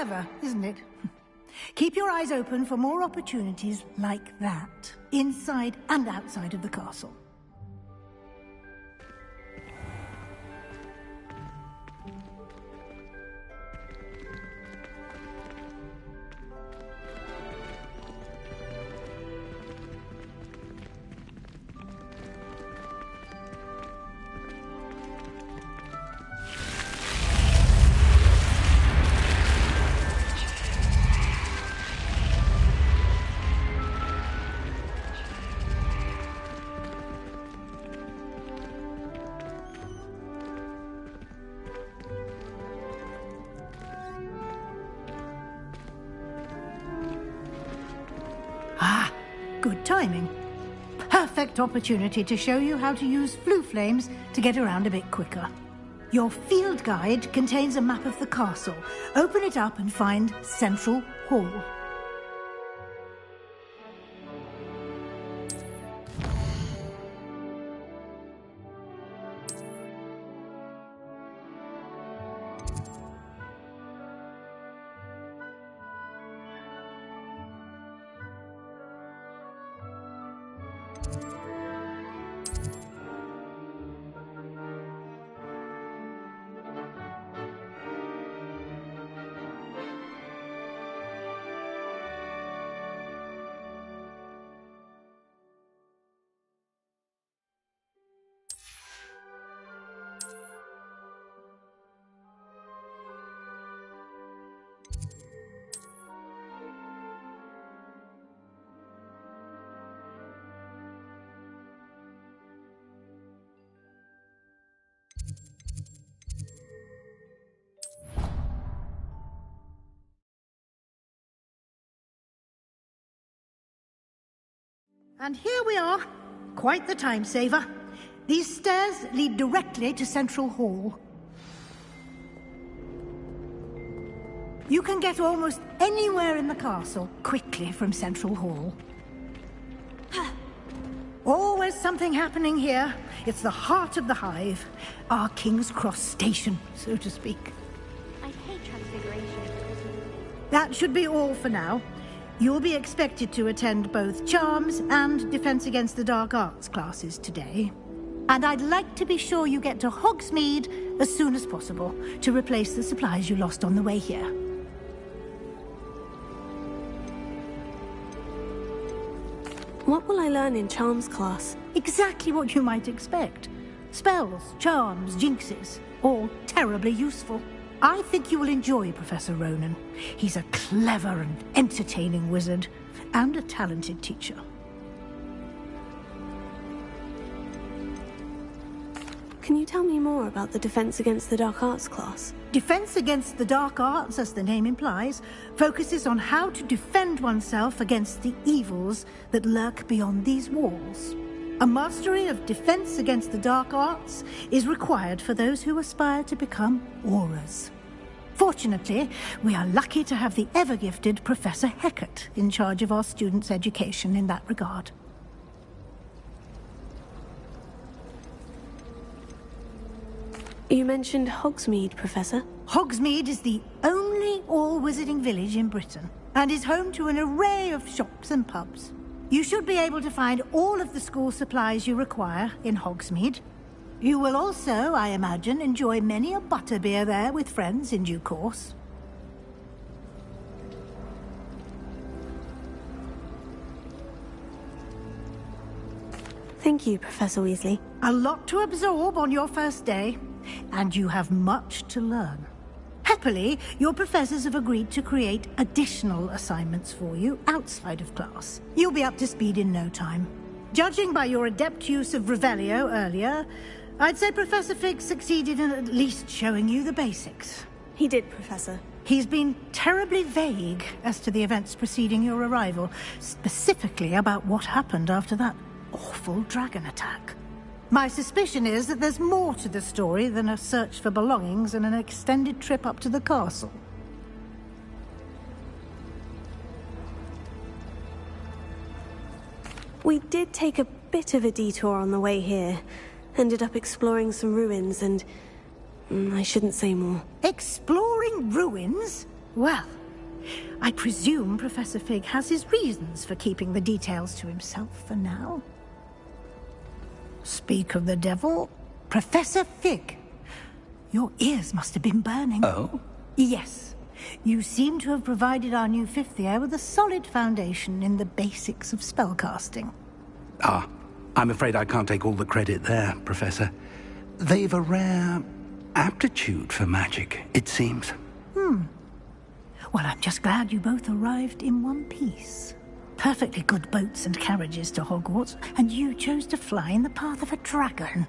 Clever, isn't it? Keep your eyes open for more opportunities like that, inside and outside of the castle. Good timing. Perfect opportunity to show you how to use flue flames to get around a bit quicker. Your field guide contains a map of the castle. Open it up and find Central Hall. And here we are. Quite the time saver. These stairs lead directly to Central Hall. You can get almost anywhere in the castle quickly from Central Hall. Always something happening here. It's the heart of the hive. Our King's Cross station, so to speak. I hate transfiguration. That should be all for now. You'll be expected to attend both Charms and Defense Against the Dark Arts classes today. And I'd like to be sure you get to Hogsmeade as soon as possible to replace the supplies you lost on the way here. What will I learn in Charms class? Exactly what you might expect. Spells, charms, jinxes, all terribly useful. I think you will enjoy Professor Ronan. He's a clever and entertaining wizard, and a talented teacher. Can you tell me more about the Defense Against the Dark Arts class? Defense Against the Dark Arts, as the name implies, focuses on how to defend oneself against the evils that lurk beyond these walls. A mastery of Defense Against the Dark Arts is required for those who aspire to become Aurors. Fortunately, we are lucky to have the ever-gifted Professor Hecat in charge of our students' education in that regard. You mentioned Hogsmeade, Professor. Hogsmeade is the only all-wizarding village in Britain, and is home to an array of shops and pubs. You should be able to find all of the school supplies you require in Hogsmeade. You will also, I imagine, enjoy many a butterbeer there with friends in due course. Thank you, Professor Weasley. A lot to absorb on your first day, and you have much to learn. Happily, your professors have agreed to create additional assignments for you outside of class. You'll be up to speed in no time. Judging by your adept use of Revelio earlier, I'd say Professor Fig succeeded in at least showing you the basics. He did, Professor. He's been terribly vague as to the events preceding your arrival, specifically about what happened after that awful dragon attack. My suspicion is that there's more to the story than a search for belongings and an extended trip up to the castle. We did take a bit of a detour on the way here. Ended up exploring some ruins and... I shouldn't say more. Exploring ruins? Well, I presume Professor Fig has his reasons for keeping the details to himself for now. Speak of the devil, Professor Fig. Your ears must have been burning. Oh? Yes. You seem to have provided our new fifth year with a solid foundation in the basics of spellcasting. Ah, I'm afraid I can't take all the credit there, Professor. They've a rare aptitude for magic, it seems. Well, I'm just glad you both arrived in one piece. Perfectly good boats and carriages to Hogwarts, and you chose to fly in the path of a dragon.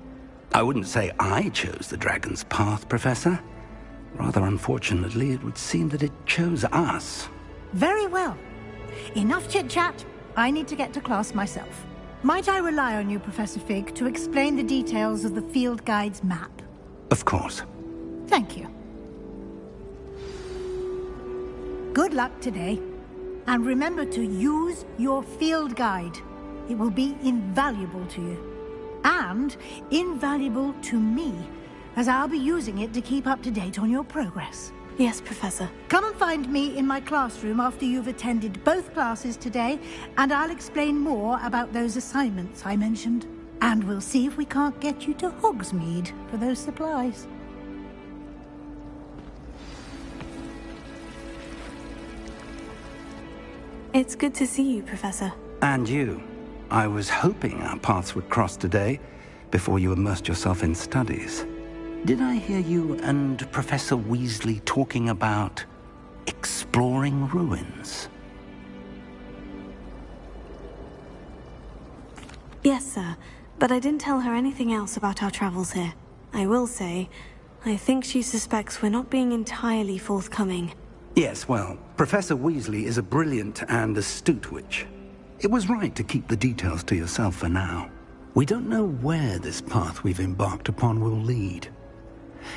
I wouldn't say I chose the dragon's path, Professor. Rather unfortunately, it would seem that it chose us. Very well. Enough chit-chat. I need to get to class myself. Might I rely on you, Professor Fig, to explain the details of the field guide's map? Of course. Thank you. Good luck today. And remember to use your field guide. It will be invaluable to you. And invaluable to me, as I'll be using it to keep up to date on your progress. Yes, Professor. Come and find me in my classroom after you've attended both classes today, and I'll explain more about those assignments I mentioned. And we'll see if we can't get you to Hogsmeade for those supplies. It's good to see you, Professor. And you. I was hoping our paths would cross today, before you immersed yourself in studies. Did I hear you and Professor Weasley talking about exploring ruins? Yes, sir. But I didn't tell her anything else about our travels here. I will say, I think she suspects we're not being entirely forthcoming. Yes, well, Professor Weasley is a brilliant and astute witch. It was right to keep the details to yourself for now. We don't know where this path we've embarked upon will lead.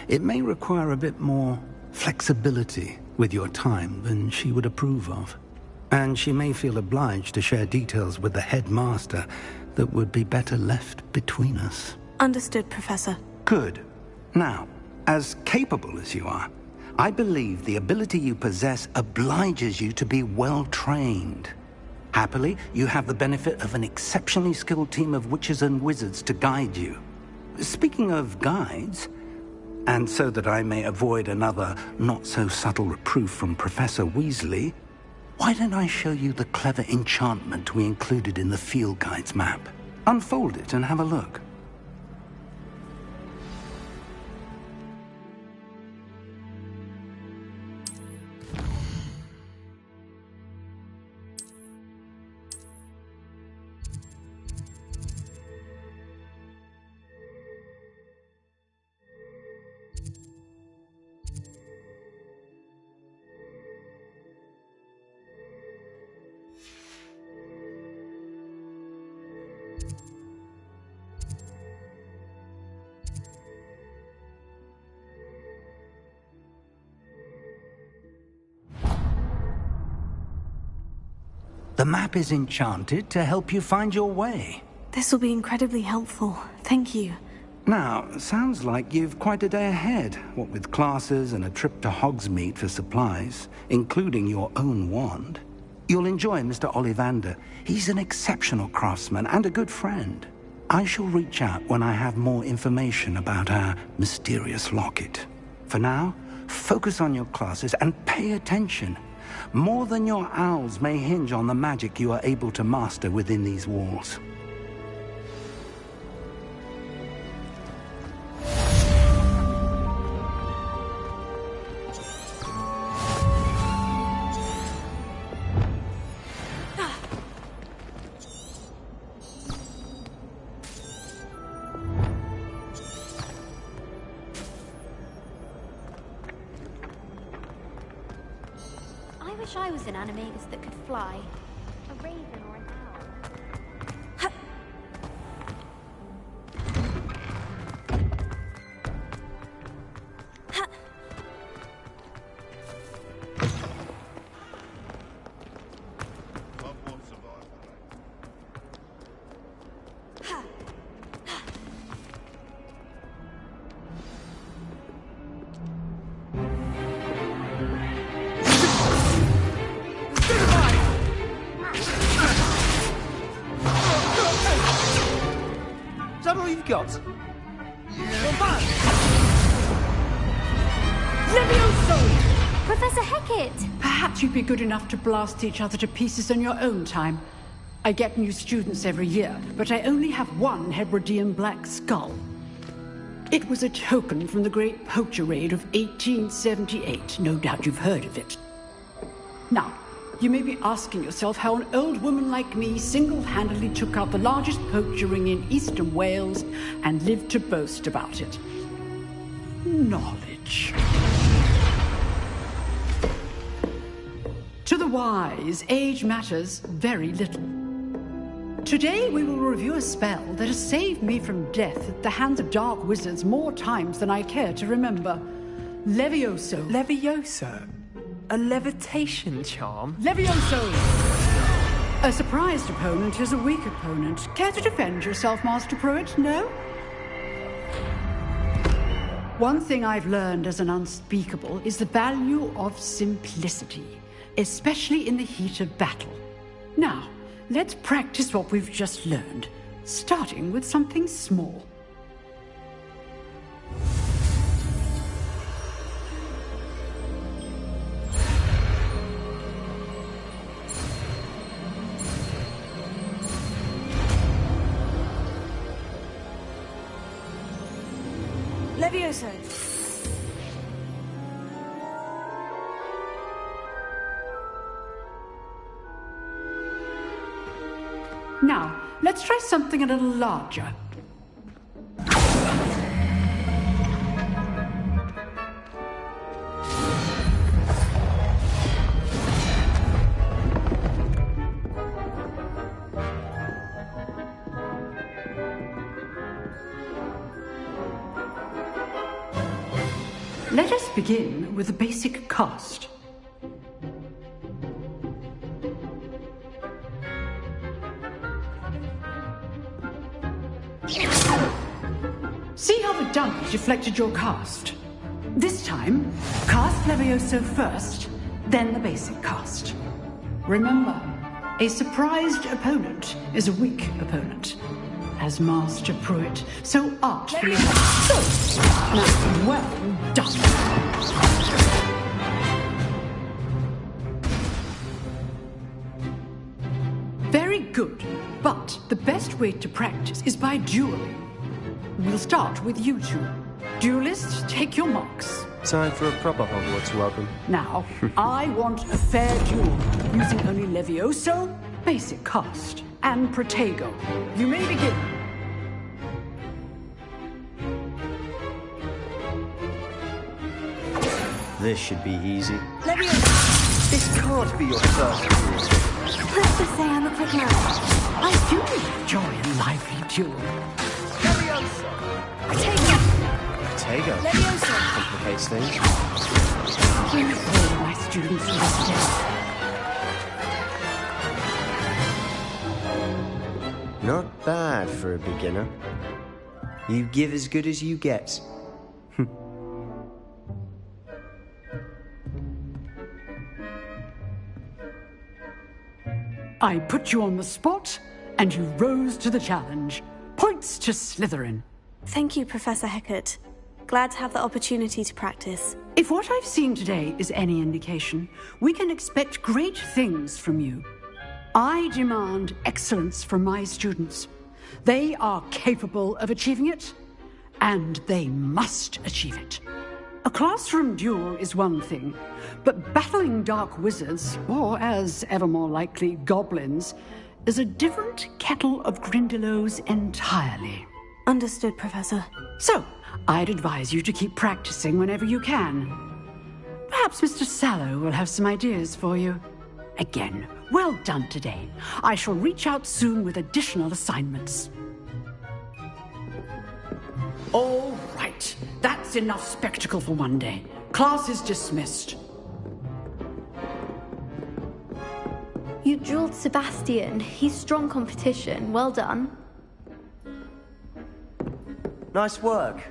It may require a bit more flexibility with your time than she would approve of. And she may feel obliged to share details with the headmaster that would be better left between us. Understood, Professor. Good. Now, as capable as you are, I believe the ability you possess obliges you to be well-trained. Happily, you have the benefit of an exceptionally skilled team of witches and wizards to guide you. Speaking of guides, and so that I may avoid another not-so-subtle reproof from Professor Weasley, why don't I show you the clever enchantment we included in the field guide's map? Unfold it and have a look. The map is enchanted to help you find your way. This will be incredibly helpful. Thank you. Now, sounds like you've quite a day ahead, what with classes and a trip to Hogsmeade for supplies, including your own wand. You'll enjoy Mr. Ollivander. He's an exceptional craftsman and a good friend. I shall reach out when I have more information about our mysterious locket. For now, focus on your classes and pay attention. More than your owls may hinge on the magic you are able to master within these walls. I wish I was an animagus that could fly. A raven or an owl. we've got? Levioso! Professor Hecat! Perhaps you'd be good enough to blast each other to pieces in your own time. I get new students every year, but I only have one Hebridean black skull. It was a token from the Great Poacher Raid of 1878. No doubt you've heard of it. Now, you may be asking yourself how an old woman like me single-handedly took out the largest poacher ring in eastern Wales and lived to boast about it. Knowledge. To the wise, age matters very little. Today we will review a spell that has saved me from death at the hands of dark wizards more times than I care to remember. Levioso. Levioso? A levitation charm? Levioso! A surprised opponent is a weak opponent. Care to defend yourself, Master Pruitt? No? One thing I've learned as an unspeakable is the value of simplicity, especially in the heat of battle. Now, let's practice what we've just learned, starting with something small. Levioso! Now, let's try something a little larger. Let us begin with the basic cast. See how the dummy deflected your cast? This time, cast Levioso first, then the basic cast. Remember, a surprised opponent is a weak opponent. As Master Pruitt so artfully... So, now, well done. Very good, but the best way to practice is by dueling. We'll start with you two. Duelists, take your marks. Time for a proper Hogwarts welcome. Now, I want a fair duel, using only Levioso, basic cast, and Protego. You may begin. This should be easy. Levioso! This can't be your first duel. Let's just say I'm a quick man. I do enjoy a lively duel. Levioso! Protego. Levioso! Complicates things. All my students to this day. Not bad for a beginner. You give as good as you get. I put you on the spot, and you rose to the challenge. Points to Slytherin. Thank you, Professor Hecat. Glad to have the opportunity to practice. If what I've seen today is any indication, we can expect great things from you. I demand excellence from my students. They are capable of achieving it, and they must achieve it. A classroom duel is one thing, but battling dark wizards, or as ever more likely, goblins, is a different kettle of Grindylows entirely. Understood, Professor. So, I'd advise you to keep practicing whenever you can. Perhaps Mr. Sallow will have some ideas for you. Again, well done today. I shall reach out soon with additional assignments. All right, that's enough spectacle for one day. Class is dismissed. You dueled Sebastian. He's strong competition. Well done. Nice work.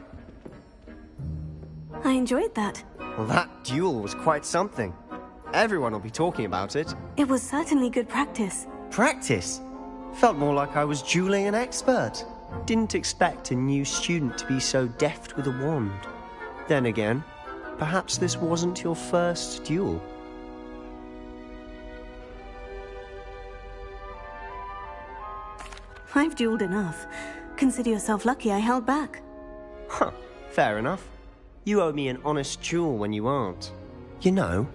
I enjoyed that. Well, that duel was quite something. Everyone will be talking about it. It was certainly good practice. Practice? Felt more like I was dueling an expert. Didn't expect a new student to be so deft with a wand. Then again, perhaps this wasn't your first duel. I've dueled enough. Consider yourself lucky I held back. Huh, fair enough. You owe me an honest duel when you aren't. You know,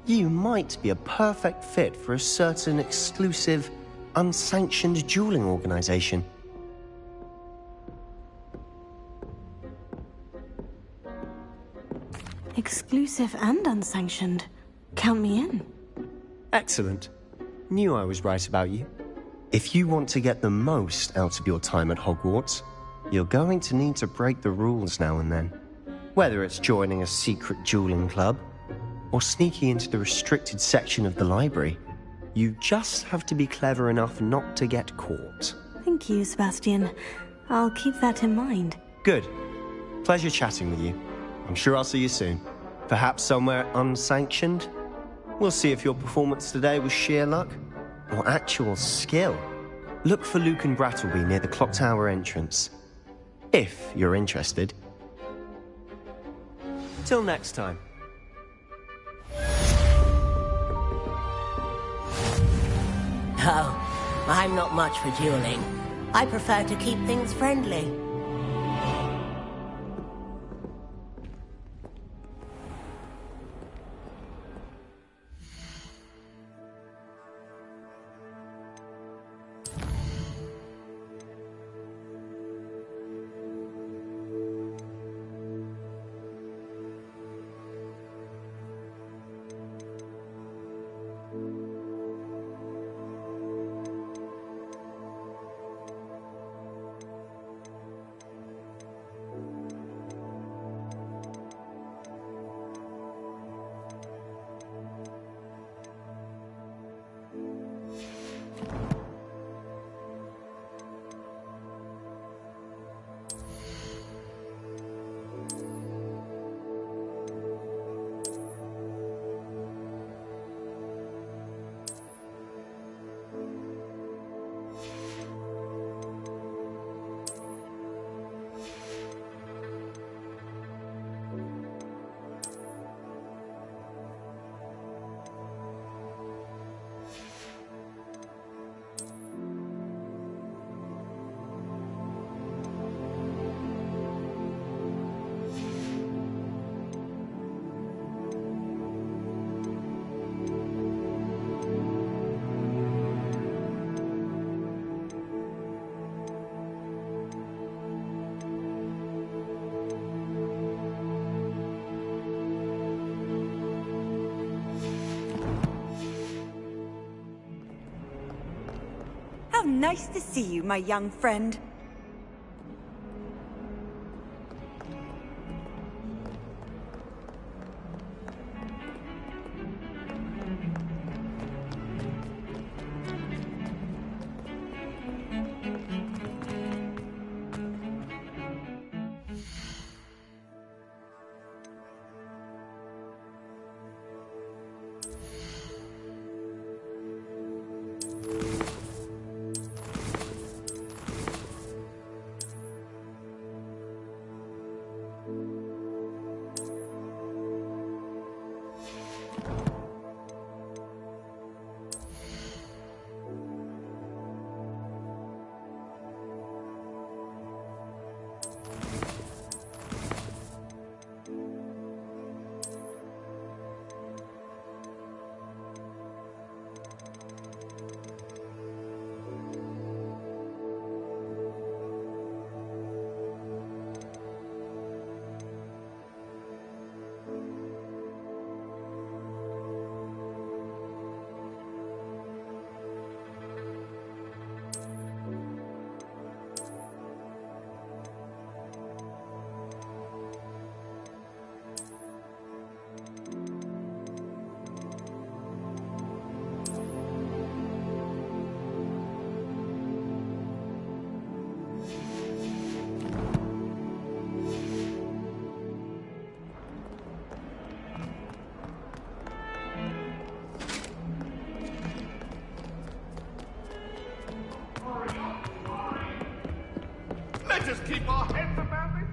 you might be a perfect fit for a certain exclusive, unsanctioned dueling organization. Exclusive and unsanctioned. Count me in. Excellent. Knew I was right about you. If you want to get the most out of your time at Hogwarts, you're going to need to break the rules now and then. Whether it's joining a secret dueling club, or sneaking into the restricted section of the library, you just have to be clever enough not to get caught. Thank you, Sebastian. I'll keep that in mind. Good. Pleasure chatting with you. I'm sure I'll see you soon. Perhaps somewhere unsanctioned? We'll see if your performance today was sheer luck or actual skill. Look for Luke and Brattleby near the clock tower entrance, if you're interested. Till next time. Oh, I'm not much for dueling. I prefer to keep things friendly. How nice to see you, my young friend. just keep our heads about it.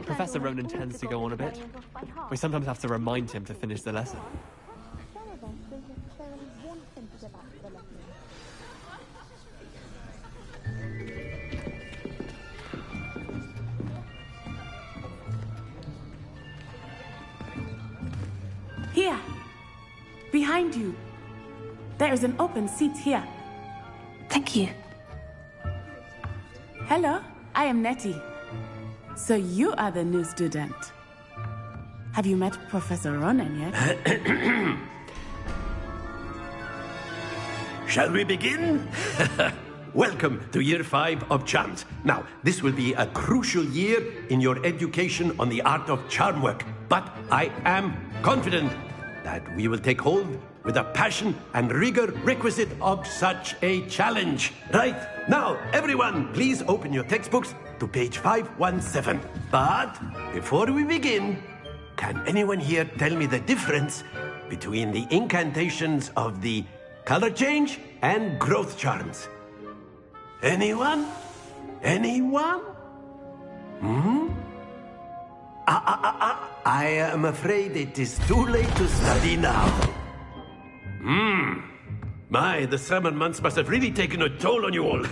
Professor Ronan tends to go on a bit. We sometimes have to remind him to finish the lesson. Here, behind you. There is an open seat here. Thank you. Hello, I am Nettie. So you are the new student. Have you met Professor Ronan yet? Shall we begin? Welcome to Year 5 of Charms. Now, this will be a crucial year in your education on the art of charm work. But I am confident that we will take hold with the passion and rigor requisite of such a challenge. Right, now, everyone, please open your textbooks to page 517. But before we begin, can anyone here tell me the difference between the incantations of the color change and growth charms? Anyone? Anyone? I am afraid it is too late to study now. My, the summer months must have really taken a toll on you all.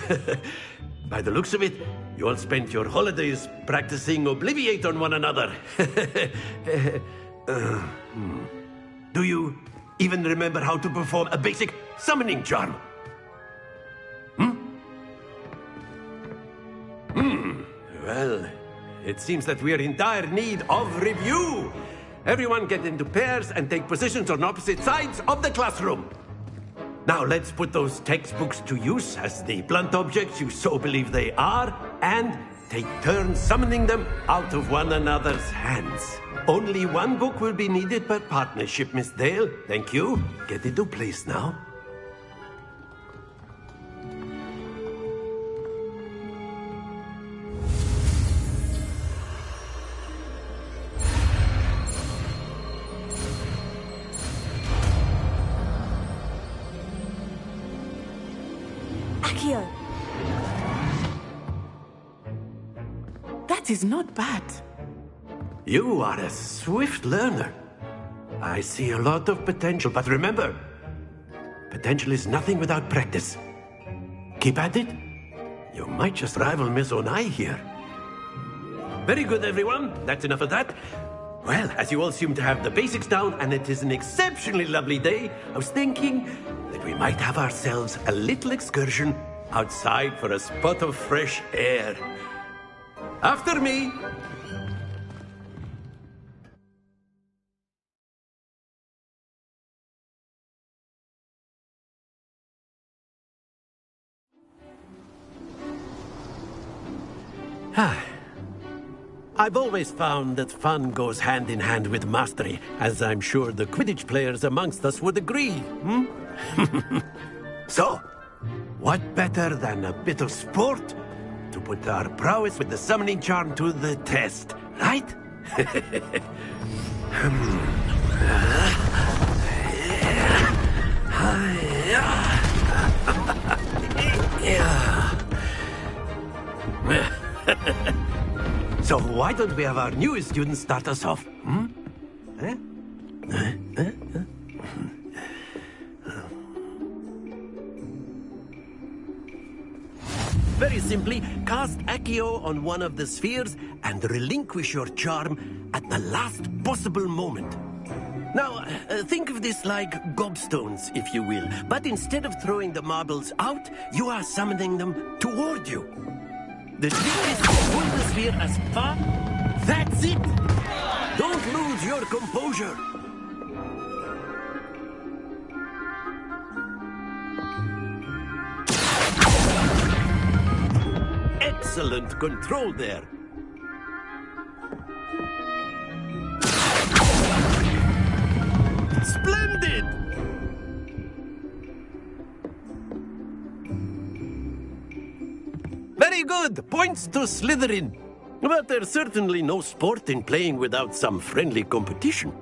By the looks of it, you all spent your holidays practicing Obliviate on one another. Do you even remember how to perform a basic summoning charm? Well, it seems that we are in dire need of review. Everyone get into pairs and take positions on opposite sides of the classroom. Now let's put those textbooks to use as the blunt objects you so believe they are, and take turns summoning them out of one another's hands. Only one book will be needed per partnership, Miss Dale. Thank you. Get into place now. Akio. That is not bad. You are a swift learner. I see a lot of potential, but remember, potential is nothing without practice. Keep at it. You might just rival Miss Onai here. Very good, everyone. That's enough of that. Well, as you all seem to have the basics down, and it is an exceptionally lovely day, I was thinking that we might have ourselves a little excursion outside for a spot of fresh air. After me. I've always found that fun goes hand in hand with mastery, as I'm sure the Quidditch players amongst us would agree. So, what better than a bit of sport to put our prowess with the summoning charm to the test, right? So why don't we have our newest student start us off? Very simply, cast Accio on one of the spheres and relinquish your charm at the last possible moment. Now, think of this like gobstones, if you will. But instead of throwing the marbles out, you are summoning them toward you. The trick is to pull the sphere as far... That's it! Don't lose your composure! Excellent control there. Splendid! Very good. Points to Slytherin. But there's certainly no sport in playing without some friendly competition.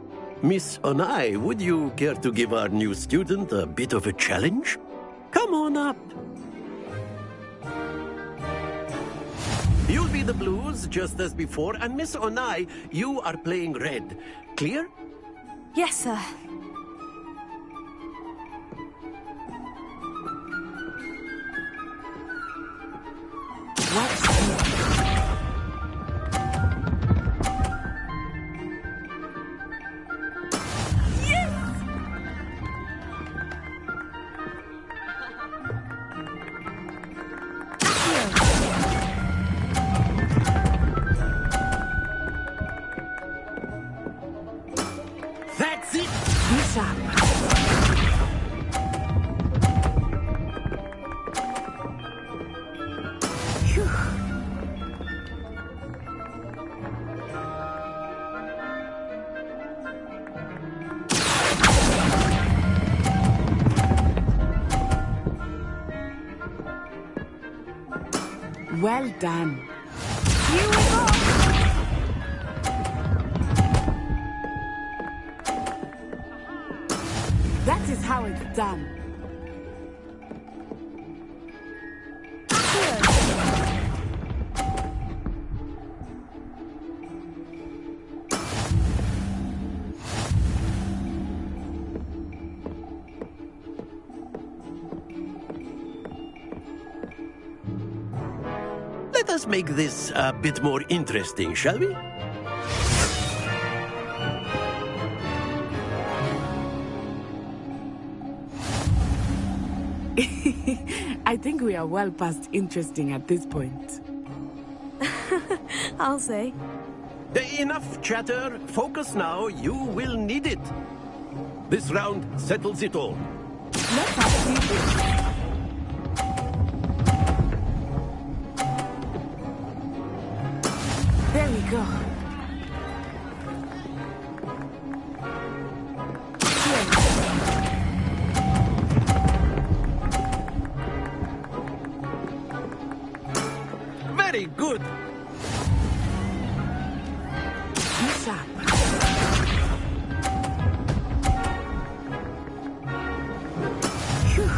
Miss Onai, would you care to give our new student a bit of a challenge? Come on up. You'll be the blues, just as before, and Miss Onai, you are playing red. Clear? Yes, sir. That's it! Well done. Here we go! That is how it's done. Let us make this a bit more interesting, shall we? I think we are well past interesting at this point. I'll say. Enough chatter. Focus now. You will need it. This round settles it all. Let us see this. There we go. Very good. Be sharp. Phew.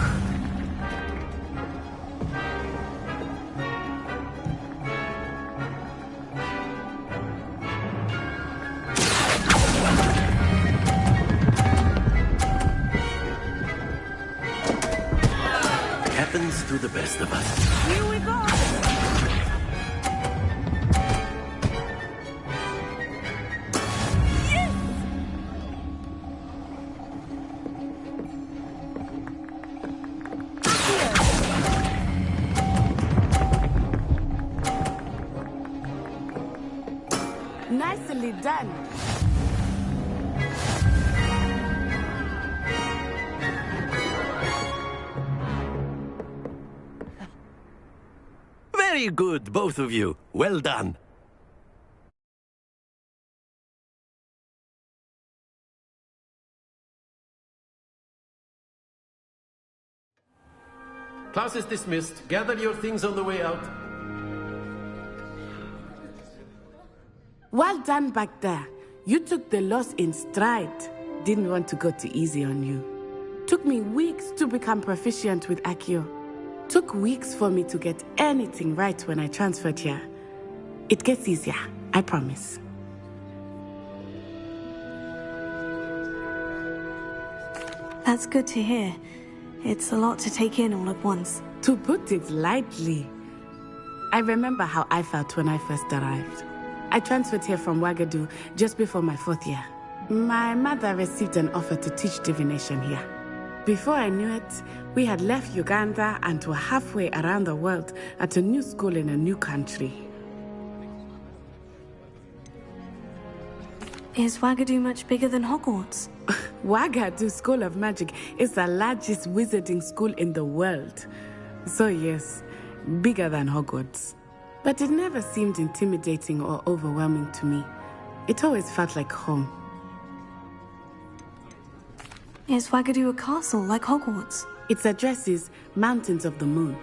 Happens to the best of us. Here we go! Nicely done. Very good, both of you. Well done. Class is dismissed. Gather your things on the way out. Well done back there. You took the loss in stride. Didn't want to go too easy on you. Took me weeks to become proficient with Accio. Took weeks for me to get anything right when I transferred here. It gets easier, I promise. That's good to hear. It's a lot to take in all at once. To put it lightly, I remember how I felt when I first arrived. I transferred here from Wagadu just before my 4th year. My mother received an offer to teach divination here. Before I knew it, we had left Uganda and were halfway around the world at a new school in a new country. Is Wagadu much bigger than Hogwarts? Wagadu School of Magic is the largest wizarding school in the world. So yes, bigger than Hogwarts. But it never seemed intimidating or overwhelming to me. It always felt like home. Is Wagadu a castle like Hogwarts? Its address is Mountains of the Moon.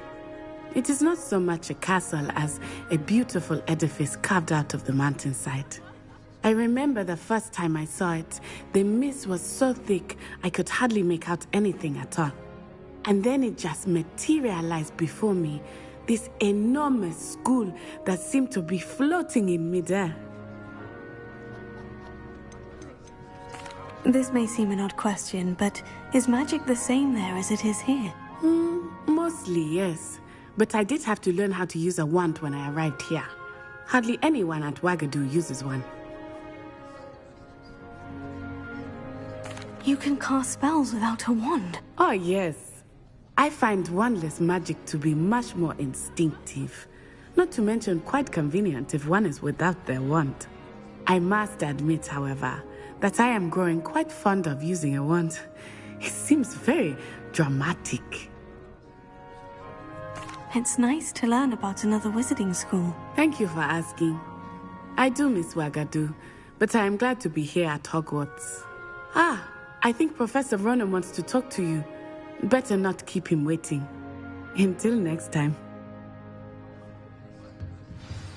It is not so much a castle as a beautiful edifice carved out of the mountainside. I remember the first time I saw it, the mist was so thick I could hardly make out anything at all. And then it just materialized before me, this enormous school that seemed to be floating in midair. This may seem an odd question, but is magic the same there as it is here? Mostly, yes. But I did have to learn how to use a wand when I arrived here. Hardly anyone at Wagadu uses one. You can cast spells without a wand? Oh, yes. I find wandless magic to be much more instinctive. Not to mention quite convenient if one is without their wand. I must admit, however, that I am growing quite fond of using a wand. It seems very dramatic. It's nice to learn about another wizarding school. Thank you for asking. I do miss Wagadu, but I am glad to be here at Hogwarts. I think Professor Ronan wants to talk to you. Better not keep him waiting. Until next time.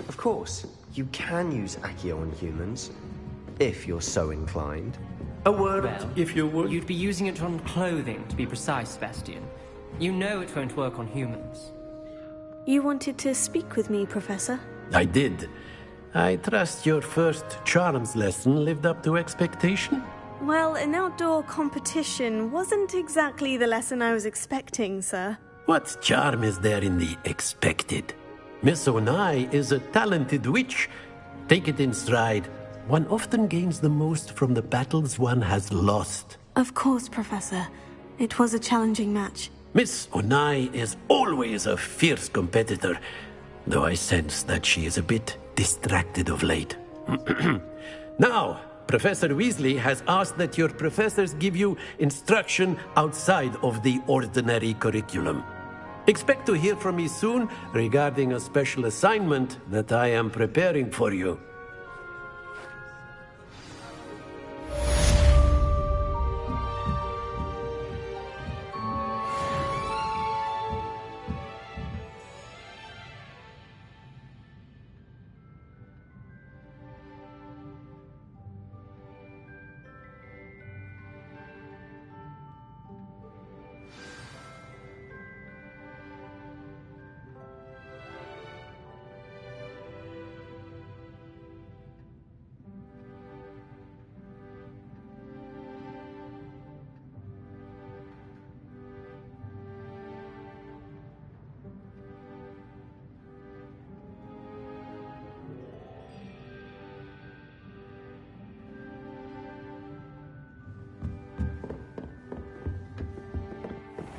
Of course, you can use Accio on humans, if you're so inclined. A word, Well, if you would. You'd be using it on clothing, to be precise, Sebastian. You know it won't work on humans. You wanted to speak with me, Professor? I did. I trust your first charms lesson lived up to expectation? Well, an outdoor competition wasn't exactly the lesson I was expecting, sir. What charm is there in the expected? Miss Onai is a talented witch. Take it in stride. One often gains the most from the battles one has lost. Of course, Professor. It was a challenging match. Miss Onai is always a fierce competitor, though I sense that she is a bit distracted of late. Now, Professor Weasley has asked that your professors give you instruction outside of the ordinary curriculum. Expect to hear from me soon regarding a special assignment that I am preparing for you.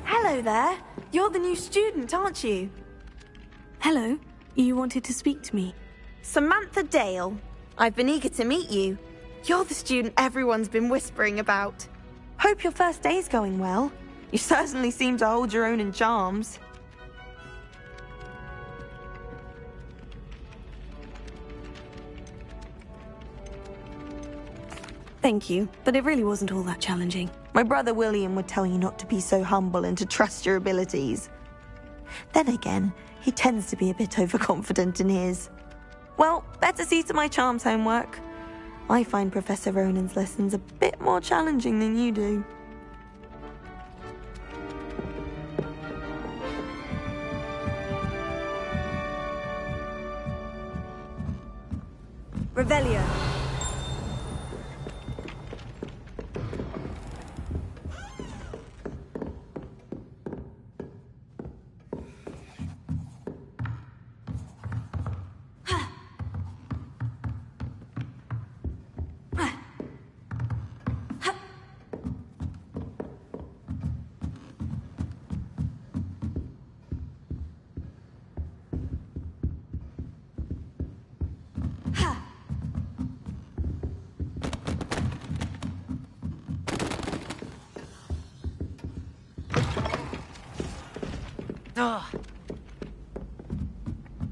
Hello there. You're the new student, aren't you? Hello. You wanted to speak to me? Samantha Dale. I've been eager to meet you. You're the student everyone's been whispering about. Hope your first day's going well. You certainly seem to hold your own in charms. Thank you, but it really wasn't all that challenging. My brother William would tell you not to be so humble and to trust your abilities. Then again, he tends to be a bit overconfident in his. Well, better see to my charms homework. I find Professor Ronan's lessons a bit more challenging than you do. Revelio.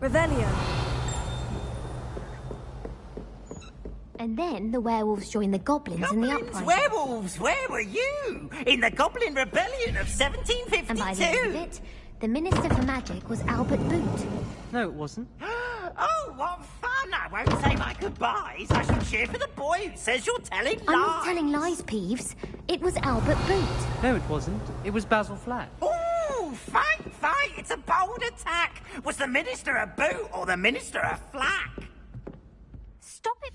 Revelio. And then the werewolves joined the goblins in the uprising. Werewolves! Where were you? In the Goblin Rebellion of 1752? And by the end of it, The Minister for Magic was Albert Boot. No, it wasn't. Oh, what fun! I won't say my goodbyes. I shall cheer for the boy who says you're telling lies. I'm not telling lies, Peeves. It was Albert Boot. No, it wasn't. It was Basil Flat. Ooh, fight! It's a bold attack. Was the Minister a boot or the Minister a flack? Stop it.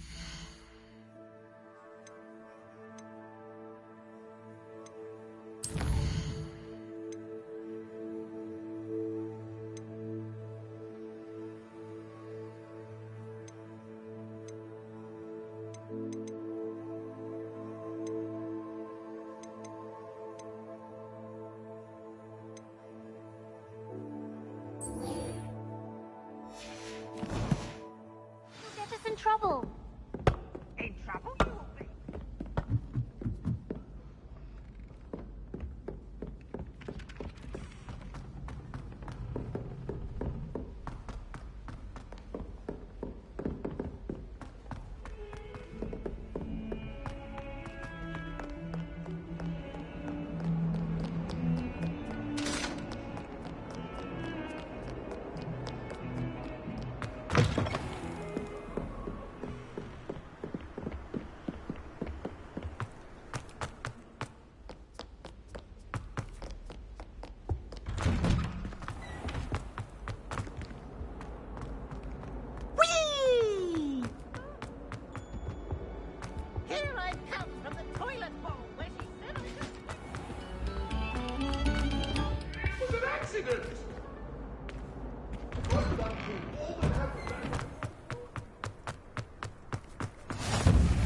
Trouble. In trouble?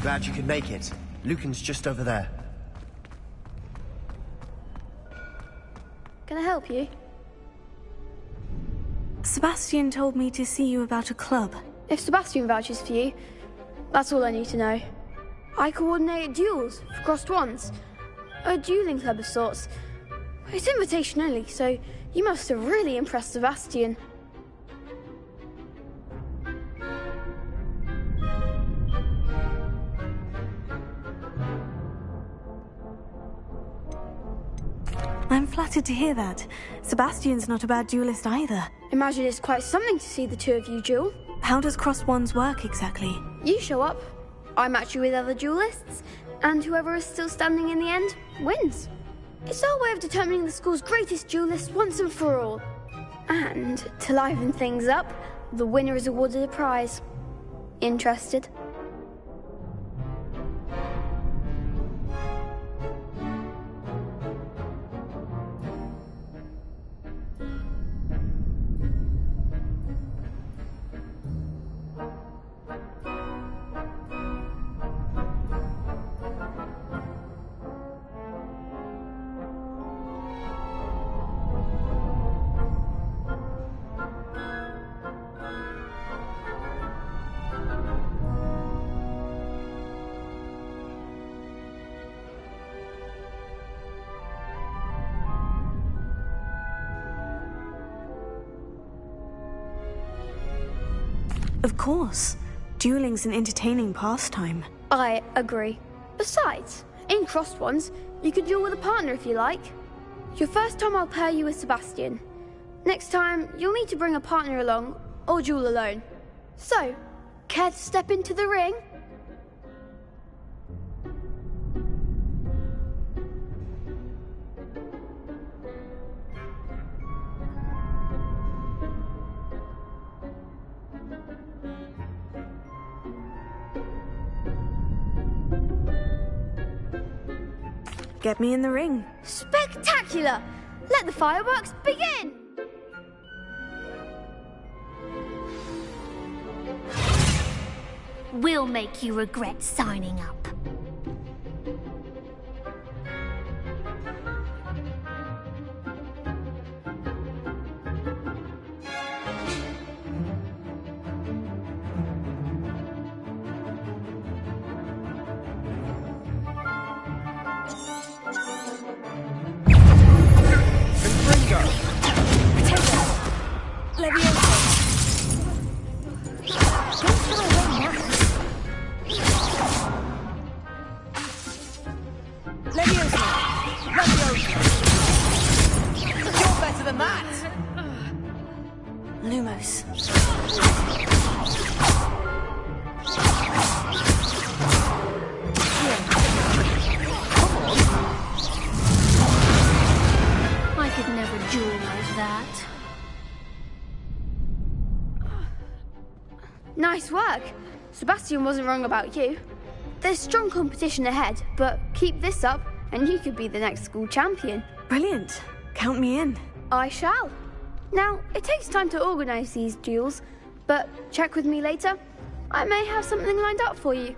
Glad you could make it. Lucan's just over there. Can I help you? Sebastian told me to see you about a club. If Sebastian vouches for you, that's all I need to know. I coordinate duels for crossed wands. A dueling club of sorts. It's invitation only, so you must have really impressed Sebastian. I'm flattered to hear that. Sebastian's not a bad duelist either. Imagine it's quite something to see the two of you duel. How does crossed wands work exactly? You show up, I match you with other duelists, and whoever is still standing in the end wins. It's our way of determining the school's greatest duelist once and for all. And to liven things up, the winner is awarded a prize. Interested? Of course. Dueling's an entertaining pastime. I agree. Besides, in crossed ones, you could duel with a partner if you like. Your first time I'll pair you with Sebastian. Next time, you'll need to bring a partner along, or duel alone. So, care to step into the ring? Get me in the ring. Spectacular! Let the fireworks begin! We'll make you regret signing up. Lumos. I could never duel like that. Nice work. Sebastian wasn't wrong about you. There's strong competition ahead, but keep this up and you could be the next school champion. Brilliant. Count me in. I shall. Now, it takes time to organise these duels, but check with me later. I may have something lined up for you.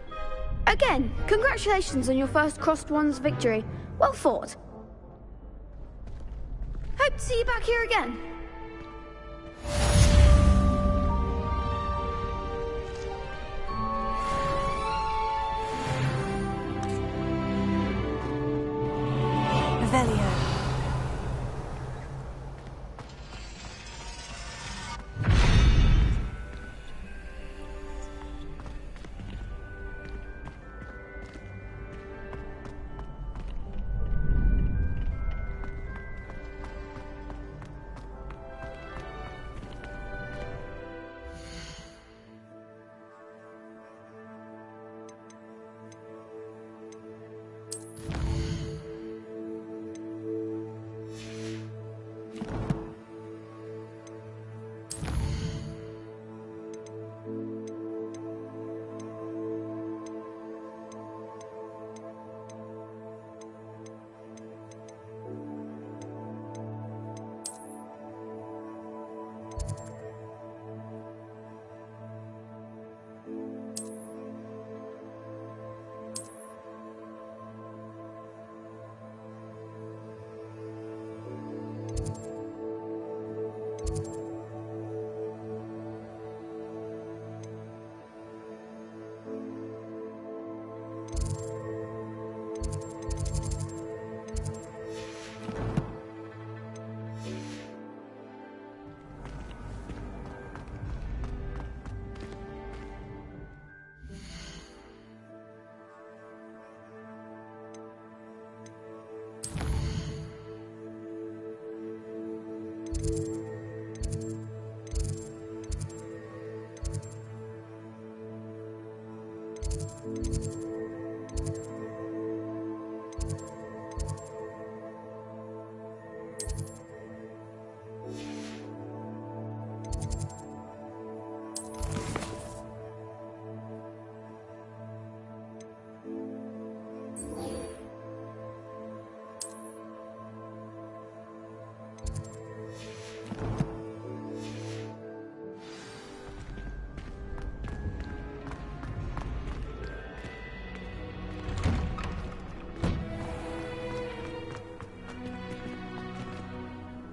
Again, congratulations on your first Crossed Wands victory. Well fought. Hope to see you back here again. Revelio.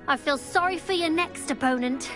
I feel sorry for your next opponent.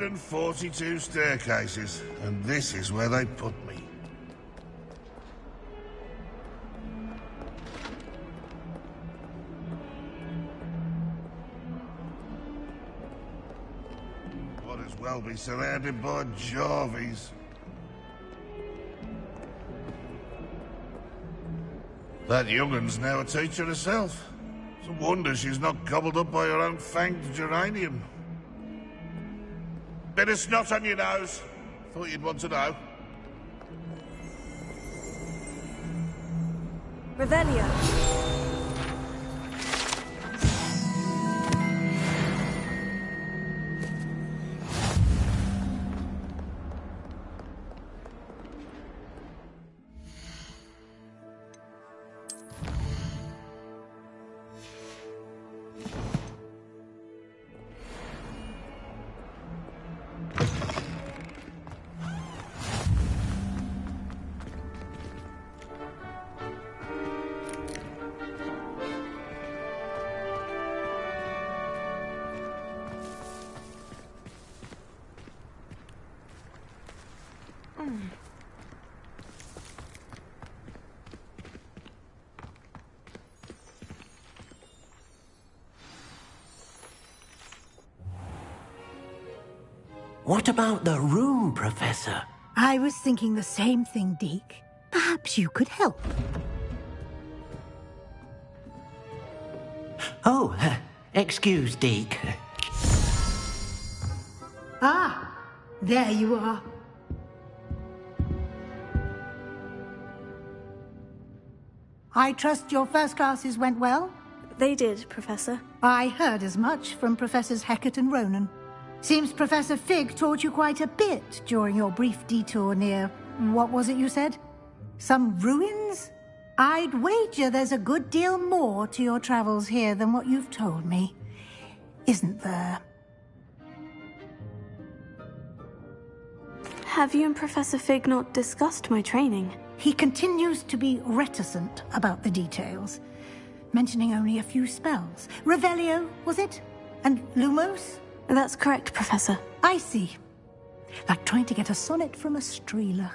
142 staircases, and this is where they put me. Might as well be surrounded by Jarvies. That young'un's now a teacher herself. It's a wonder she's not gobbled up by her own fanged geranium. Bit of snot on your nose. Thought you'd want to know. Revelio. What about the room, Professor? I was thinking the same thing, Deke. Perhaps you could help. Oh, excuse, Deke. Ah, there you are. I trust your first classes went well? They did, Professor. I heard as much from Professors Hecat and Ronan. Seems Professor Fig taught you quite a bit during your brief detour near... what was it you said? Some ruins? I'd wager there's a good deal more to your travels here than what you've told me. Isn't there? Have you and Professor Fig not discussed my training? He continues to be reticent about the details, mentioning only a few spells. Revelio, was it? And Lumos? That's correct, Professor. I see. Like trying to get a sonnet from a streeler.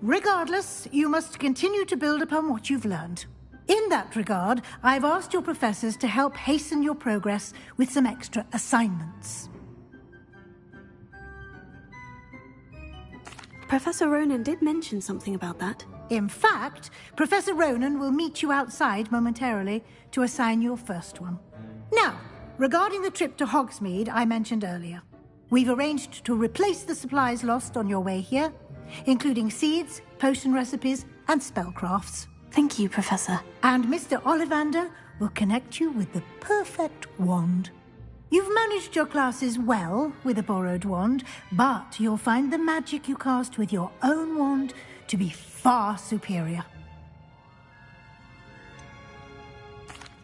Regardless, you must continue to build upon what you've learned. In that regard, I've asked your professors to help hasten your progress with some extra assignments. Professor Ronan did mention something about that. In fact, Professor Ronan will meet you outside momentarily to assign your first one. Now, regarding the trip to Hogsmeade I mentioned earlier, we've arranged to replace the supplies lost on your way here, including seeds, potion recipes, and spellcrafts. Thank you, Professor. And Mr. Ollivander will connect you with the perfect wand. You've managed your classes well with a borrowed wand, but you'll find the magic you cast with your own wand to be far superior.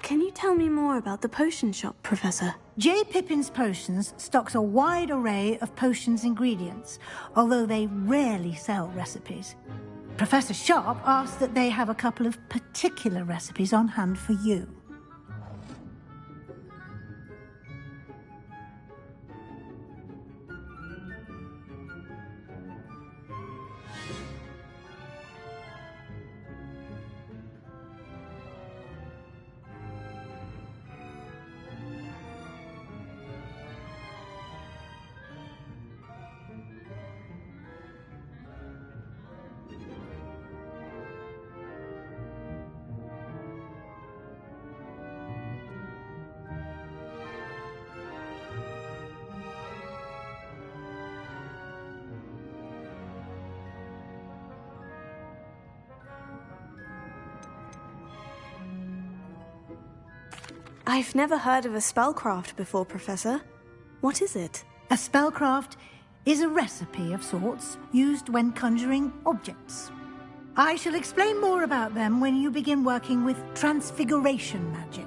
Can you tell me more about the potion shop, Professor? J. Pippin's Potions stocks a wide array of potions ingredients, although they rarely sell recipes. Professor Sharp asked that they have a couple of particular recipes on hand for you. I've never heard of a spellcraft before, Professor. What is it? A spellcraft is a recipe of sorts used when conjuring objects. I shall explain more about them when you begin working with transfiguration magic.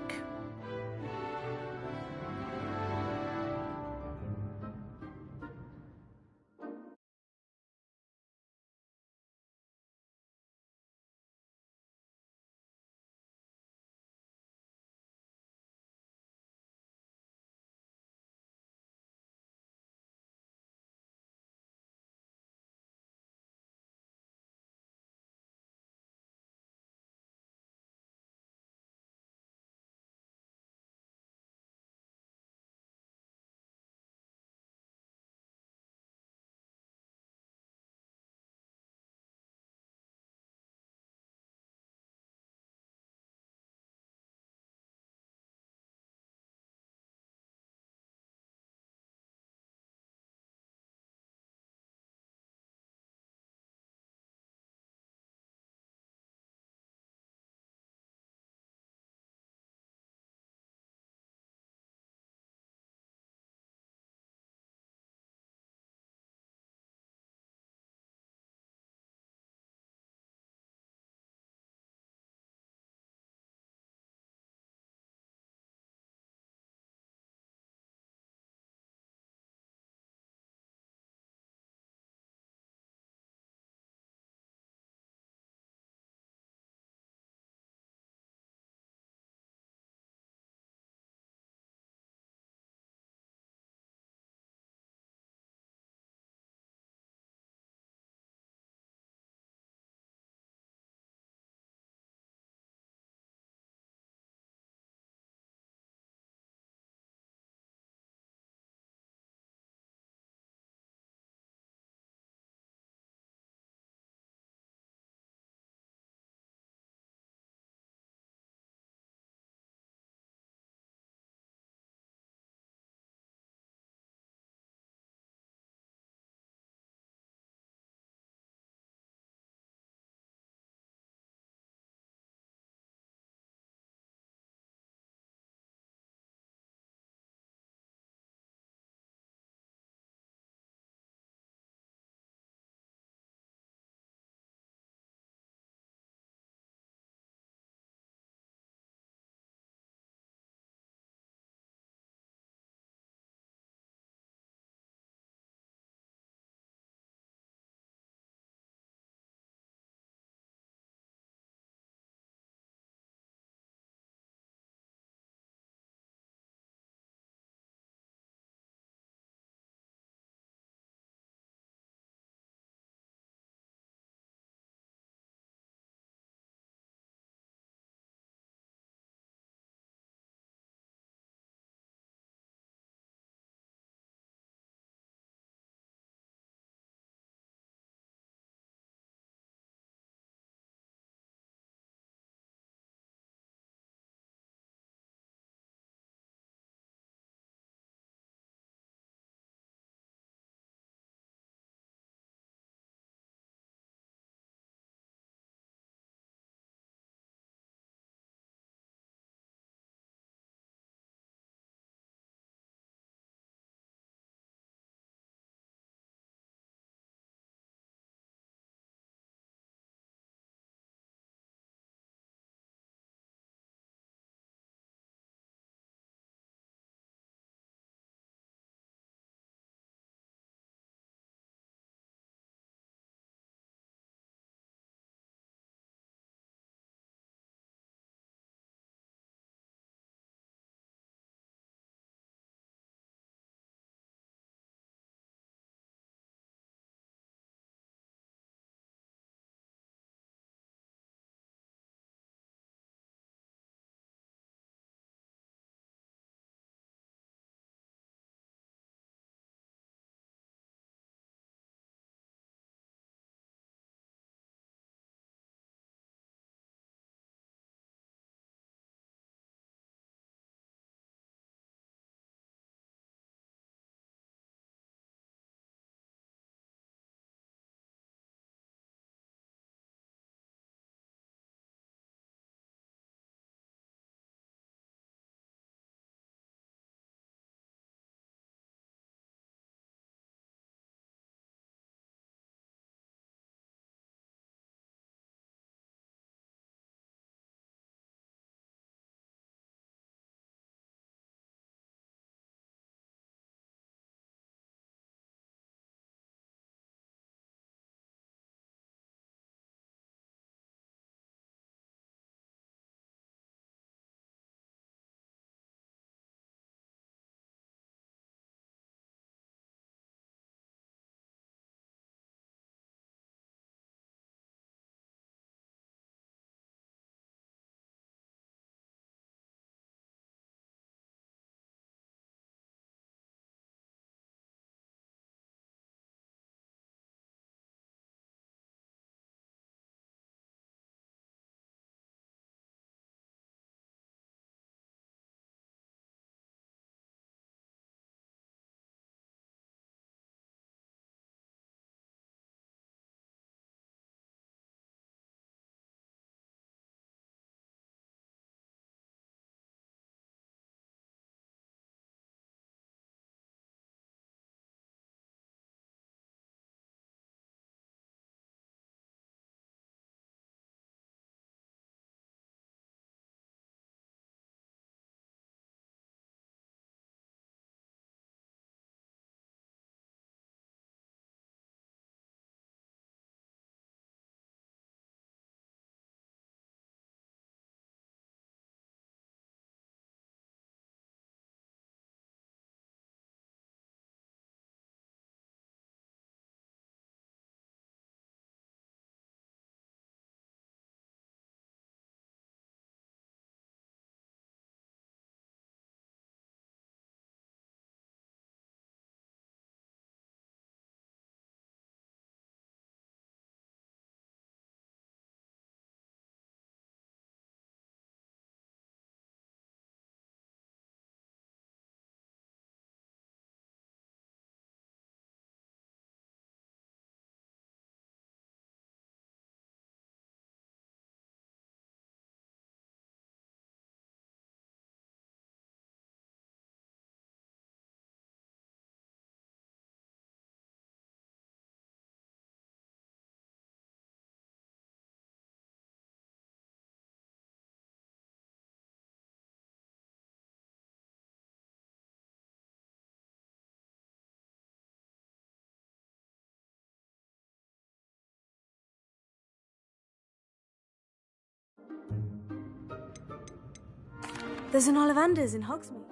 There's an Ollivander's in Hogsmeade.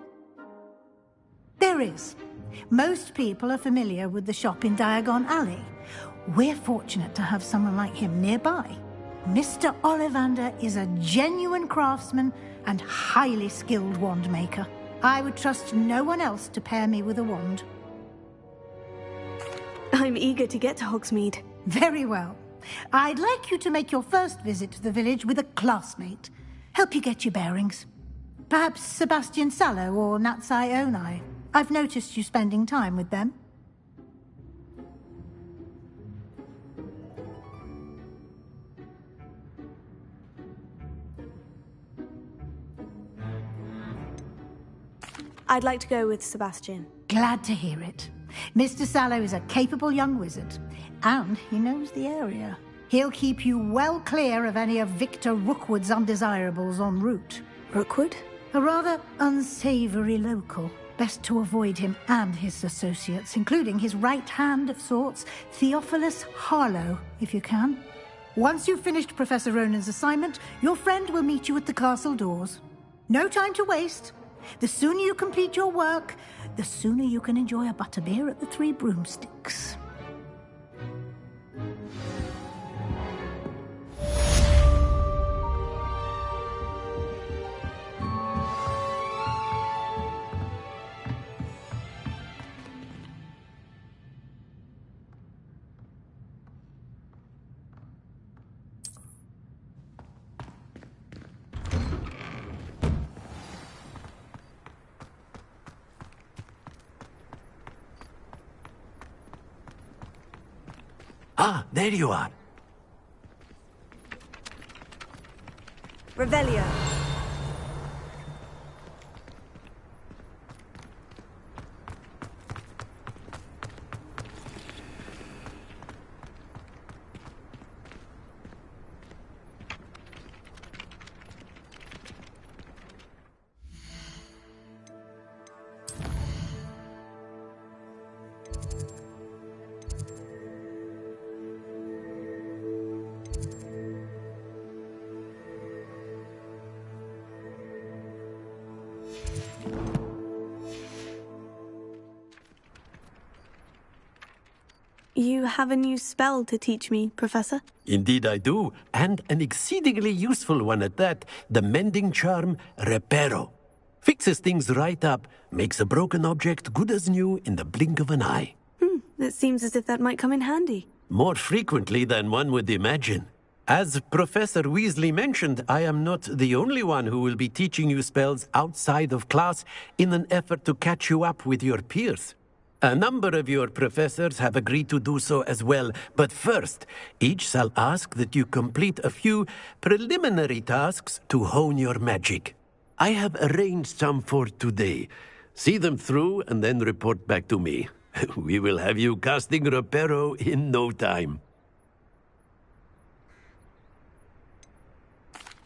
There is. Most people are familiar with the shop in Diagon Alley. We're fortunate to have someone like him nearby. Mr. Ollivander is a genuine craftsman and highly skilled wand maker. I would trust no one else to pair me with a wand. I'm eager to get to Hogsmeade. Very well. I'd like you to make your first visit to the village with a classmate. Help you get your bearings. Perhaps Sebastian Sallow or Natsai Onai. I've noticed you spending time with them. I'd like to go with Sebastian. Glad to hear it. Mr. Sallow is a capable young wizard, and he knows the area. He'll keep you well clear of any of Victor Rookwood's undesirables en route. Rookwood? A rather unsavory local. Best to avoid him and his associates, including his right hand of sorts, Theophilus Harlow, if you can. Once you've finished Professor Ronan's assignment, your friend will meet you at the castle doors. No time to waste. The sooner you complete your work, the sooner you can enjoy a butterbeer at the Three Broomsticks. Ah, there you are. Revelio. You have a new spell to teach me, Professor? Indeed I do, and an exceedingly useful one at that. The mending charm, Reparo. Fixes things right up, makes a broken object good as new in the blink of an eye. It seems as if that might come in handy. More frequently than one would imagine. As Professor Weasley mentioned, I am not the only one who will be teaching you spells outside of class in an effort to catch you up with your peers. A number of your professors have agreed to do so as well, but first, each shall ask that you complete a few preliminary tasks to hone your magic. I have arranged some for today. See them through and then report back to me. We will have you casting Reparo in no time.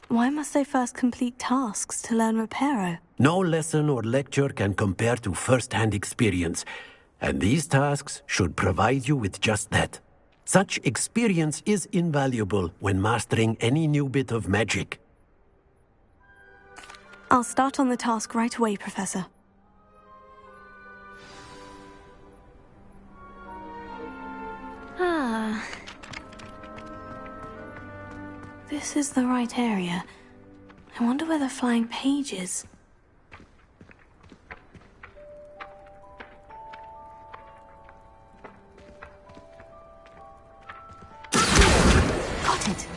Why must I first complete tasks to learn Reparo? No lesson or lecture can compare to first-hand experience, and these tasks should provide you with just that. Such experience is invaluable when mastering any new bit of magic. I'll start on the task right away, Professor. This is the right area. I wonder where the flying page is. Got it.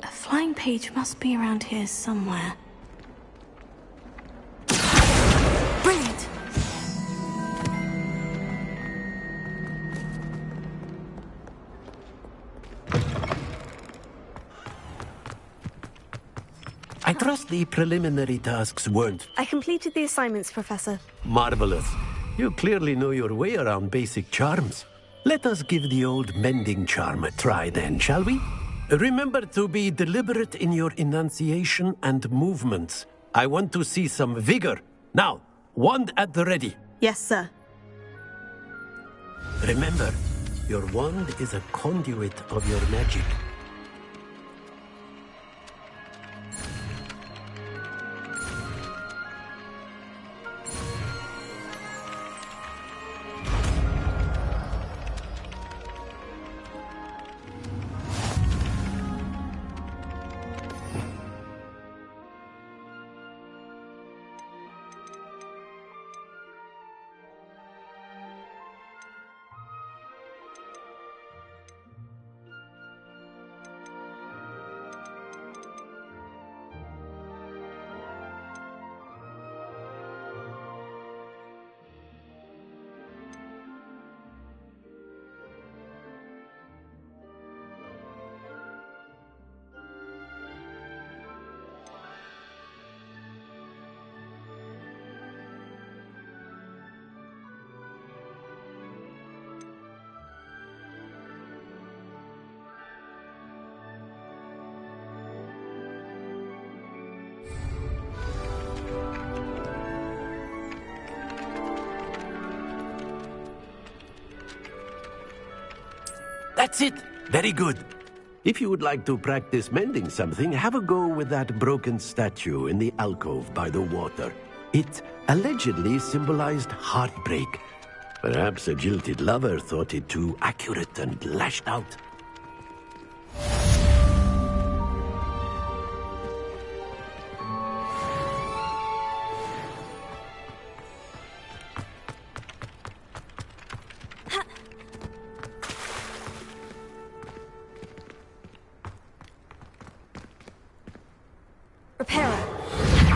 A flying page must be around here somewhere. Brilliant! I trust the preliminary tasks weren't... I completed the assignments, Professor. Marvelous. You clearly know your way around basic charms. Let us give the old mending charm a try then, shall we? Remember to be deliberate in your enunciation and movements. I want to see some vigor. Now, wand at the ready. Yes, sir. Remember, your wand is a conduit of your magic. That's it! Very good. If you would like to practice mending something, have a go with that broken statue in the alcove by the water. It allegedly symbolized heartbreak. Perhaps a jilted lover thought it too accurate and lashed out.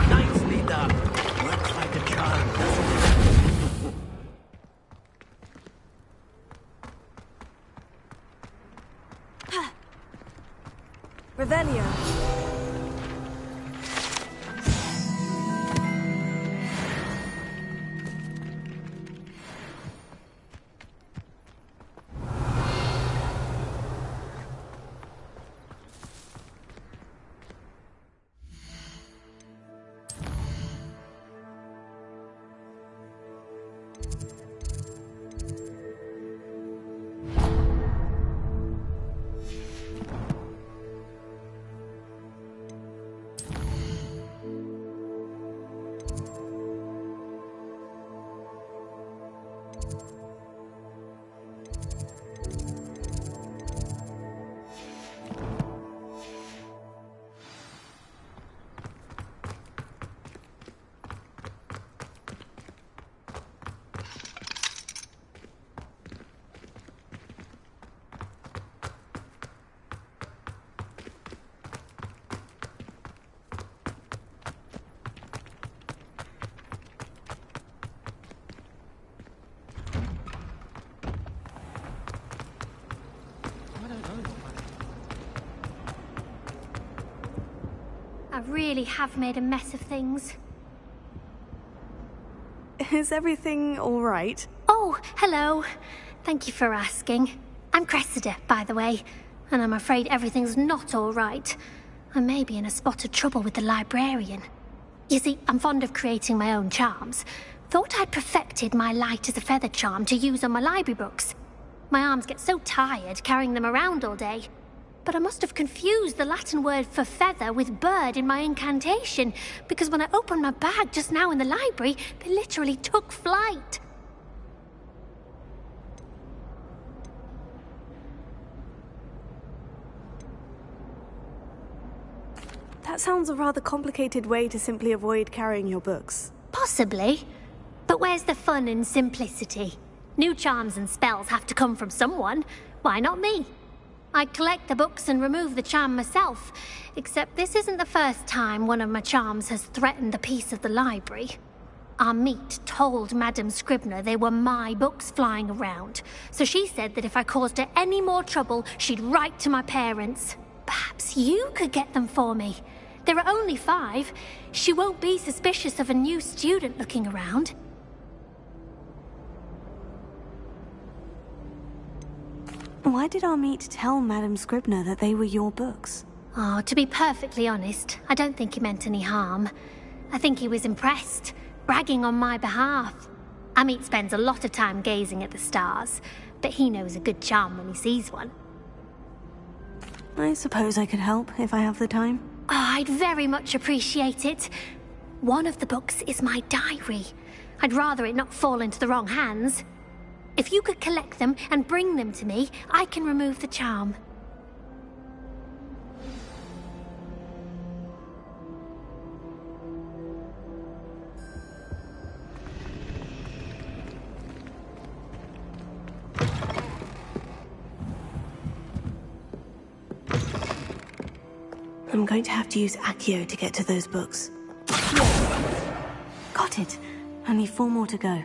Nicely done. Works like a charm, doesn't it? Revelio. I really have made a mess of things. Is everything all right? Oh, hello. Thank you for asking. I'm Cressida, by the way, and I'm afraid everything's not all right. I may be in a spot of trouble with the librarian. You see, I'm fond of creating my own charms. Thought I'd perfected my light as a feather charm to use on my library books. My arms get so tired carrying them around all day. But I must have confused the Latin word for feather with bird in my incantation, because when I opened my bag just now in the library, they literally took flight. That sounds a rather complicated way to simply avoid carrying your books. Possibly. But where's the fun in simplicity? New charms and spells have to come from someone. Why not me? I collect the books and remove the charm myself, except this isn't the first time one of my charms has threatened the peace of the library. Our meet told Madame Scribner they were my books flying around, so she said that if I caused her any more trouble, she'd write to my parents. Perhaps you could get them for me. There are only 5. She won't be suspicious of a new student looking around. Why did our meet tell Madame Scribner that they were your books? Oh, to be perfectly honest, I don't think he meant any harm. I think he was impressed, bragging on my behalf. Amit spends a lot of time gazing at the stars. but he knows a good charm when he sees one. I suppose I could help if I have the time. Oh, I'd very much appreciate it. One of the books is my diary. I'd rather it not fall into the wrong hands. If you could collect them and bring them to me, I can remove the charm. I'm going to have to use Accio to get to those books. Got it. Only 4 more to go.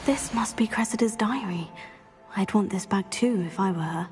This must be Cressida's diary. I'd want this back too if I were her.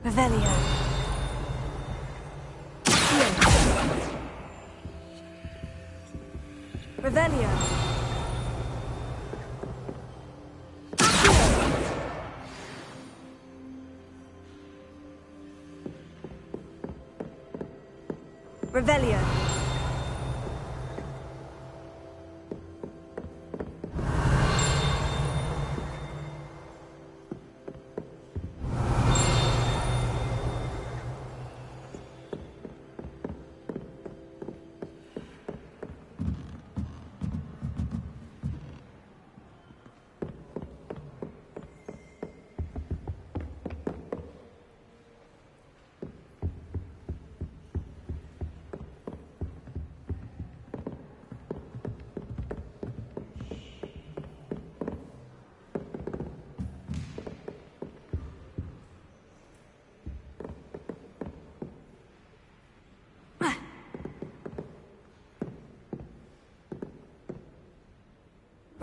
Revelio. Revelio. Revelio.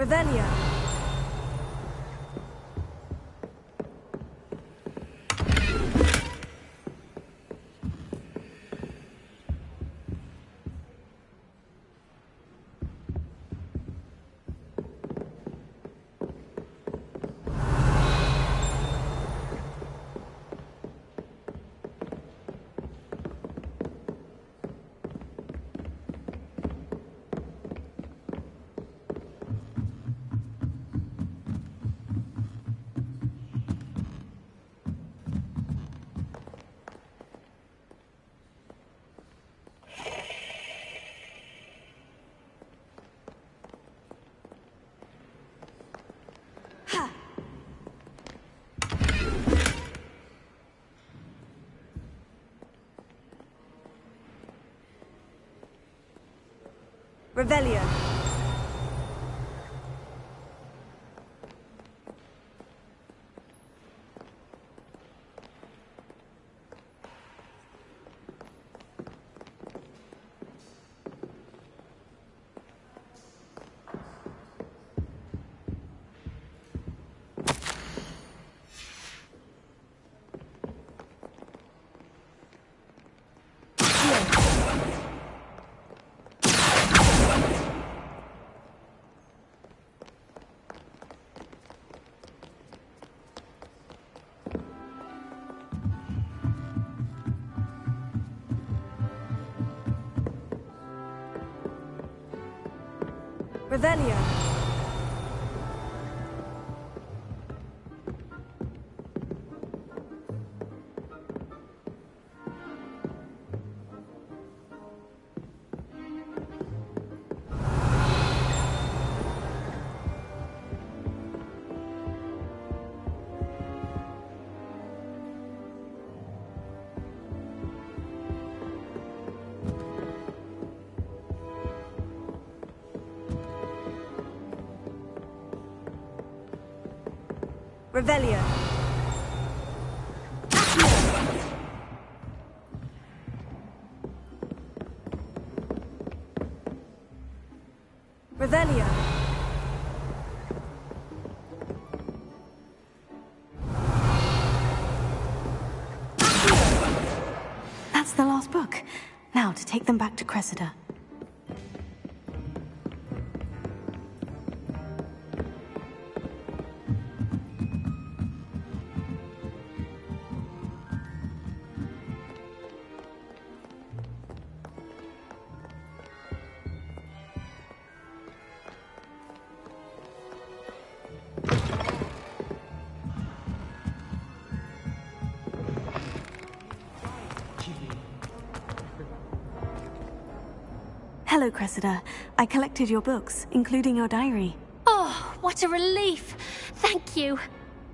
Revelio. Revelio. Revelio. Revelio. Revelio. That's the last book. Now to take them back to Cressida. Hello, Cressida. I collected your books, including your diary. Oh, what a relief. Thank you.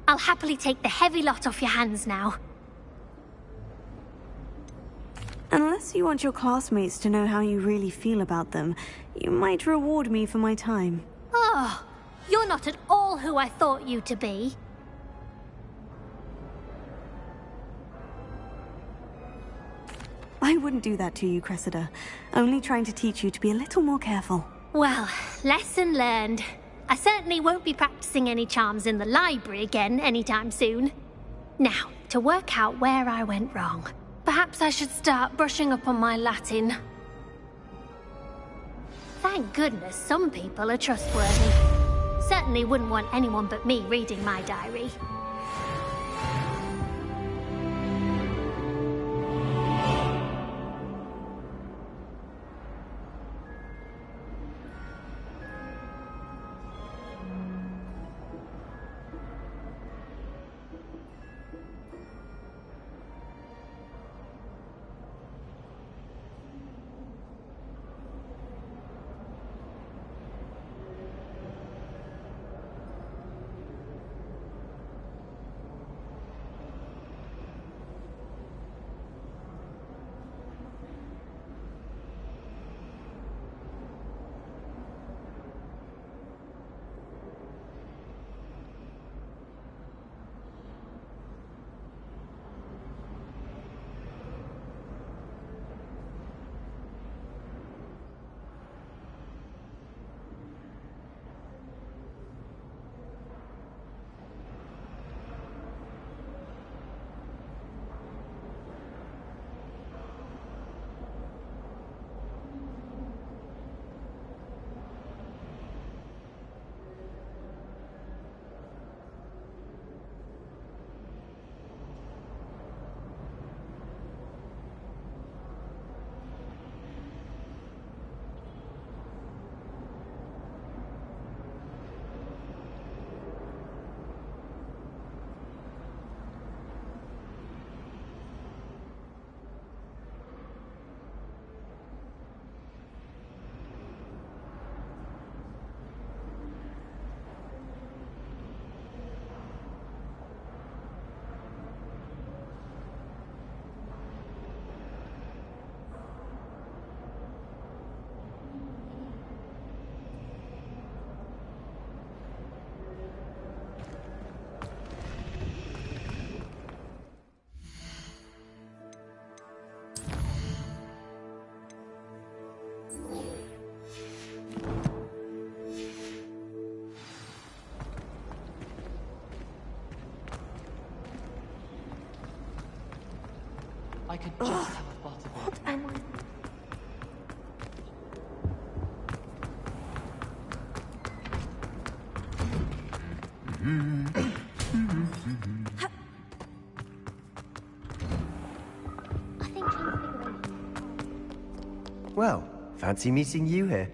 I'll happily take the heavy lot off your hands now. Unless you want your classmates to know how you really feel about them, you might reward me for my time. Oh, you're not at all who I thought you to be. I wouldn't do that to you, Cressida. Only trying to teach you to be a little more careful. Well, lesson learned. I certainly won't be practicing any charms in the library again anytime soon. Now, to work out where I went wrong. Perhaps I should start brushing up on my Latin. Thank goodness some people are trustworthy. Certainly wouldn't want anyone but me reading my diary. I could just have a bottle of it. What am I... Well, fancy meeting you here.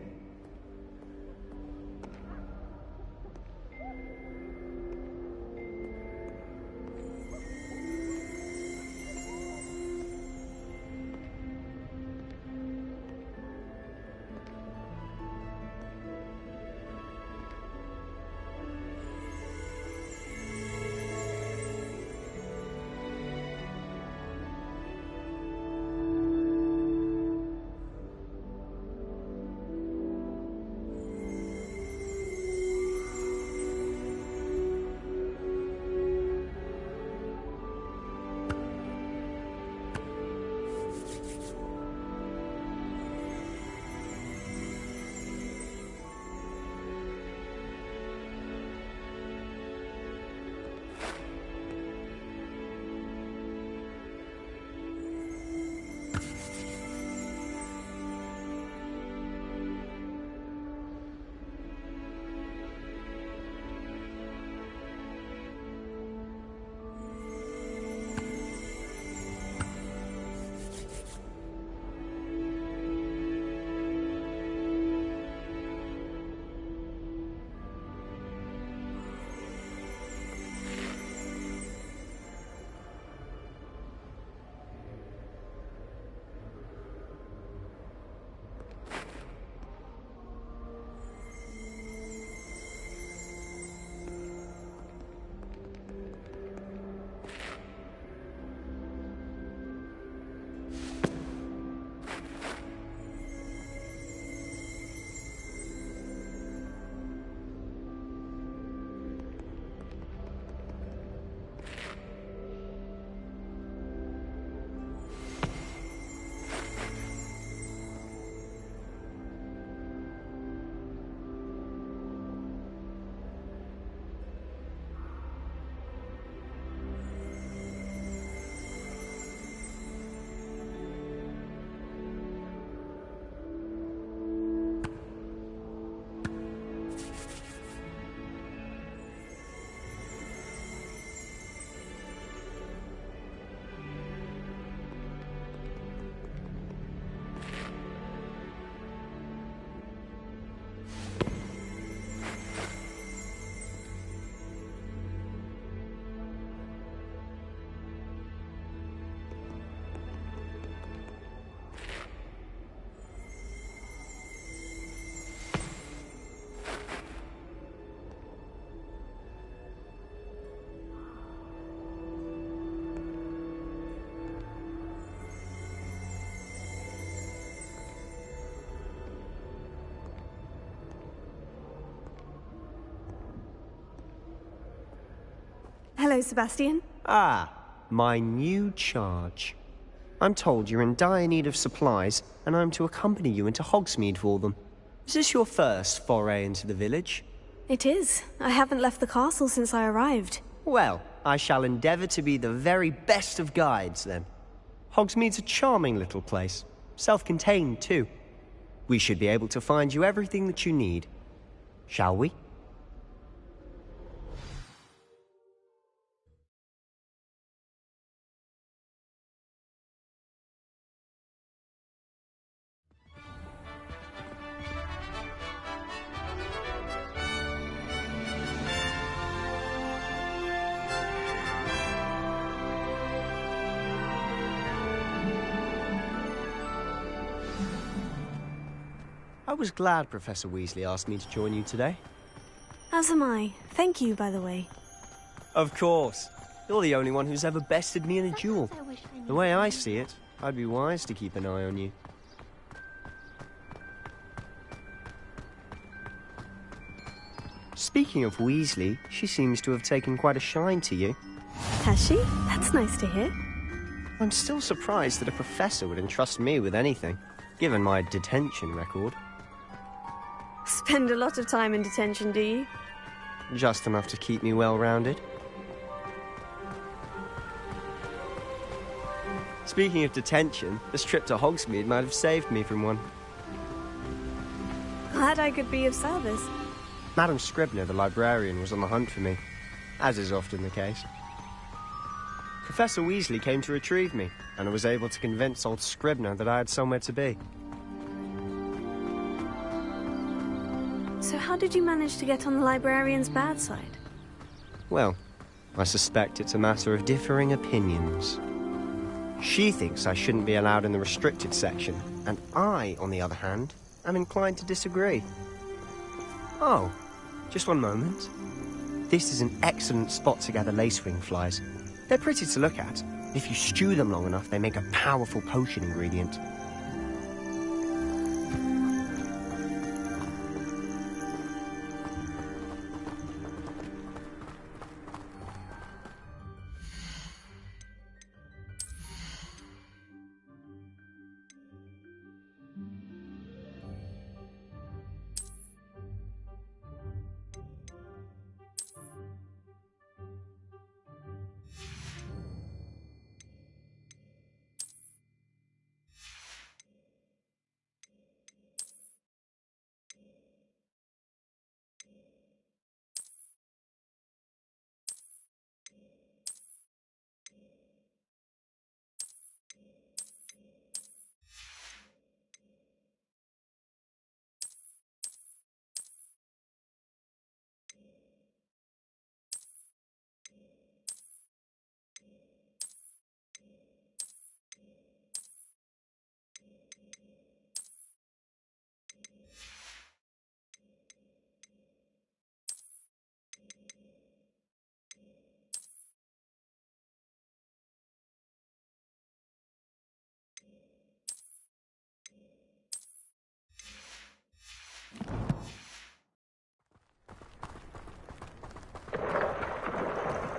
Sebastian. Ah, my new charge. I'm told you're in dire need of supplies, and I'm to accompany you into Hogsmeade for them. Is this your first foray into the village? It is. I haven't left the castle since I arrived. Well, I shall endeavour to be the very best of guides, then. Hogsmeade's a charming little place. Self-contained, too. We should be able to find you everything that you need. Shall we? I was glad Professor Weasley asked me to join you today. As am I. Thank you, by the way. Of course. You're the only one who's ever bested me in a duel. The way I see it, I'd be wise to keep an eye on you. Speaking of Weasley, she seems to have taken quite a shine to you. Has she? That's nice to hear. I'm still surprised that a professor would entrust me with anything, given my detention record. Spend a lot of time in detention, do you? Just enough to keep me well-rounded. Speaking of detention, this trip to Hogsmeade might have saved me from one. Glad I could be of service. Madam Scribner, the librarian, was on the hunt for me, as is often the case. Professor Weasley came to retrieve me, and I was able to convince old Scribner that I had somewhere to be. So how did you manage to get on the librarian's bad side? Well, I suspect it's a matter of differing opinions. She thinks I shouldn't be allowed in the restricted section, and I, on the other hand, am inclined to disagree. Oh, just one moment. This is an excellent spot to gather lacewing flies. They're pretty to look at. If you stew them long enough, they make a powerful potion ingredient.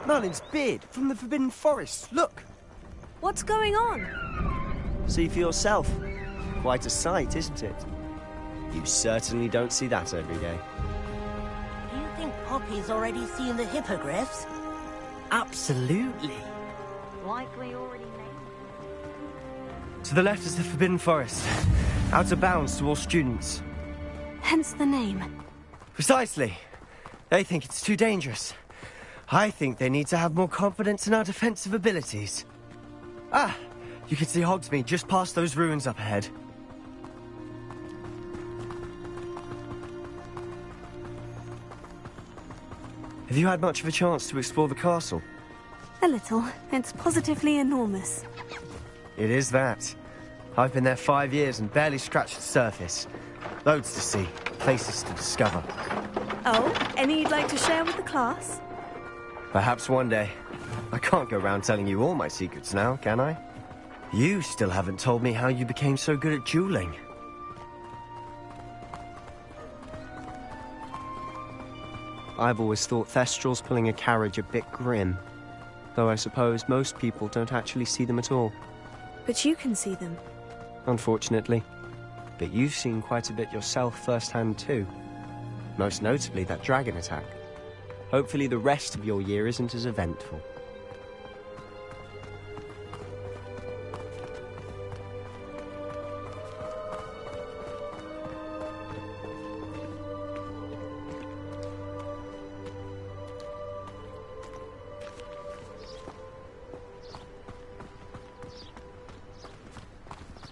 Merlin's beard from the Forbidden Forest. Look! What's going on? See for yourself. Quite a sight, isn't it? You certainly don't see that every day. Do you think Poppy's already seen the hippogriffs? Absolutely. Like we already made. To the left is the Forbidden Forest. Out of bounds to all students. Hence the name. Precisely. They think it's too dangerous. I think they need to have more confidence in our defensive abilities. Ah, you can see Hogsmeade just past those ruins up ahead. Have you had much of a chance to explore the castle? A little. It's positively enormous. It is that. I've been there 5 years and barely scratched the surface. Loads to see, places to discover. Oh, any you'd like to share with the class? Perhaps one day. I can't go around telling you all my secrets now, can I? You still haven't told me how you became so good at dueling. I've always thought Thestral's pulling a carriage a bit grim. Though I suppose most people don't actually see them at all. But you can see them. Unfortunately. But you've seen quite a bit yourself firsthand too. Most notably that dragon attack. Hopefully the rest of your year isn't as eventful.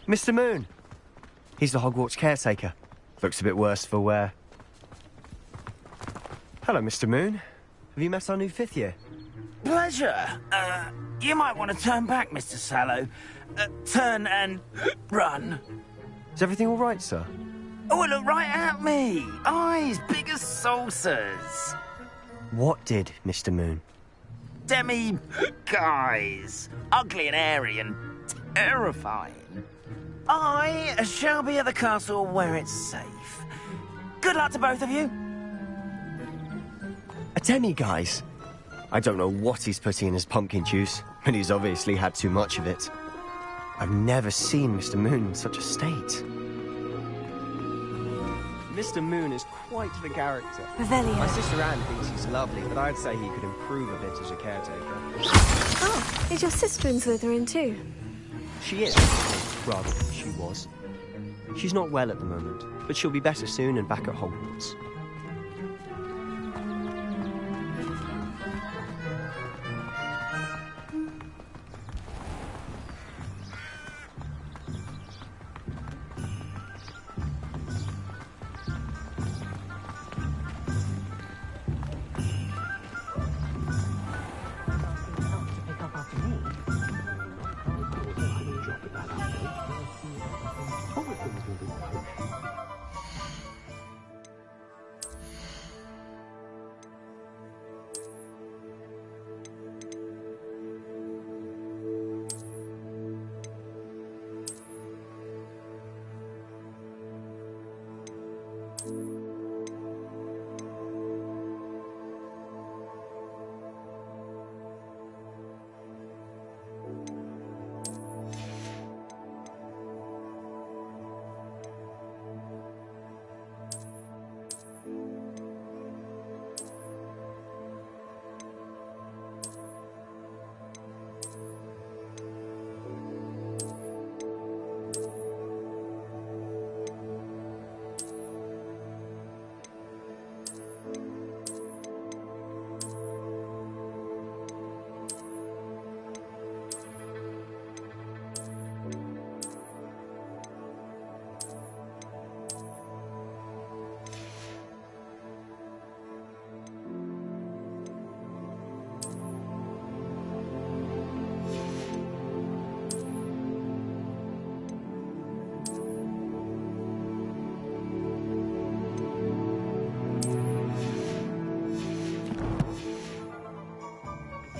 Mr. Moon! He's the Hogwarts caretaker. Looks a bit worse for wear. Hello, Mr. Moon. Have you met our new 5th year? Pleasure. You might want to turn back, Mr. Sallow. Turn and run. Is everything all right, sir? Oh, look right at me. Eyes big as saucers. What did, Mr. Moon? Guys. Ugly and airy and terrifying. I shall be at the castle where it's safe. Good luck to both of you. A demi-guise? I don't know what he's putting in his pumpkin juice, but he's obviously had too much of it. I've never seen Mr. Moon in such a state. Mr. Moon is quite the character. Revelio. My sister Anne thinks he's lovely, but I'd say he could improve a bit as a caretaker. Oh, is your sister in Slytherin too? She is. Rather, she was. She's not well at the moment, but she'll be better soon and back at Hogwarts.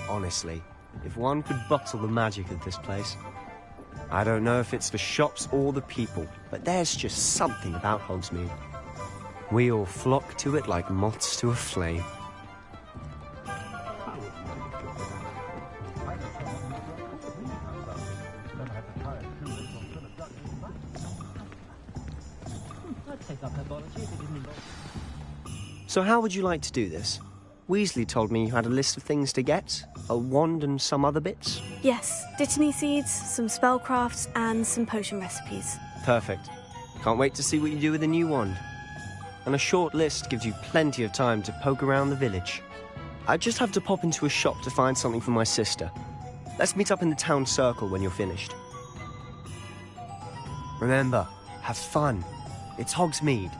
Honestly, if one could bottle the magic of this place. I don't know if it's the shops or the people, but there's just something about Hogsmeade. We all flock to it like moths to a flame. So how would you like to do this? Weasley told me you had a list of things to get, a wand and some other bits. Yes, Dittany seeds, some spellcrafts, and some potion recipes. Perfect. Can't wait to see what you do with the new wand. And a short list gives you plenty of time to poke around the village. I just have to pop into a shop to find something for my sister. Let's meet up in the town circle when you're finished. Remember, have fun. It's Hogsmeade.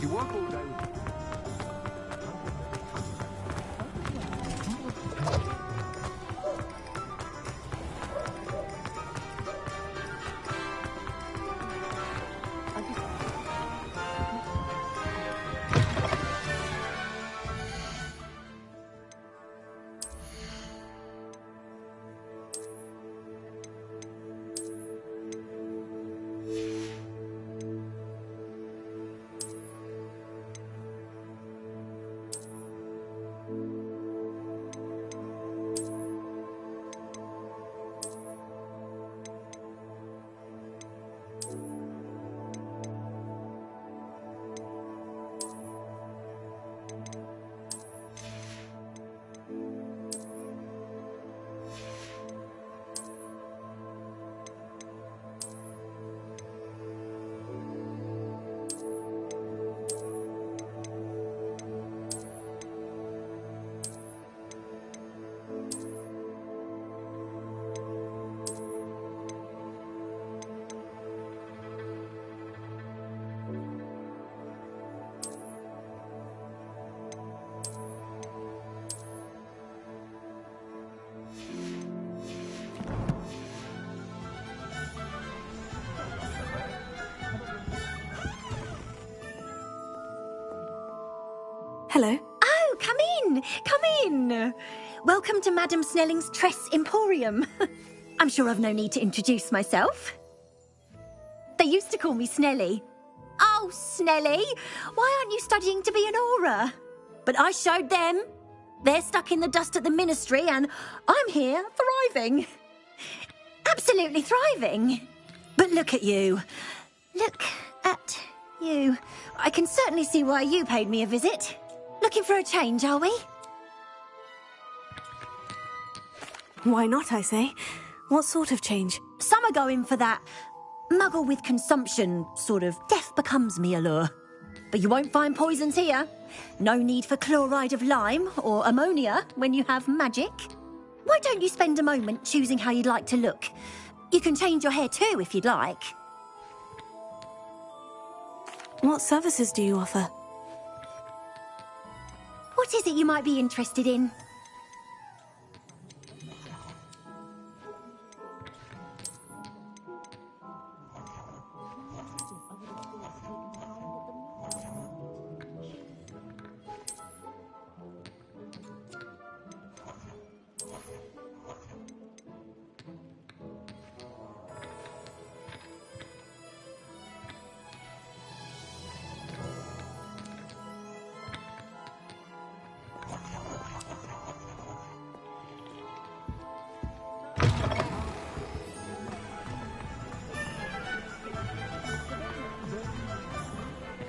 You work all day. Hello. Oh, come in! Come in! Welcome to Madame Snelling's Tress Emporium. I'm sure I've no need to introduce myself. They used to call me Snelly. Oh, Snelly! Why aren't you studying to be an aura? But I showed them. They're stuck in the dust at the ministry and I'm here, thriving. Absolutely thriving. But look at you. Look at you. I can certainly see why you paid me a visit. Looking for a change, are we? Why not, I say? What sort of change? Some are going for that muggle with consumption, sort of death becomes me allure. But you won't find poisons here. No need for chloride of lime or ammonia when you have magic. Why don't you spend a moment choosing how you'd like to look? You can change your hair too if you'd like. What services do you offer? What is it you might be interested in?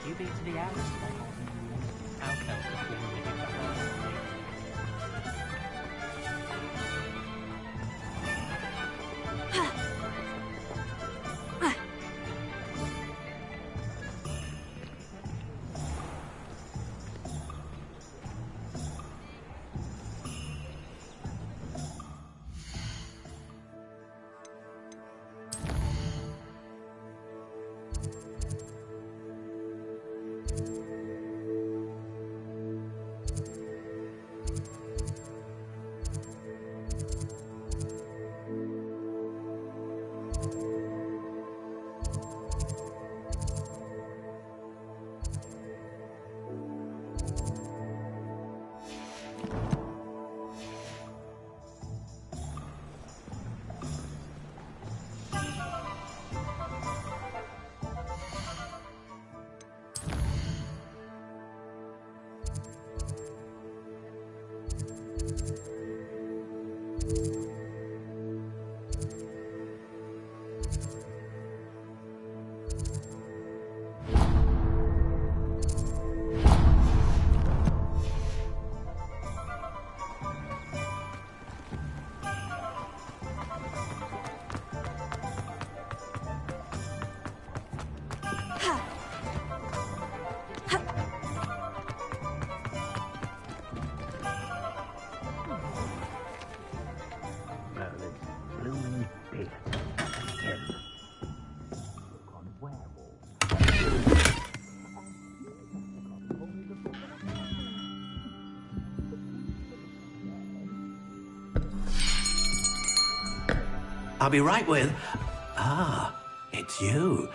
You been to the house today? How come you didn't give that I'll be right with... Ah, it's you.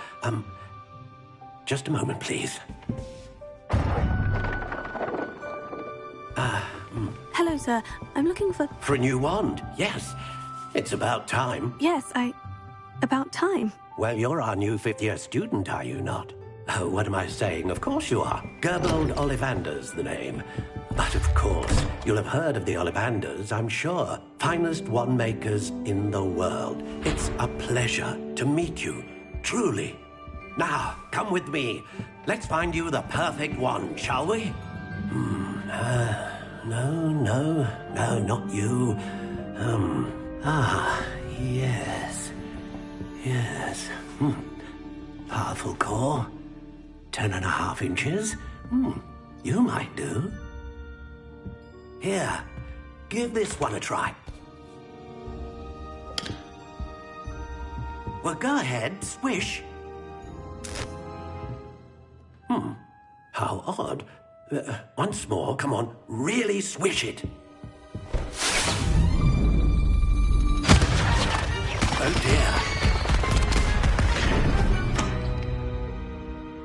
Just a moment, please. Hello, sir. I'm looking for... For a new wand, yes. It's about time. Yes, about time. Well, you're our new fifth-year student, are you not? Oh, what am I saying? Of course you are. Gerbold Ollivander's the name. But of course, you'll have heard of the Ollivanders, I'm sure. Finest wand makers in the world. It's a pleasure to meet you, truly. Now, come with me. Let's find you the perfect wand, shall we? No, not you. Yes. Powerful core. 10.5 inches. You might do. Here, give this one a try. Well, go ahead, swish. How odd. Once more, come on, really swish it. Oh dear.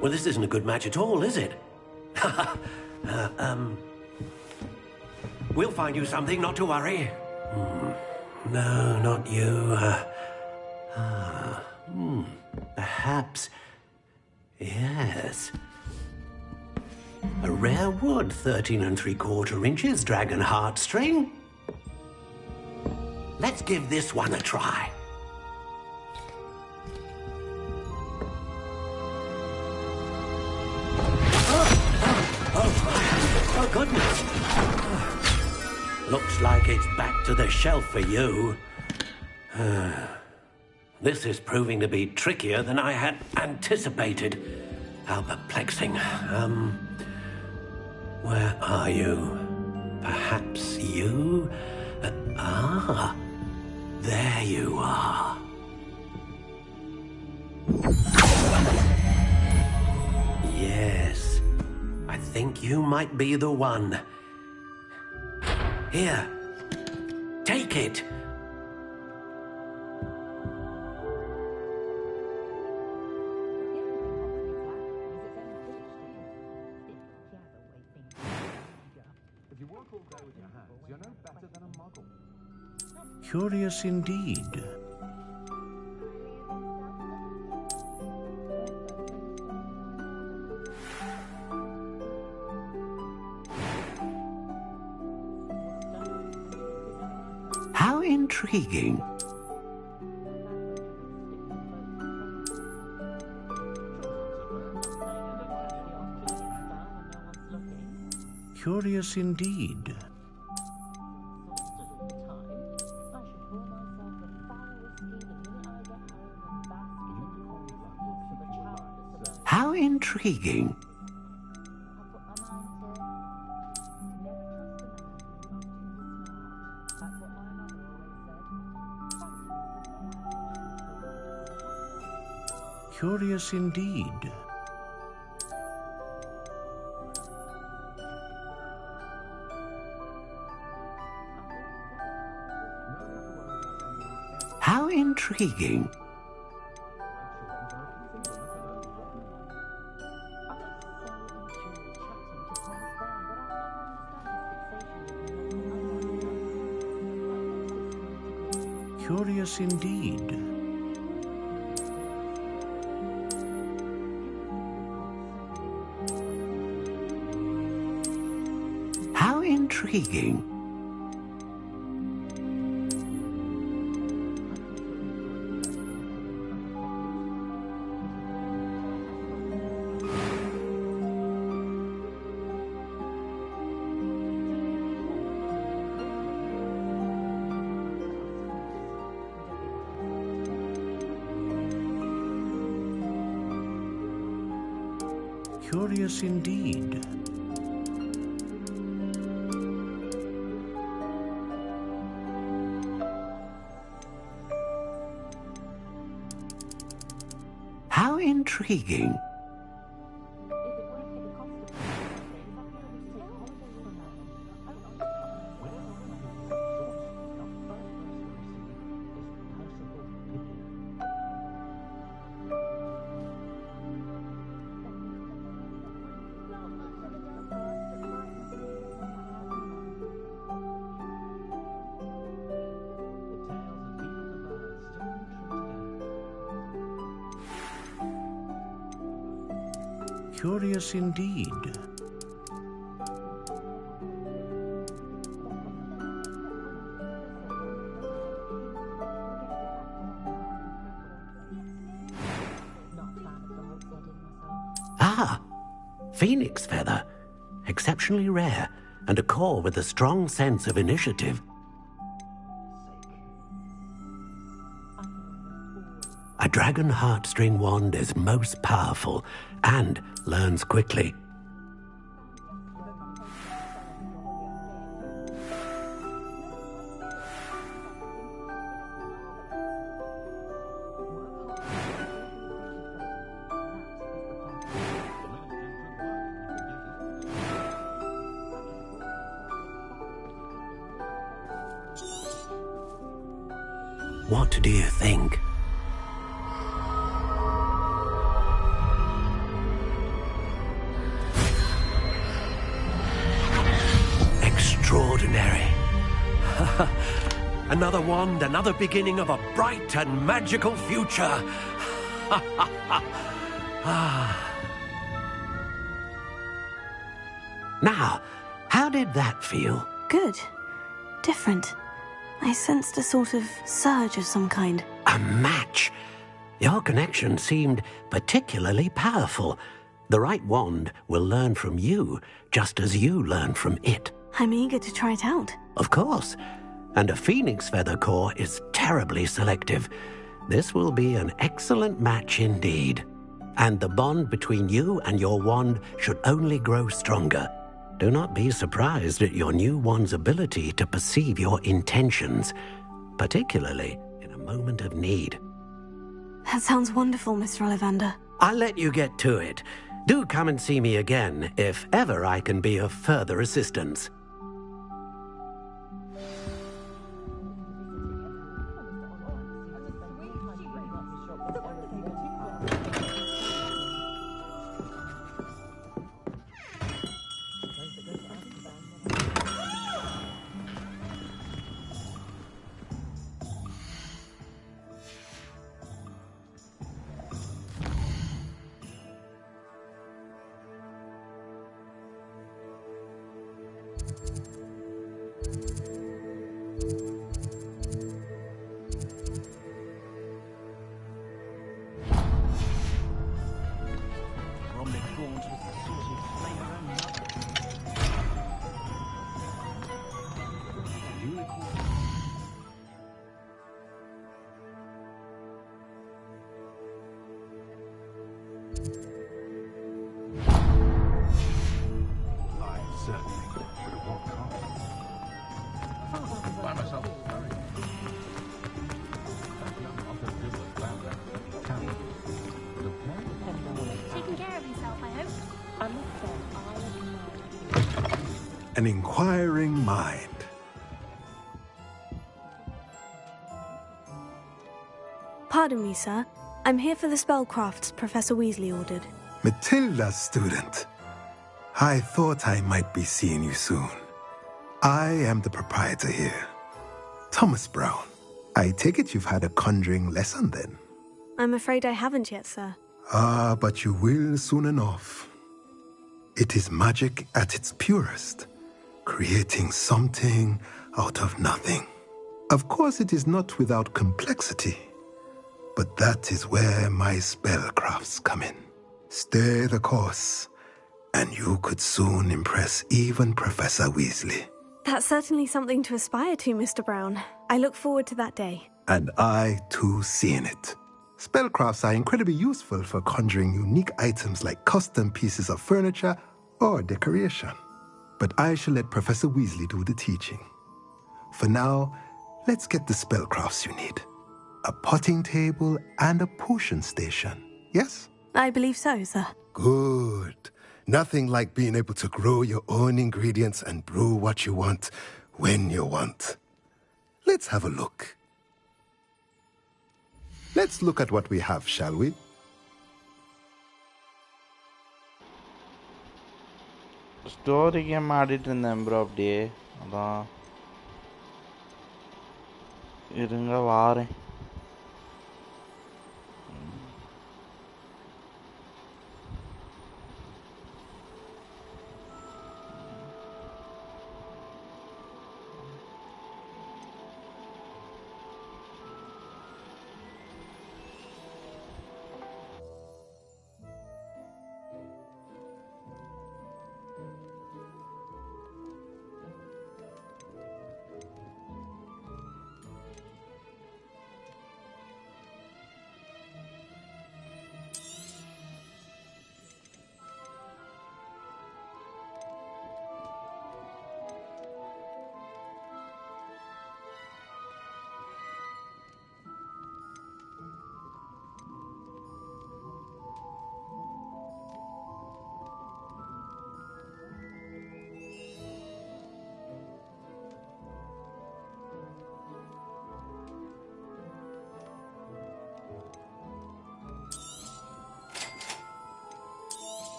Well, this isn't a good match at all, is it? We'll find you something, not to worry. No, not you. Perhaps... Yes. A rare wood, 13 3/4 inches, dragon heartstring. Let's give this one a try. Oh, goodness. Looks like it's back to the shelf for you. This is proving to be trickier than I had anticipated. How perplexing. Where are you? Perhaps you? There you are. Yes, I think you might be the one. Here, take it. Curious indeed. How intriguing. Curious indeed. How intriguing. Curious indeed. How intriguing. Curious indeed. How intriguing. Curious indeed. How intriguing. Curious indeed. Ah, phoenix feather. Exceptionally rare, and a core with a strong sense of initiative. A dragon heartstring wand is most powerful and learns quickly. What do you think? Extraordinary. Another wand, another beginning of a bright and magical future. Now, how did that feel? Good. Different. I sensed a sort of surge of some kind. A match. Your connection seemed particularly powerful. The right wand will learn from you, just as you learn from it. I'm eager to try it out. Of course. And a phoenix feather core is terribly selective. This will be an excellent match indeed. And the bond between you and your wand should only grow stronger. Do not be surprised at your new wand's ability to perceive your intentions, particularly in a moment of need. That sounds wonderful, Mr. Ollivander. I'll let you get to it. Do come and see me again if ever I can be of further assistance. An inquiring mind. Pardon me, sir. I'm here for the spellcrafts Professor Weasley ordered. Matilda's student. I thought I might be seeing you soon. I am the proprietor here, Thomas Brown. I take it you've had a conjuring lesson then? I'm afraid I haven't yet, sir. Ah, but you will soon enough. It is magic at its purest, creating something out of nothing. Of course, it is not without complexity, but that is where my spellcrafts come in. Stay the course, and you could soon impress even Professor Weasley. That's certainly something to aspire to, Mr. Brown. I look forward to that day. And I, too, seeing it. Spellcrafts are incredibly useful for conjuring unique items like custom pieces of furniture or decoration. But I shall let Professor Weasley do the teaching. For now, let's get the spellcrafts you need. A potting table and a potion station, yes? I believe so, sir. Good. Nothing like being able to grow your own ingredients and brew what you want when you want. Let's have a look. Let's look at what we have, shall we? Story game ஆடிட்டு bro அப்படியே அதான் இருங்க வாரேன்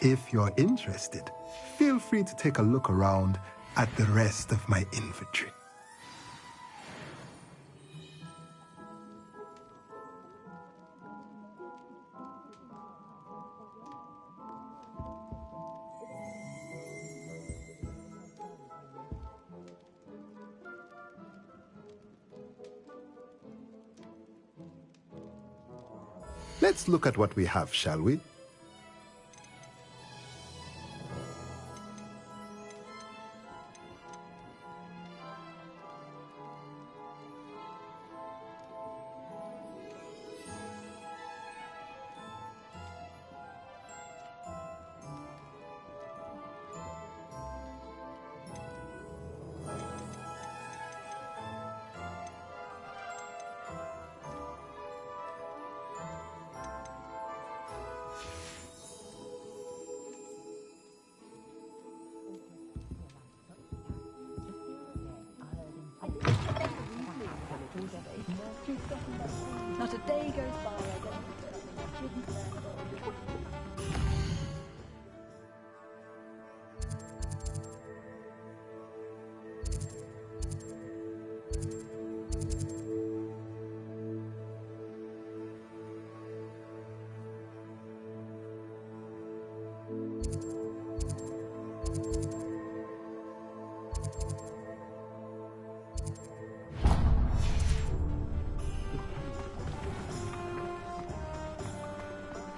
If you're interested, feel free to take a look around at the rest of my inventory. Let's look at what we have, shall we? Not a day goes by I don't.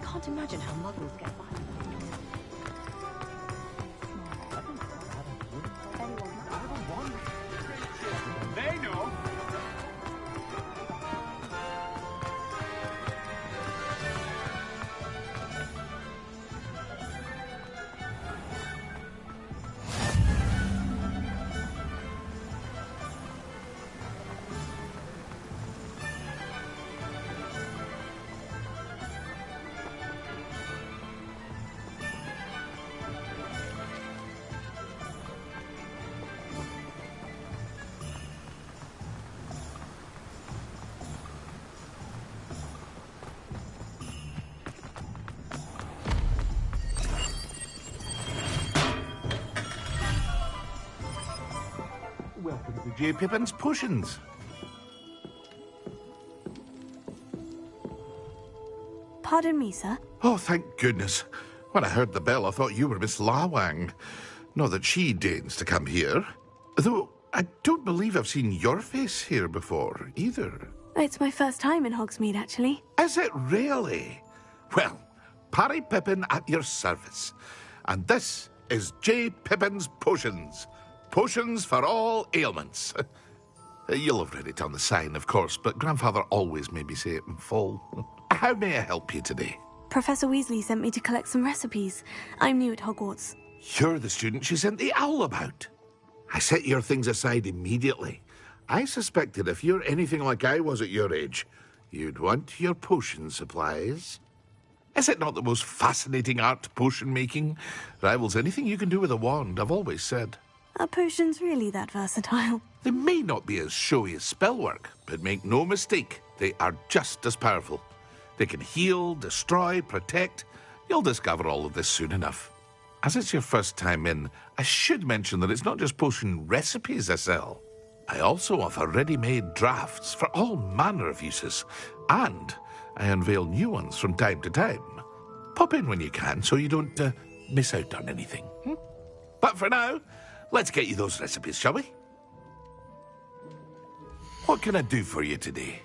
Can't imagine how muggles get by. They know. Welcome to J. Pippin's Potions. Pardon me, sir. Oh, thank goodness. When I heard the bell, I thought you were Miss Lawang. Not that she deigns to come here. Though I don't believe I've seen your face here before, either. It's my first time in Hogsmeade, actually. Is it really? Well, Parry Pippin at your service. And this is J. Pippin's Potions. Potions for all ailments. You'll have read it on the sign, of course, but Grandfather always made me say it in full. How may I help you today? Professor Weasley sent me to collect some recipes. I'm new at Hogwarts. You're the student she sent the owl about. I set your things aside immediately. I suspected if you're anything like I was at your age, you'd want your potion supplies. Is it not the most fascinating art, potion making? Rivals anything you can do with a wand, I've always said. Are potions really that versatile? They may not be as showy as spellwork, but make no mistake, they are just as powerful. They can heal, destroy, protect. You'll discover all of this soon enough. As it's your first time in, I should mention that it's not just potion recipes I sell. I also offer ready-made drafts for all manner of uses, and I unveil new ones from time to time. Pop in when you can so you don't miss out on anything. But for now, let's get you those recipes, shall we? What can I do for you today?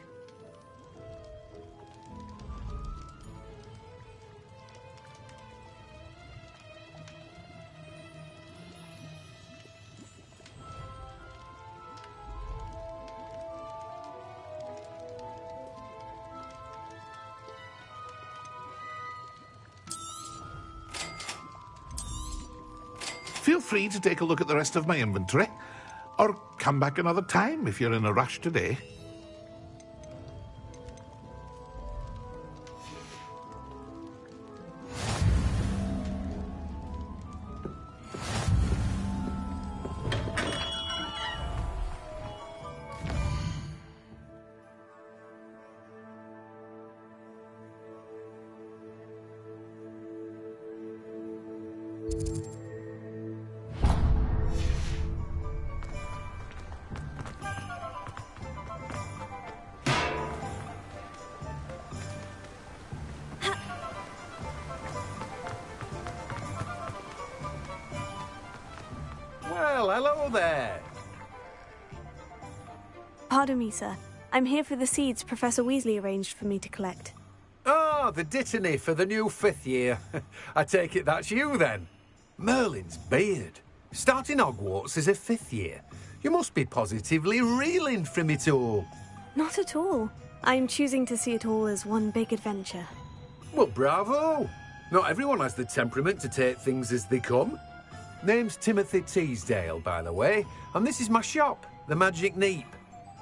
Feel free to take a look at the rest of my inventory, or come back another time if you're in a rush today. Well, hello there. Pardon me, sir. I'm here for the seeds Professor Weasley arranged for me to collect. Oh, the dittany for the new 5th year. I take it that's you, then. Merlin's beard. Starting Hogwarts as a 5th year. You must be positively reeling from it all. Not at all. I'm choosing to see it all as one big adventure. Well, bravo. Not everyone has the temperament to take things as they come. Name's Timothy Teasdale, by the way, and this is my shop, the Magic Neep.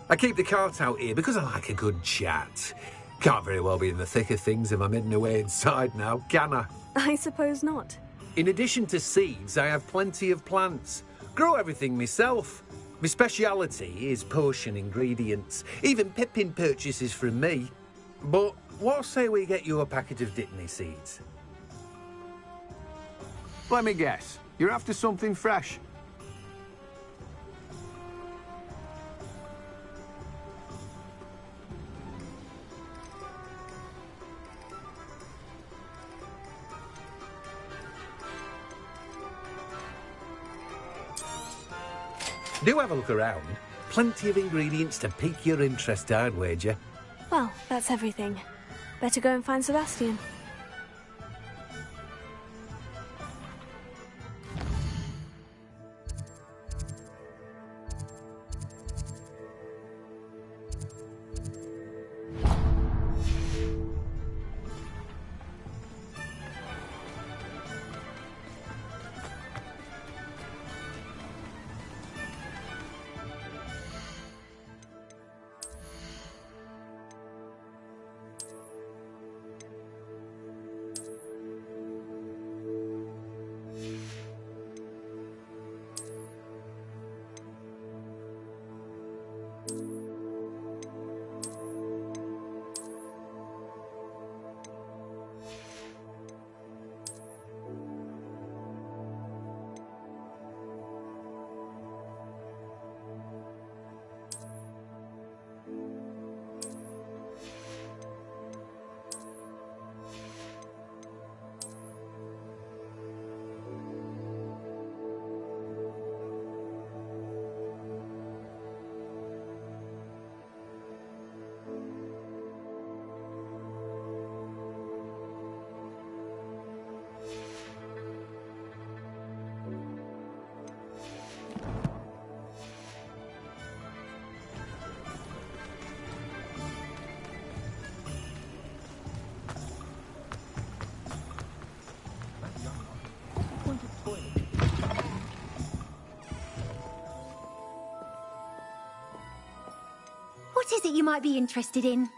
I keep the cart out here because I like a good chat. Can't very well be in the thick of things if I'm hidden away inside now, can I? I suppose not. In addition to seeds, I have plenty of plants. Grow everything myself. My speciality is potion ingredients. Even Pippin purchases from me. But what say we get you a packet of Dittany seeds? Let me guess. You're after something fresh. Do have a look around. Plenty of ingredients to pique your interest, I'd wager. Well, that's everything. Better go and find Sebastian. What is it you might be interested in?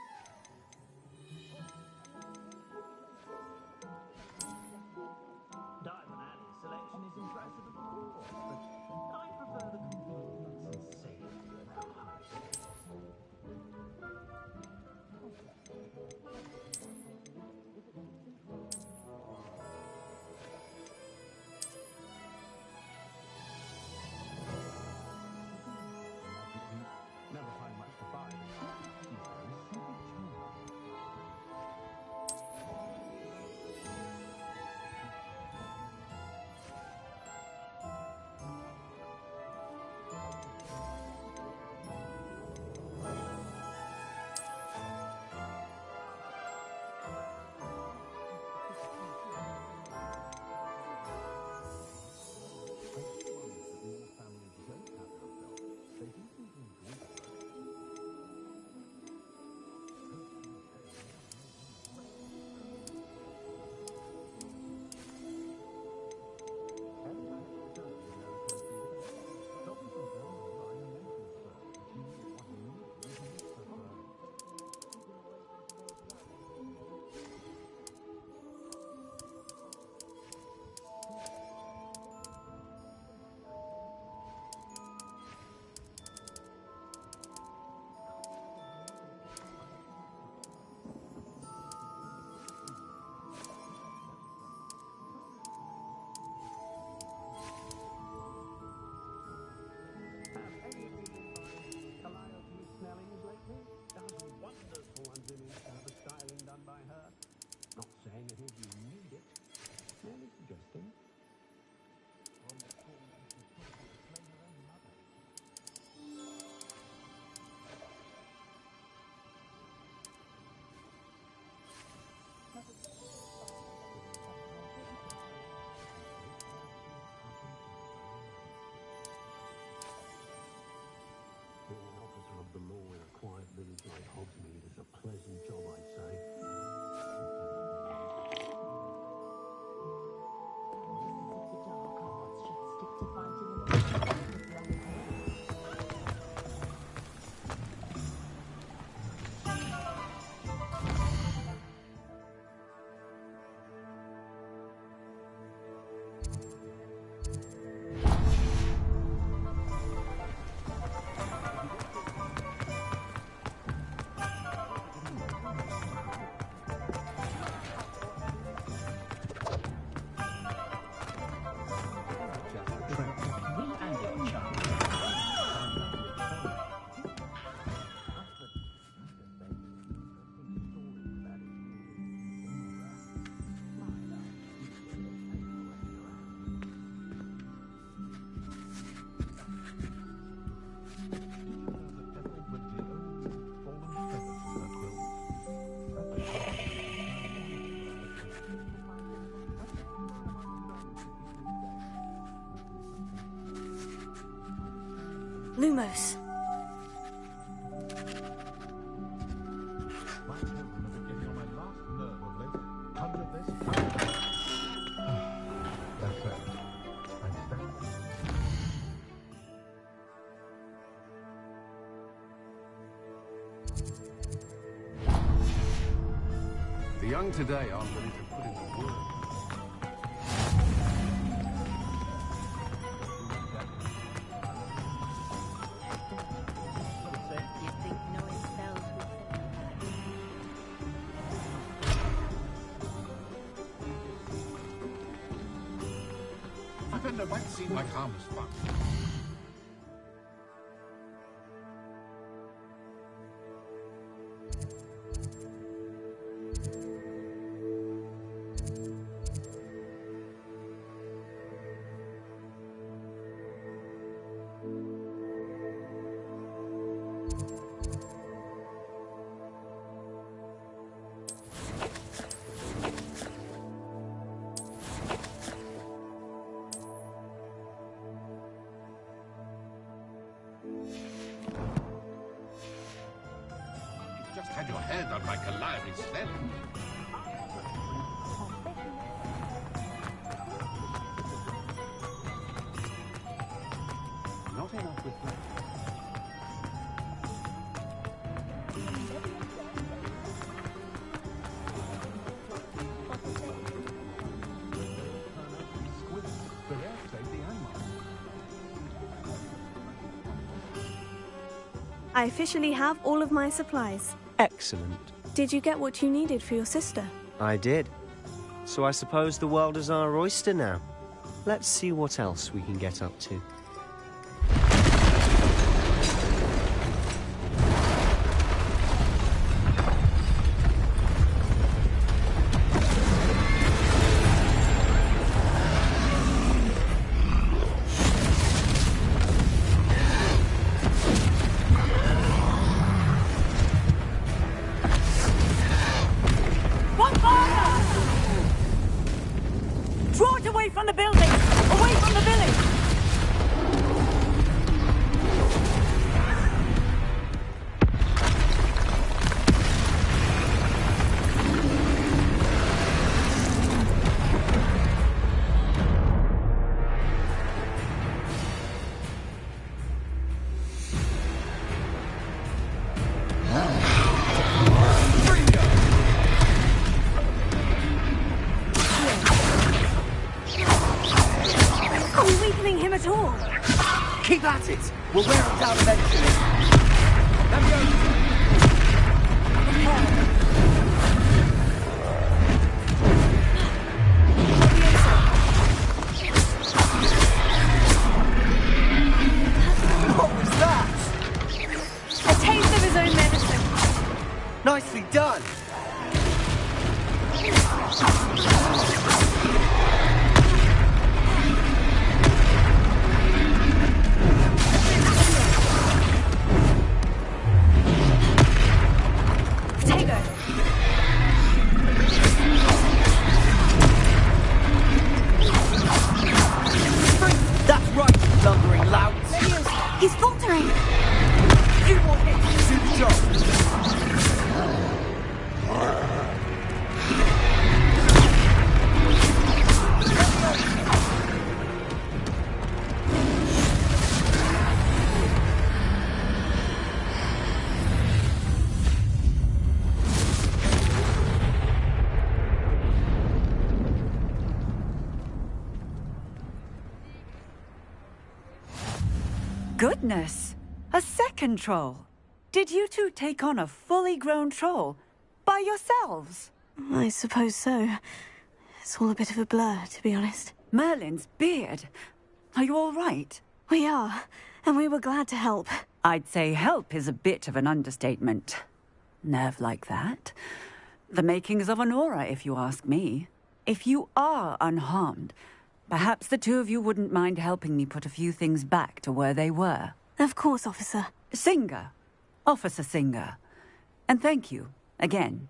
Lumos. The young today aren't ready to put in the work. Lavender might seem like harmless fun. Just had your hand on my Calliope Snelling. Not enough reflection. I officially have all of my supplies. Excellent. Did you get what you needed for your sister? I did. So I suppose the world is our oyster now. Let's see what else we can get up to. Draw it away from the building! Away from the village! Are we weakening him at all? Keep at it! We'll wear him down eventually. What was that? A taste of his own medicine. Nicely done! That's right, you lumbering louts! He's faltering! Few more hits to do the job! Goodness! A second troll! Did you two take on a fully grown troll? By yourselves? I suppose so. It's all a bit of a blur, to be honest. Merlin's beard. Are you all right? We are, and we were glad to help. I'd say help is a bit of an understatement. Nerve like that. The makings of an aura, if you ask me. If you are unharmed, perhaps the two of you wouldn't mind helping me put a few things back to where they were. Of course, officer. Singer. Officer Singer. And thank you, again.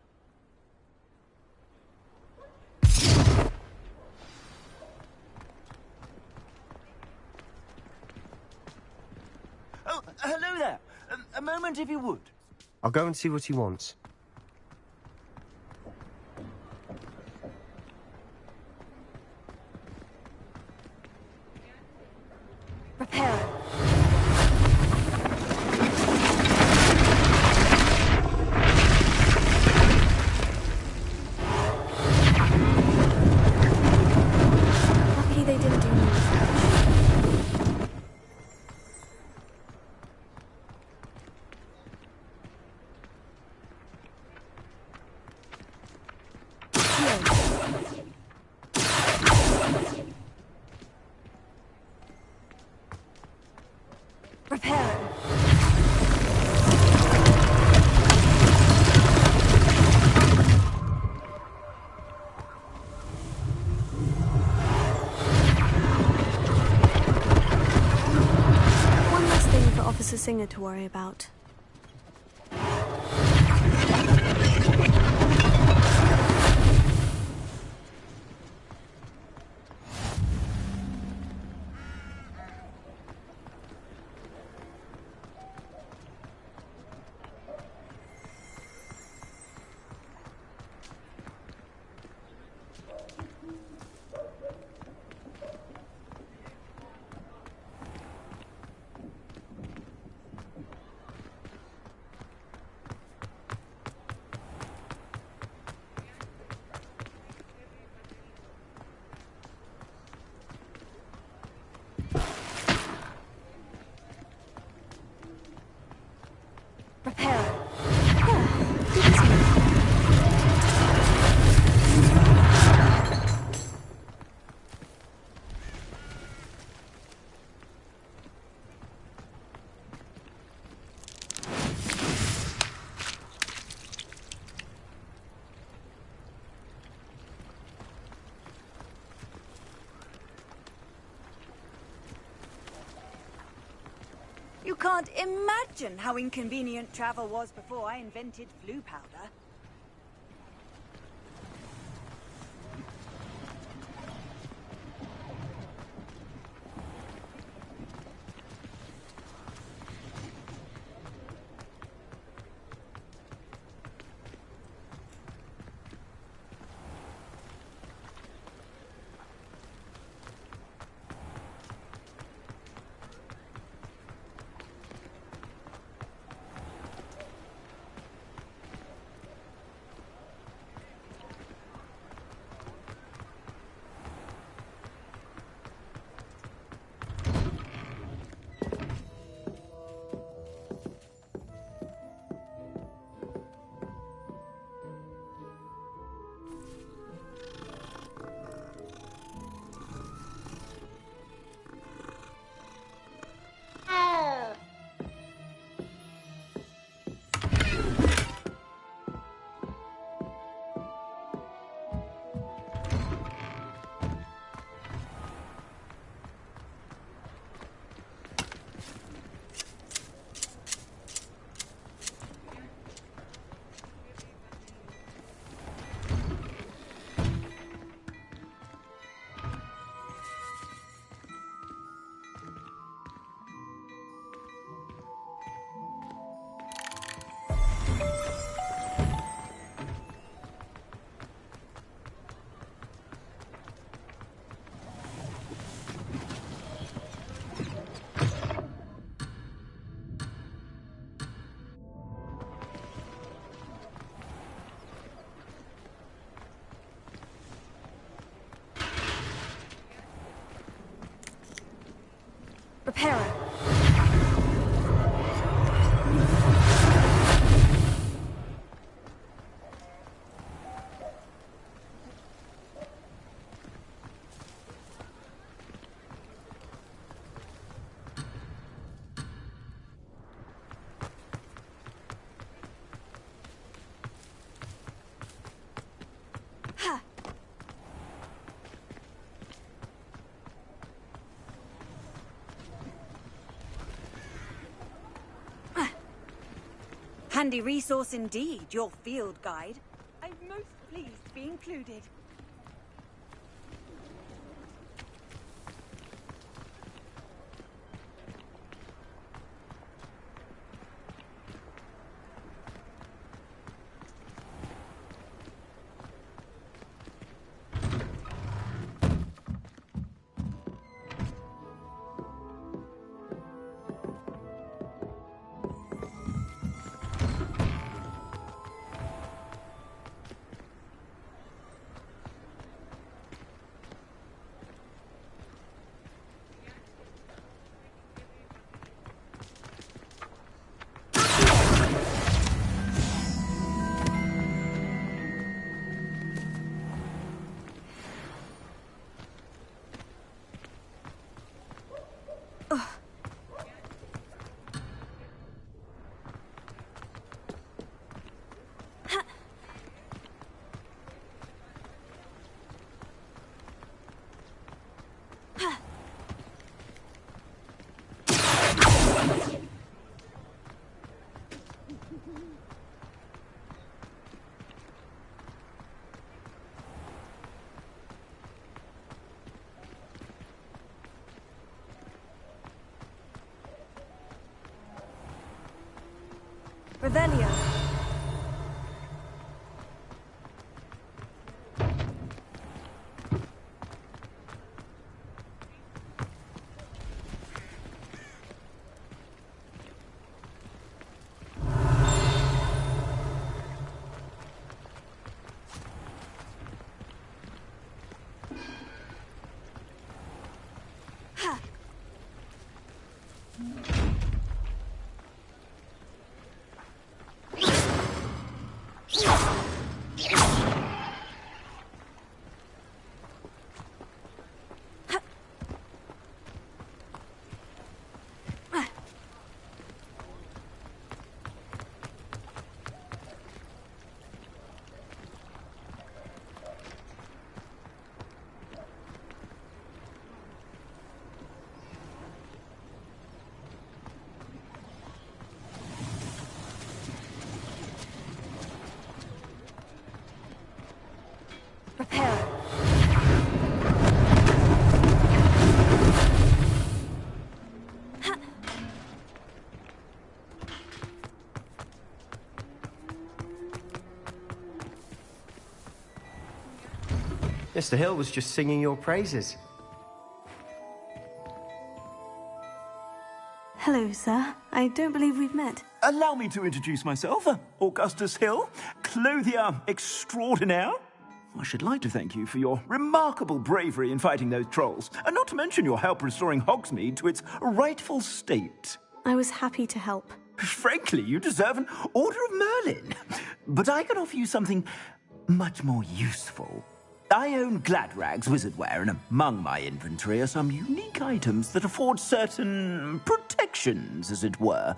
Oh, moment if you would. I'll go and see what he wants. Prepare. Lucky they didn't do me. Prepare. One less thing for Officer Singer to worry about. Prepare. You can't imagine how inconvenient travel was before I invented flu powder. Prepare. Handy resource indeed, your field guide. I'm most pleased to be included. Revelio. Prepare. Mr. Hill was just singing your praises. Hello, sir. I don't believe we've met. Allow me to introduce myself, Augustus Hill, clothier extraordinaire. I should like to thank you for your remarkable bravery in fighting those trolls, and not to mention your help restoring Hogsmeade to its rightful state. I was happy to help. Frankly, you deserve an Order of Merlin. But I can offer you something much more useful. I own Gladrag's wizardware, and among my inventory are some unique items that afford certain protections, as it were.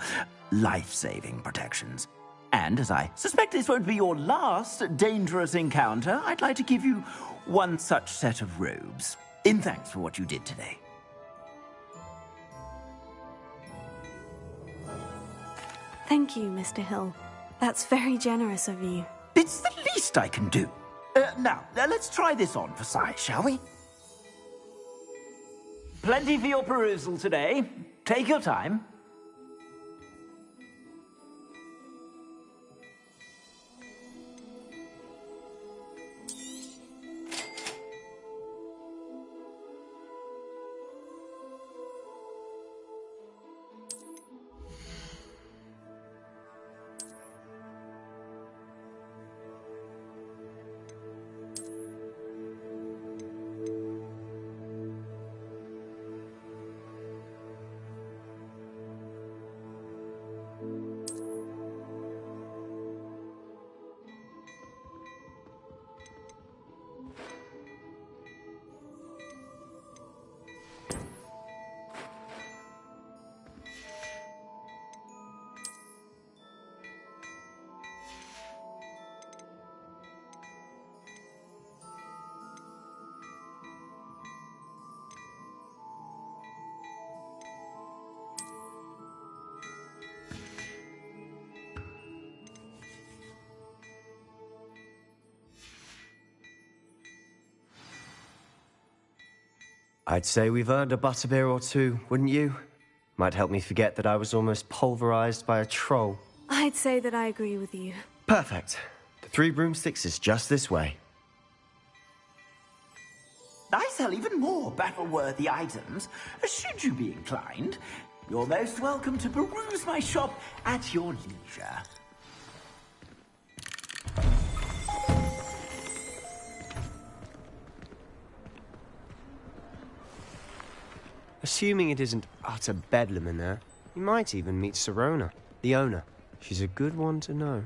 Life-saving protections. And as I suspect this won't be your last dangerous encounter, I'd like to give you one such set of robes, in thanks for what you did today. Thank you, Mr. Hill. That's very generous of you. It's the least I can do. Now, let's try this on for size, shall we? Plenty for your perusal today. Take your time. I'd say we've earned a butterbeer or two, wouldn't you? Might help me forget that I was almost pulverized by a troll. I'd say that I agree with you. Perfect. The 3 broomsticks is just this way. I sell even more battle-worthy items, should you be inclined. You're most welcome to peruse my shop at your leisure. Assuming it isn't utter bedlam in there, you might even meet Serona, the owner. She's a good one to know.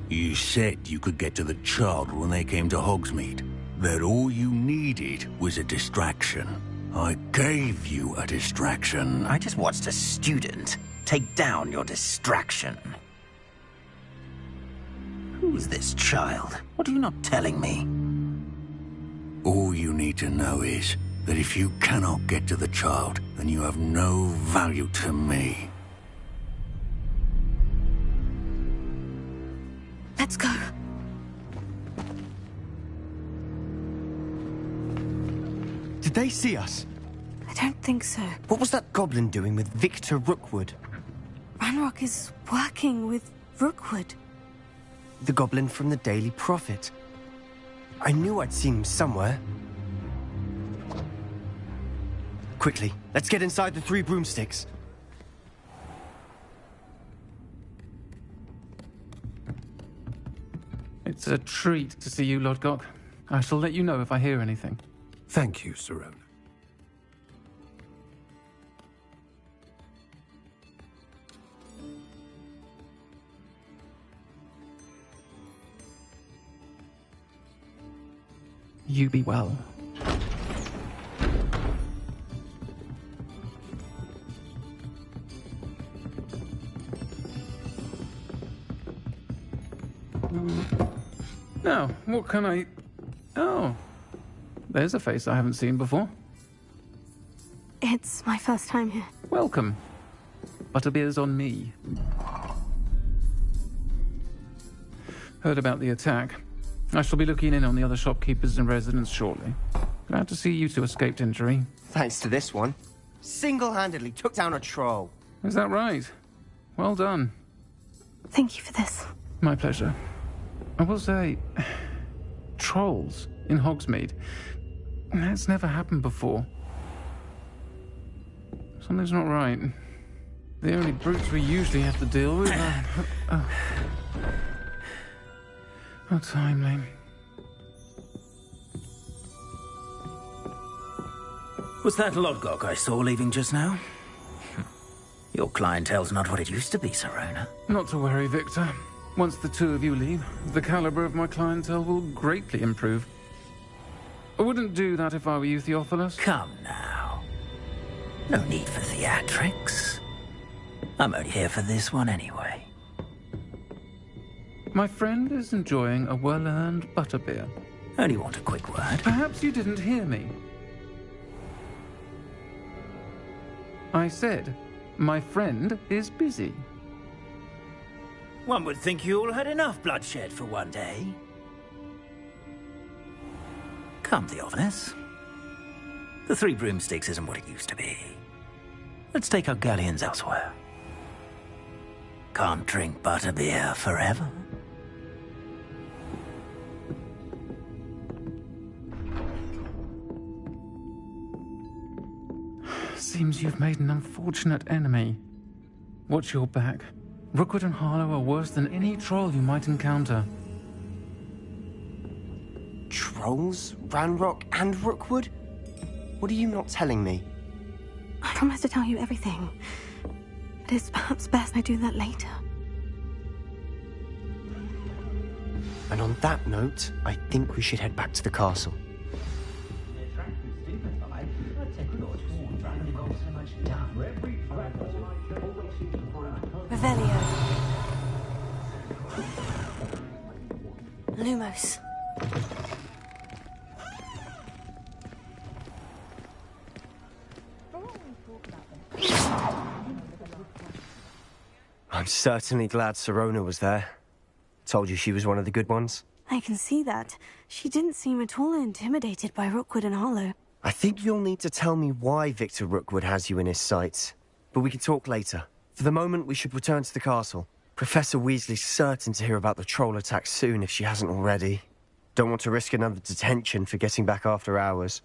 You said you could get to the child when they came to Hogsmeade. That all you needed was a distraction. I gave you a distraction. I just watched a student take down your distraction. Who's this child? What are you not telling me? All you need to know is, that if you cannot get to the child, then you have no value to me. Let's go. Did they see us? I don't think so. What was that goblin doing with Victor Rookwood? Ranrock is working with Rookwood. The goblin from the Daily Prophet. I knew I'd seen him somewhere. Quickly, let's get inside the 3 broomsticks. It's a treat to see you, Lodgok. I shall let you know if I hear anything. Thank you, Sirona. You be well. Now, what can I... Oh, there's a face I haven't seen before. It's my first time here. Welcome. Butterbeer's on me. Heard about the attack. I shall be looking in on the other shopkeepers and residents shortly. Glad to see you two escaped injury. Thanks to this one. Single-handedly took down a troll. Is that right? Well done. Thank you for this. My pleasure. I will say, trolls in Hogsmeade. That's never happened before. Something's not right. The only brutes we usually have to deal with are... How timely. Was that Lodgok I saw leaving just now? Your clientele's not what it used to be, Sirona. Not to worry, Victor. Once the two of you leave, the caliber of my clientele will greatly improve. I wouldn't do that if I were you, Theophilus. Come now. No need for theatrics. I'm only here for this one anyway. My friend is enjoying a well-earned butterbeer. Only want a quick word. Perhaps you didn't hear me. I said, my friend is busy. One would think you all had enough bloodshed for one day. Come, Theophilus. The 3 broomsticks isn't what it used to be. Let's take our galleons elsewhere. Can't drink butterbeer forever. Seems you've made an unfortunate enemy. Watch your back. Rookwood and Harlow are worse than any troll you might encounter. Trolls? Ranrock and Rookwood? What are you not telling me? I promise to tell you everything. It is perhaps best I do that later. And on that note, I think we should head back to the castle. Revelio. Lumos. I'm certainly glad Sirona was there. Told you she was one of the good ones. I can see that. She didn't seem at all intimidated by Rookwood and Harlow. I think you'll need to tell me why Victor Rookwood has you in his sights. But we can talk later. For the moment, we should return to the castle. Professor Weasley's certain to hear about the troll attack soon if she hasn't already. Don't want to risk another detention for getting back after hours.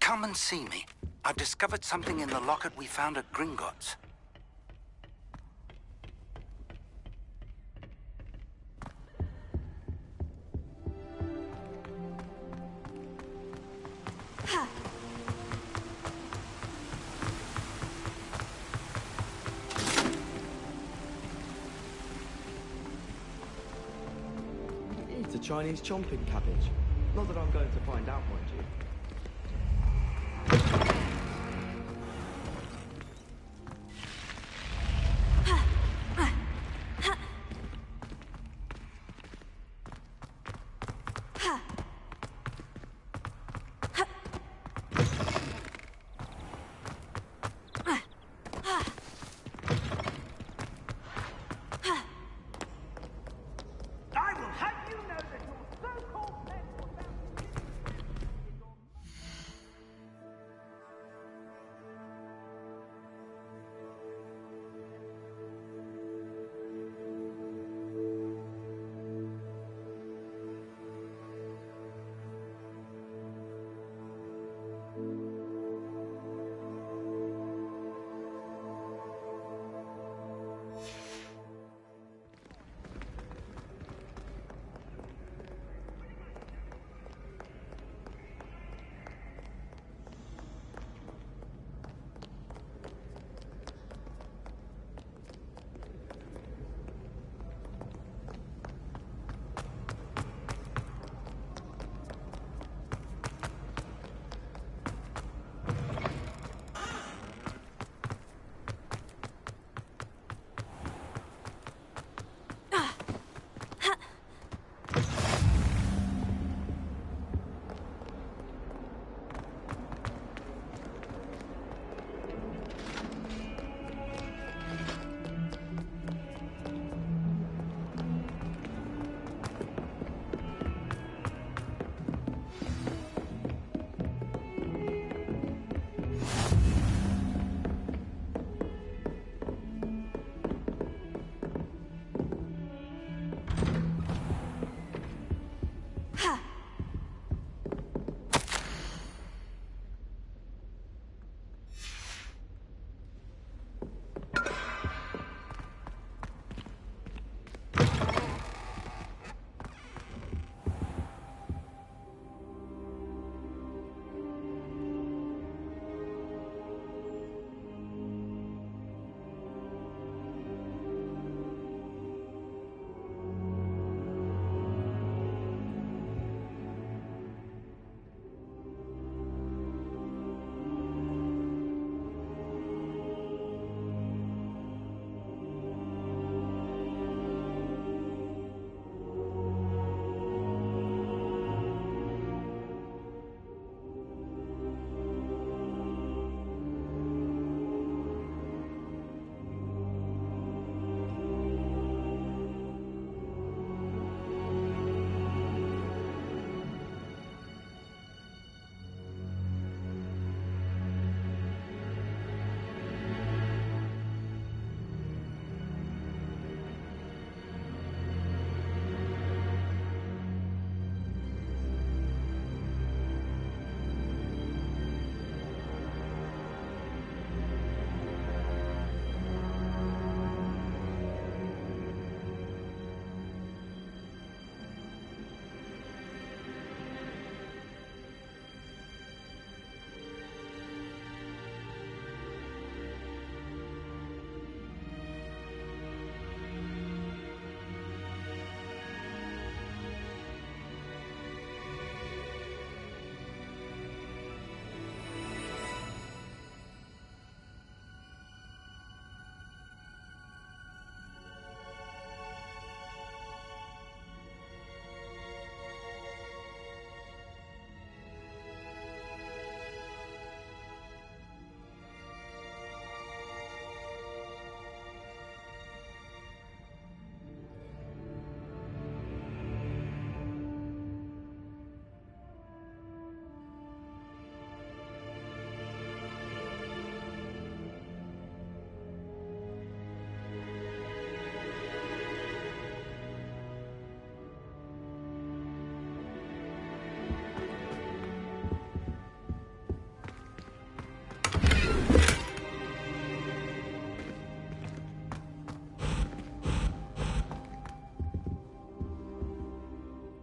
Come and see me. I've discovered something in the locket we found at Gringotts. It's a Chinese chomping cabbage. Not that I'm going to find out, mind you.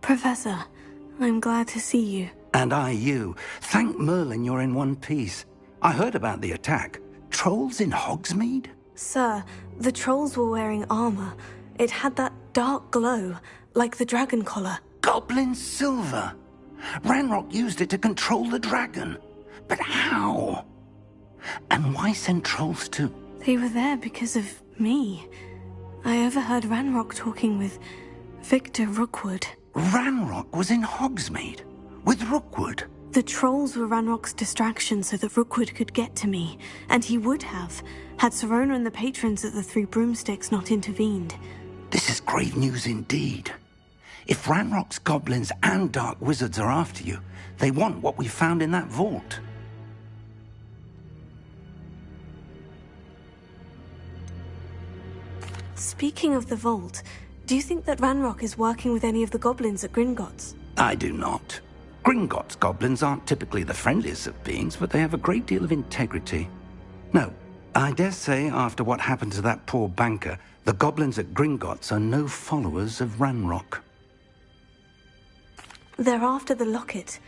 Professor, I'm glad to see you. And I you. Thank Merlin you're in one piece. I heard about the attack. Trolls in Hogsmeade? Sir, the trolls were wearing armor. It had that dark glow, like the dragon collar. Goblin silver! Ranrock used it to control the dragon. But how? And why send trolls to... They were there because of me. I overheard Ranrock talking with Victor Rookwood. Ranrock was in Hogsmeade? With Rookwood? The trolls were Ranrock's distraction so that Rookwood could get to me. And he would have, had Serona and the patrons at the Three Broomsticks not intervened. This is grave news indeed. If Ranrock's goblins and dark wizards are after you, they want what we found in that vault. Speaking of the vault, do you think that Ranrock is working with any of the goblins at Gringotts? I do not. Gringotts goblins aren't typically the friendliest of beings, but they have a great deal of integrity. No, I dare say after what happened to that poor banker, the goblins at Gringotts are no followers of Ranrock. They're after the locket.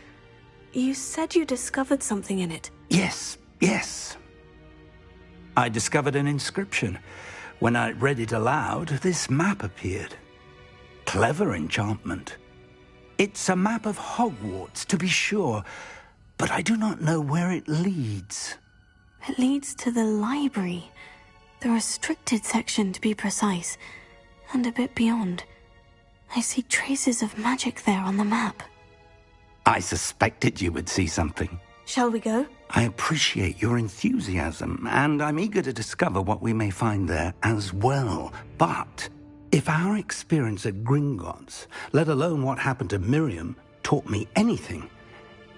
You said you discovered something in it. Yes. I discovered an inscription. When I read it aloud, this map appeared. Clever enchantment. It's a map of Hogwarts, to be sure, but I do not know where it leads. It leads to the library. The restricted section, to be precise, and a bit beyond. I see traces of magic there on the map. I suspected you would see something. Shall we go? I appreciate your enthusiasm, and I'm eager to discover what we may find there as well. But if our experience at Gringotts, let alone what happened to Miriam, taught me anything,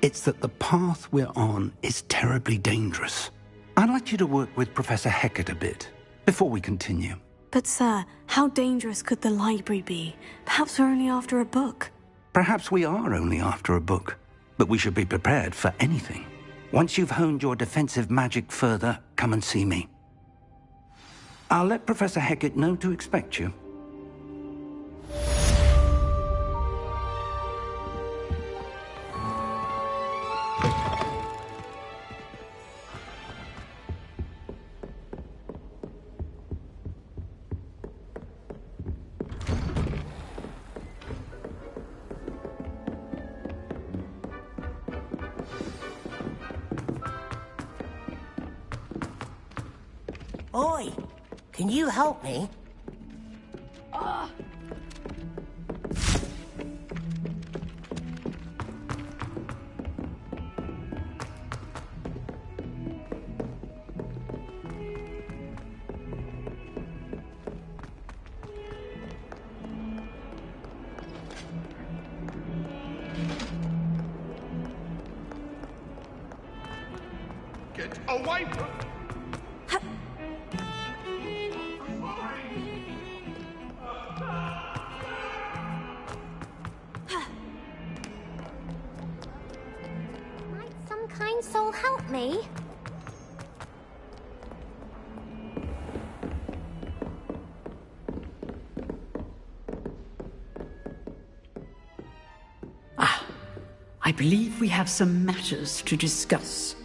it's that the path we're on is terribly dangerous. I'd like you to work with Professor Hecat a bit before we continue. But sir, how dangerous could the library be? Perhaps we're only after a book. Perhaps we are only after a book, but we should be prepared for anything. Once you've honed your defensive magic further, come and see me. I'll let Professor Hecat know to expect you. Oi! Can you help me? Get away from... Might some kind soul help me? I believe we have some matters to discuss.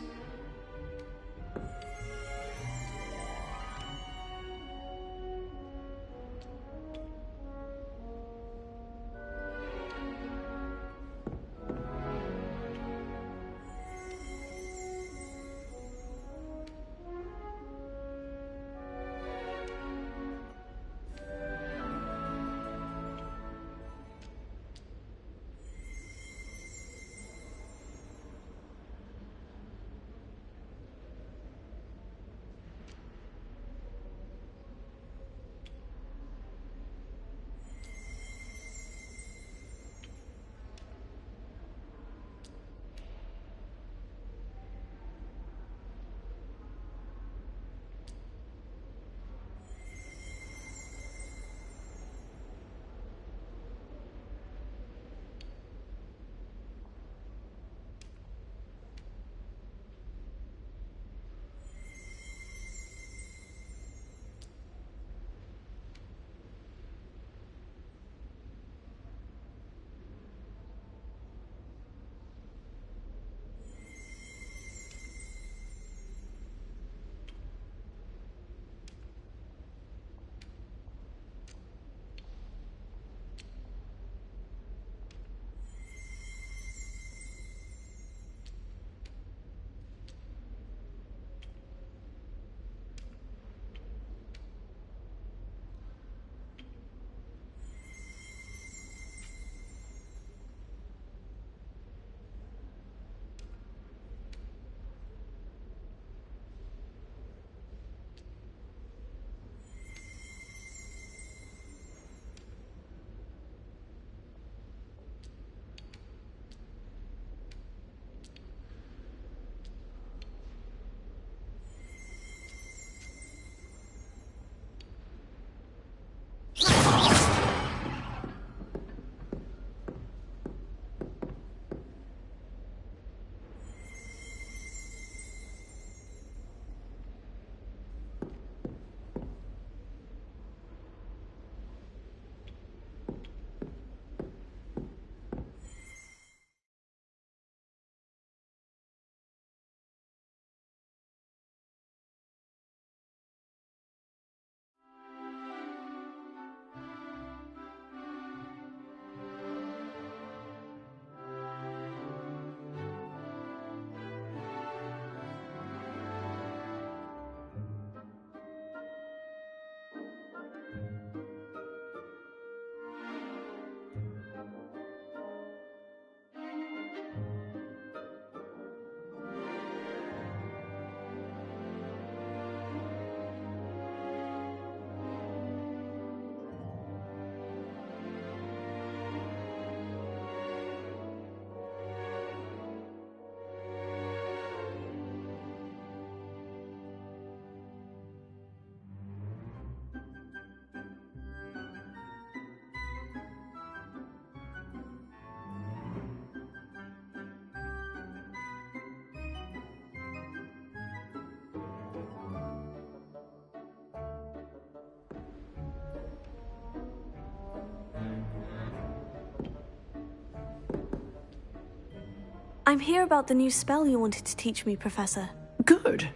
I'm here about the new spell you wanted to teach me, Professor. Good.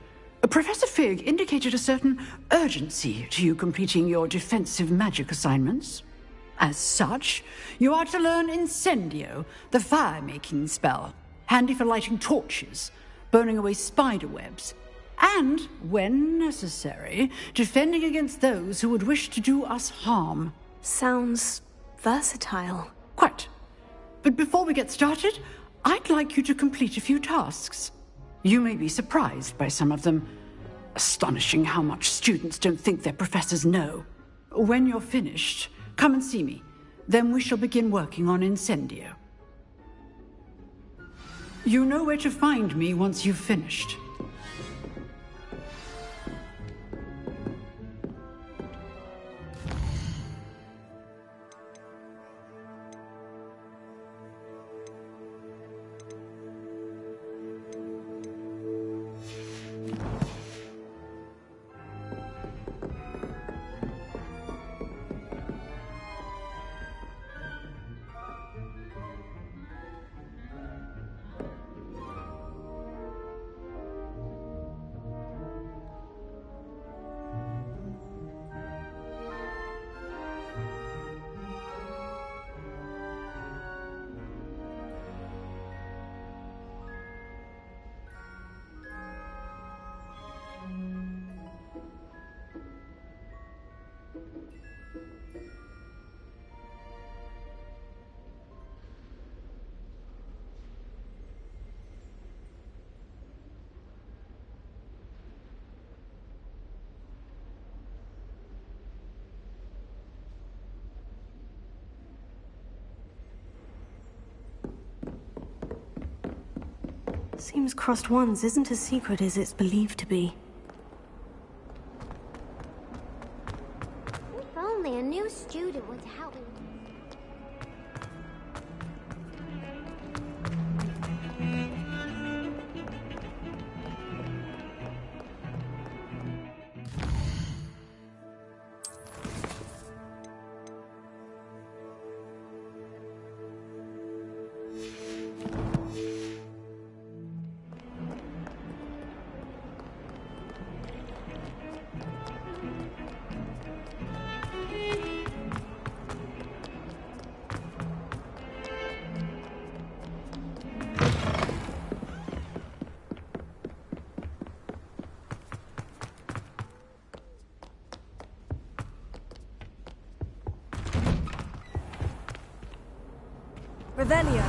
Professor Fig indicated a certain urgency to you completing your defensive magic assignments. As such, you are to learn Incendio, the fire-making spell, handy for lighting torches, burning away spider webs, and, when necessary, defending against those who would wish to do us harm. Sounds versatile. Quite. But before we get started, I'd like you to complete a few tasks. You may be surprised by some of them. Astonishing how much students don't think their professors know. When you're finished, come and see me. Then we shall begin working on Incendio. You know where to find me once you've finished. Seems Crossed Wands isn't as secret as it's believed to be. If only a new student would help me. Revelio.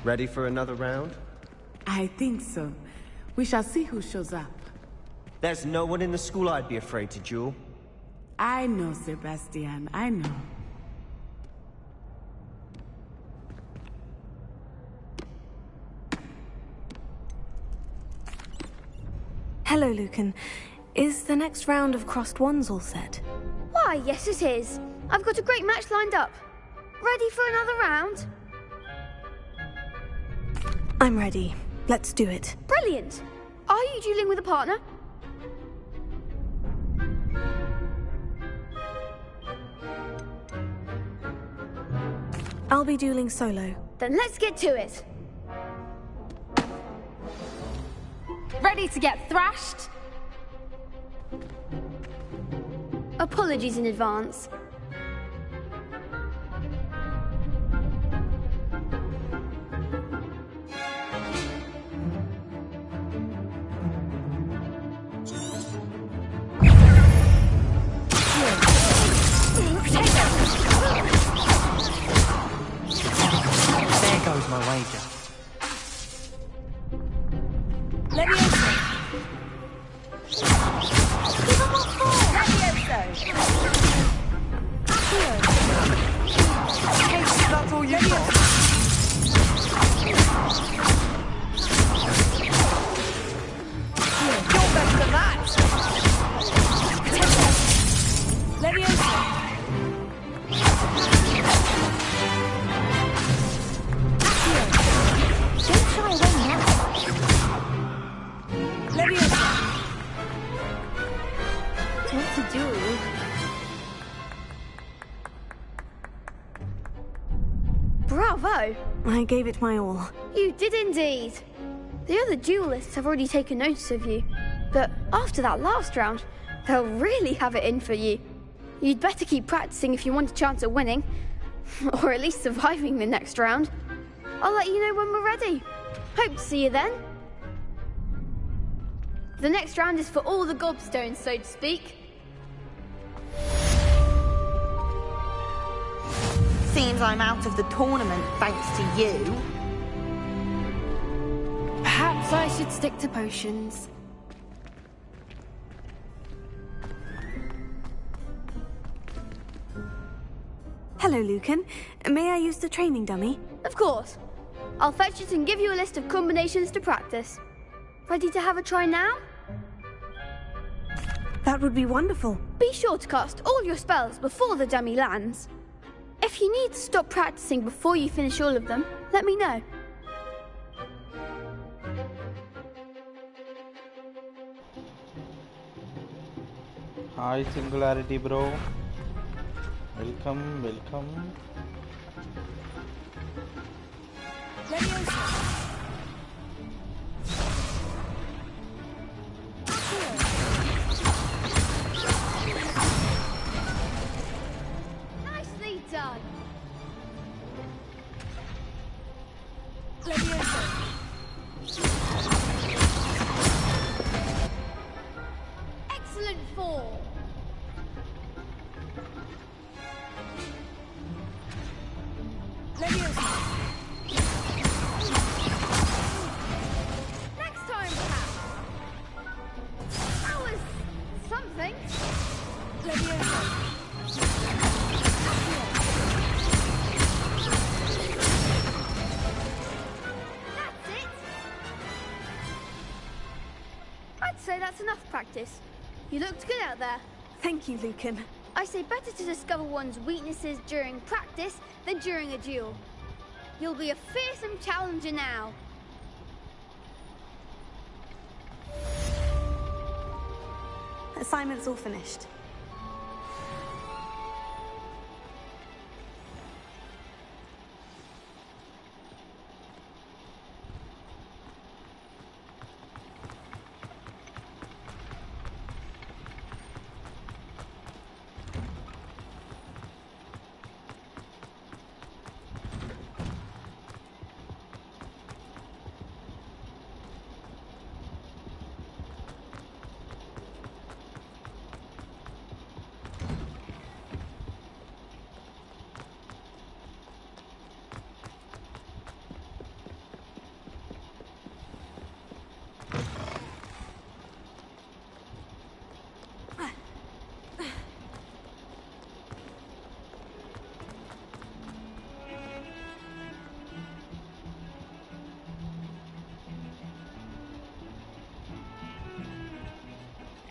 Ready for another round? I think so. We shall see who shows up. There's no one in the school I'd be afraid to duel. I know, Sebastian, I know. Hello, Lucan. Is the next round of Crossed Wands all set? Why, yes it is. I've got a great match lined up. Ready for another round? I'm ready. Let's do it. Brilliant! Are you dueling with a partner? I'll be dueling solo. Then let's get to it. Ready to get thrashed? Apologies in advance. There goes my wager. Levioso. Give him what for! Levioso. Accio. That's all you've got? Bravo! I gave it my all. You did indeed. The other duelists have already taken notice of you, but after that last round, they'll really have it in for you. You'd better keep practicing if you want a chance at winning, or at least surviving the next round. I'll let you know when we're ready. Hope to see you then. The next round is for all the gobstones, so to speak. Seems I'm out of the tournament thanks to you. Perhaps I should stick to potions. Hello, Lucan. May I use the training dummy? Of course. I'll fetch it and give you a list of combinations to practice. Ready to have a try now? That would be wonderful. Be sure to cast all your spells before the dummy lands. If you need to stop practicing before you finish all of them, let me know. Hi Singularity bro. Welcome, welcome. Nicely done. Excellent form. Next time, perhaps. That was something. That's it. I'd say that's enough practice. You looked good out there. Thank you, Lucan. I say better to discover one's weaknesses during practice than during a duel. You'll be a fearsome challenger now. Assignment's all finished.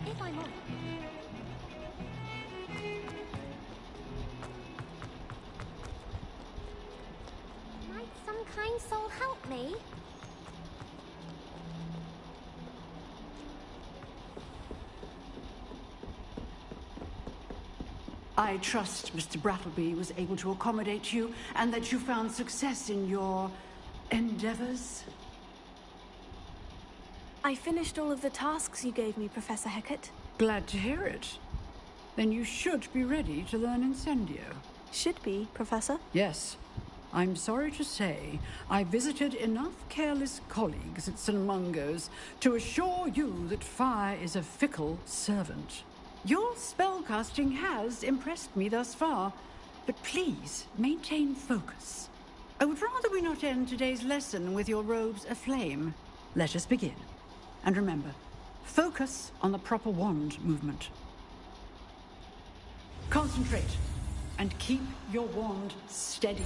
If I'm on. Might some kind soul help me? I trust Mr. Brattleby was able to accommodate you and that you found success in your endeavors. I finished all of the tasks you gave me, Professor Hecat. Glad to hear it. Then you should be ready to learn Incendio. Should be, Professor? Yes. I'm sorry to say, I visited enough careless colleagues at St. Mungo's to assure you that fire is a fickle servant. Your spellcasting has impressed me thus far, but please maintain focus. I would rather we not end today's lesson with your robes aflame. Let us begin. And remember, focus on the proper wand movement. Concentrate, and keep your wand steady.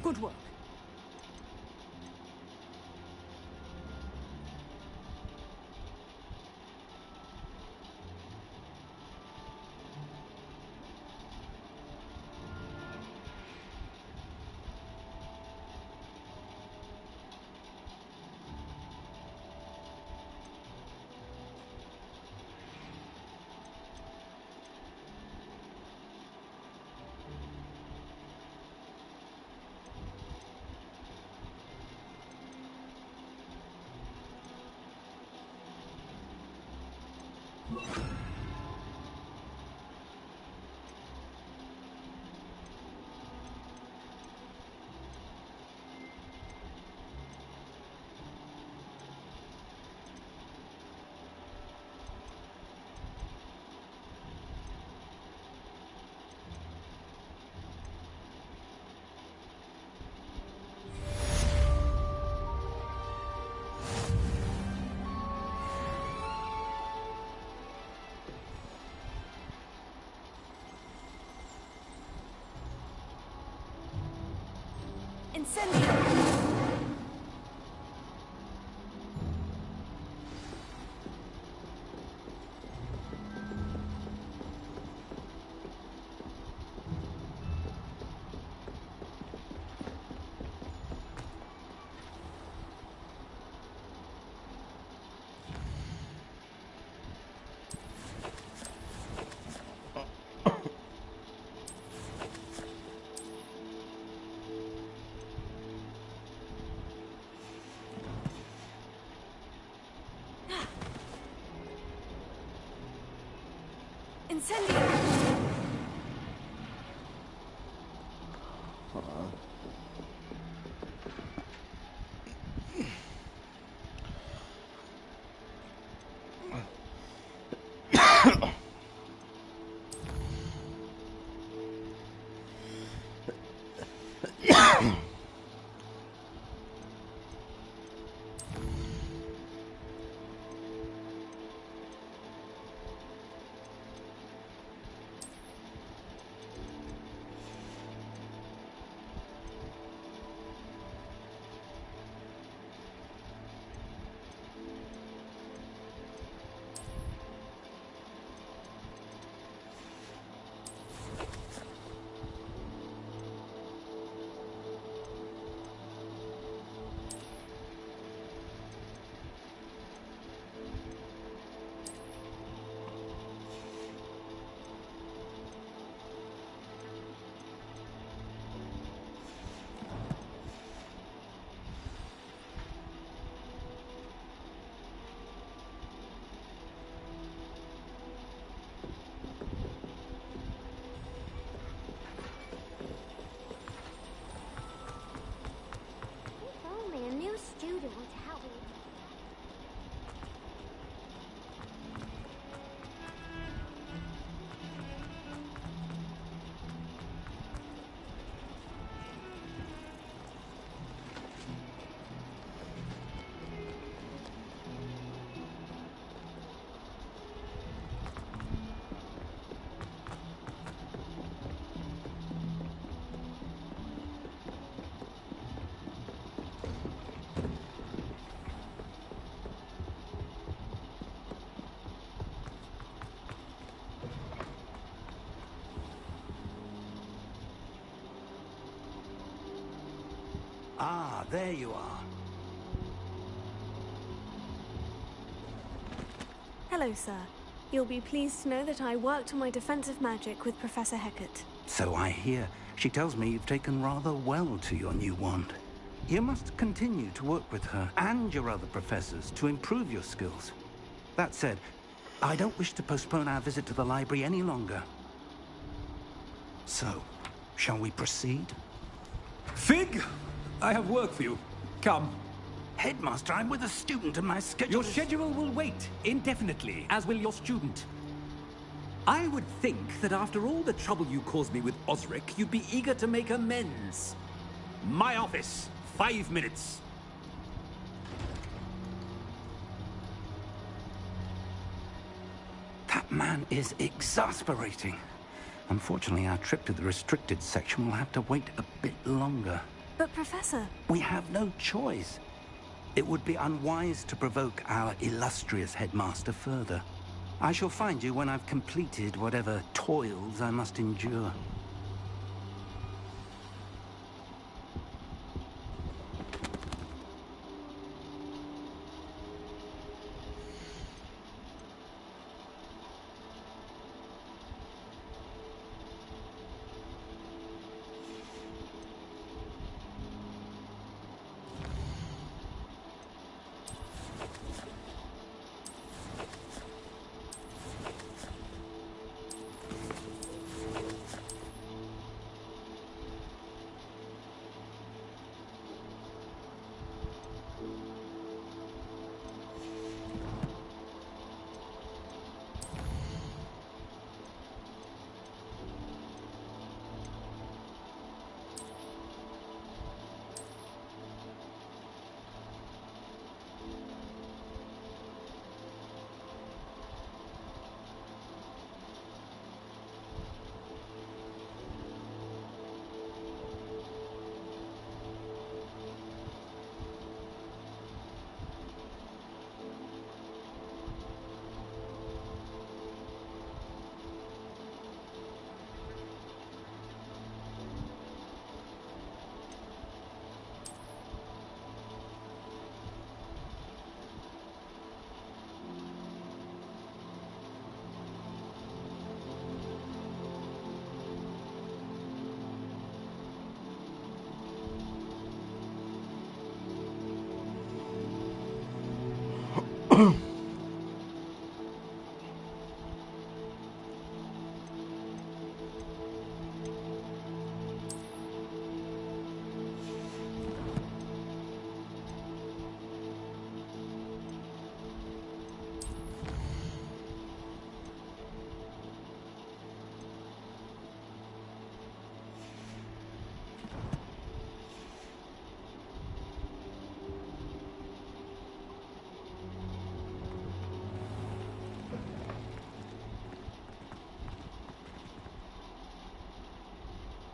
Good work. Incendio! Incendio! Only a new student would help me. Ah, there you are. Hello, sir. You'll be pleased to know that I worked on my defensive magic with Professor Hecat. So I hear. She tells me you've taken rather well to your new wand. You must continue to work with her and your other professors to improve your skills. That said, I don't wish to postpone our visit to the library any longer. So, shall we proceed? Fig! I have work for you. Come. Headmaster, I'm with a student and my schedule Your schedule will wait indefinitely, as will your student. I would think that after all the trouble you caused me with Osric, you'd be eager to make amends. My office. 5 minutes. That man is exasperating. Unfortunately, our trip to the restricted section will have to wait a bit longer. But, Professor... We have no choice. It would be unwise to provoke our illustrious headmaster further. I shall find you when I've completed whatever toils I must endure.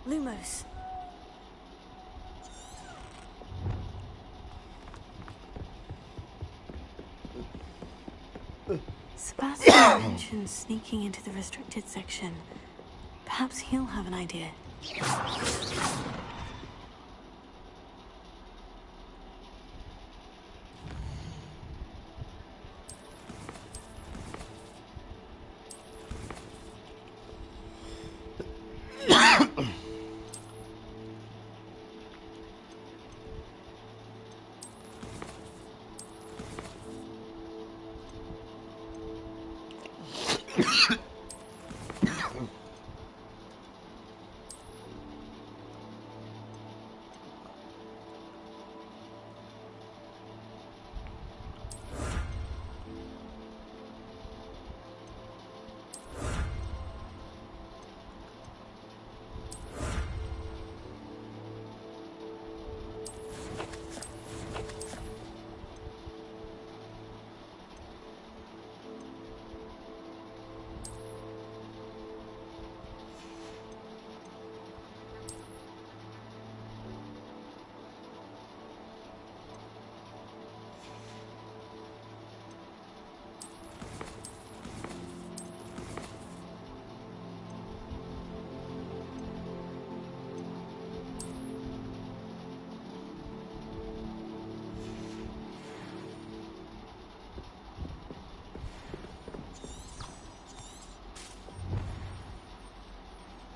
Lumos. Sebastian mentioned sneaking into the restricted section. Perhaps he'll have an idea.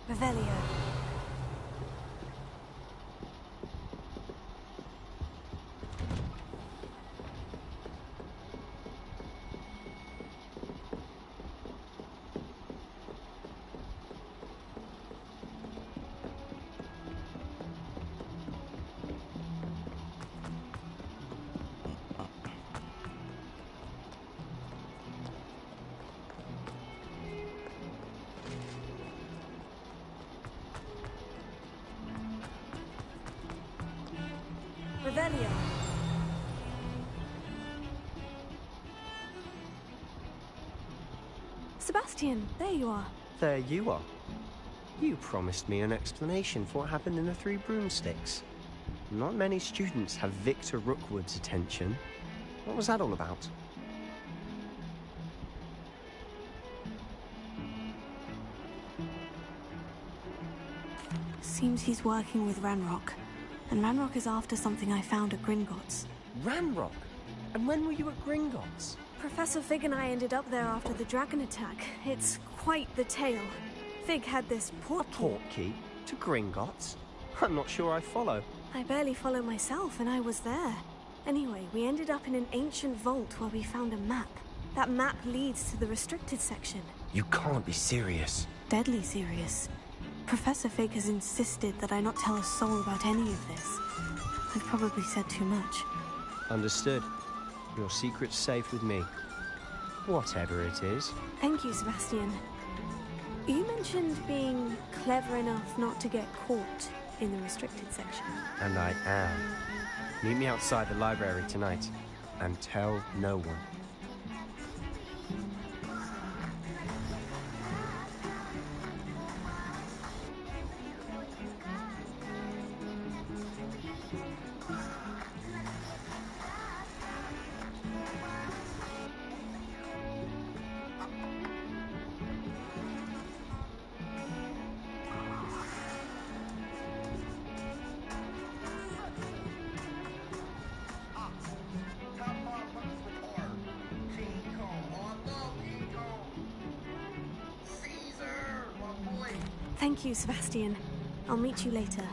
Revelio. Revelio. Sebastian, there you are. There you are. You promised me an explanation for what happened in the Three Broomsticks. Not many students have Victor Rookwood's attention. What was that all about? Seems he's working with Ranrock. And Ranrock is after something I found at Gringotts. Ranrock? And when were you at Gringotts? Professor Fig and I ended up there after the dragon attack. It's quite the tale. Fig had this portkey to Gringotts? I'm not sure I follow. I barely follow myself, and I was there. Anyway, we ended up in an ancient vault where we found a map. That map leads to the restricted section. You can't be serious. Deadly serious. Professor Fig has insisted that I not tell a soul about any of this. I've probably said too much. Understood. Your secret's safe with me. Whatever it is. Thank you, Sebastian. You mentioned being clever enough not to get caught in the restricted section. And I am. Meet me outside the library tonight. And tell no one. Thank you, Sebastian. I'll meet you later.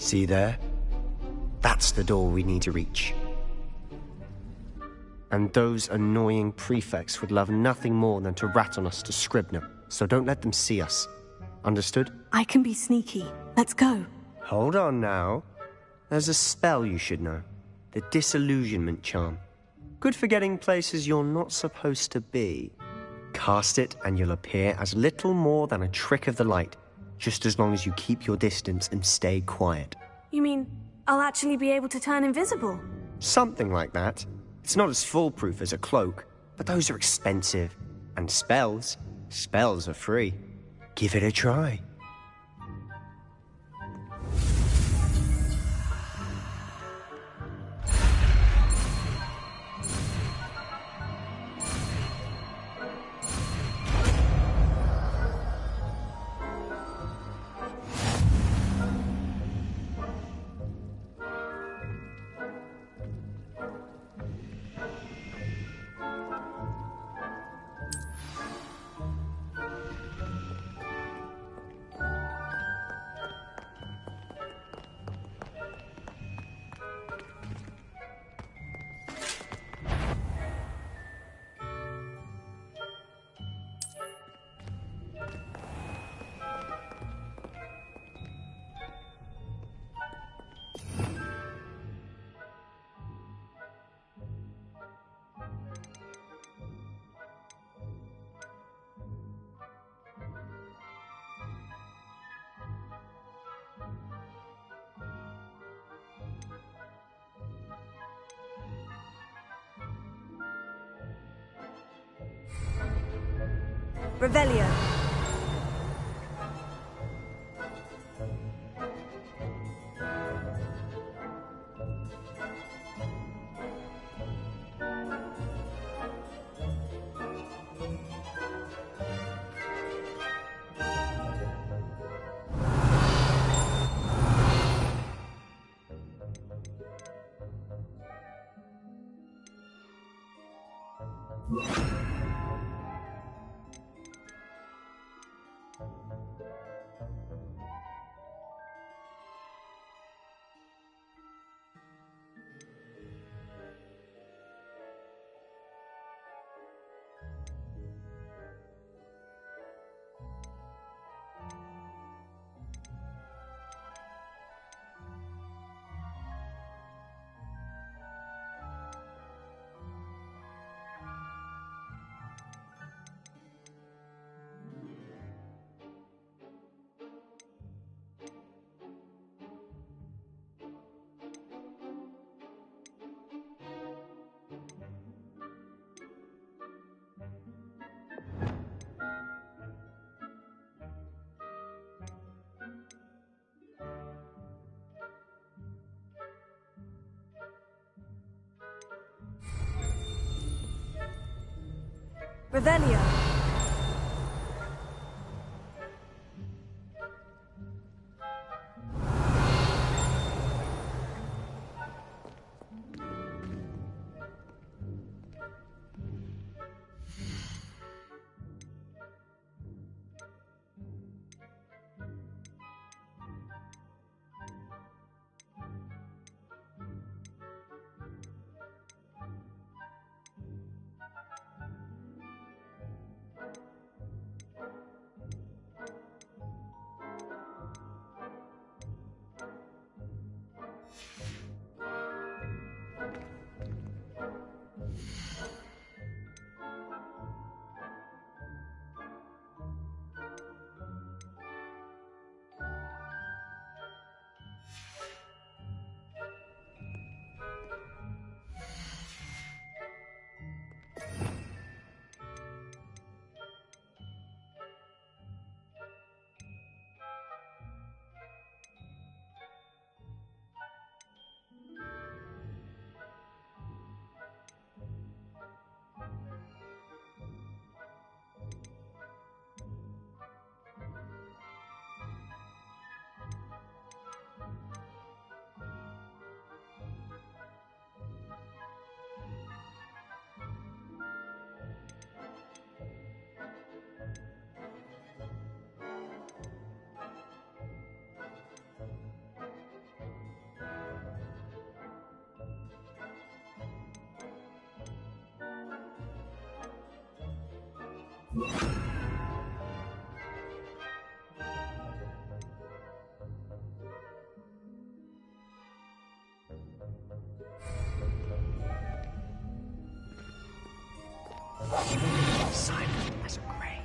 See there? That's the door we need to reach. And those annoying prefects would love nothing more than to rat on us to Scribner, so don't let them see us. Understood? I can be sneaky. Let's go. Hold on now. There's a spell you should know. The Disillusionment Charm. Good for getting places you're not supposed to be. Cast it and you'll appear as little more than a trick of the light, just as long as you keep your distance and stay quiet. You mean I'll actually be able to turn invisible? Something like that. It's not as foolproof as a cloak, but those are expensive. And spells are free. Give it a try. Revelio. Revelio. Silent as a grave.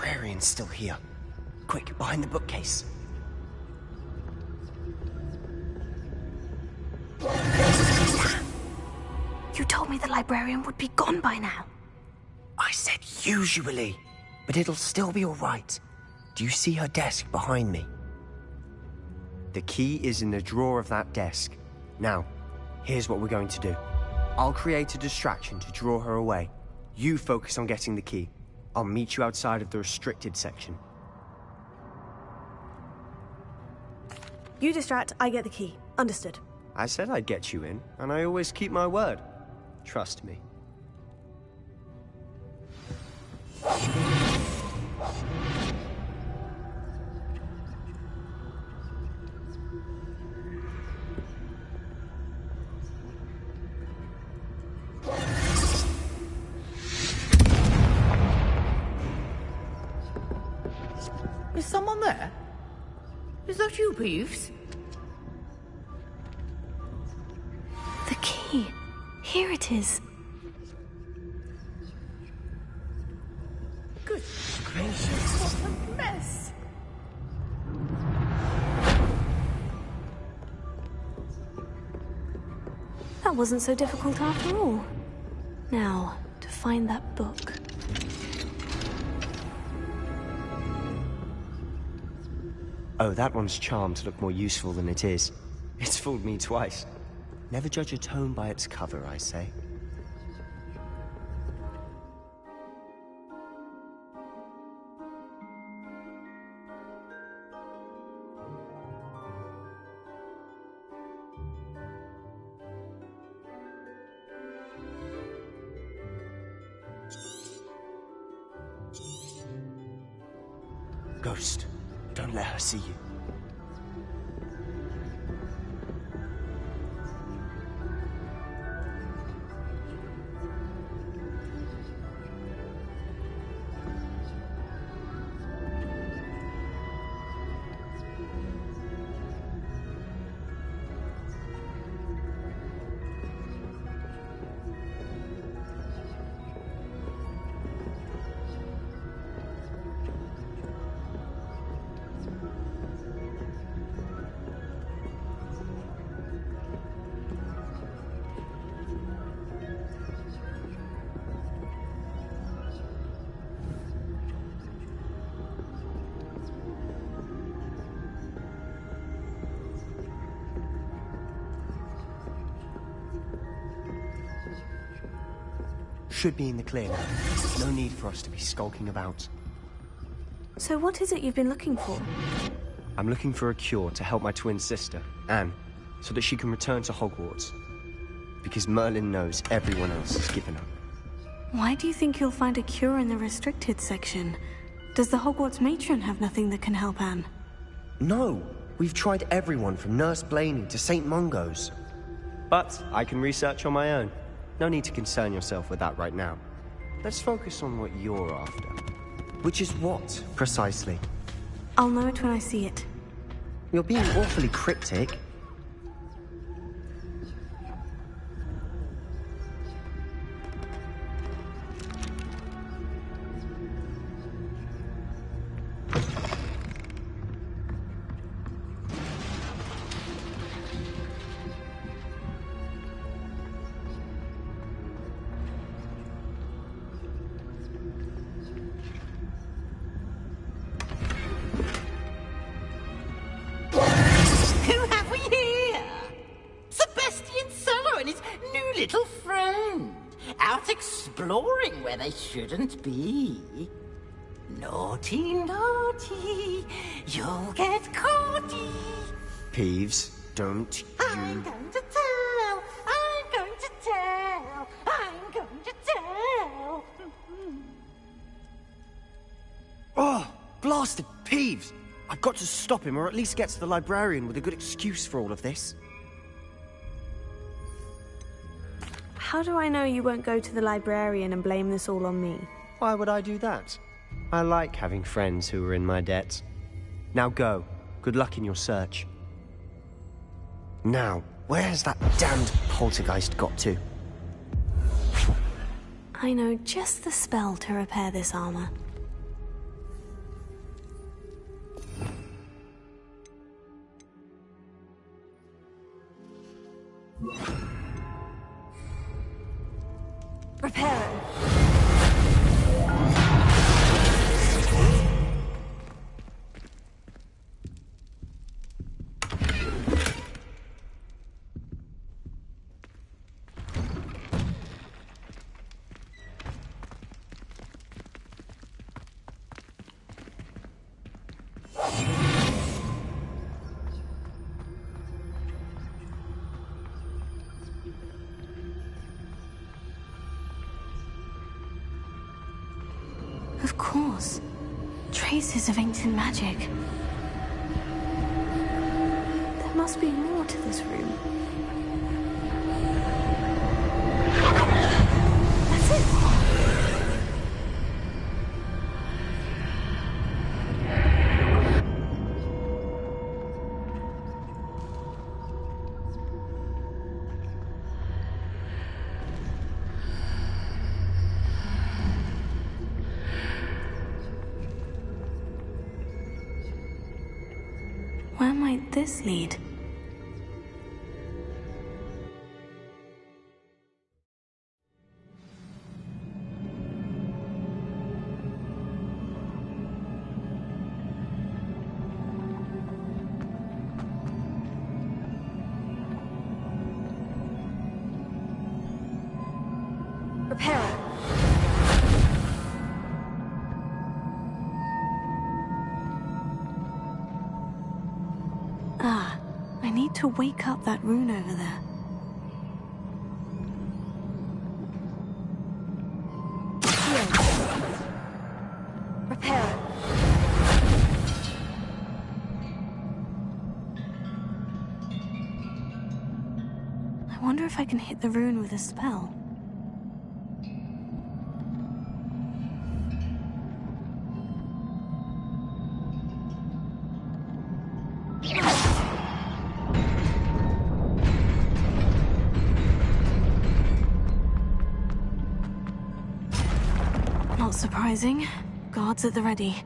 Librarian's still here. Quick, behind the bookcase. You told me the librarian would be gone by now. I said usually, but it'll still be all right. Do you see her desk behind me? The key is in the drawer of that desk. Now, here's what we're going to do. I'll create a distraction to draw her away. You focus on getting the key. I'll meet you outside of the restricted section. You distract, I get the key. Understood. I said I'd get you in, and I always keep my word. Trust me. Is someone there? Is that you, Peeves? The key. Here it is. Good gracious, what a mess! That wasn't so difficult after all. Now, to find that book. Oh, that one's charmed to look more useful than it is. It's fooled me twice. Never judge a tome by its cover, I say. Ghost, don't let her see you. Should be in the clear now. No need for us to be skulking about. So what is it you've been looking for? I'm looking for a cure to help my twin sister, Anne, so that she can return to Hogwarts. Because Merlin knows everyone else has given up. Why do you think you'll find a cure in the restricted section? Does the Hogwarts matron have nothing that can help Anne? No! We've tried everyone from Nurse Blaney to St. Mungo's. But I can research on my own. No need to concern yourself with that right now. Let's focus on what you're after. Which is what, precisely? I'll know it when I see it. You're being awfully cryptic. exploring where they shouldn't be. Naughty, naughty, you'll get caughty. Peeves, don't I'm you... going to tell, I'm going to tell, I'm going to tell. Oh, blasted Peeves! I've got to stop him, or at least get to the librarian with a good excuse for all of this. How do I know you won't go to the librarian and blame this all on me? Why would I do that? I like having friends who are in my debt. Now go. Good luck in your search. Now, where's that damned poltergeist got to? I know just the spell to repair this armor. Repair it. Of course. Traces of ancient magic. There must be more to this room. That's it! Where might this lead? Repair it. Ah, I need to wake up that rune over there. Repair it. I wonder if I can hit the rune with a spell. Not surprising. Guards at the ready.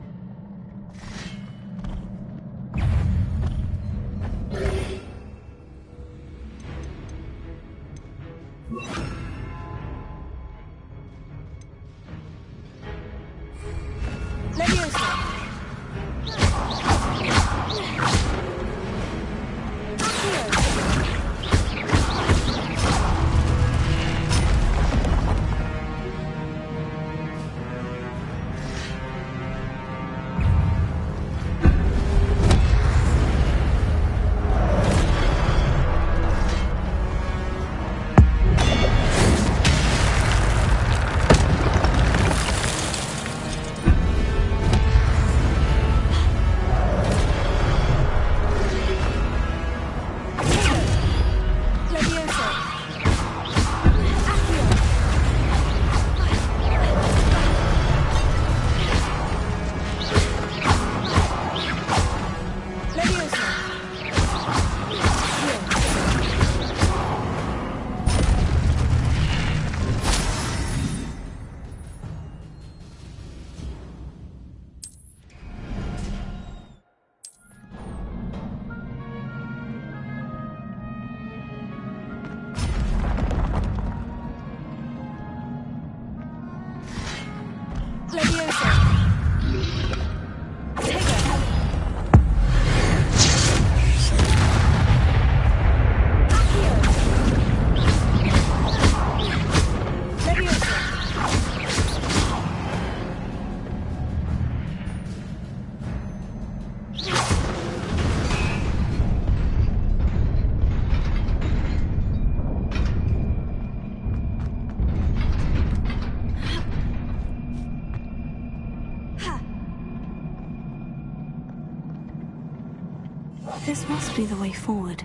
This must be the way forward.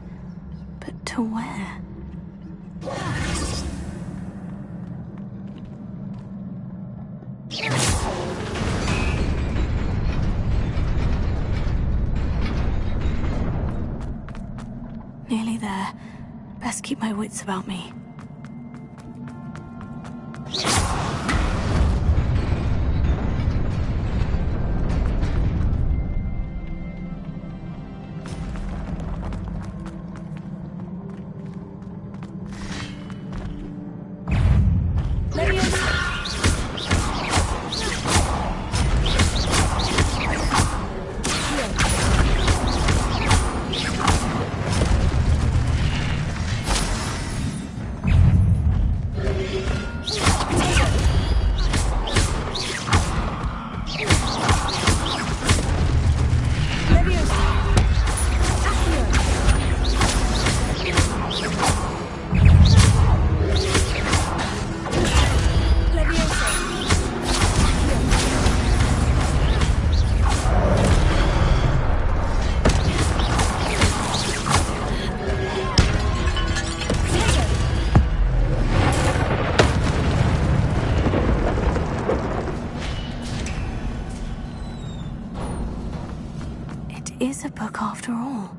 But to where? Nearly there. Best keep my wits about me. Is a book after all.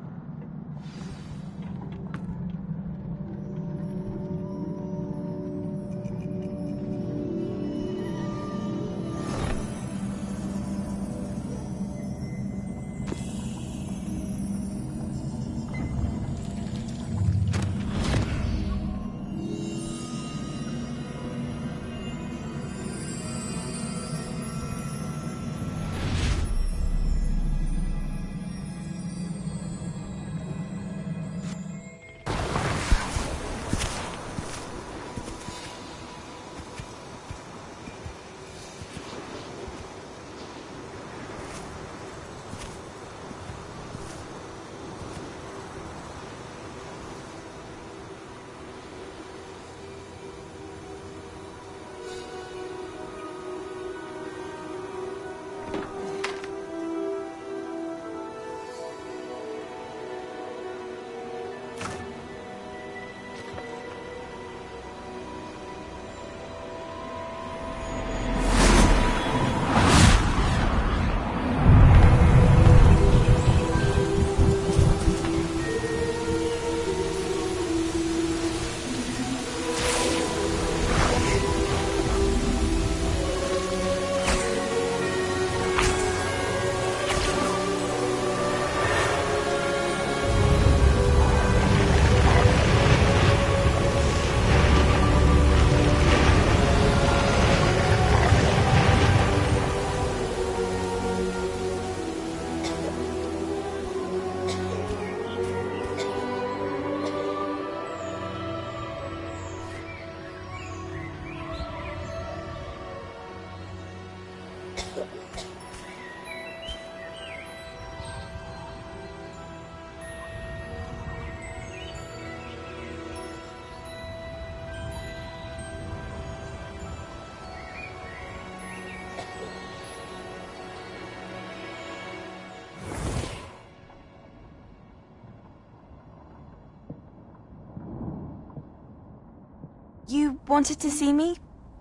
You wanted to see me?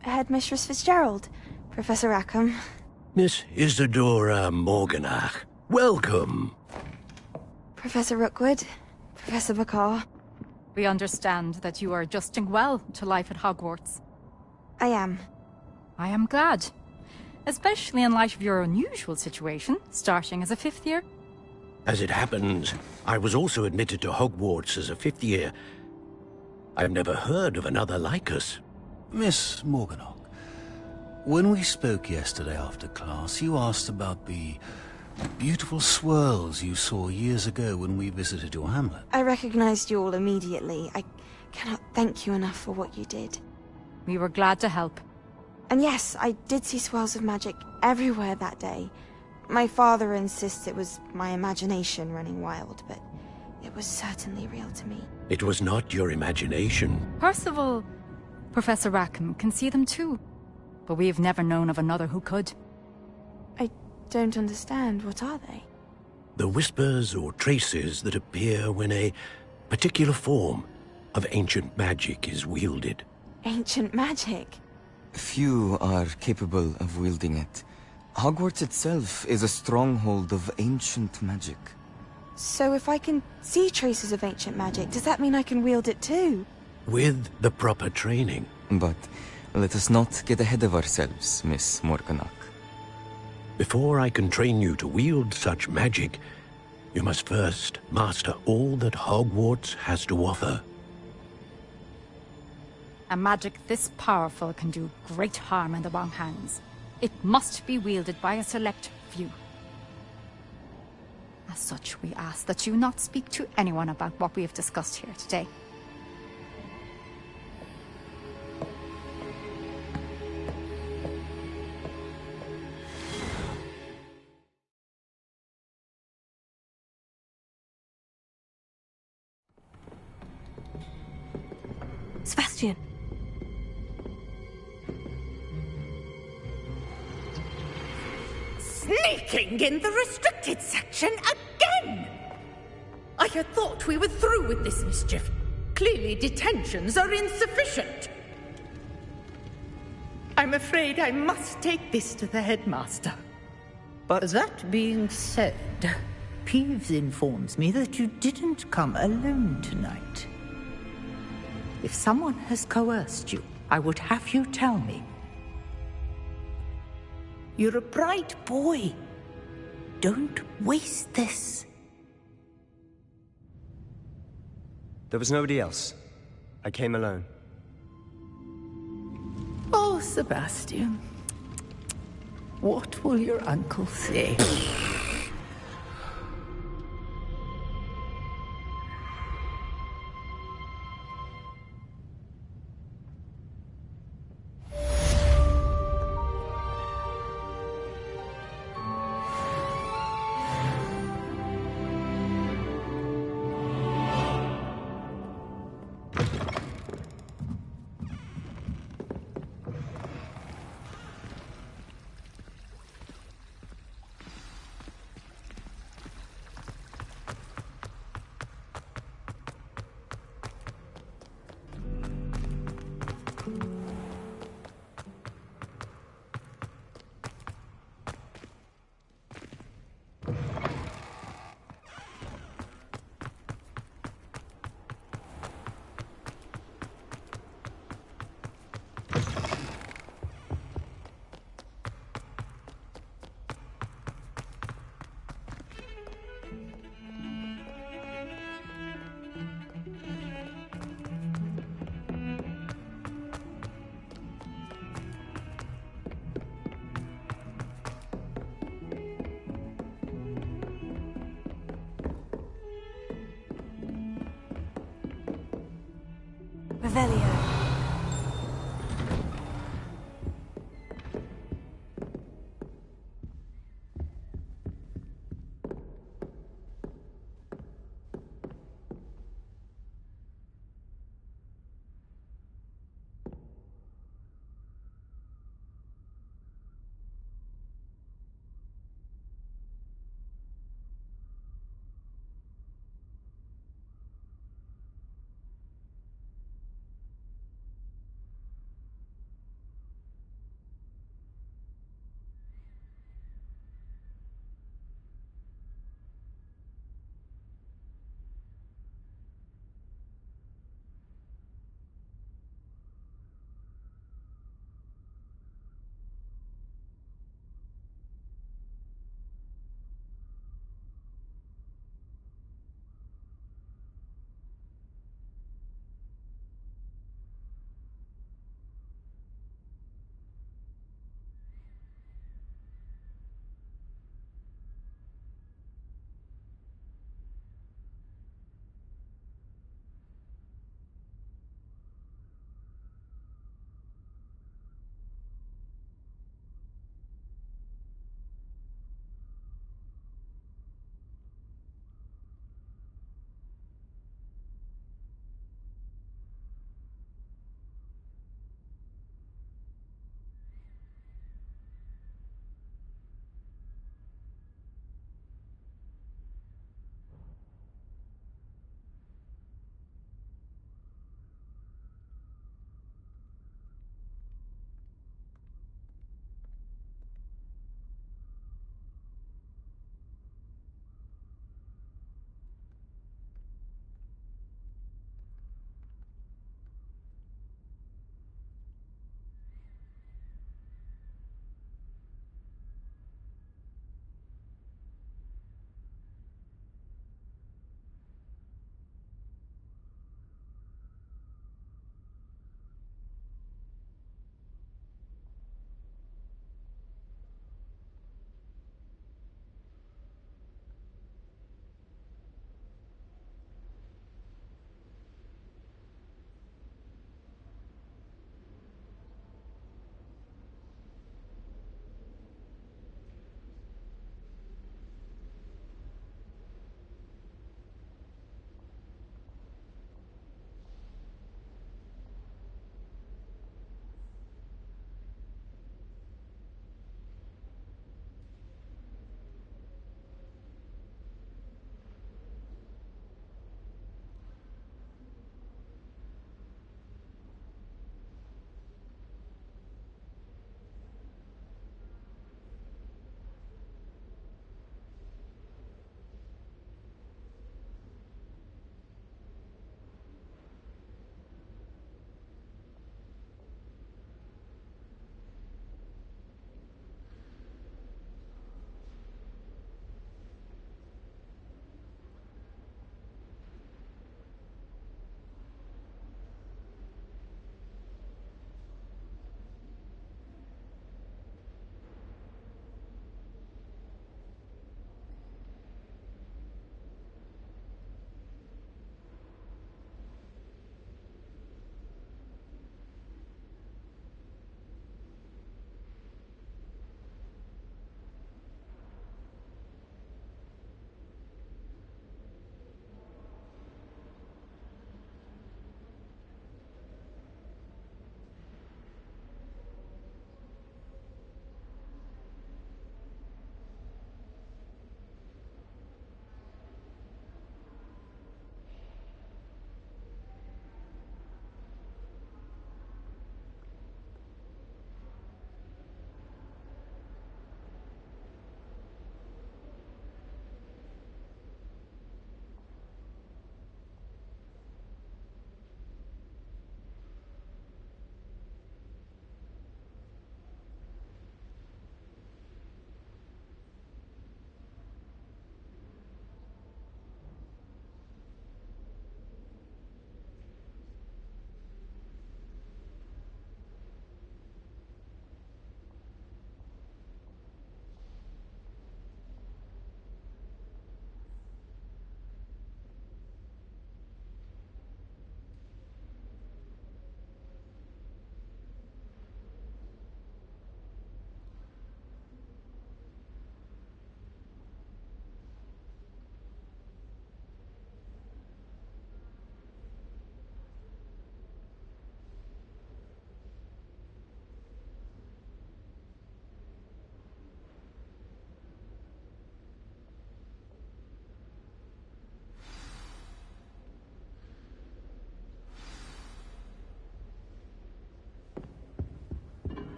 Headmistress Fitzgerald? Professor Rackham? Miss Isadora Morganach, welcome. Professor Rookwood? Professor Bakar? We understand that you are adjusting well to life at Hogwarts. I am. I am glad. Especially in light of your unusual situation, starting as a 5th year. As it happens, I was also admitted to Hogwarts as a 5th year. I've never heard of another like us. Miss Morganach, when we spoke yesterday after class, you asked about the beautiful swirls you saw years ago when we visited your hamlet. I recognized you all immediately. I cannot thank you enough for what you did. We were glad to help. And yes, I did see swirls of magic everywhere that day. My father insists it was my imagination running wild, but it was certainly real to me. It was not your imagination. Percival, Professor Rackham can see them too. But we have never known of another who could. I don't understand. What are they? The whispers or traces that appear when a particular form of ancient magic is wielded. Ancient magic? Few are capable of wielding it. Hogwarts itself is a stronghold of ancient magic. So if I can see traces of ancient magic, does that mean I can wield it too? With the proper training. But let us not get ahead of ourselves, Miss Morganach. Before I can train you to wield such magic, you must first master all that Hogwarts has to offer. A magic this powerful can do great harm in the wrong hands. It must be wielded by a select few. As such, we ask that you not speak to anyone about what we have discussed here today. Sebastian. Sneaking in the restricted section again! I had thought we were through with this mischief. Clearly detentions are insufficient. I'm afraid I must take this to the headmaster. But that being said, Peeves informs me that you didn't come alone tonight. If someone has coerced you, I would have you tell me. You're a bright boy. Don't waste this. There was nobody else. I came alone. Oh, Sebastian. What will your uncle say? Revelio.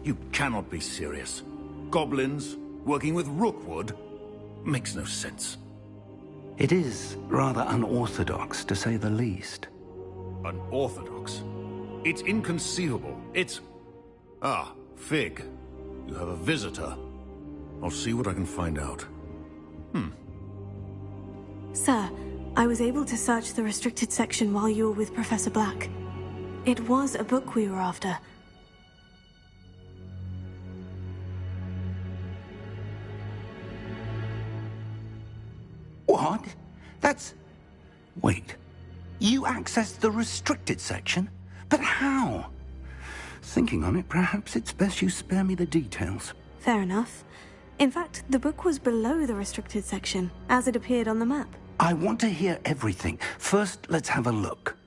You cannot be serious. Goblins working with Rookwood makes no sense. It is rather unorthodox, to say the least. Unorthodox? It's inconceivable. It's... Ah, Fig. You have a visitor. I'll see what I can find out. Sir, I was able to search the restricted section while you were with Professor Black. It was a book we were after. What? That's... Wait. You accessed the restricted section? But how? Thinking on it, perhaps it's best you spare me the details. Fair enough. In fact, the book was below the restricted section, as it appeared on the map. I want to hear everything. First, let's have a look.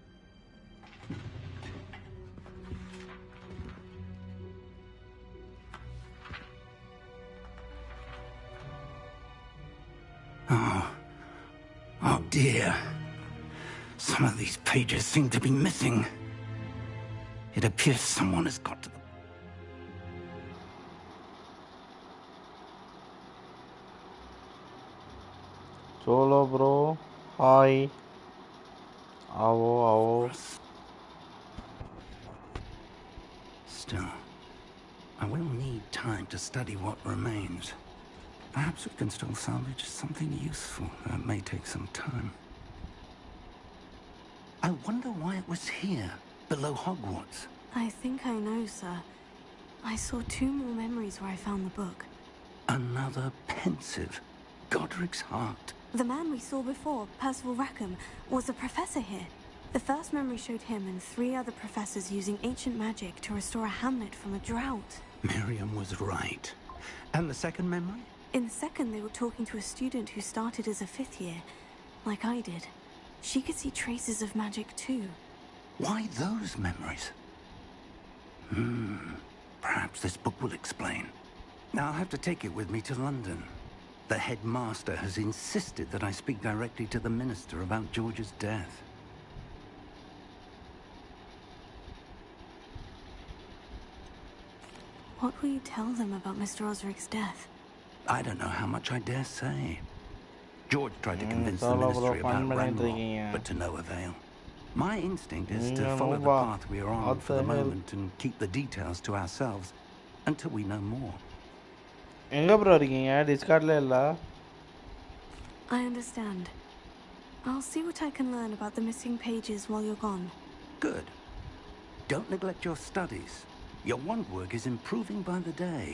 Oh dear. Some of these pages seem to be missing. It appears someone has got to the... Cholo bro, hi. आओ. Still, I will need time to study what remains. Perhaps we can still salvage something useful. That may take some time. I wonder why it was here, below Hogwarts. I think I know, sir. I saw 2 more memories where I found the book. Another pensive. Godric's heart. The man we saw before, Percival Rackham, was a professor here. The first memory showed him and 3 other professors using ancient magic to restore a hamlet from a drought. Miriam was right. And the second memory? In the second, they were talking to a student who started as a 5th year, like I did. She could see traces of magic too. Why those memories? Perhaps this book will explain. Now I'll have to take it with me to London. The headmaster has insisted that I speak directly to the minister about George's death. What will you tell them about Mr. Osric's death? I don't know how much I dare say. George tried to convince the ministry about Ranrock, but to no avail. My instinct is to follow the path we are on for the moment and keep the details to ourselves until we know more. எங்க bro இருக்கீங்க டிஸ்கார்ட்ல இல்ல I understand. I'll see what I can learn about the missing pages while you're gone. Good. Don't neglect your studies. Your wand work is improving by the day.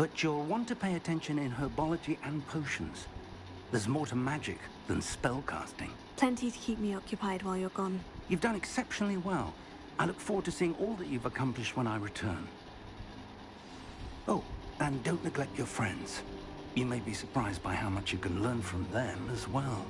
But you'll want to pay attention in herbology and potions. There's more to magic than spellcasting. Plenty to keep me occupied while you're gone. You've done exceptionally well. I look forward to seeing all that you've accomplished when I return. Oh, and don't neglect your friends. You may be surprised by how much you can learn from them as well.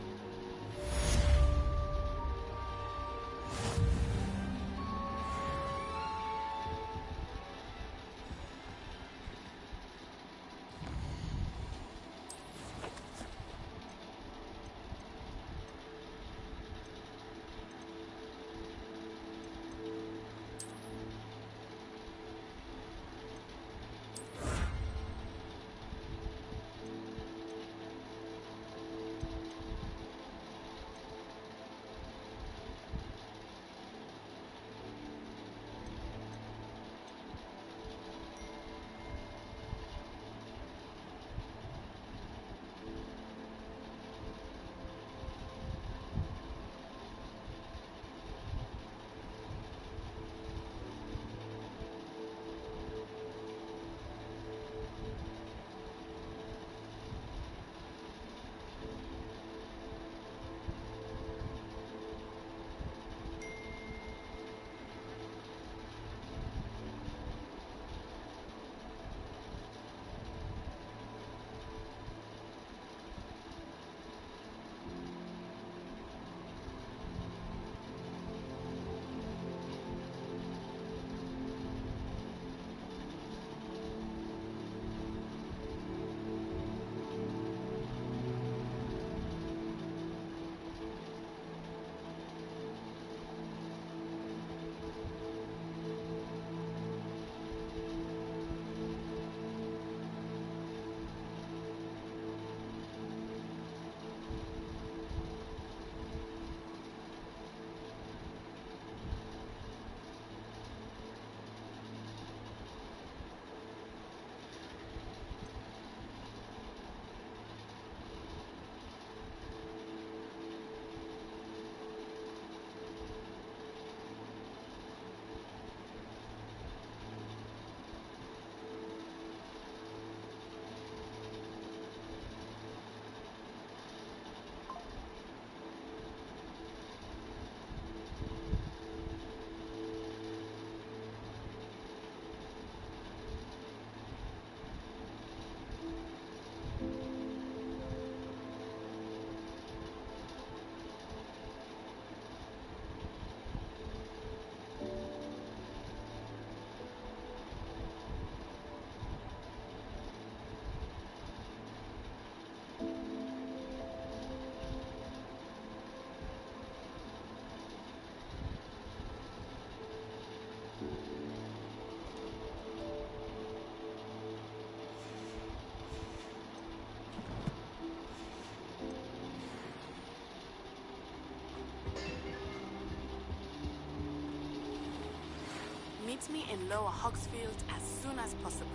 meet me in Lower Hogsfield as soon as possible.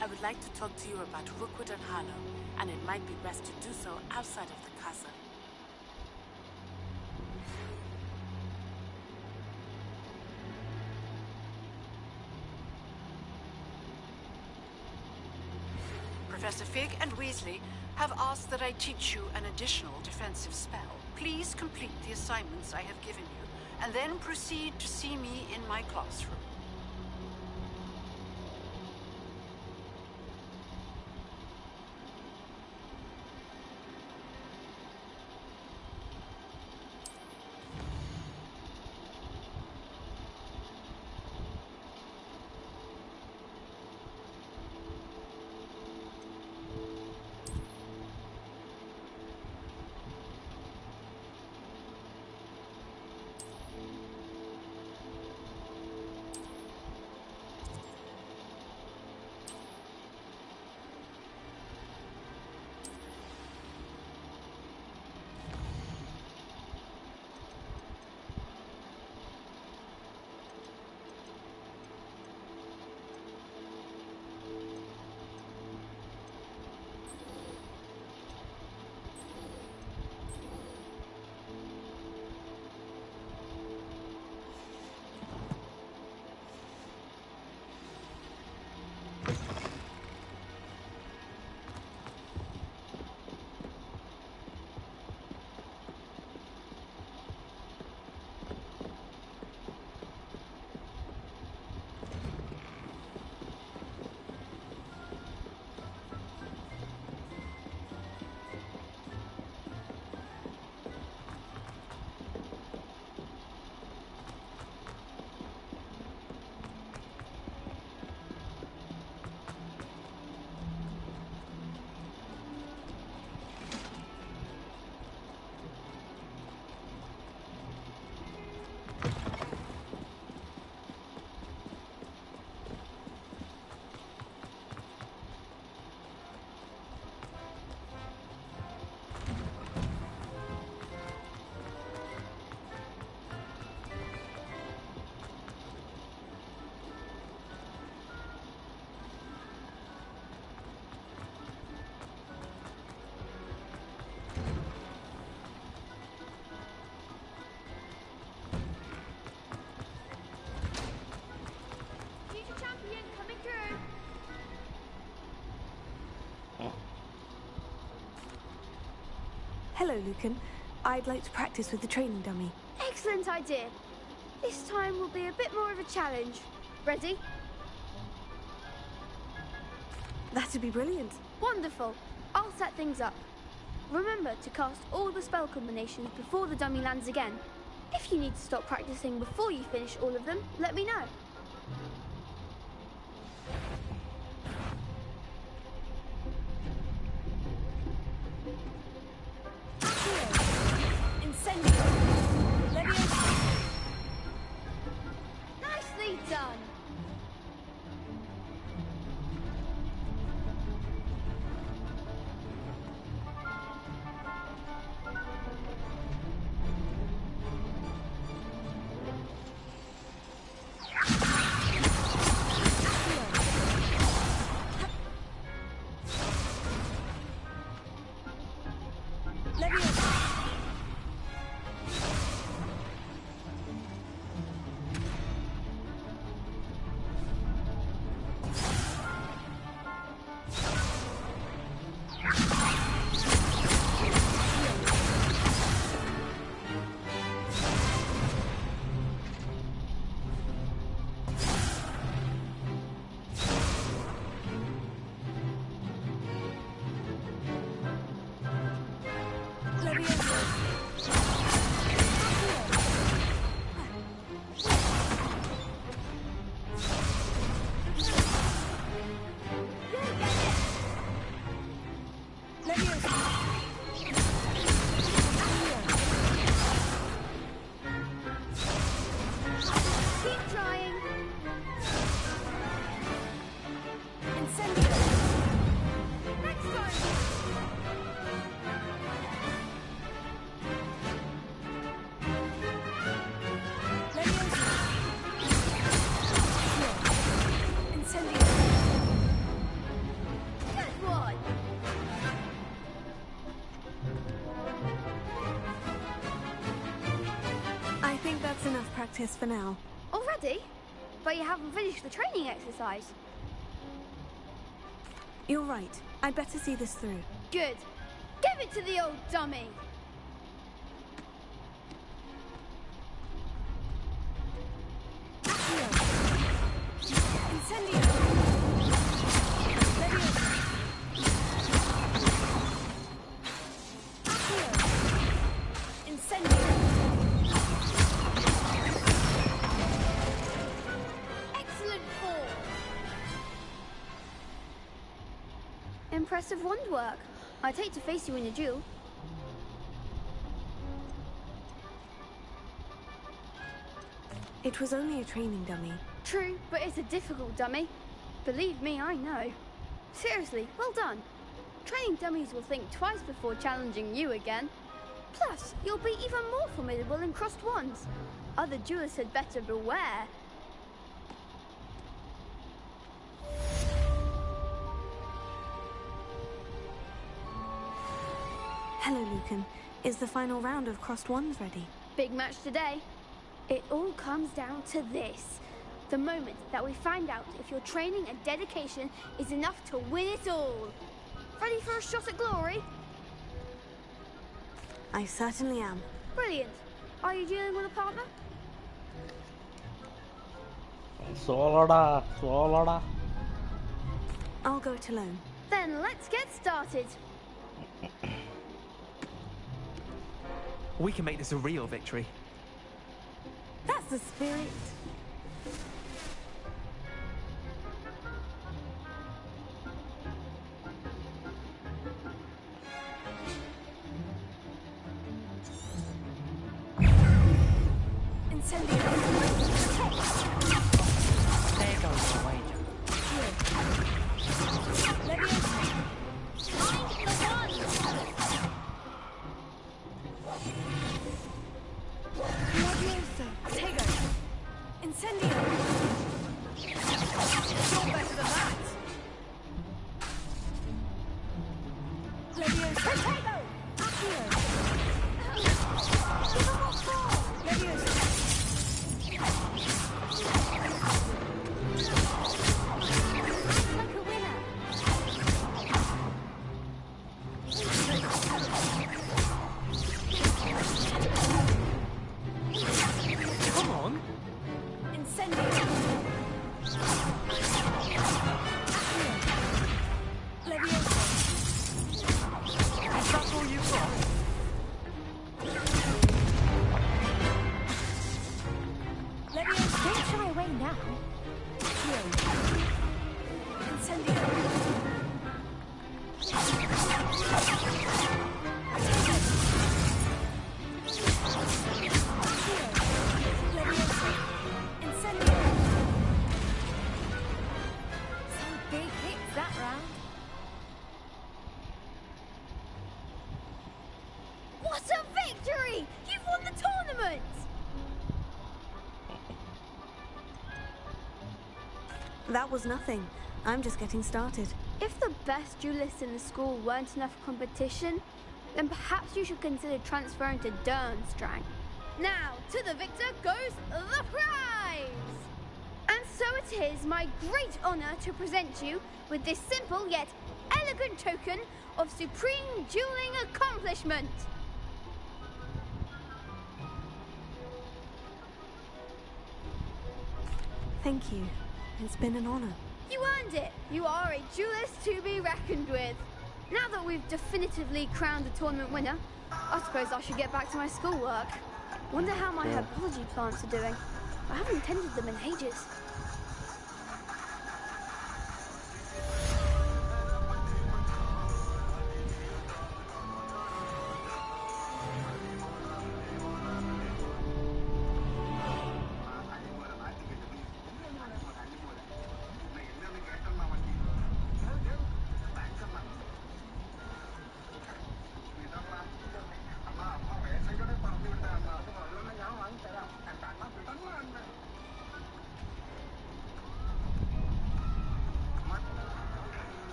I would like to talk to you about Rookwood and Harlow, and it might be best to do so outside of the castle. Professor Fig and Weasley have asked that I teach you an additional defensive spell. Please complete the assignments I have given you, and then proceed to see me in my classroom. Hello, Lucan. I'd like to practice with the training dummy. Excellent idea. This time will be a bit more of a challenge. Ready? That'd be brilliant. Wonderful. I'll set things up. Remember to cast all the spell combinations before the dummy lands again. If you need to stop practicing before you finish all of them, let me know. Nicely done. practice for now. Already? But you haven't finished the training exercise. You're right. I'd better see this through. Good. Give it to the old dummy! Incendio! Excellent form! Impressive wand work. I'd hate to face you in a duel. It was only a training dummy. True, but it's a difficult dummy. Believe me, I know. Seriously, well done. Training dummies will think twice before challenging you again. Plus, you'll be even more formidable in crossed wands. Other duelists had better beware. Hello, Lucan. Is the final round of crossed wands ready? Big match today. It all comes down to this. The moment that we find out if your training and dedication is enough to win it all. Ready for a shot at glory? I certainly am. Brilliant. Are you dealing with a partner? Soloda. I'll go it alone. Then let's get started. We can make this a real victory. That's the spirit. Incendio. There goes the wager. Incendio! You're better than that! Leviosa! Potato! Accio! Give up what for! Leviosa! Like a winner! Come on! Incendio! Leviosa! Is that all you've got? Leviosa! Don't shy away now! Incendio! Some big hits that round. What a victory! You've won the tournament! That was nothing. I'm just getting started. If the best duelists in the school weren't enough competition, then perhaps you should consider transferring to Dernstrang. Now, to the victor goes the prize! And so it is my great honour to present you with this simple yet elegant token of supreme dueling accomplishment. Thank you. It's been an honor. You earned it! You are a duelist to be reckoned with. Now that we've definitively crowned the tournament winner, I suppose I should get back to my schoolwork. Wonder how my herbology plants are doing. I haven't tended them in ages.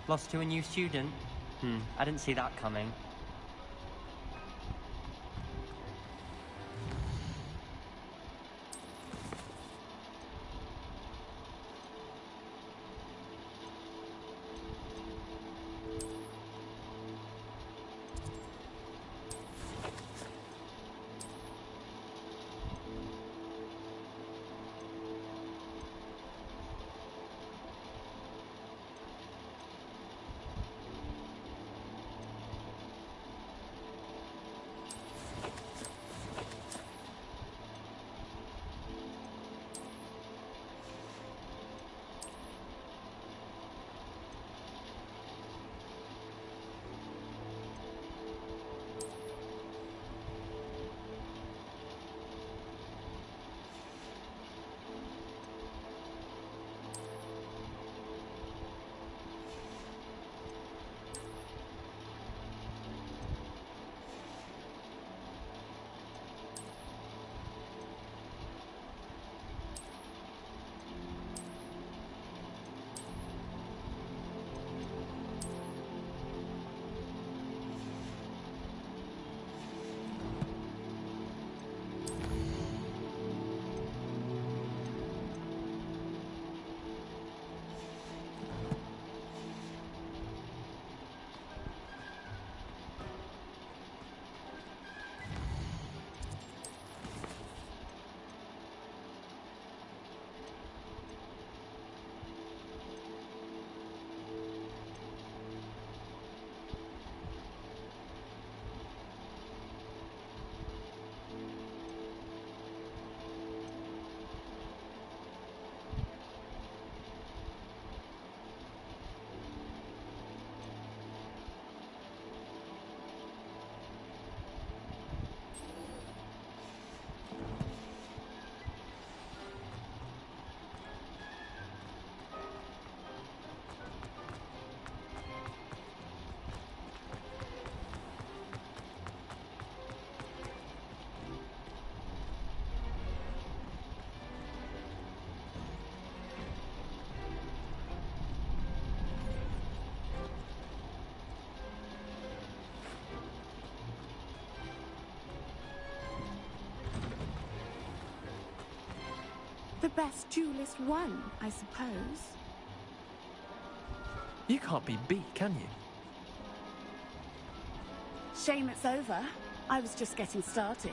Lost to a new student. I didn't see that coming. The best duelist won, I suppose. You can't be beat, can you? Shame it's over. I was just getting started.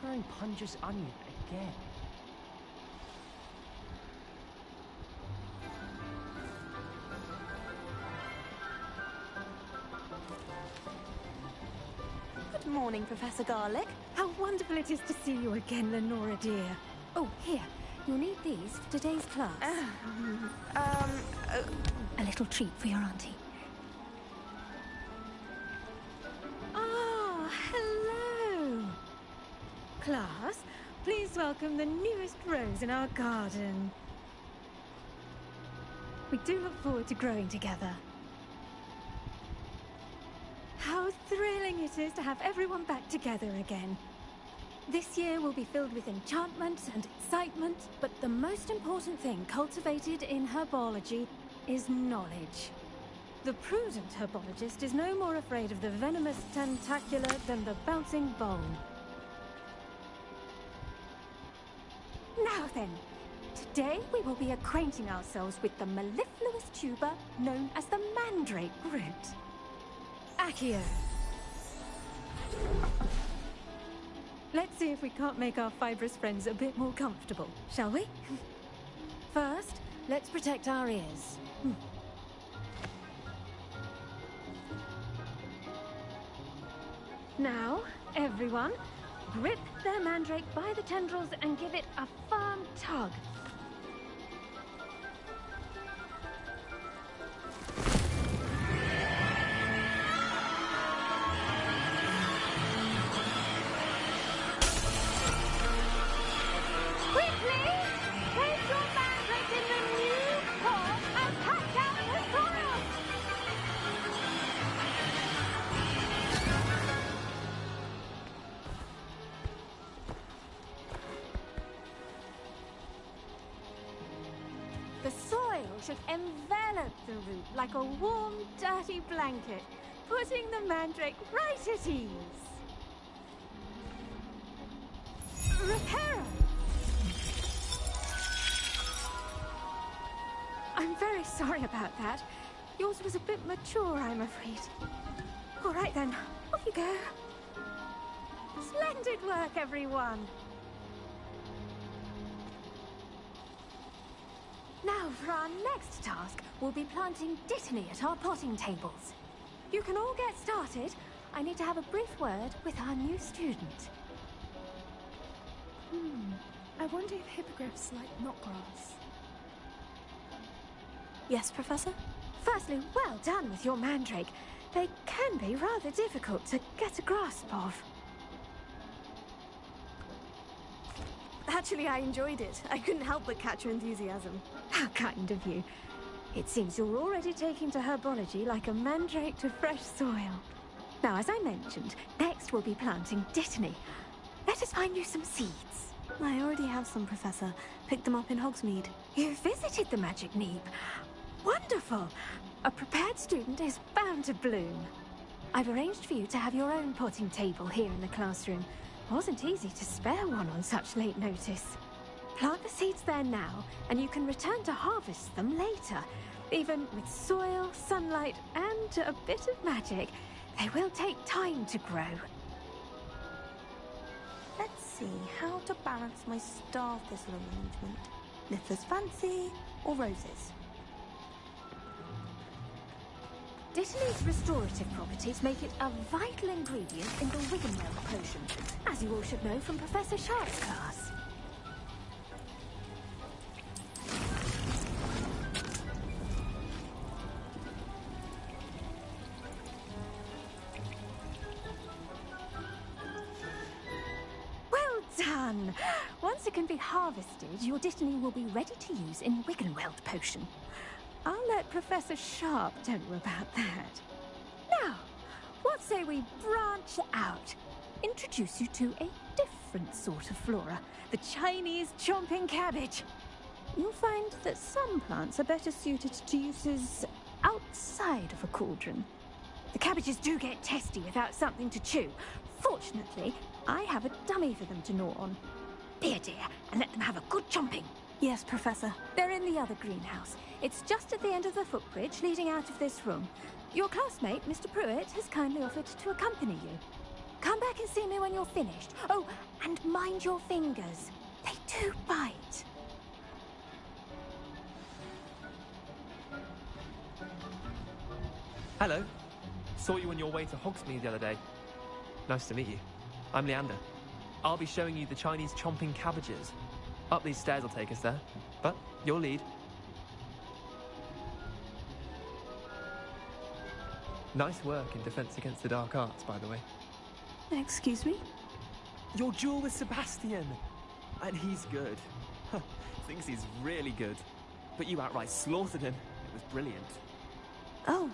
Growing Punja's onion again. Good morning, Professor Garlick. How wonderful it is to see you again, Lenora dear. Oh, here. You'll need these for today's class. A little treat for your auntie. Ah, hello. Class, please welcome the newest rose in our garden. We do look forward to growing together. How thrilling it is to have everyone back together again. This year will be filled with enchantment and excitement, but the most important thing cultivated in herbology is knowledge. The prudent herbologist is no more afraid of the venomous tentacular than the bouncing bone. Now then, today we will be acquainting ourselves with the mellifluous tuber known as the mandrake root. Accio. Let's see if we can't make our fibrous friends a bit more comfortable, shall we? First, let's protect our ears. Now, everyone, grip their mandrake by the tendrils and give it a firm tug. Quickly! Place your mandrake in the new pot and pack out the soil! The soil should envelop the root like a warm, dirty blanket, putting the mandrake right at ease. Reparo! I'm very sorry about that. Yours was a bit mature, I'm afraid. All right then, off you go. Splendid work, everyone. Now, for our next task, we'll be planting dittany at our potting tables. You can all get started. I need to have a brief word with our new student. I wonder if hippogriffs like knotgrass. Yes, Professor? Firstly, well done with your mandrake. They can be rather difficult to get a grasp of. Actually, I enjoyed it. I couldn't help but catch your enthusiasm. How kind of you. It seems you're already taking to herbology like a mandrake to fresh soil. Now, as I mentioned, next we'll be planting dittany. Let us find you some seeds. I already have some, Professor. Picked them up in Hogsmeade. You visited the Magic Neep. Wonderful! A prepared student is bound to bloom. I've arranged for you to have your own potting table here in the classroom. Wasn't easy to spare one on such late notice. Plant the seeds there now, and you can return to harvest them later. Even with soil, sunlight, and a bit of magic, they will take time to grow. Let's see how to balance my star thistle arrangement. Niffler's fancy or roses? Dittany's restorative properties make it a vital ingredient in the Wiggenweld potion, as you all should know from Professor Sharp's class. Well done! Once it can be harvested, your Dittany will be ready to use in Wiggenweld potion. I'll let Professor Sharp tell you about that. Now, what say we branch out? Introduce you to a different sort of flora, the Chinese chomping cabbage. You'll find that some plants are better suited to uses outside of a cauldron. The cabbages do get testy without something to chew. Fortunately, I have a dummy for them to gnaw on. Be a dear and let them have a good chomping. Yes, Professor. They're in the other greenhouse. It's just at the end of the footbridge leading out of this room. Your classmate, Mr. Pruitt, has kindly offered to accompany you. Come back and see me when you're finished. Oh, and mind your fingers. They do bite. Hello. Saw you on your way to Hogsmeade the other day. Nice to meet you. I'm Leander. I'll be showing you the Chinese chomping cabbages. Up these stairs will take us there, but your lead. Nice work in Defense Against the Dark Arts, by the way. Excuse me? Your duel with Sebastian! And he's good. Thinks he's really good. But you outright slaughtered him. It was brilliant. Oh,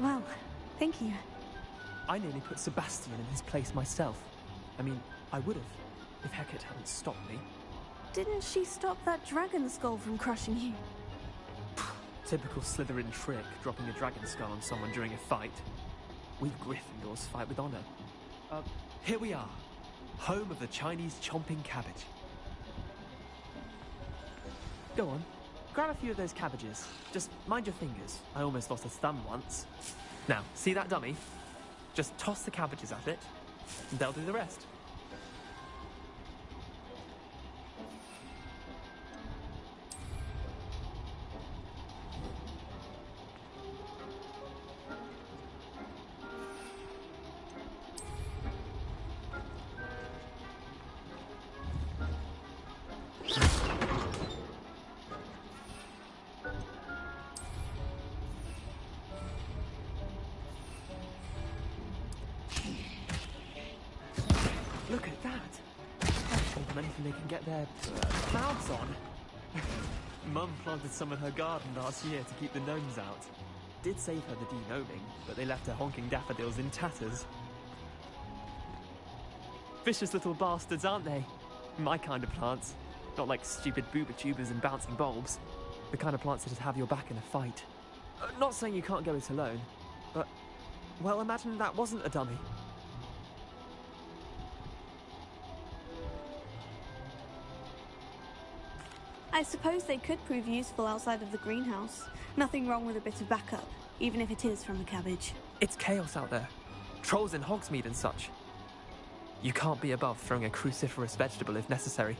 well, thank you. I nearly put Sebastian in his place myself. I mean, I would have, if Hecate hadn't stopped me. Didn't she stop that dragon skull from crushing you? typical Slytherin trick, dropping a dragon skull on someone during a fight. We Gryffindors fight with honor. Here we are, home of the Chinese chomping cabbage. Go on, grab a few of those cabbages. Just mind your fingers. I almost lost a thumb once. Now, see that dummy? Just toss the cabbages at it, and they'll do the rest. Look at that! I've told them anything they can get their mouths on. Mum planted some in her garden last year to keep the gnomes out. Did save her the de-gnoming, but they left her honking daffodils in tatters. Vicious little bastards, aren't they? My kind of plants. Not like stupid booba tubers and bouncing bulbs. The kind of plants that'd have your back in a fight. Not saying you can't go it alone, but... well, imagine that wasn't a dummy. I suppose they could prove useful outside of the greenhouse. Nothing wrong with a bit of backup, even if it is from the cabbage. It's chaos out there. Trolls in Hogsmeade and such. You can't be above throwing a cruciferous vegetable if necessary.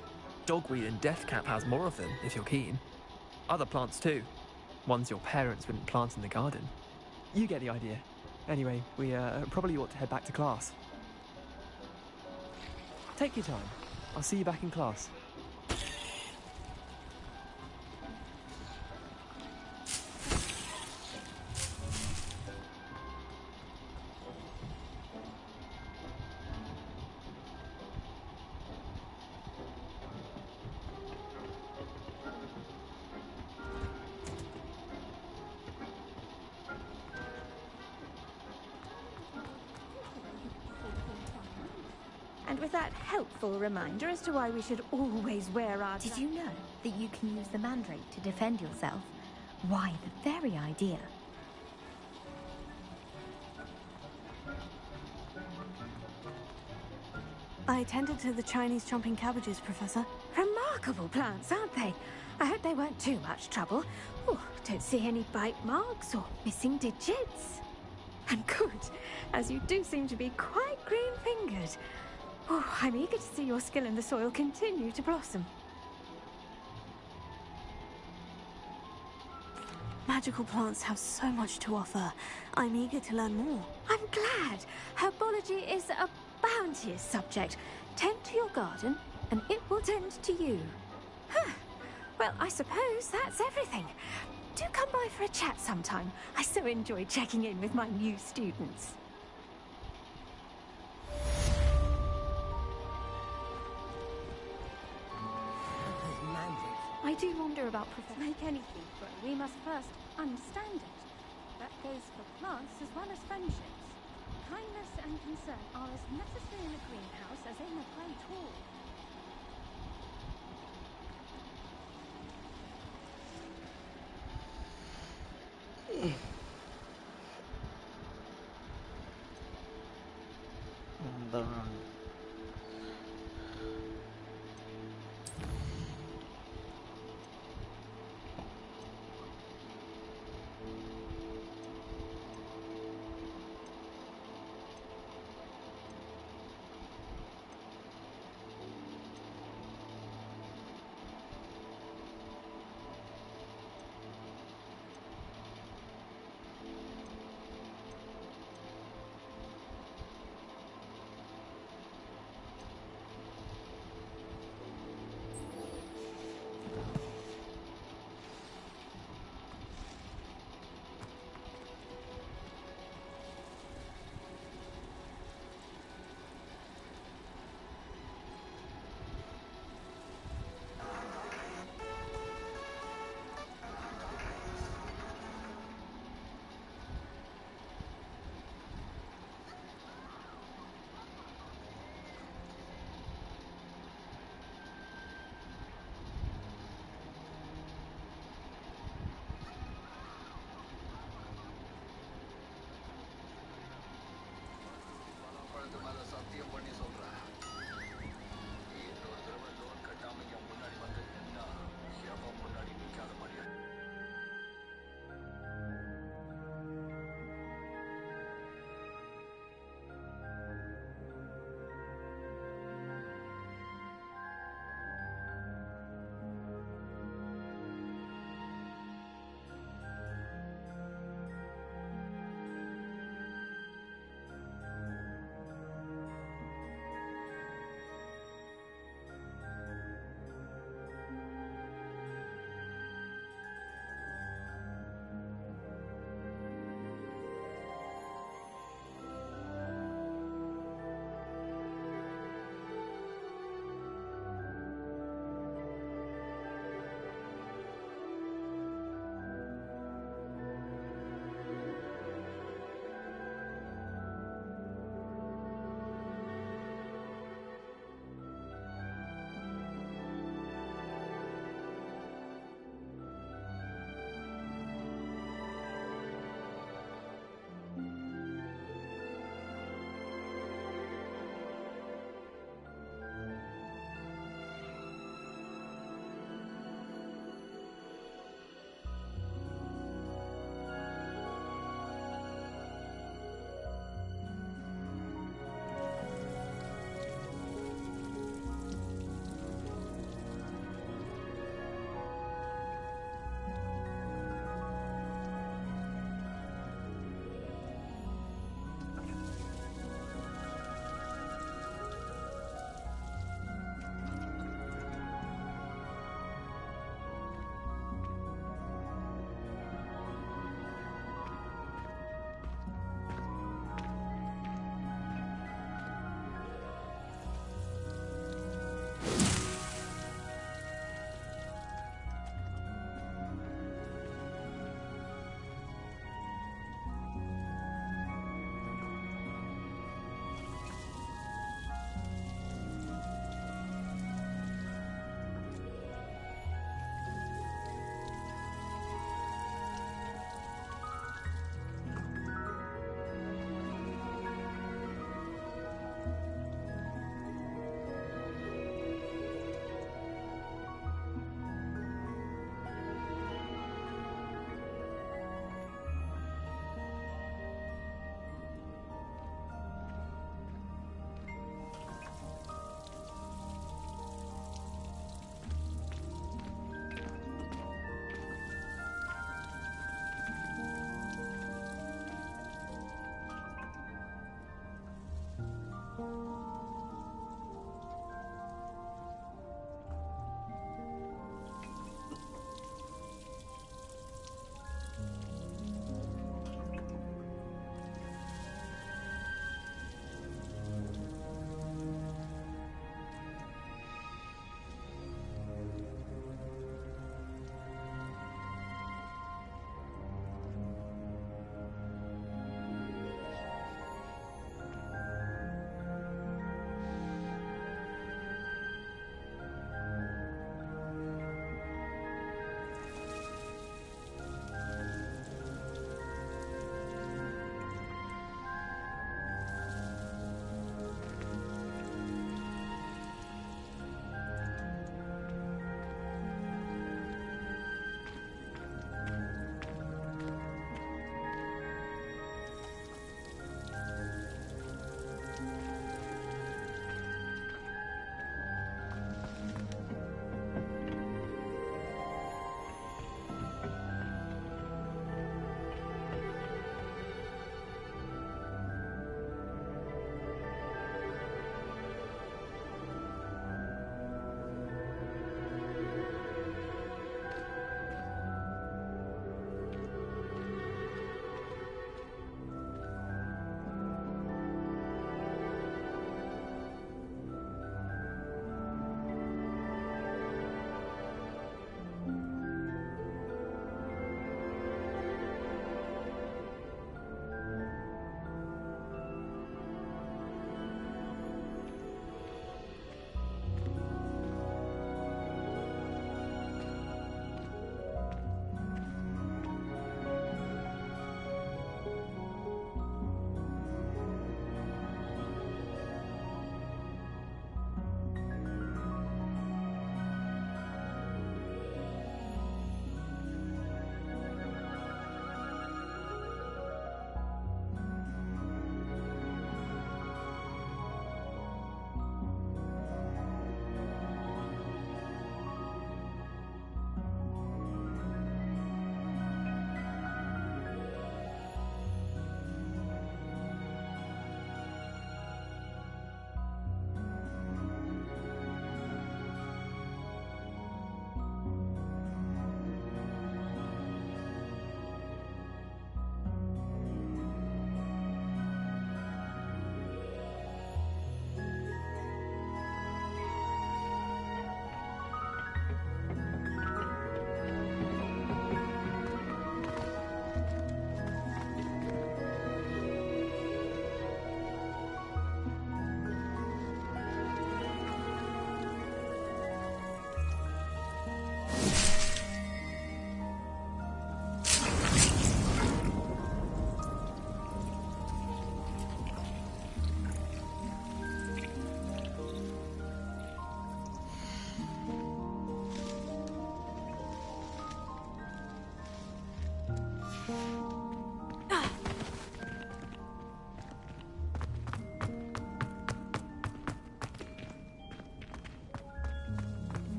Dogweed and deathcap has more of them, if you're keen. Other plants too. Ones your parents wouldn't plant in the garden. You get the idea. Anyway, we probably ought to head back to class. Take your time. I'll see you back in class. And with that helpful reminder as to why we should always wear our... Did you know that you can use the mandrake to defend yourself? Why, the very idea. I attended to the Chinese chomping cabbages, Professor. Remarkable plants, aren't they? I hope they weren't too much trouble. Oh, don't see any bite marks or missing digits. And good, as you do seem to be quite green-fingered. Oh, I'm eager to see your skill in the soil continue to blossom. Magical plants have so much to offer. I'm eager to learn more. I'm glad. Herbology is a bounteous subject. Tend to your garden, and it will tend to you. Huh. Well, I suppose that's everything. Do come by for a chat sometime. I so enjoy checking in with my new students. I do wonder about Professor. Make anything grow, we must first understand it. That goes for plants as well as friendships. Kindness and concern are as necessary in a greenhouse as in a great hall.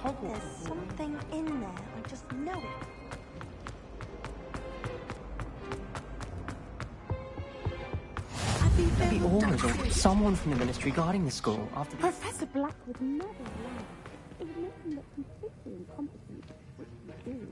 There's something in there. I just know it. Maybe Ormond or someone from the ministry guarding the school after the... Professor Black would never allow that. It would make him look completely incompetent, which we do.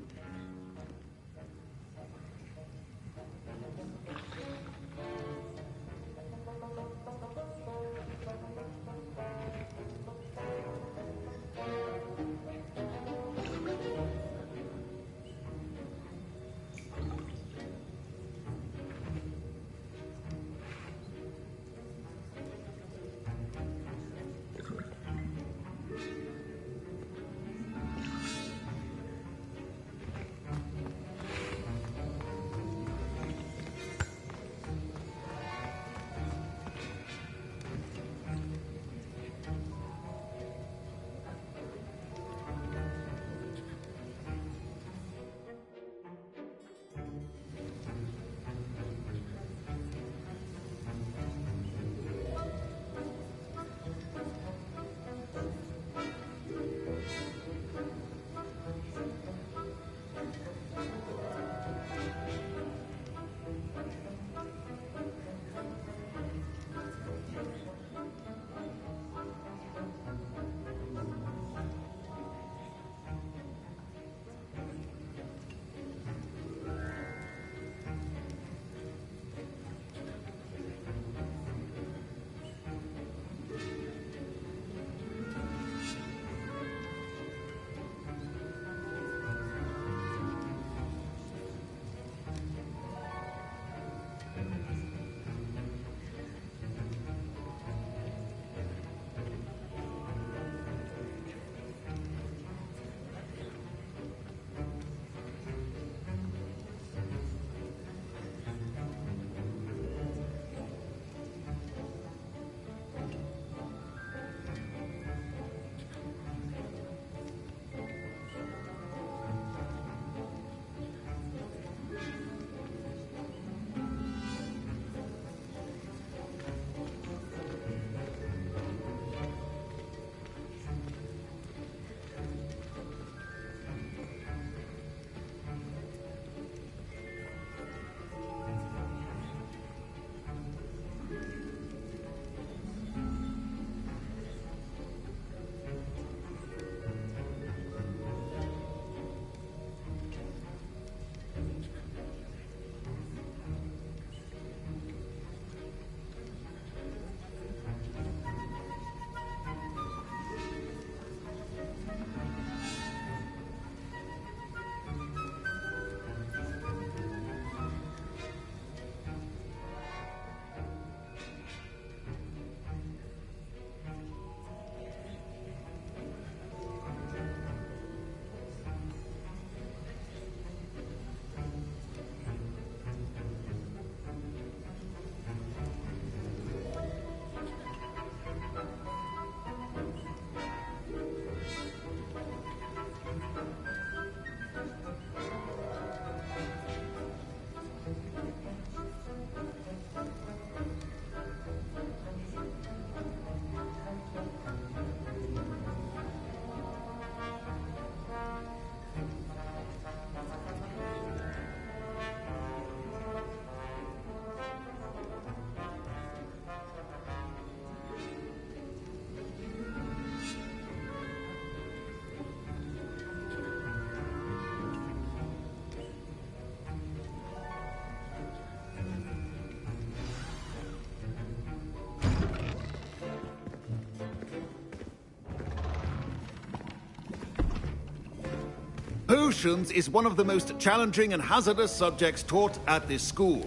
Potions is one of the most challenging and hazardous subjects taught at this school.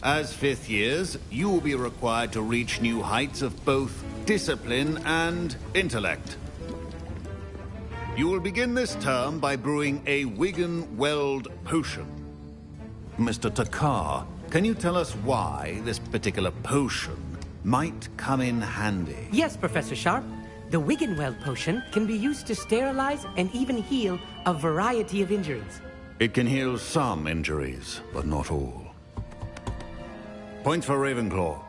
As fifth years, you will be required to reach new heights of both discipline and intellect. You will begin this term by brewing a Wigan-Weld potion. Mr. Takar, can you tell us why this particular potion might come in handy? Yes, Professor Sharp. The Wigan-Weld potion can be used to sterilize and even heal a variety of injuries. It can heal some injuries, but not all. Point for Ravenclaw.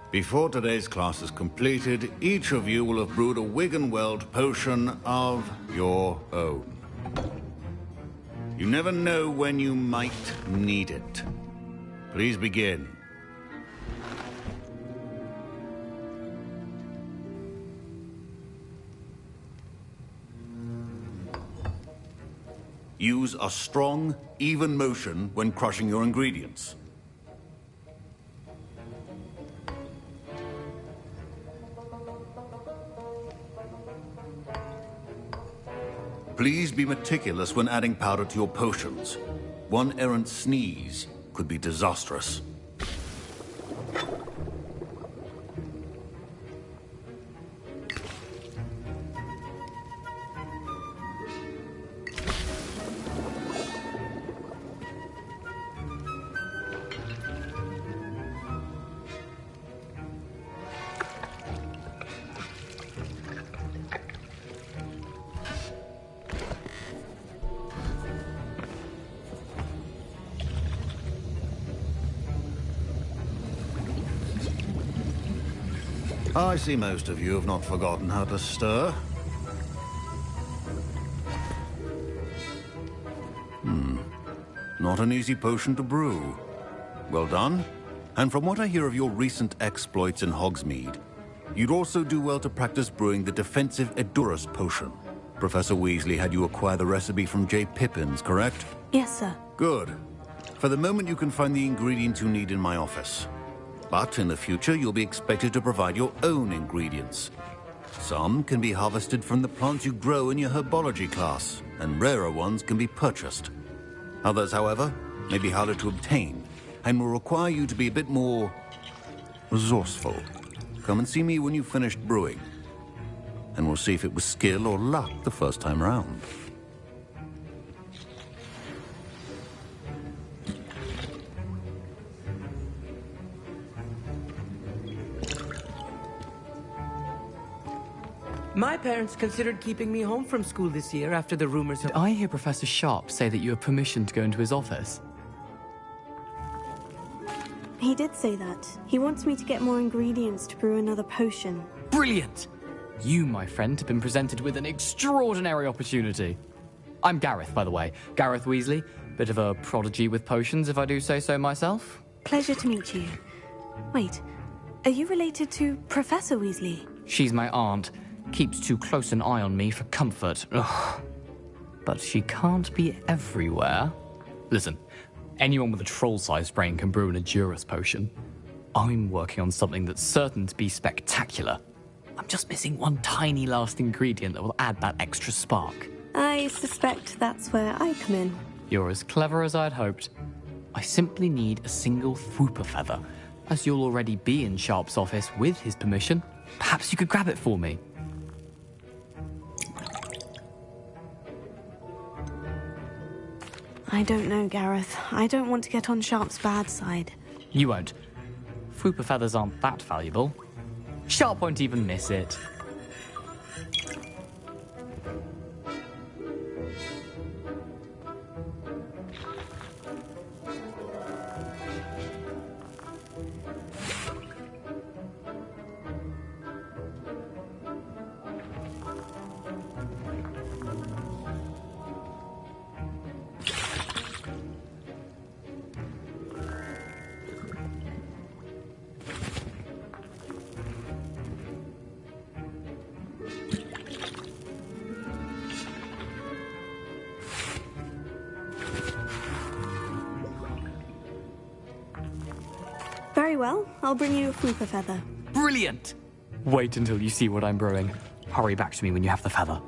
Before today's class is completed, each of you will have brewed a Wiggenweld potion of your own. You never know when you might need it. Please begin. Use a strong, even motion when crushing your ingredients. Please be meticulous when adding powder to your potions. One errant sneeze could be disastrous. I see most of you have not forgotten how to stir. Not an easy potion to brew. Well done. And from what I hear of your recent exploits in Hogsmeade, you'd also do well to practice brewing the defensive Edurus potion. Professor Weasley had you acquire the recipe from J. Pippins, correct? Yes, sir. Good. For the moment, you can find the ingredients you need in my office. But in the future, you'll be expected to provide your own ingredients. Some can be harvested from the plants you grow in your herbology class, and rarer ones can be purchased. Others, however, may be harder to obtain, and will require you to be a bit more resourceful. Come and see me when you've finished brewing, and we'll see if it was skill or luck the first time round. My parents considered keeping me home from school this year after the rumors of... I hear Professor Sharp say that you have permission to go into his office. He did say that. He wants me to get more ingredients to brew another potion. Brilliant! You, my friend, have been presented with an extraordinary opportunity. I'm Gareth, by the way. Gareth Weasley. Bit of a prodigy with potions, if I do say so myself. Pleasure to meet you. Wait, are you related to Professor Weasley? She's my aunt. Keeps too close an eye on me for comfort. Ugh. But she can't be everywhere. Listen, anyone with a troll-sized brain can brew an Edurus potion. I'm working on something that's certain to be spectacular. I'm just missing one tiny last ingredient that will add that extra spark. I suspect that's where I come in. You're as clever as I'd hoped. I simply need a single Fwooper feather. As you'll already be in Sharp's office with his permission, perhaps you could grab it for me. I don't know, Gareth. I don't want to get on Sharp's bad side. You won't. Fwooper feathers aren't that valuable. Sharp won't even miss it. Very well. I'll bring you a Fwooper feather. Brilliant! Wait until you see what I'm brewing. Hurry back to me when you have the feather.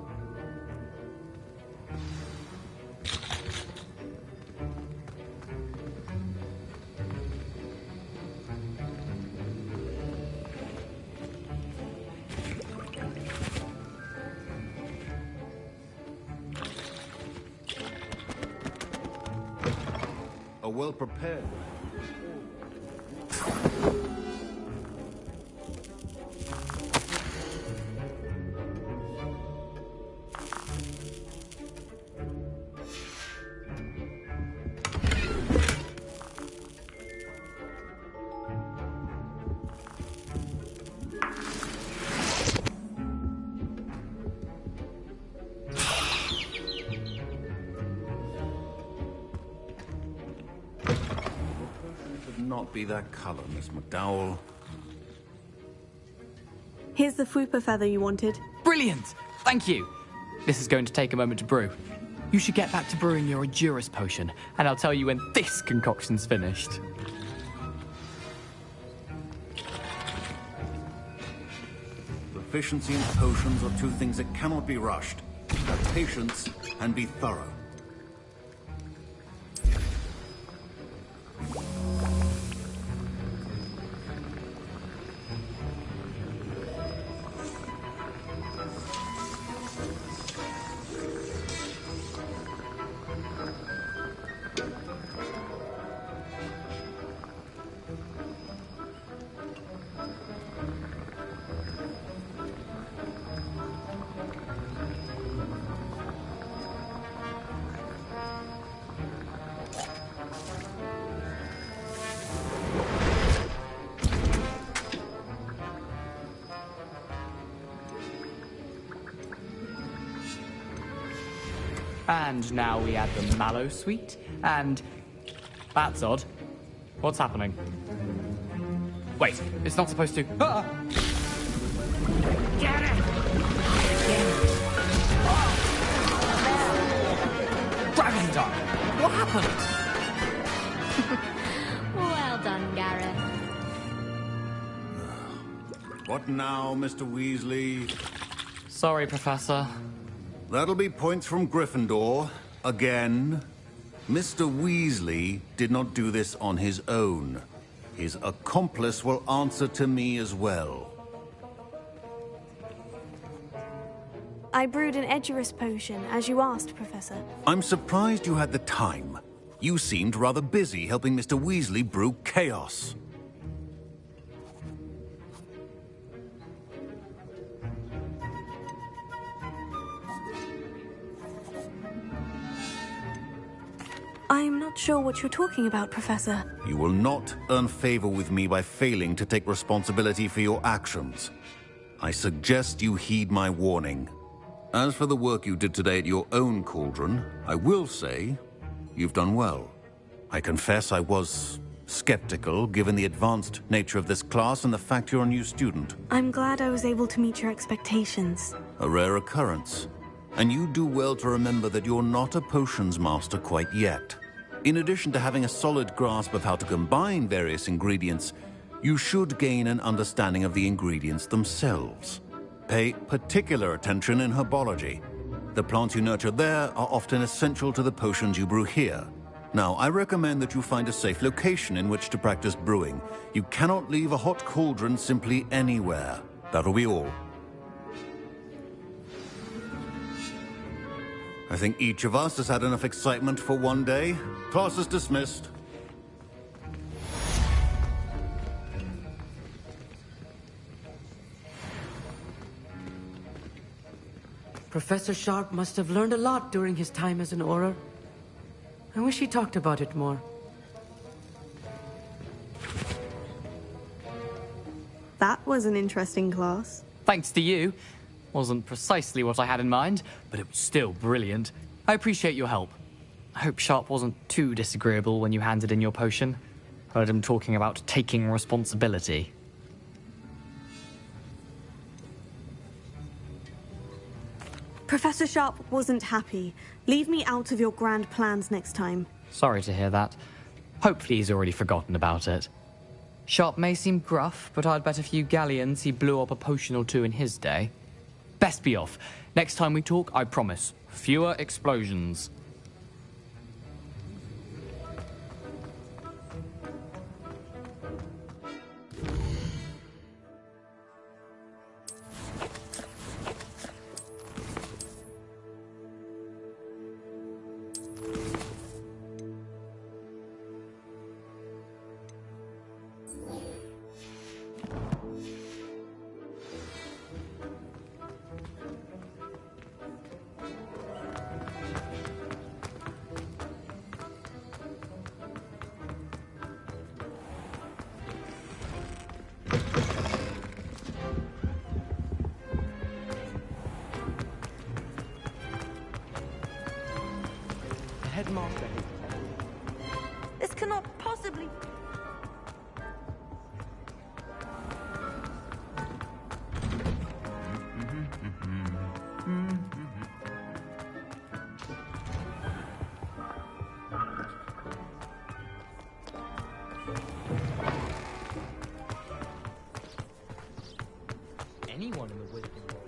A well-prepared... not be that color, Miss McDowell. Here's the Fwooper feather you wanted. Brilliant! Thank you. This is going to take a moment to brew. You should get back to brewing your Endurus potion, and I'll tell you when this concoction's finished. Proficiency and potions are two things that cannot be rushed. Have patience and be thorough. And now we add the mallow sweet, and... That's odd. What's happening? Wait, it's not supposed to... Ah! Get it! Dragon Dog! What happened? Well done, Gareth. What now, Mr. Weasley? Sorry, Professor. That'll be points from Gryffindor. Again. Mr. Weasley did not do this on his own. His accomplice will answer to me as well. I brewed an Edurus potion, as you asked, Professor. I'm surprised you had the time. You seemed rather busy helping Mr. Weasley brew chaos. I'm not sure what you're talking about, Professor. You will not earn favor with me by failing to take responsibility for your actions. I suggest you heed my warning. As for the work you did today at your own cauldron, I will say you've done well. I confess I was skeptical, given the advanced nature of this class and the fact you're a new student. I'm glad I was able to meet your expectations. A rare occurrence. And you do well to remember that you're not a potions master quite yet. In addition to having a solid grasp of how to combine various ingredients, you should gain an understanding of the ingredients themselves. Pay particular attention in herbology. The plants you nurture there are often essential to the potions you brew here. Now, I recommend that you find a safe location in which to practice brewing. You cannot leave a hot cauldron simply anywhere. That'll be all. I think each of us has had enough excitement for one day. Class is dismissed. Professor Sharp must have learned a lot during his time as an Auror. I wish he talked about it more. That was an interesting class. Thanks to you. Wasn't precisely what I had in mind, but it was still brilliant. I appreciate your help. I hope Sharp wasn't too disagreeable when you handed in your potion. Heard him talking about taking responsibility. Professor Sharp wasn't happy. Leave me out of your grand plans next time. Sorry to hear that. Hopefully he's already forgotten about it. Sharp may seem gruff, but I'd bet a few galleons he blew up a potion or two in his day. Best be off. Next time we talk, I promise, fewer explosions. This cannot possibly... anyone in the wizarding world.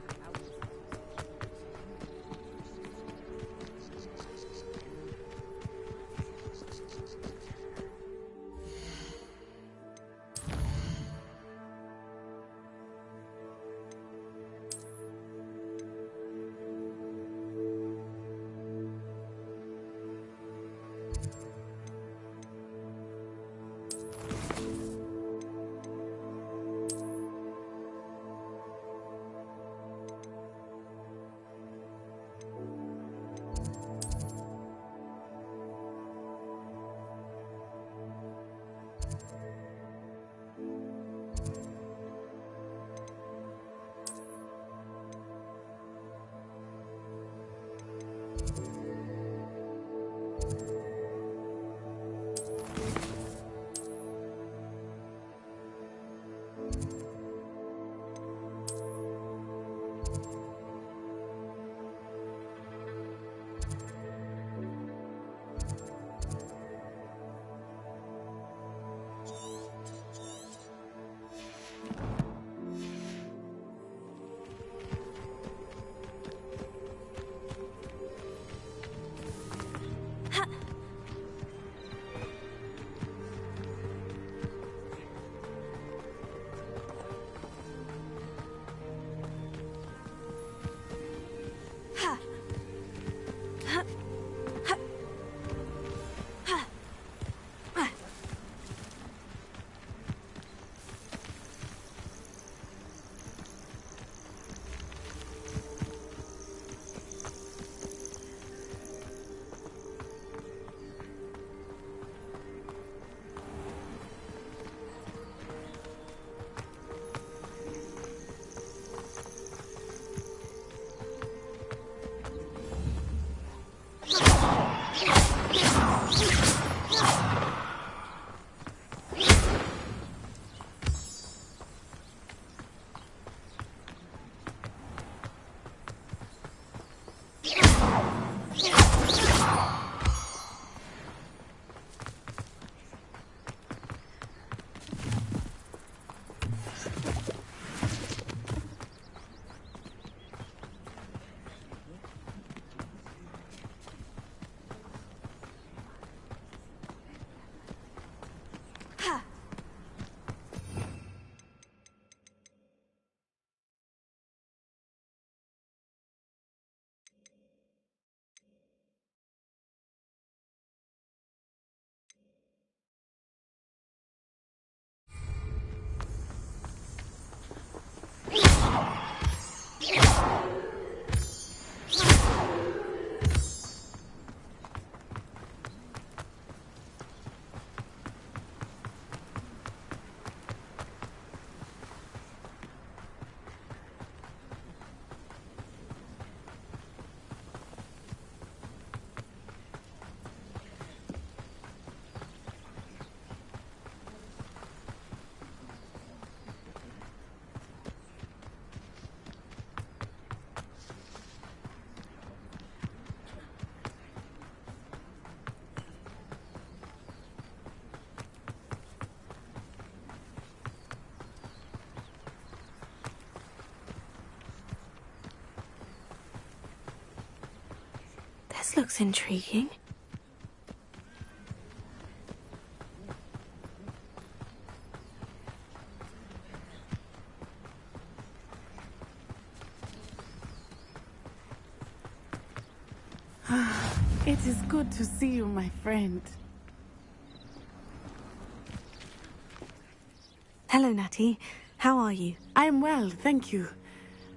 This looks intriguing. It is good to see you, my friend. Hello, Natty. How are you? I am well, thank you.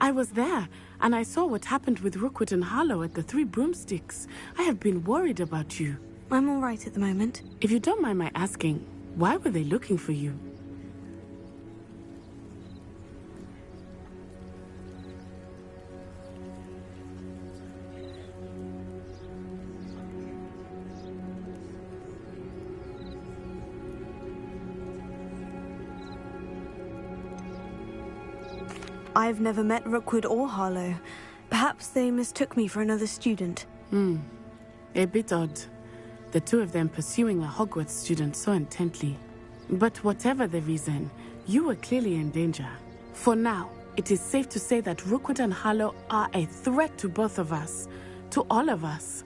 I was there, and I saw what happened with Rookwood and Harlow at the Three Broomsticks. I have been worried about you. I'm all right at the moment. If you don't mind my asking, why were they looking for you? I've never met Rookwood or Harlow. Perhaps they mistook me for another student. A bit odd. The two of them pursuing a Hogwarts student so intently. But whatever the reason, you were clearly in danger. For now, it is safe to say that Rookwood and Harlow are a threat to both of us, to all of us.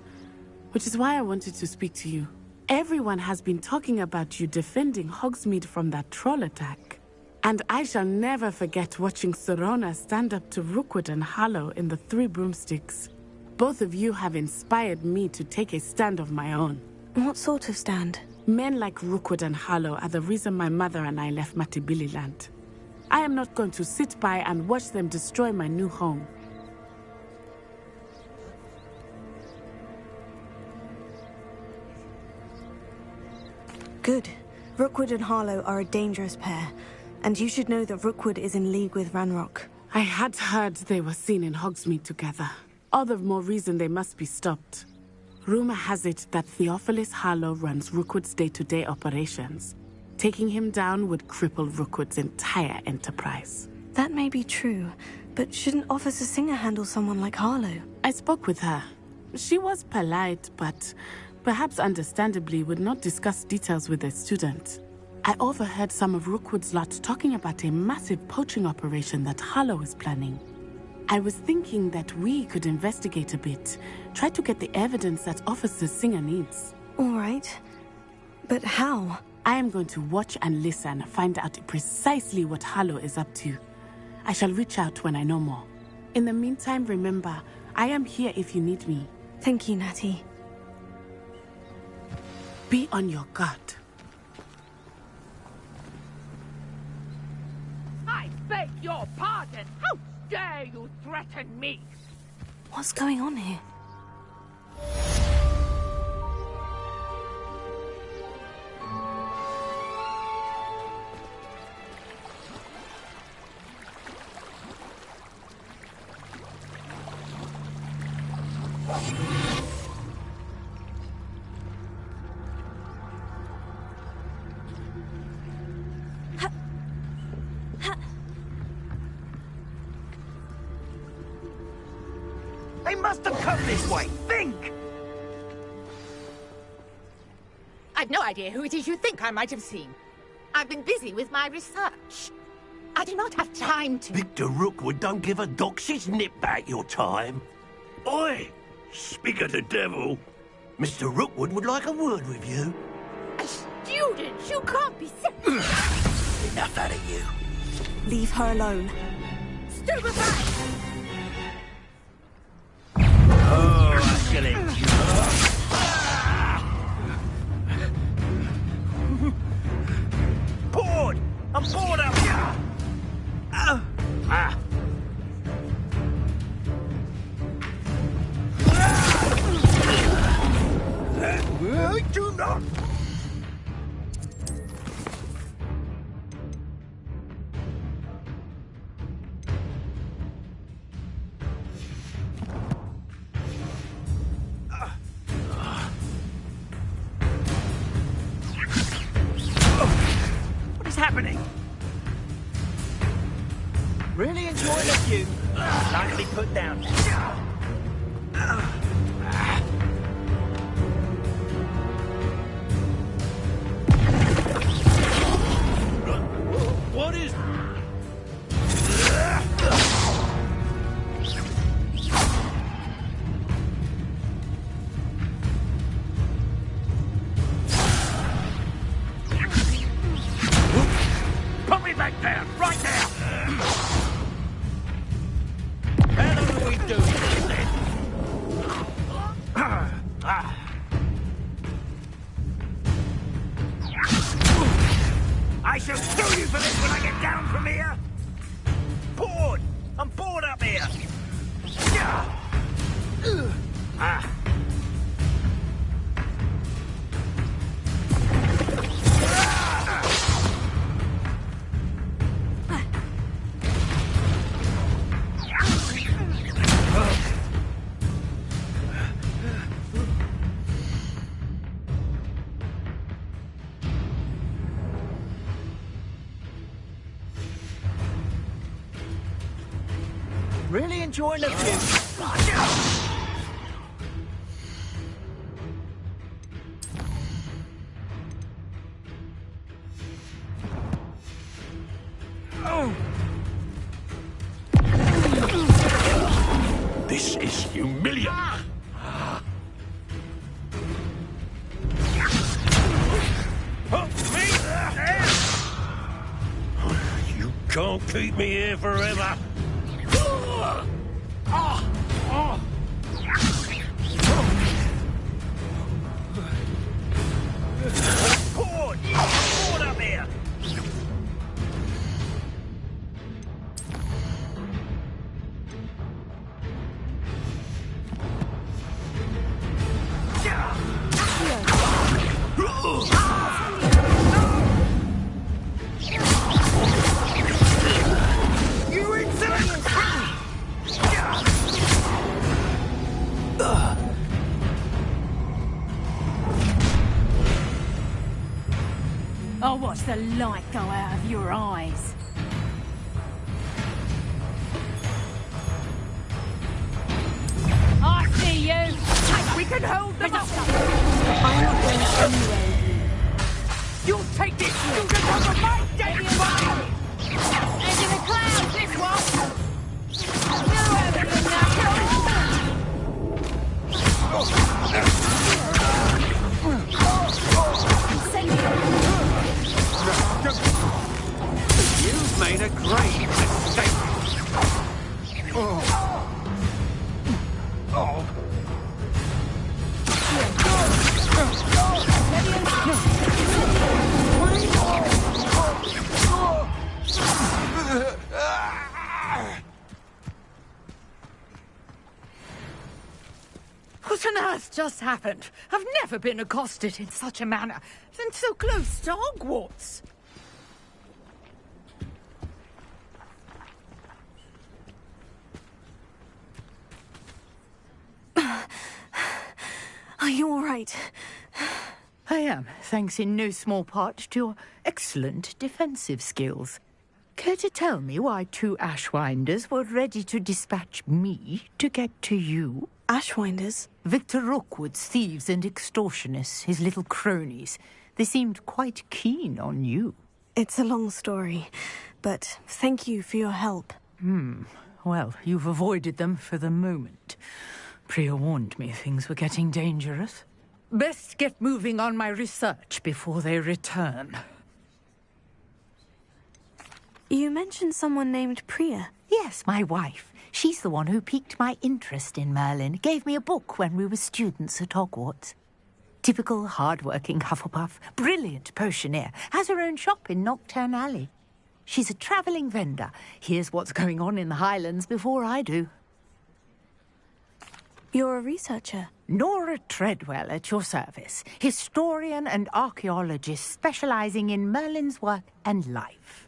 Which is why I wanted to speak to you. Everyone has been talking about you defending Hogsmeade from that troll attack. And I shall never forget watching Serona stand up to Rookwood and Harlow in the Three Broomsticks. Both of you have inspired me to take a stand of my own. What sort of stand? Men like Rookwood and Harlow are the reason my mother and I left Matabeleland. I am not going to sit by and watch them destroy my new home. Good. Rookwood and Harlow are a dangerous pair, and you should know that Rookwood is in league with Ranrock. I had heard they were seen in Hogsmeade together. All the more reason they must be stopped. Rumor has it that Theophilus Harlow runs Rookwood's day-to-day operations. Taking him down would cripple Rookwood's entire enterprise. That may be true, but shouldn't Officer Singer handle someone like Harlow? I spoke with her. She was polite, but perhaps understandably would not discuss details with a student. I overheard some of Rookwood's lot talking about a massive poaching operation that Harlow is planning. I was thinking that we could investigate a bit, try to get the evidence that Officer Singer needs. All right. But how? I am going to watch and listen, find out precisely what Harlow is up to. I shall reach out when I know more. In the meantime, remember, I am here if you need me. Thank you, Natty. Be on your guard. I beg your pardon. How dare you threaten me? What's going on here? They must have come this way. Think! I've no idea who it is you think I might have seen. I've been busy with my research. I do not have time to... Victor Rookwood don't give a doxy's nip back your time. Oi! Speak of the devil. Mr. Rookwood would like a word with you. A student? You can't be serious. Enough out of you. Leave her alone. Stupefy! Oh, I shall endure. Bored! I'm bored up here! I do not... What is happening? Really enjoying the view. Time to be put down. What is... Put me back down, right now! How long are we doing this then? I shall sue you for this when I get down from here! Bored! I'm bored up here! Really enjoying the view. This is humiliating. You can't keep me here forever. Cord up here. You insolent! I'll watch the light go out of your eyes. I see you! We can hold them up! I'm not going anywhere. You'll take this student over my dead body! Into the clouds, this one! You have it You've made a great mistake. What on earth just happened? I've never been accosted in such a manner, and so close to Hogwarts. Are you all right? I am, thanks in no small part to your excellent defensive skills. Care to tell me why two Ashwinders were ready to dispatch me to get to you? Ashwinders? Victor Rookwood's thieves and extortionists, his little cronies. They seemed quite keen on you. It's a long story, but thank you for your help. Well, you've avoided them for the moment. Priya warned me things were getting dangerous. Best get moving on my research before they return. You mentioned someone named Priya. Yes, my wife. She's the one who piqued my interest in Merlin. Gave me a book when we were students at Hogwarts. Typical hard-working Hufflepuff. Brilliant potioneer. Has her own shop in Knockturn Alley. She's a travelling vendor. Hears what's going on in the Highlands before I do. You're a researcher? Nora Treadwell at your service. Historian and archaeologist specialising in Merlin's work and life.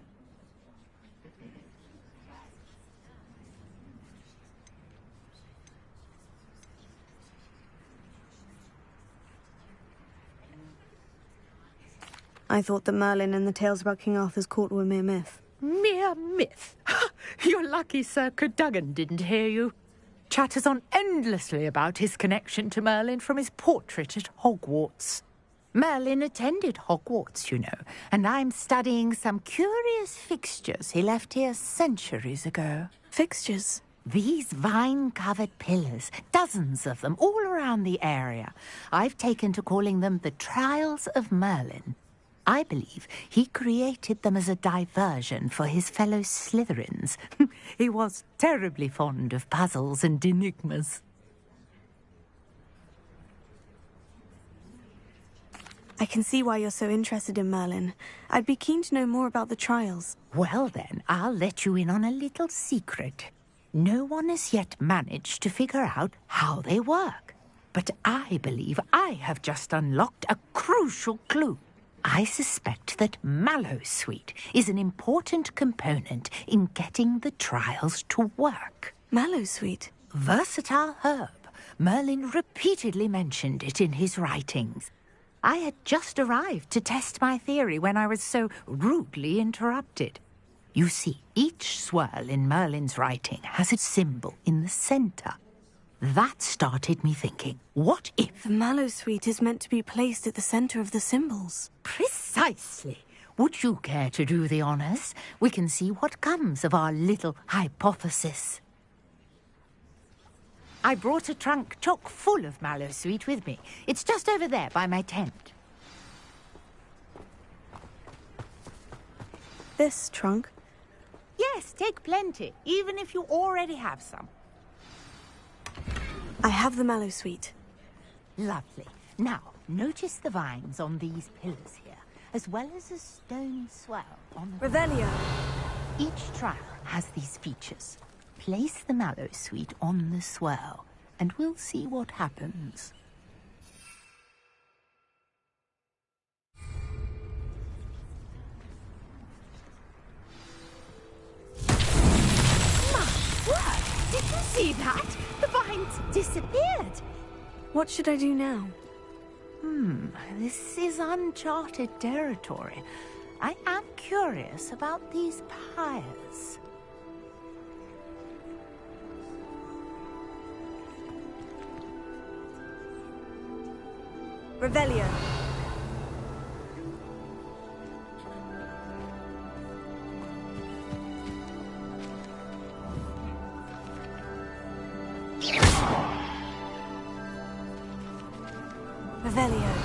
I thought that Merlin and the tales about King Arthur's court were mere myth. Mere myth? You're lucky Sir Cadogan didn't hear you. Chatters on endlessly about his connection to Merlin from his portrait at Hogwarts. Merlin attended Hogwarts, you know, and I'm studying some curious fixtures he left here centuries ago. Fixtures? These vine-covered pillars, dozens of them, all around the area. I've taken to calling them the Trials of Merlin. I believe he created them as a diversion for his fellow Slytherins. He was terribly fond of puzzles and enigmas. I can see why you're so interested in Merlin. I'd be keen to know more about the trials. Well then, I'll let you in on a little secret. No one has yet managed to figure out how they work. But I believe I have just unlocked a crucial clue. I suspect that Mallowsweet is an important component in getting the trials to work. Mallowsweet? Versatile herb. Merlin repeatedly mentioned it in his writings. I had just arrived to test my theory when I was so rudely interrupted. You see, each swirl in Merlin's writing has a symbol in the centre. That started me thinking, what if... The Mallowsweet is meant to be placed at the centre of the symbols. Precisely. Would you care to do the honours? We can see what comes of our little hypothesis. I brought a trunk chock full of mallowsweet with me. It's just over there by my tent. This trunk? Yes, take plenty, even if you already have some. I have the mallowsweet. Lovely. Now, notice the vines on these pillars here, as well as a stone swell on the... Revelio! Each trial has these features. Place the mallowsweet on the swell, and we'll see what happens. My word! Did you see that? The vines disappeared. What should I do now? This is uncharted territory. I am curious about these pyres. Revelio. Revelio.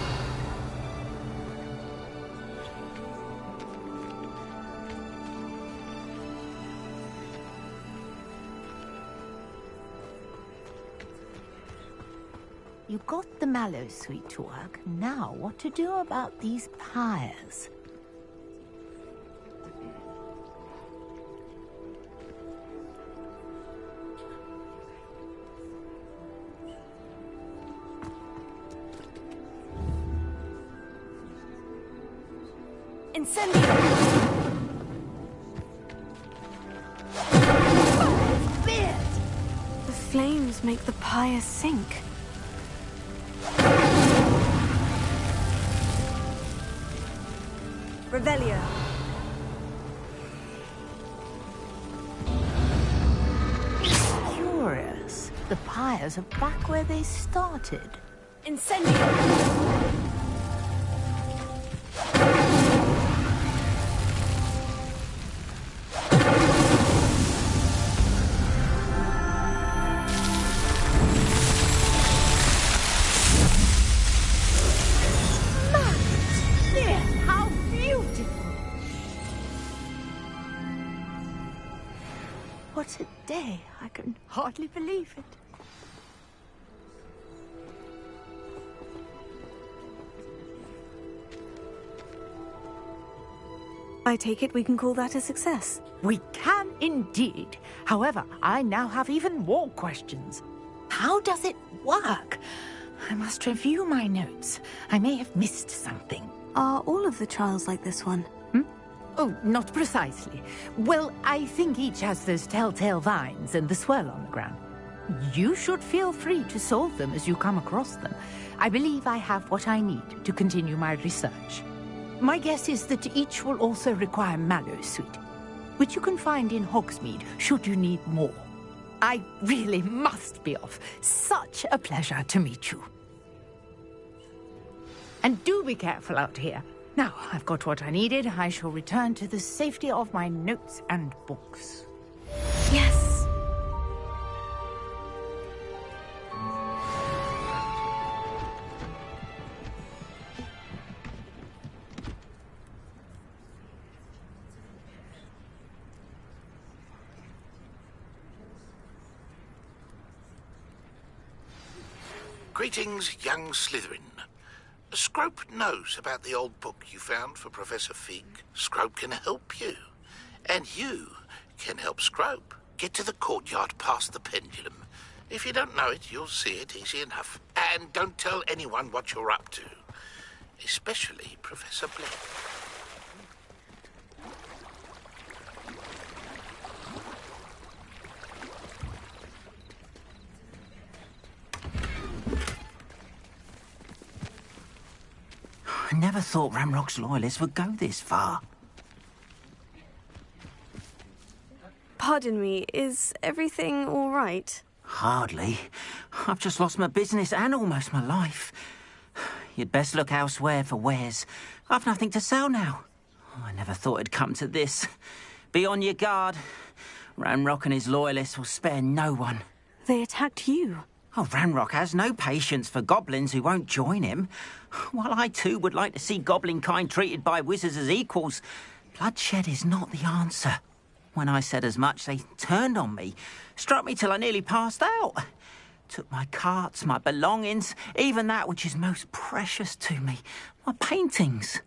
You got the mallowsweet to work. Now, what to do about these pyres? Incendio! The flames make the pyre sink. Revelio. Curious. The pyres are back where they started. Incendio! What a day. I can hardly believe it. I take it we can call that a success. We can indeed. However, I now have even more questions. How does it work? I must review my notes. I may have missed something. Are all of the trials like this one? Oh, not precisely. Well, I think each has those telltale vines and the swirl on the ground. You should feel free to solve them as you come across them. I believe I have what I need to continue my research. My guess is that each will also require mallowsweet, which you can find in Hogsmeade should you need more. I really must be off. Such a pleasure to meet you. And do be careful out here. Now, I've got what I needed. I shall return to the safety of my notes and books. Yes! Greetings, young Slytherin. Scrope knows about the old book you found for Professor Fig. Scrope can help you. And you can help Scrope. Get to the courtyard past the pendulum. If you don't know it, you'll see it easy enough. And don't tell anyone what you're up to. Especially Professor Blake. I never thought Ramrock's loyalists would go this far. Pardon me, is everything all right? Hardly. I've just lost my business and almost my life. You'd best look elsewhere for wares. I've nothing to sell now. I never thought it'd come to this. Be on your guard. Ramrock and his loyalists will spare no one. They attacked you. Oh, Ranrock has no patience for goblins who won't join him. While I too would like to see goblin kind treated by wizards as equals, bloodshed is not the answer. When I said as much, they turned on me, struck me till I nearly passed out. Took my carts, my belongings, even that which is most precious to me, my paintings.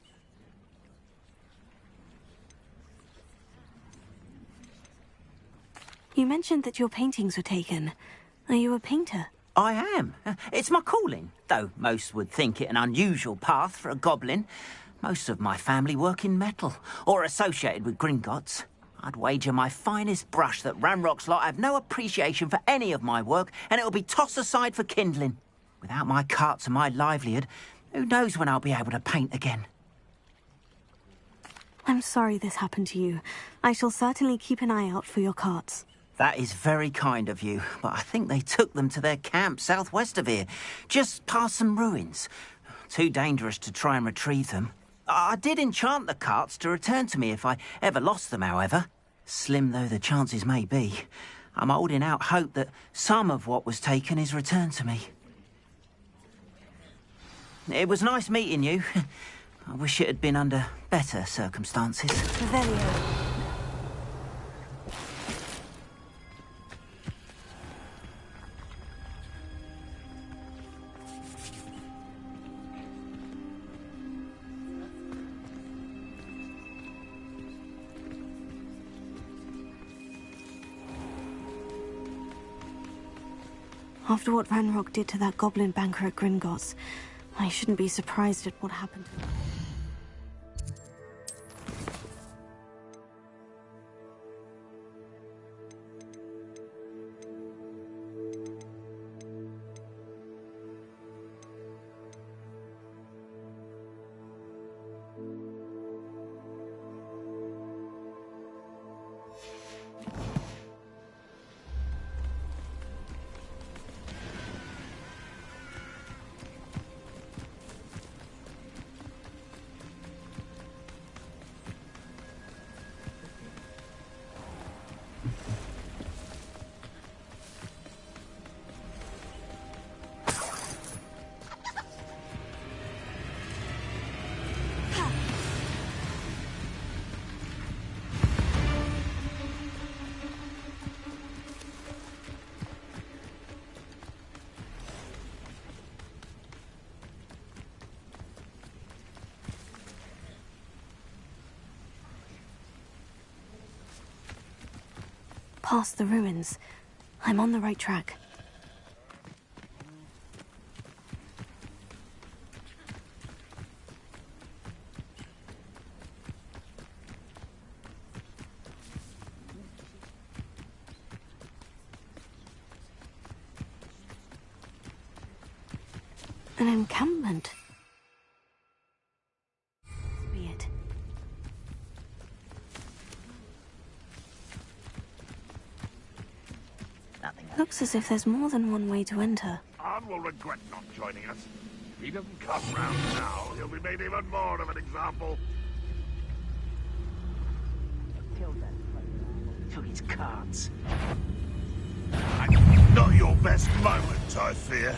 You mentioned that your paintings were taken. Are you a painter? I am. It's my calling, though most would think it an unusual path for a goblin. Most of my family work in metal, or associated with Gringotts. I'd wager my finest brush that Ranrock's lot have no appreciation for any of my work, and it'll be tossed aside for kindling. Without my carts and my livelihood, who knows when I'll be able to paint again? I'm sorry this happened to you. I shall certainly keep an eye out for your carts. That is very kind of you, but I think they took them to their camp southwest of here, just past some ruins. Too dangerous to try and retrieve them. I did enchant the carts to return to me if I ever lost them, however. Slim though the chances may be, I'm holding out hope that some of what was taken is returned to me. It was nice meeting you. I wish it had been under better circumstances. Revelio. After what Ranrock did to that goblin banker at Gringotts, I shouldn't be surprised at what happened. Past the ruins. I'm on the right track. An encampment. Be it. Looks as if there's more than one way to enter. Arn will regret not joining us. If he doesn't come round now, he'll be made even more of an example. Took his cards. Not your best moment, I fear.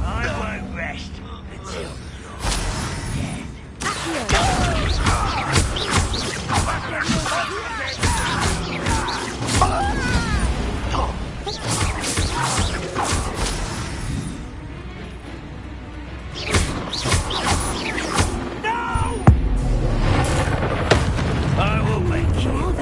I won't rest until I will make you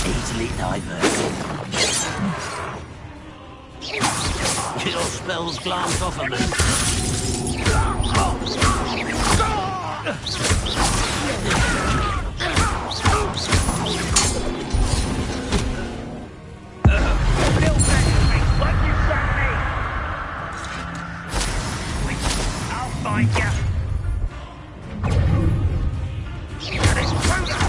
easily diverted. Your spells glance off of me. find you! An intruder!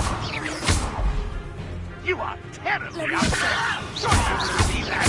You are terribly unfair! Try to see that!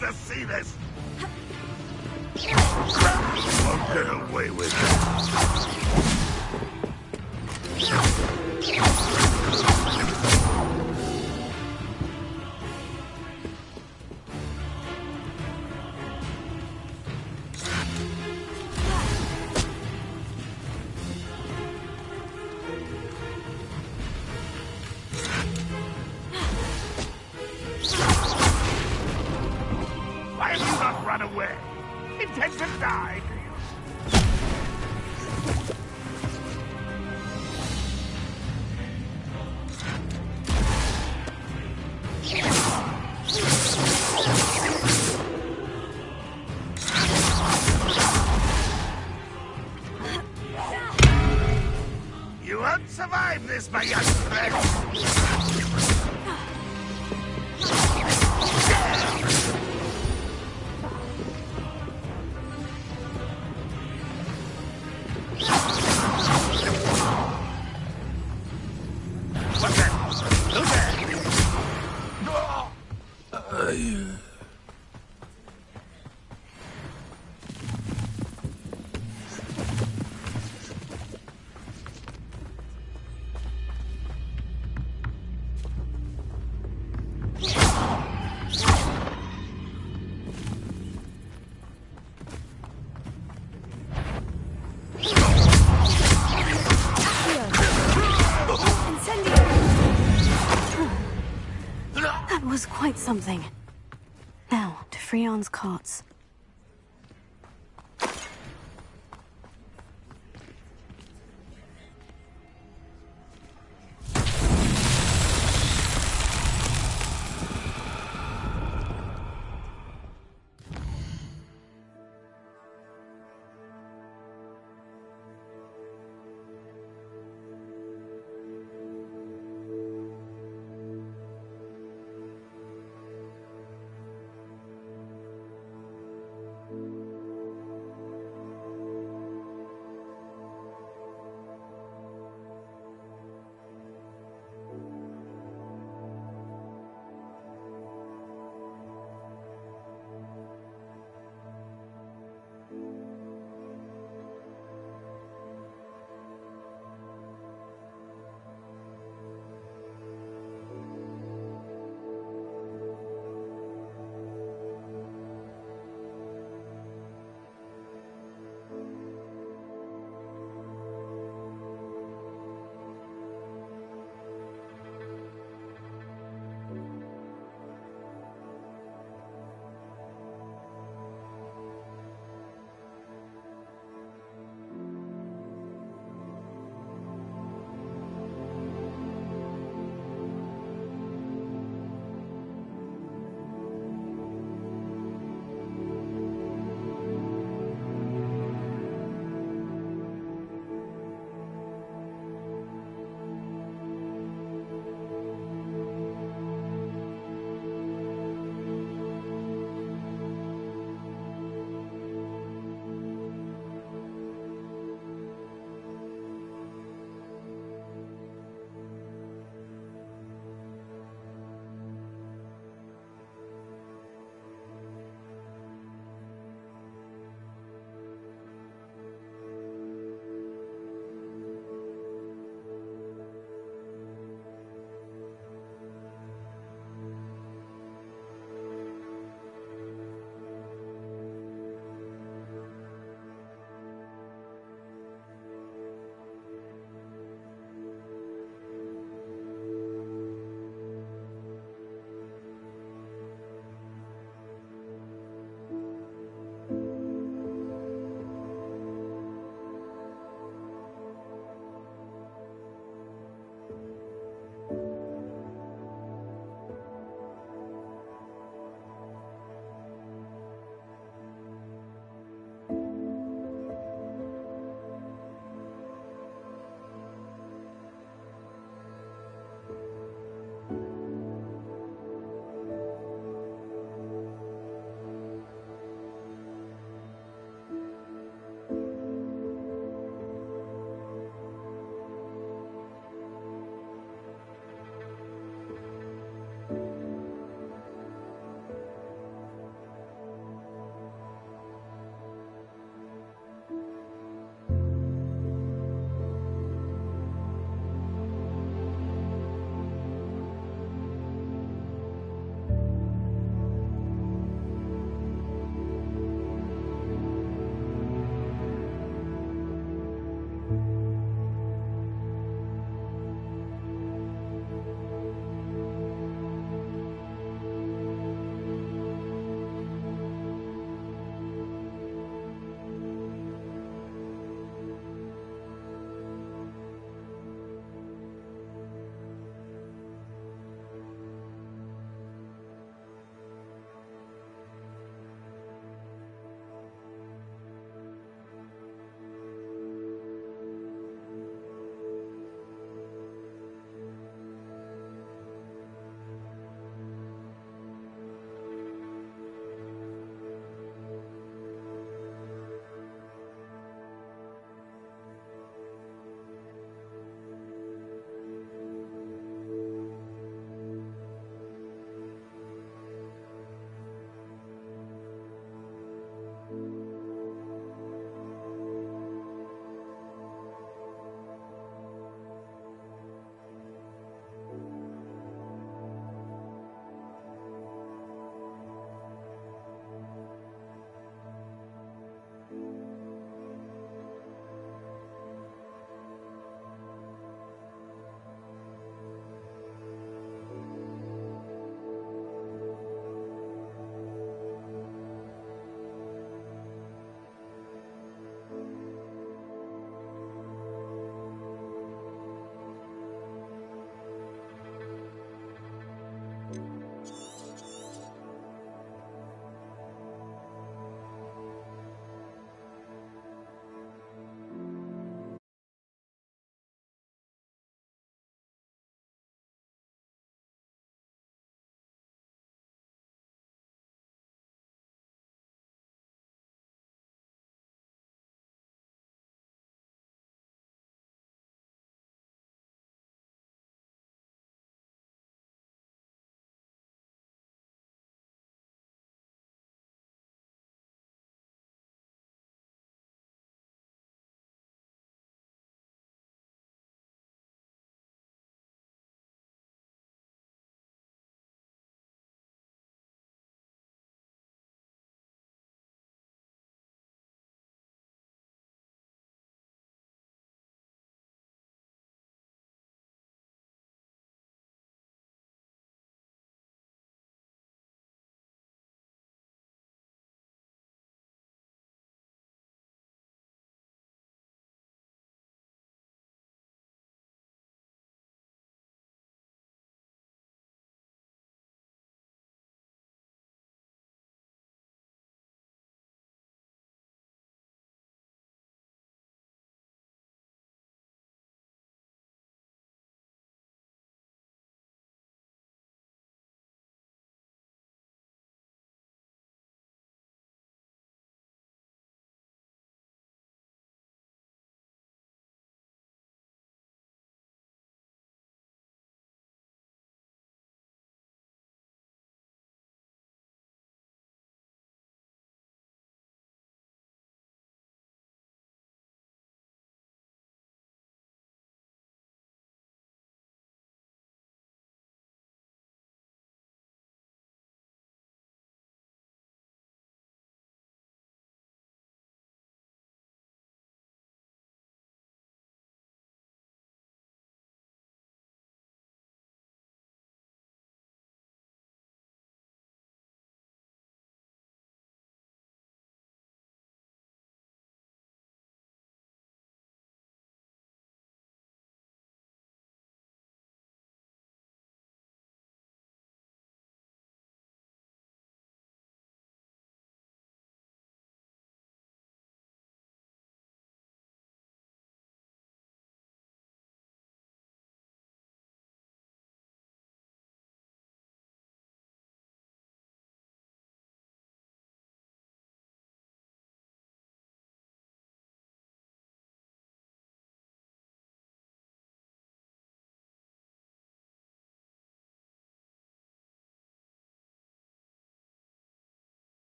To see this. You won't get away with it. Why have you not run away? Intend to die, do you? You won't survive this, my young friend! That was quite something. Now, to Freon's carts.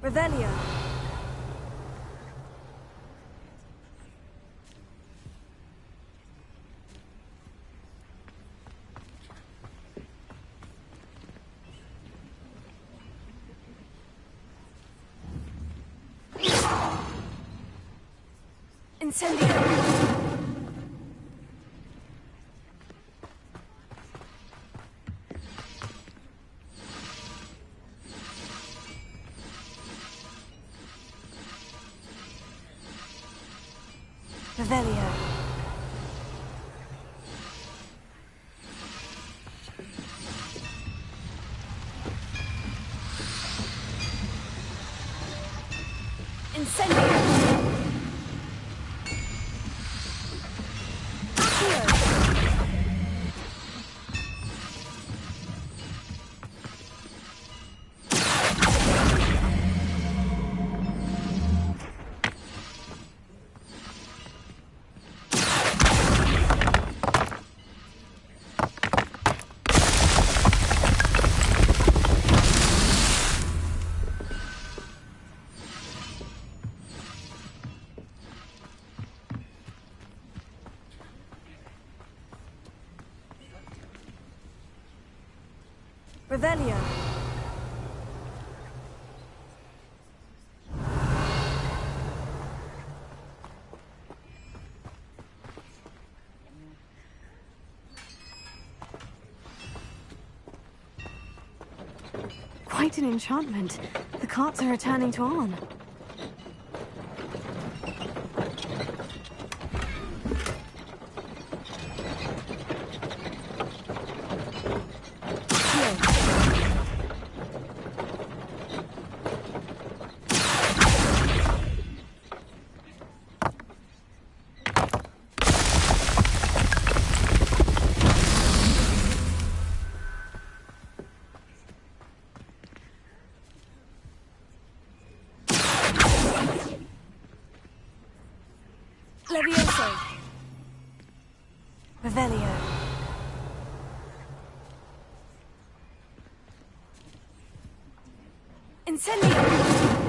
Revelio. Incendio. Revelio. Incendio. Revelio. Quite an enchantment. The carts are returning to Arn. Levioso. Revelio. Incendio.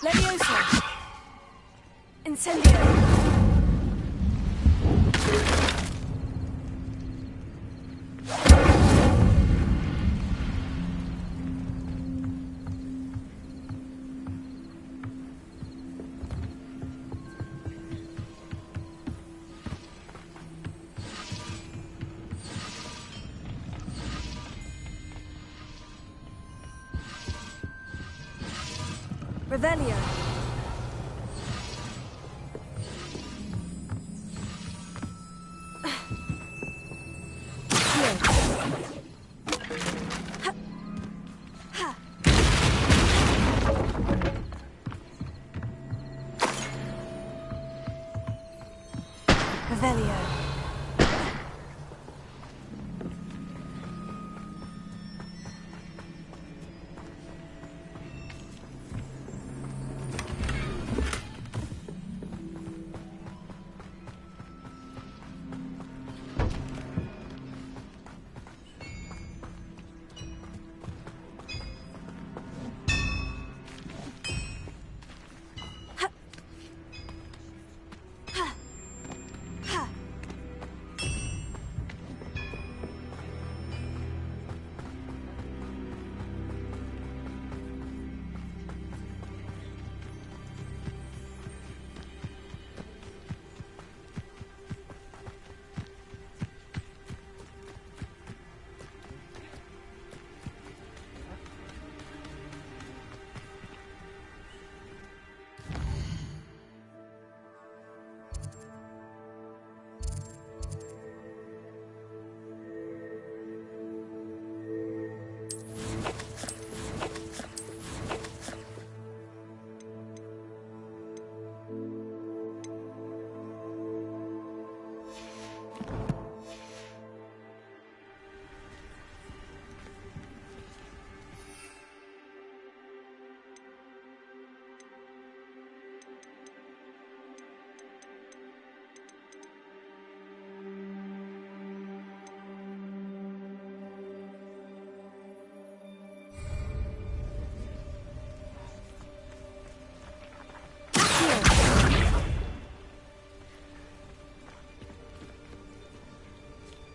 Levioso. Incendio. Revelio. Revelio.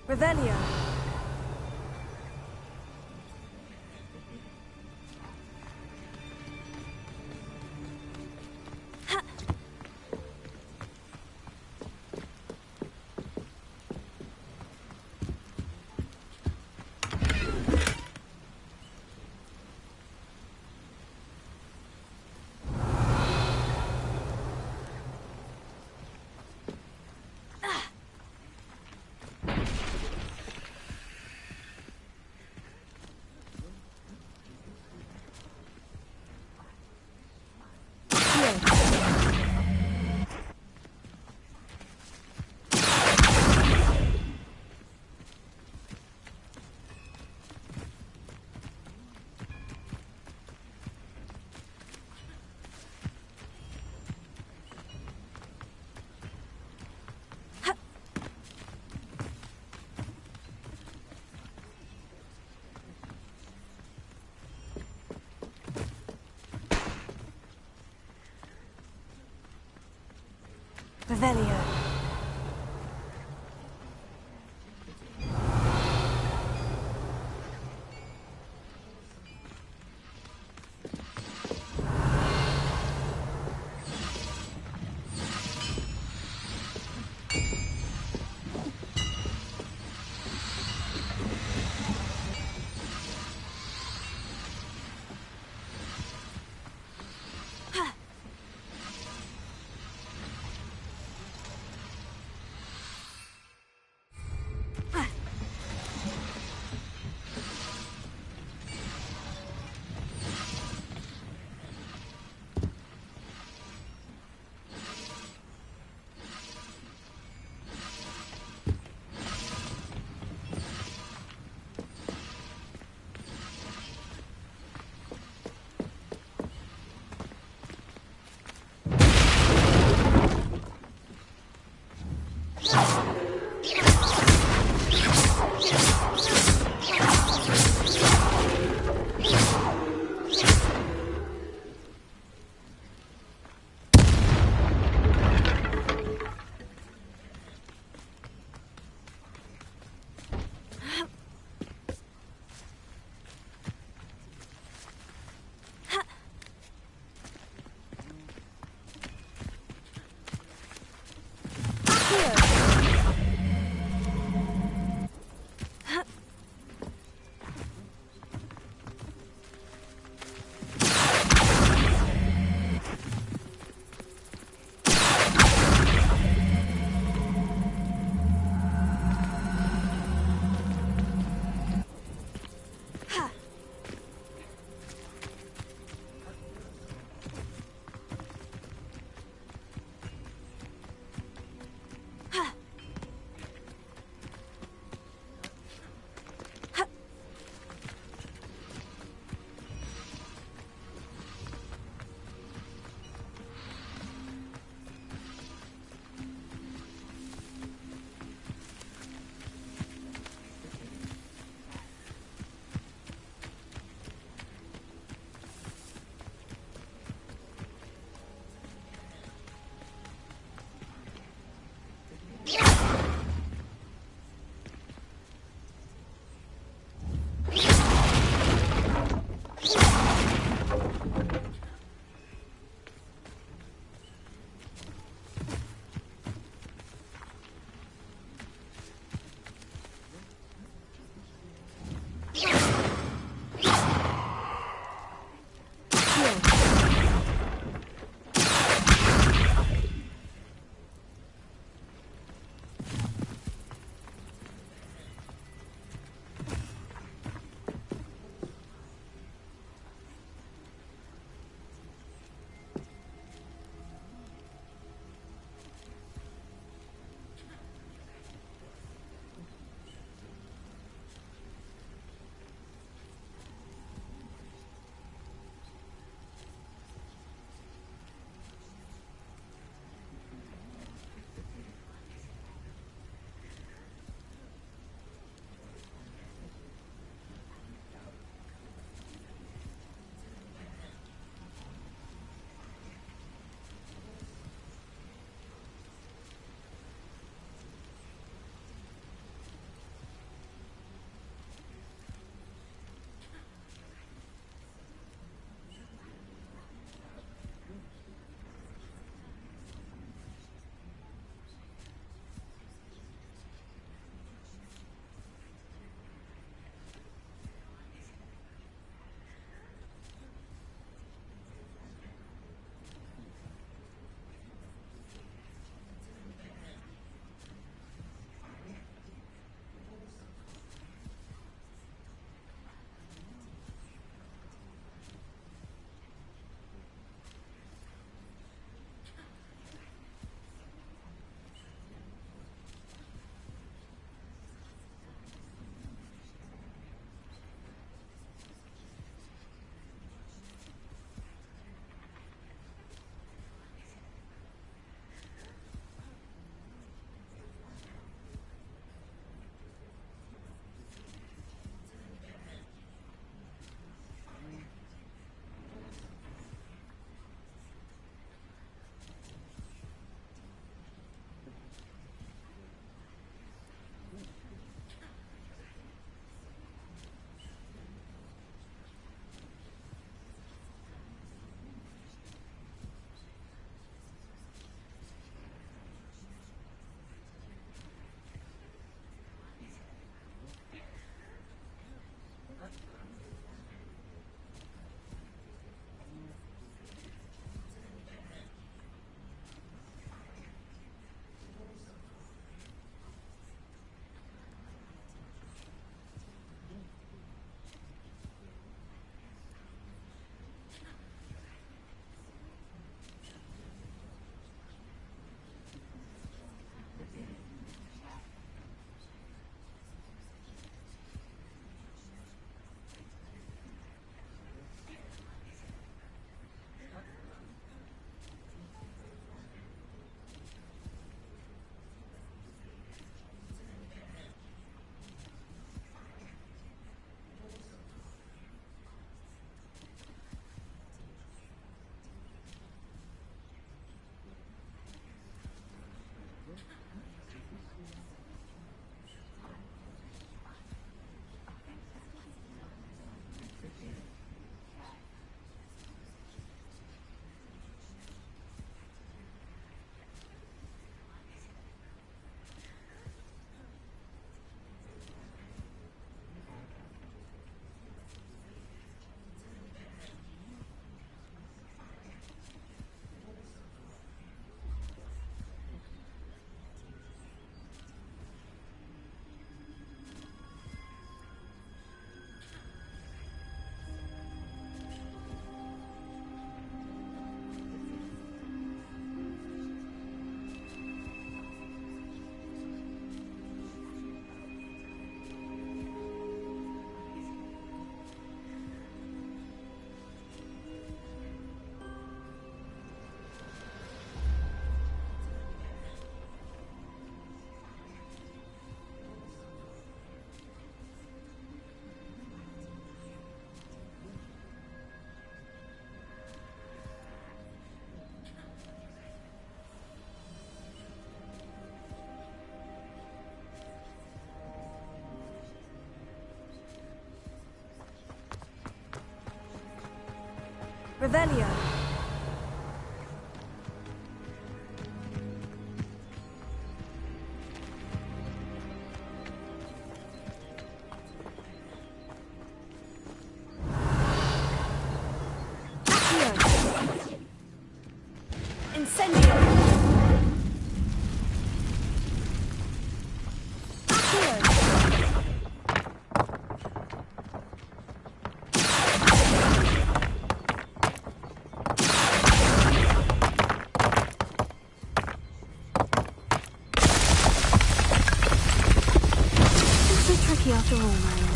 Revelio. Revelio. Revelio. After all, my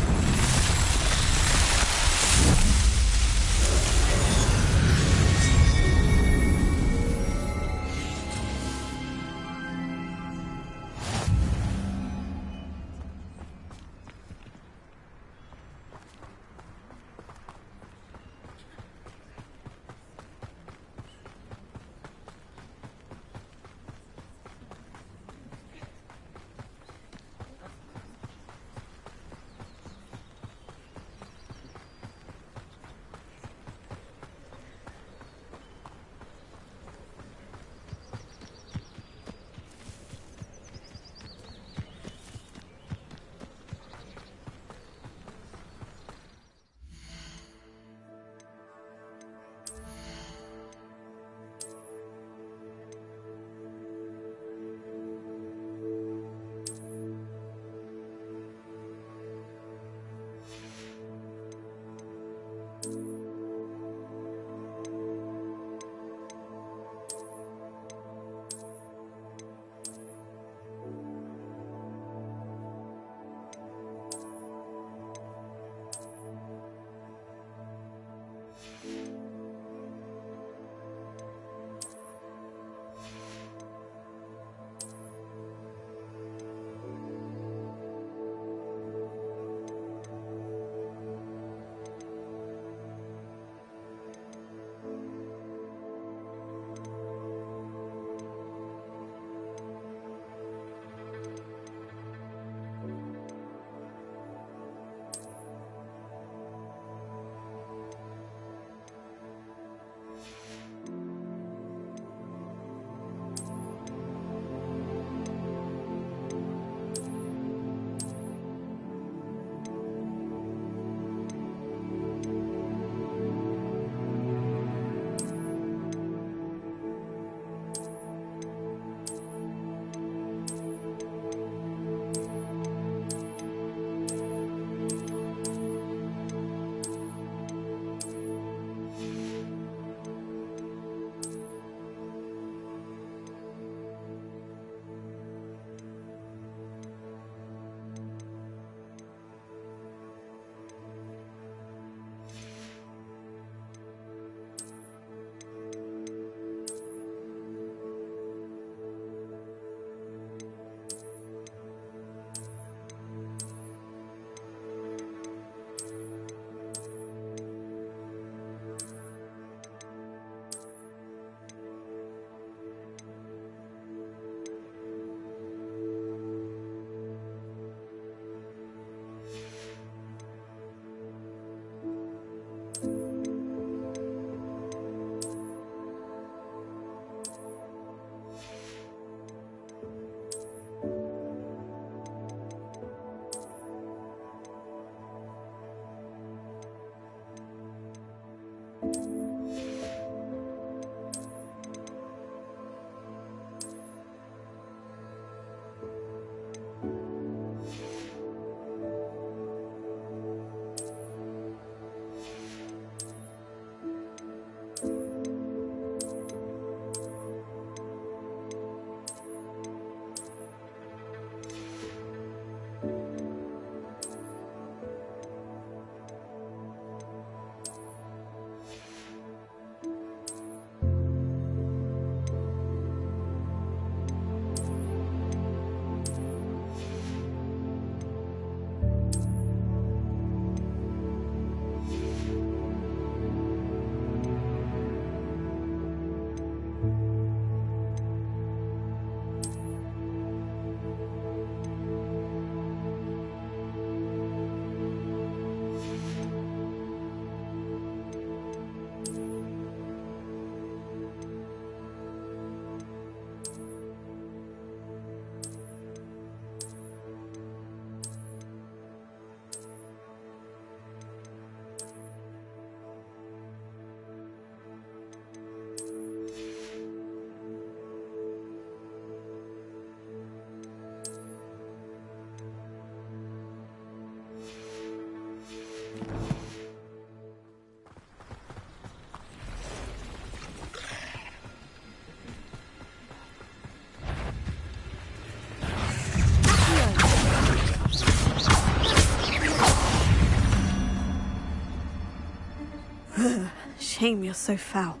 shame you're so foul.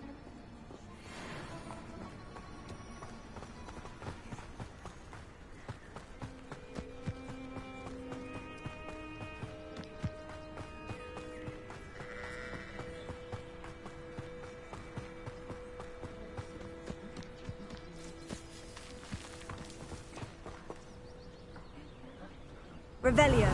Revelio.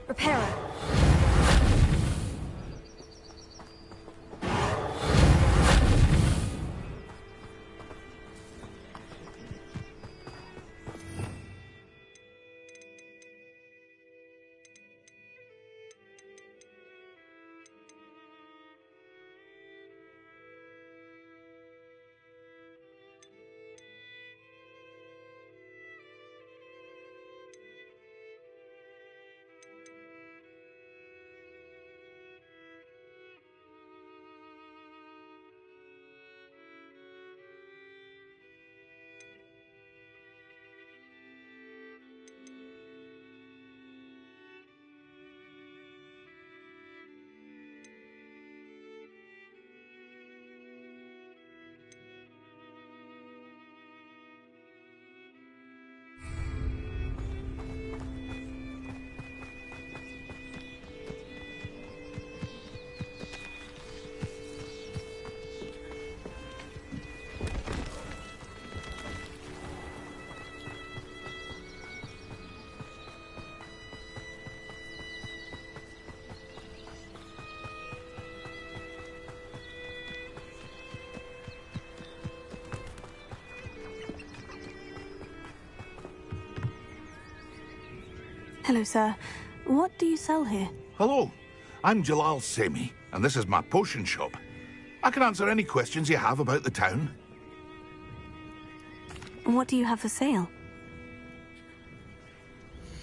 Reparo. Hello, sir. What do you sell here? Hello, I'm Jalal Semi, and this is my potion shop. I can answer any questions you have about the town. What do you have for sale?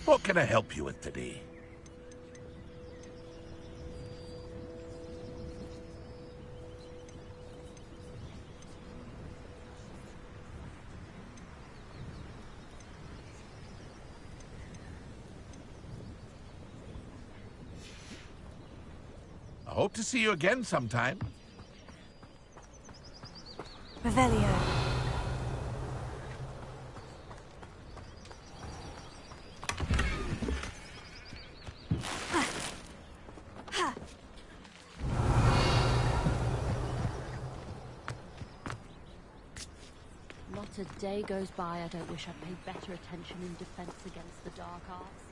What can I help you with today? I hope to see you again sometime. Revelio. Not a day goes by I don't wish I'd paid better attention in defense against the dark arts.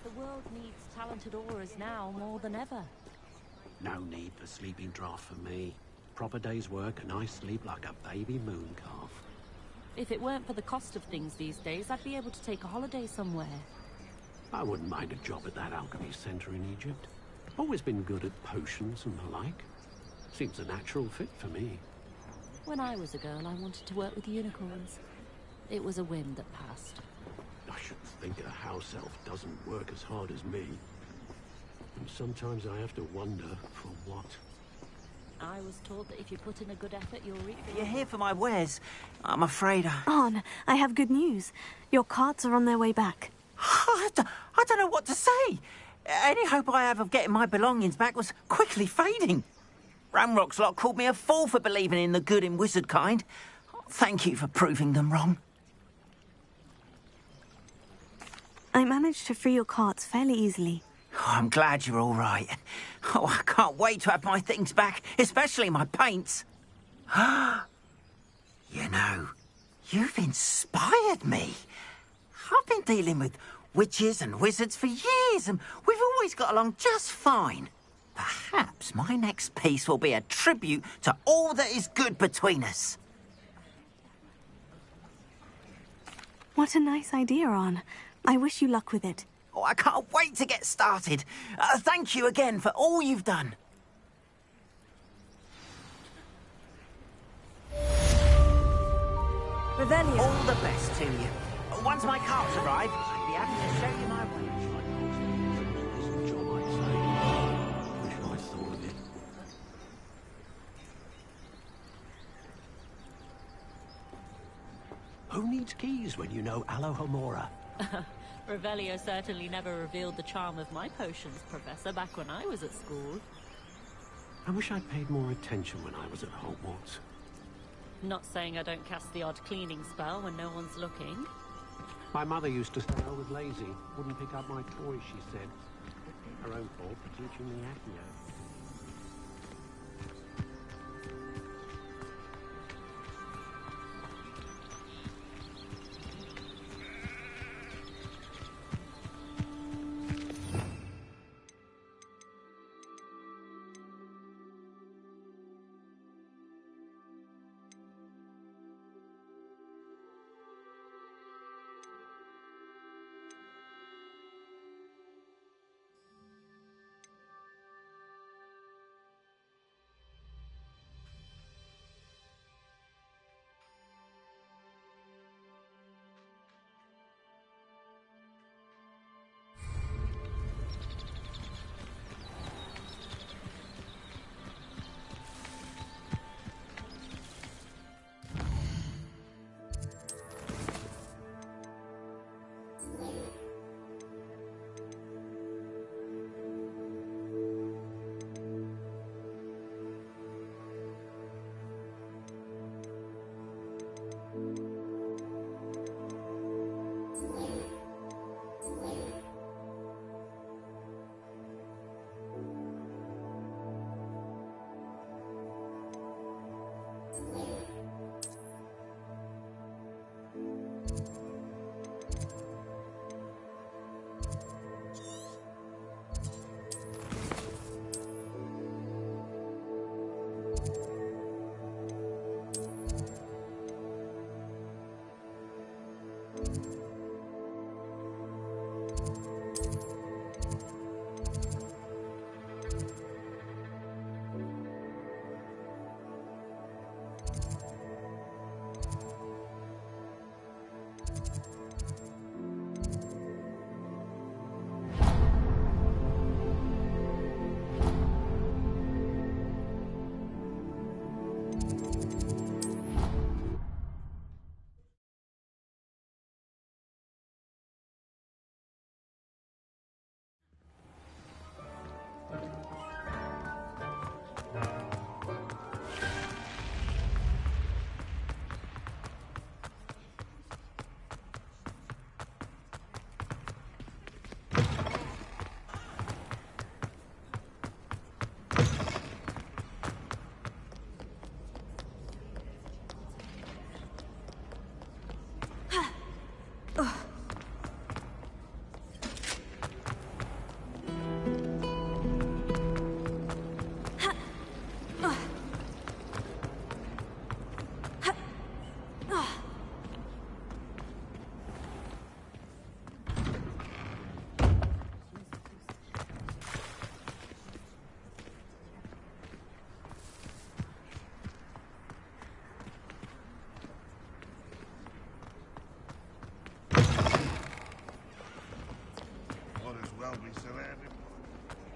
The world needs talented aurors now more than ever. No need for sleeping draft for me. Proper day's work and I sleep like a baby moon calf. If it weren't for the cost of things these days, I'd be able to take a holiday somewhere. I wouldn't mind a job at that alchemy centre in Egypt. Always been good at potions and the like. Seems a natural fit for me. When I was a girl, I wanted to work with unicorns. It was a whim that passed. I should think a house elf doesn't work as hard as me. And sometimes I have to wonder for what. I was taught that if you put in a good effort, you'll reap... You're here for my wares. I'm afraid Arn, I have good news. Your carts are on their way back. I don't know what to say. Any hope I have of getting my belongings back was quickly fading. Ramrock's lot called me a fool for believing in the good in wizard kind. Thank you for proving them wrong. I managed to free your carts fairly easily. Oh, I'm glad you're all right. Oh, I can't wait to have my things back, especially my paints. You know, you've inspired me. I've been dealing with witches and wizards for years, and we've always got along just fine. Perhaps my next piece will be a tribute to all that is good between us. What a nice idea, Arn. I wish you luck with it. Oh, I can't wait to get started. Thank you again for all you've done. Revelio. All the best to you. Once my carts arrive, I'd be happy to show you my way. Isn't John, I'd say. Wish I'd thought of it. Who needs keys when you know Alohomora? Revelio certainly never revealed the charm of my potions, Professor, back when I was at school. I wish I'd paid more attention when I was at Hogwarts. Not saying I don't cast the odd cleaning spell when no one's looking. My mother used to say I was lazy. Wouldn't pick up my toys, she said. Her own fault for teaching me Accio.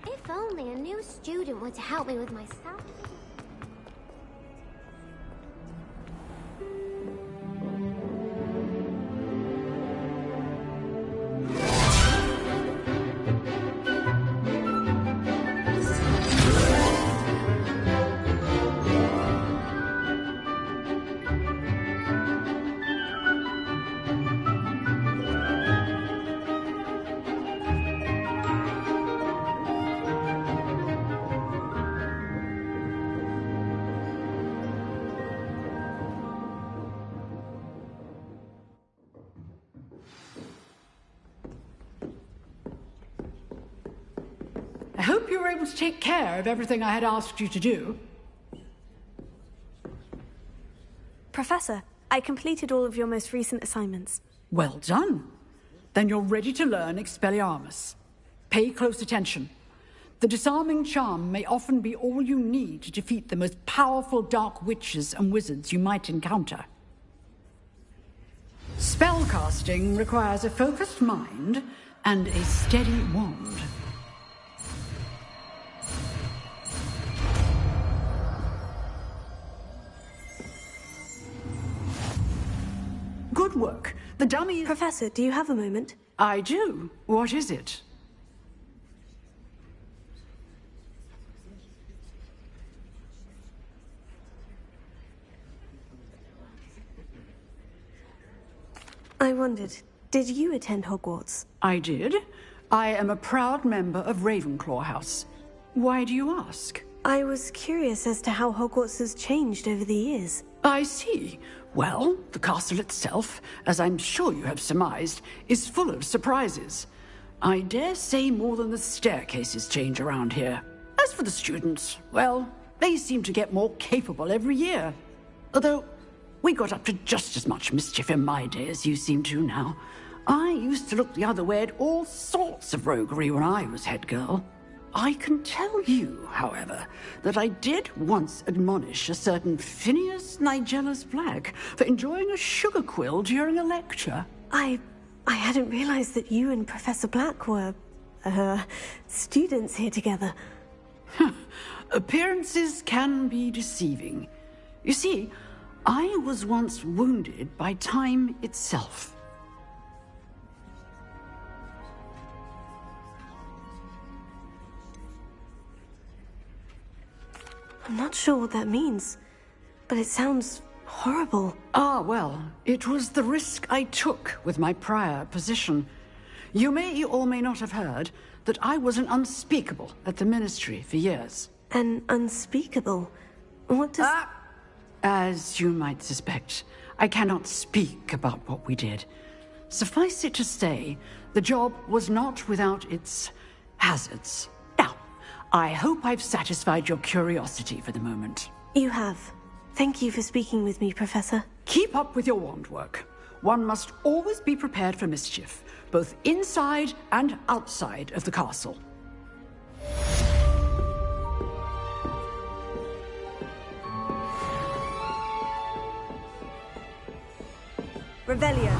If only a new student were to help me with my stuff. I hope you were able to take care of everything I had asked you to do. Professor, I completed all of your most recent assignments. Well done. Then you're ready to learn Expelliarmus. Pay close attention. The disarming charm may often be all you need to defeat the most powerful dark witches and wizards you might encounter. Spellcasting requires a focused mind and a steady wand. Good work. The dummy... Professor, do you have a moment? I do. What is it? I wondered, did you attend Hogwarts? I did. I am a proud member of Ravenclaw House. Why do you ask? I was curious as to how Hogwarts has changed over the years. I see. Well, the castle itself, as I'm sure you have surmised, is full of surprises. I dare say more than the staircases change around here. As for the students, well, they seem to get more capable every year. Although, we got up to just as much mischief in my day as you seem to now. I used to look the other way at all sorts of roguery when I was head girl. I can tell you, however, that I did once admonish a certain Phineas Nigellus Black for enjoying a sugar quill during a lecture. I hadn't realized that you and Professor Black were, students here together. Appearances can be deceiving. You see, I was once wounded by time itself. I'm not sure what that means, but it sounds horrible. Ah, well, it was the risk I took with my prior position. You may or may not have heard that I was an unspeakable at the Ministry for years. An unspeakable? What does... As you might suspect, I cannot speak about what we did. Suffice it to say, the job was not without its hazards. Now, I hope I've satisfied your curiosity for the moment. You have. Thank you for speaking with me, Professor. Keep up with your wand work. One must always be prepared for mischief, both inside and outside of the castle. Revelio.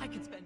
I could spend...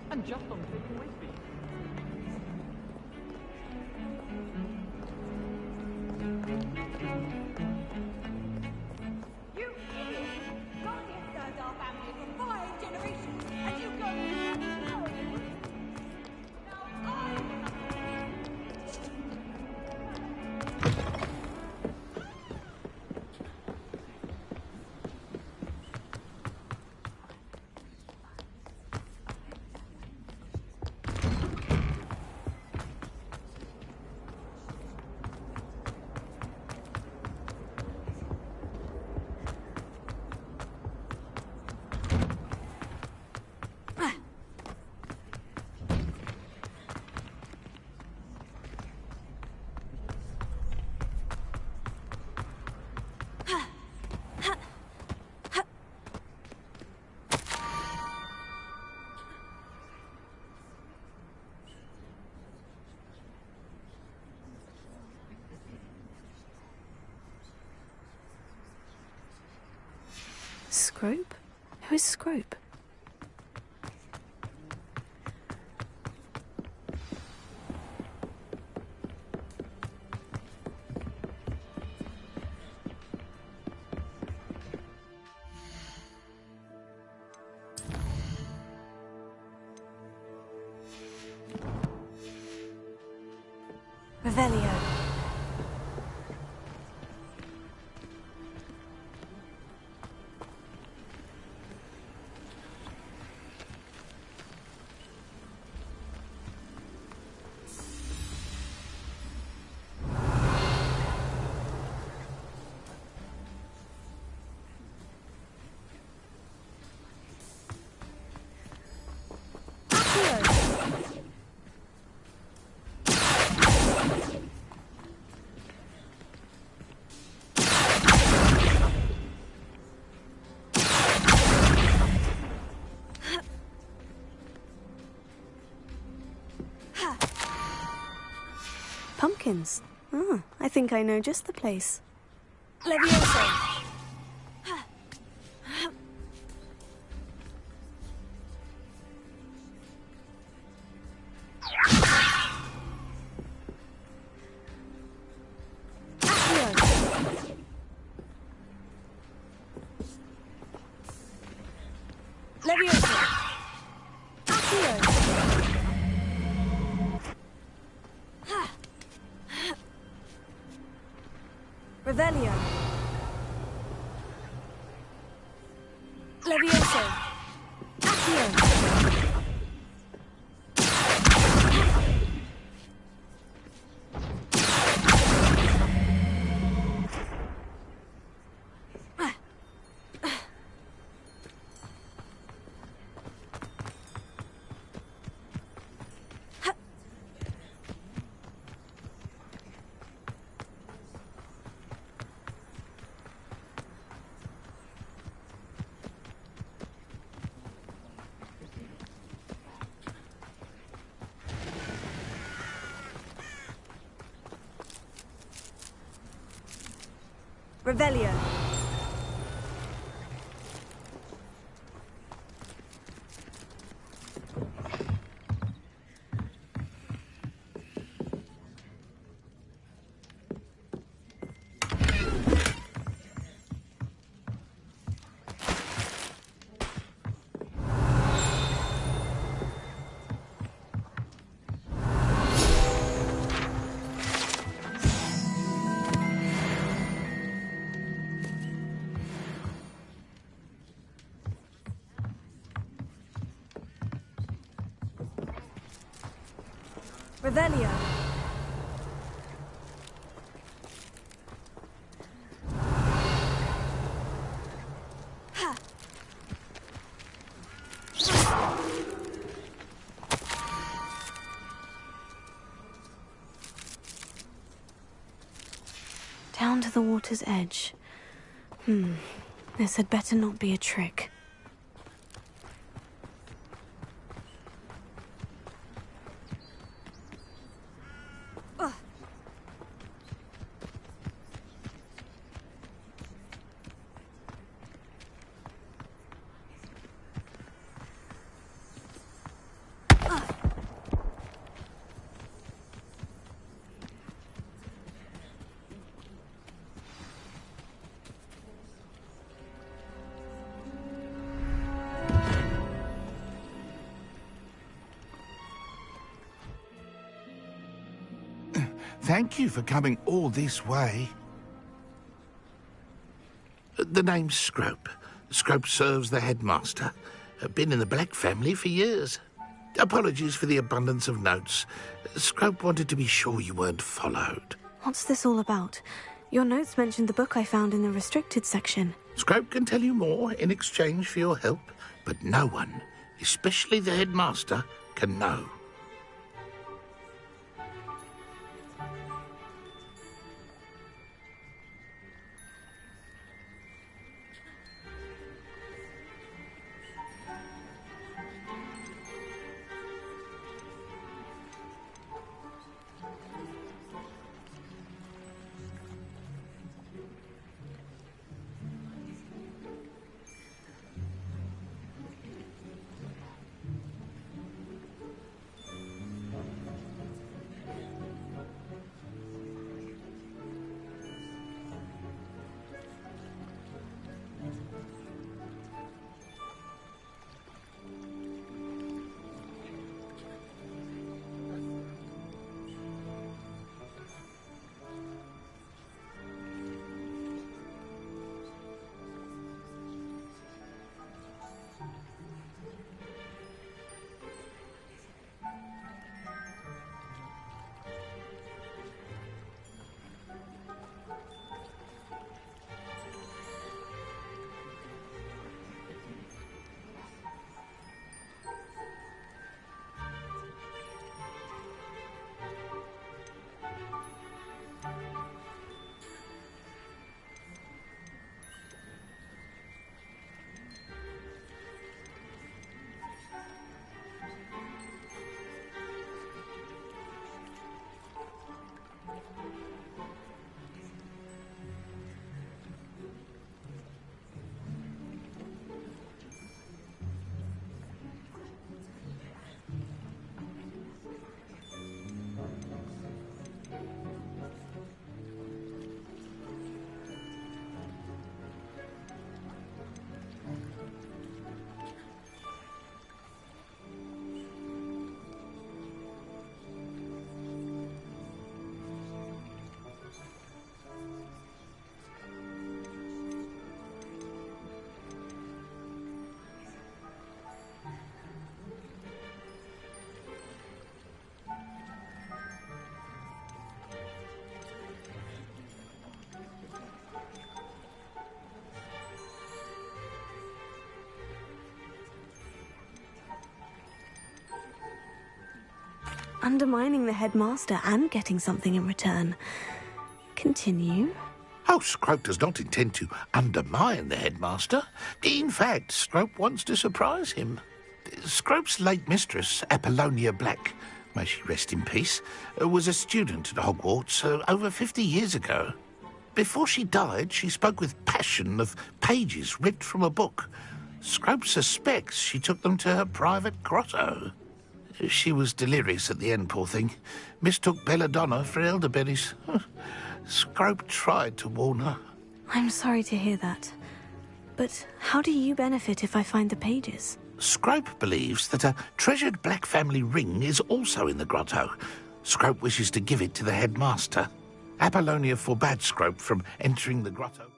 And just on taking Whitby. You idiot! Ronnie has served our family for 5 generations, and you go no! Now I... Scrope? Who is Scrope? Revelio. Pumpkins. Ah, I think I know just the place. Levioso! Levioso! Revelio. Levioso. Accio. Revelio. Revelio. Down to the water's edge. This had better not be a trick. Thank you for coming all this way. The name's Scrope. Scrope serves the headmaster. Been in the Black family for years. Apologies for the abundance of notes. Scrope wanted to be sure you weren't followed. What's this all about? Your notes mentioned the book I found in the restricted section. Scrope can tell you more in exchange for your help, but no one, especially the headmaster, can know. undermining the headmaster and getting something in return. Continue. Oh, Scrope does not intend to undermine the headmaster. In fact, Scrope wants to surprise him. Scrope's late mistress, Apollonia Black, may she rest in peace, was a student at Hogwarts over 50 years ago. Before she died, she spoke with passion of pages ripped from a book. Scrope suspects she took them to her private grotto. She was delirious at the end, poor thing. Mistook belladonna for elderberries. Scrope tried to warn her. I'm sorry to hear that. But how do you benefit if I find the pages? Scrope believes that a treasured Black family ring is also in the grotto. Scrope wishes to give it to the headmaster. Apollonia forbade Scrope from entering the grotto.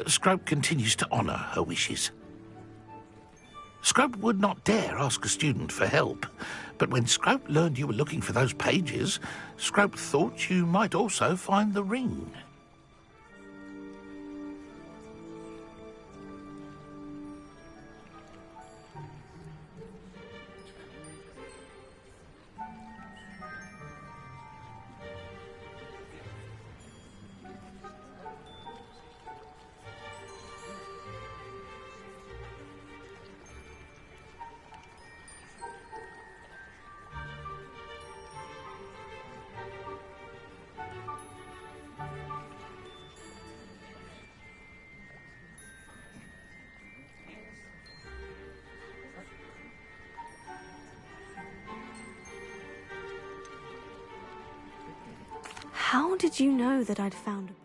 Scrope continues to honour her wishes. Scrope would not dare ask a student for help, but when Scrope learned you were looking for those pages, Scrope thought you might also find the ring. How did you know that I'd found a book?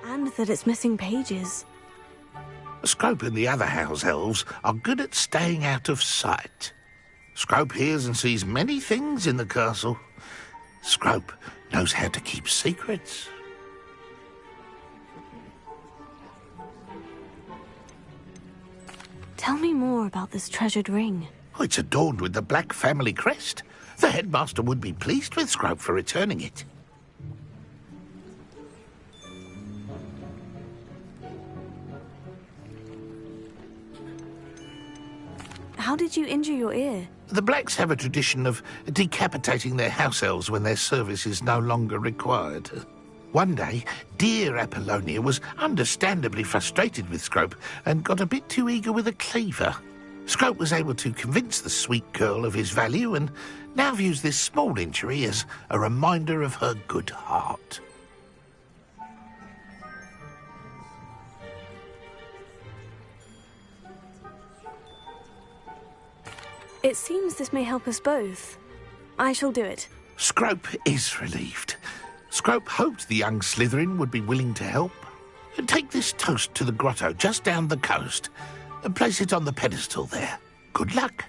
And that it's missing pages. Scrope and the other house elves are good at staying out of sight. Scrope hears and sees many things in the castle. Scrope knows how to keep secrets. Tell me more about this treasured ring. Oh, it's adorned with the Black family crest. The headmaster would be pleased with Scrope for returning it. How did you injure your ear? The Blacks have a tradition of decapitating their house elves when their service is no longer required. One day, dear Apollonia was understandably frustrated with Scrope and got a bit too eager with a cleaver. Scrope was able to convince the sweet girl of his value and now views this small injury as a reminder of her good heart. It seems this may help us both. I shall do it. Scrope is relieved. Scrope hoped the young Slytherin would be willing to help. Take this toast to the grotto just down the coast and place it on the pedestal there. Good luck.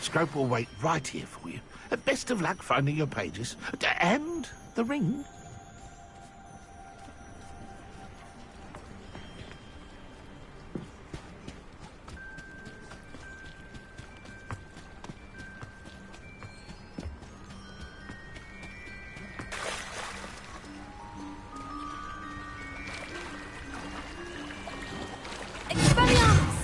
Scrope will wait right here for you. Best of luck finding your pages. And the ring. Expelliarmus!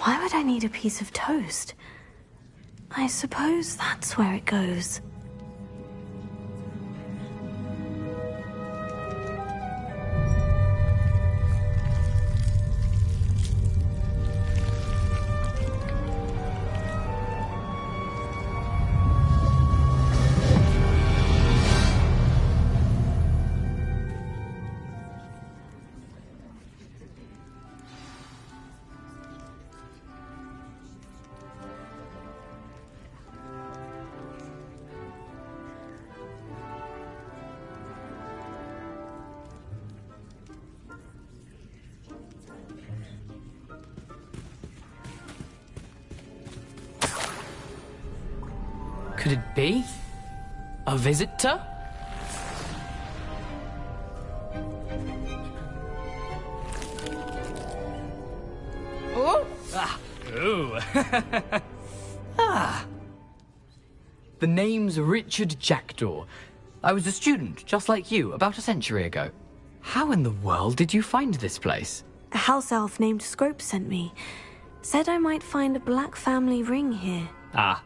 Why would I need a piece of toast? I suppose that's where it goes. Could it be? A visitor? Oh! Ah! Ooh! Ah! The name's Richard Jackdaw. I was a student, just like you, about a century ago. How in the world did you find this place? A house elf named Scrope sent me. Said I might find a black family ring here. Ah.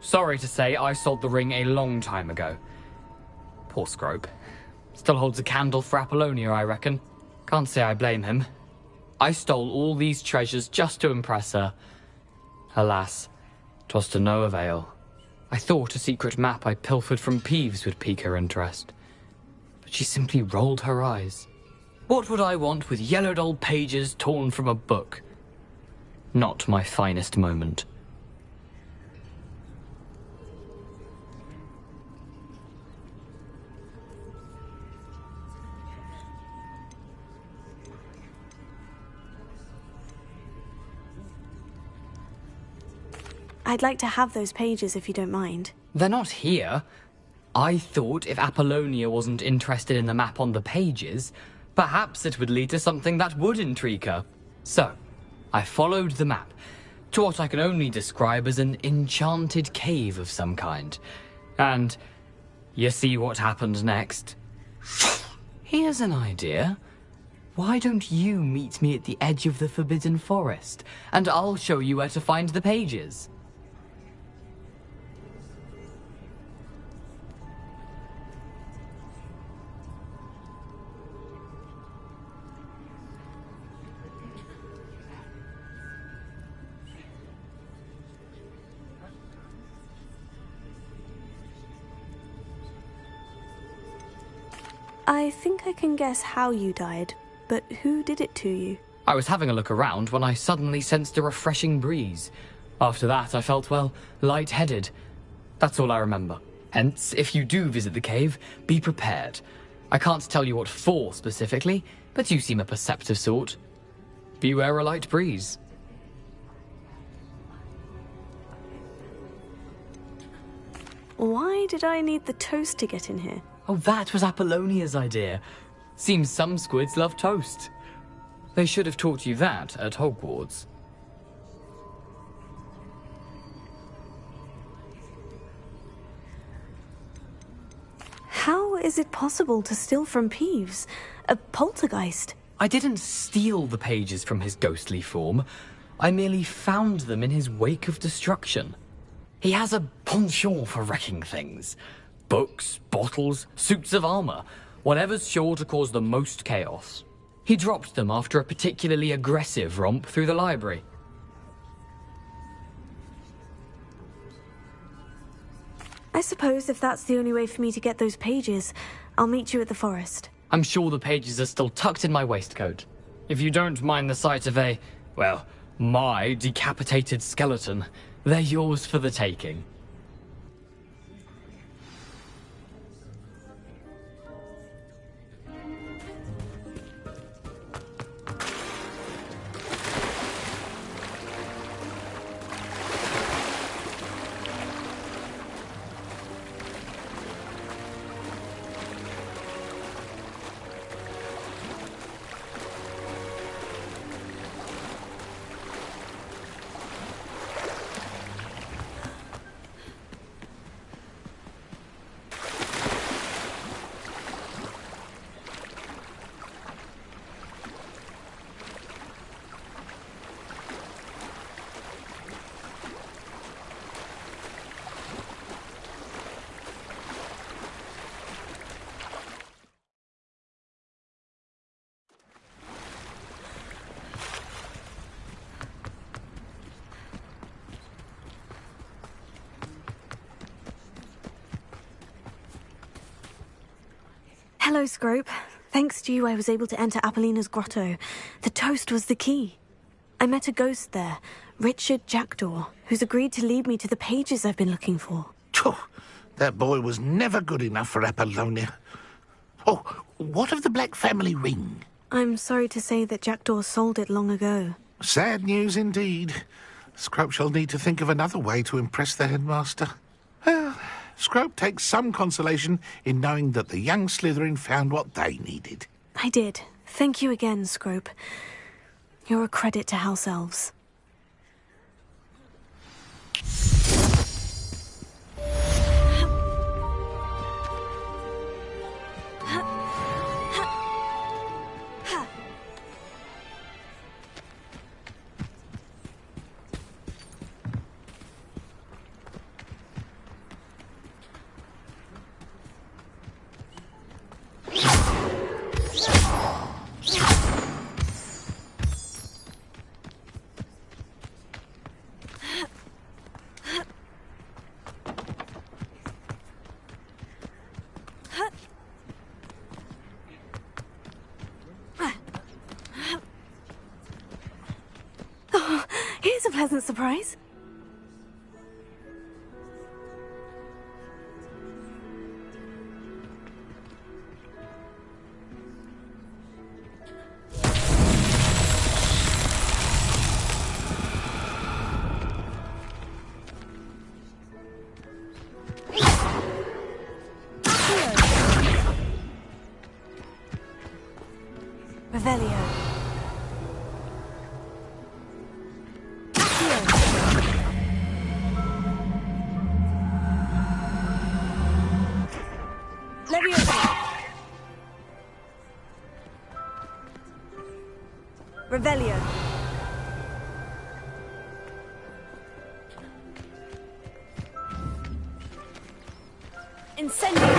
Sorry to say, I sold the ring a long time ago. Poor Scrope. Still holds a candle for Apollonia, I reckon. Can't say I blame him. I stole all these treasures just to impress her. Alas, 'twas to no avail. I thought a secret map I pilfered from Peeves would pique her interest. But she simply rolled her eyes. What would I want with yellowed old pages torn from a book? Not my finest moment. I'd like to have those pages if you don't mind. They're not here. I thought if Apollonia wasn't interested in the map on the pages, perhaps it would lead to something that would intrigue her. So, I followed the map to what I can only describe as an enchanted cave of some kind. And you see what happened next? Here's an idea. Why don't you meet me at the edge of the Forbidden Forest, and I'll show you where to find the pages? I think I can guess how you died, but who did it to you? I was having a look around when I suddenly sensed a refreshing breeze. After that, I felt, well, lightheaded. That's all I remember. Hence, if you do visit the cave, be prepared. I can't tell you what for specifically, but you seem a perceptive sort. Beware a light breeze. Why did I need the toast to get in here? Oh, that was Apollonia's idea. Seems some squids love toast. They should have taught you that at Hogwarts. How is it possible to steal from Peeves? A poltergeist? I didn't steal the pages from his ghostly form. I merely found them in his wake of destruction. He has a penchant for wrecking things. Books, bottles, suits of armor, whatever's sure to cause the most chaos. He dropped them after a particularly aggressive romp through the library. I suppose if that's the only way for me to get those pages, I'll meet you at the forest. I'm sure the pages are still tucked in my waistcoat. If you don't mind the sight of a, well, my decapitated skeleton, they're yours for the taking. Hello, Scrope. Thanks to you, I was able to enter Apollina's grotto. The toast was the key. I met a ghost there, Richard Jackdaw, who's agreed to lead me to the pages I've been looking for. That boy was never good enough for Apollonia. Oh, what of the Black family ring? I'm sorry to say that Jackdaw sold it long ago. Sad news indeed. Scrope shall need to think of another way to impress the headmaster. Well, Scrope takes some consolation in knowing that the young Slytherin found what they needed. I did. Thank you again, Scrope. You're a credit to House Elves. pleasant surprise. Revelio. Revelio. Incendio.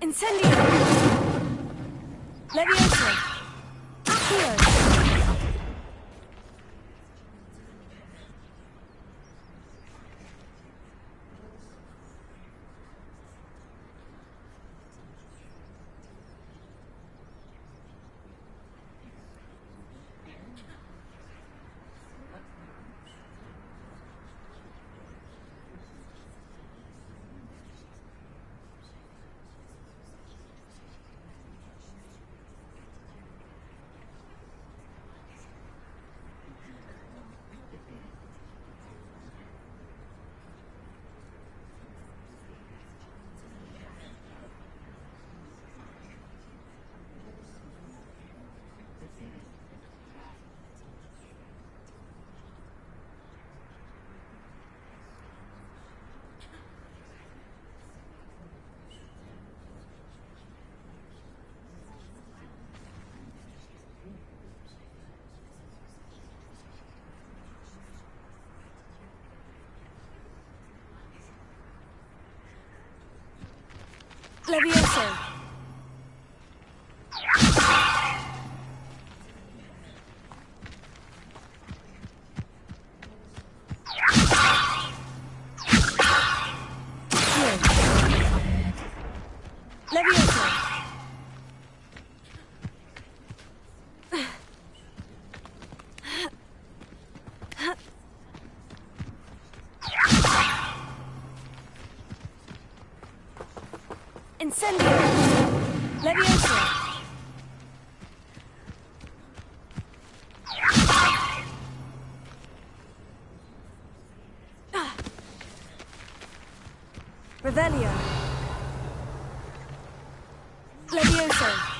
Incendio! Levioso! Accio! Levioso! Levioso! Incendio! Levioso! Revelio! Levioso!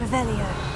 Revelio.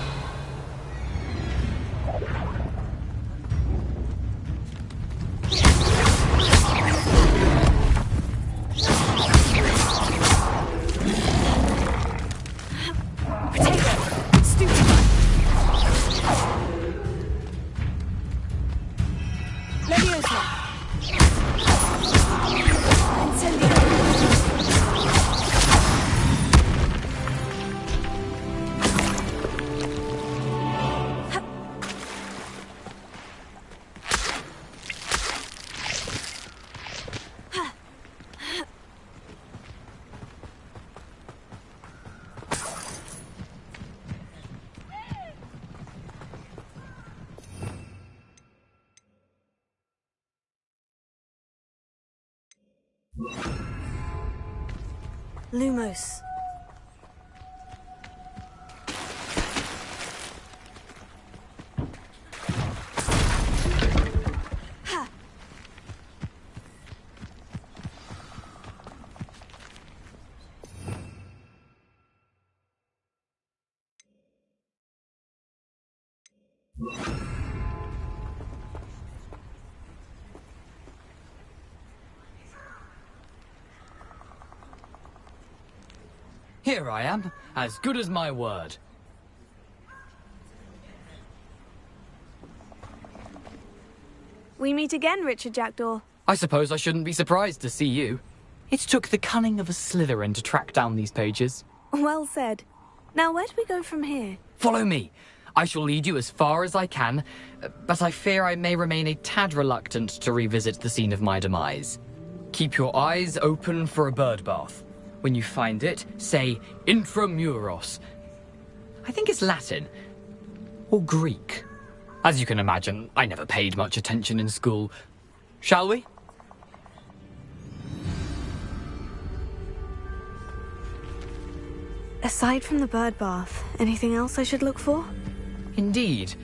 Lumos. Here I am, as good as my word. We meet again, Richard Jackdaw. I suppose I shouldn't be surprised to see you. It took the cunning of a Slytherin to track down these pages. Well said. Now, where do we go from here? Follow me. I shall lead you as far as I can, but I fear I may remain a tad reluctant to revisit the scene of my demise. Keep your eyes open for a bird bath. When you find it, say intramuros. I think it's Latin. Or Greek. As you can imagine, I never paid much attention in school. Shall we? Aside from the bird bath, anything else I should look for? Indeed.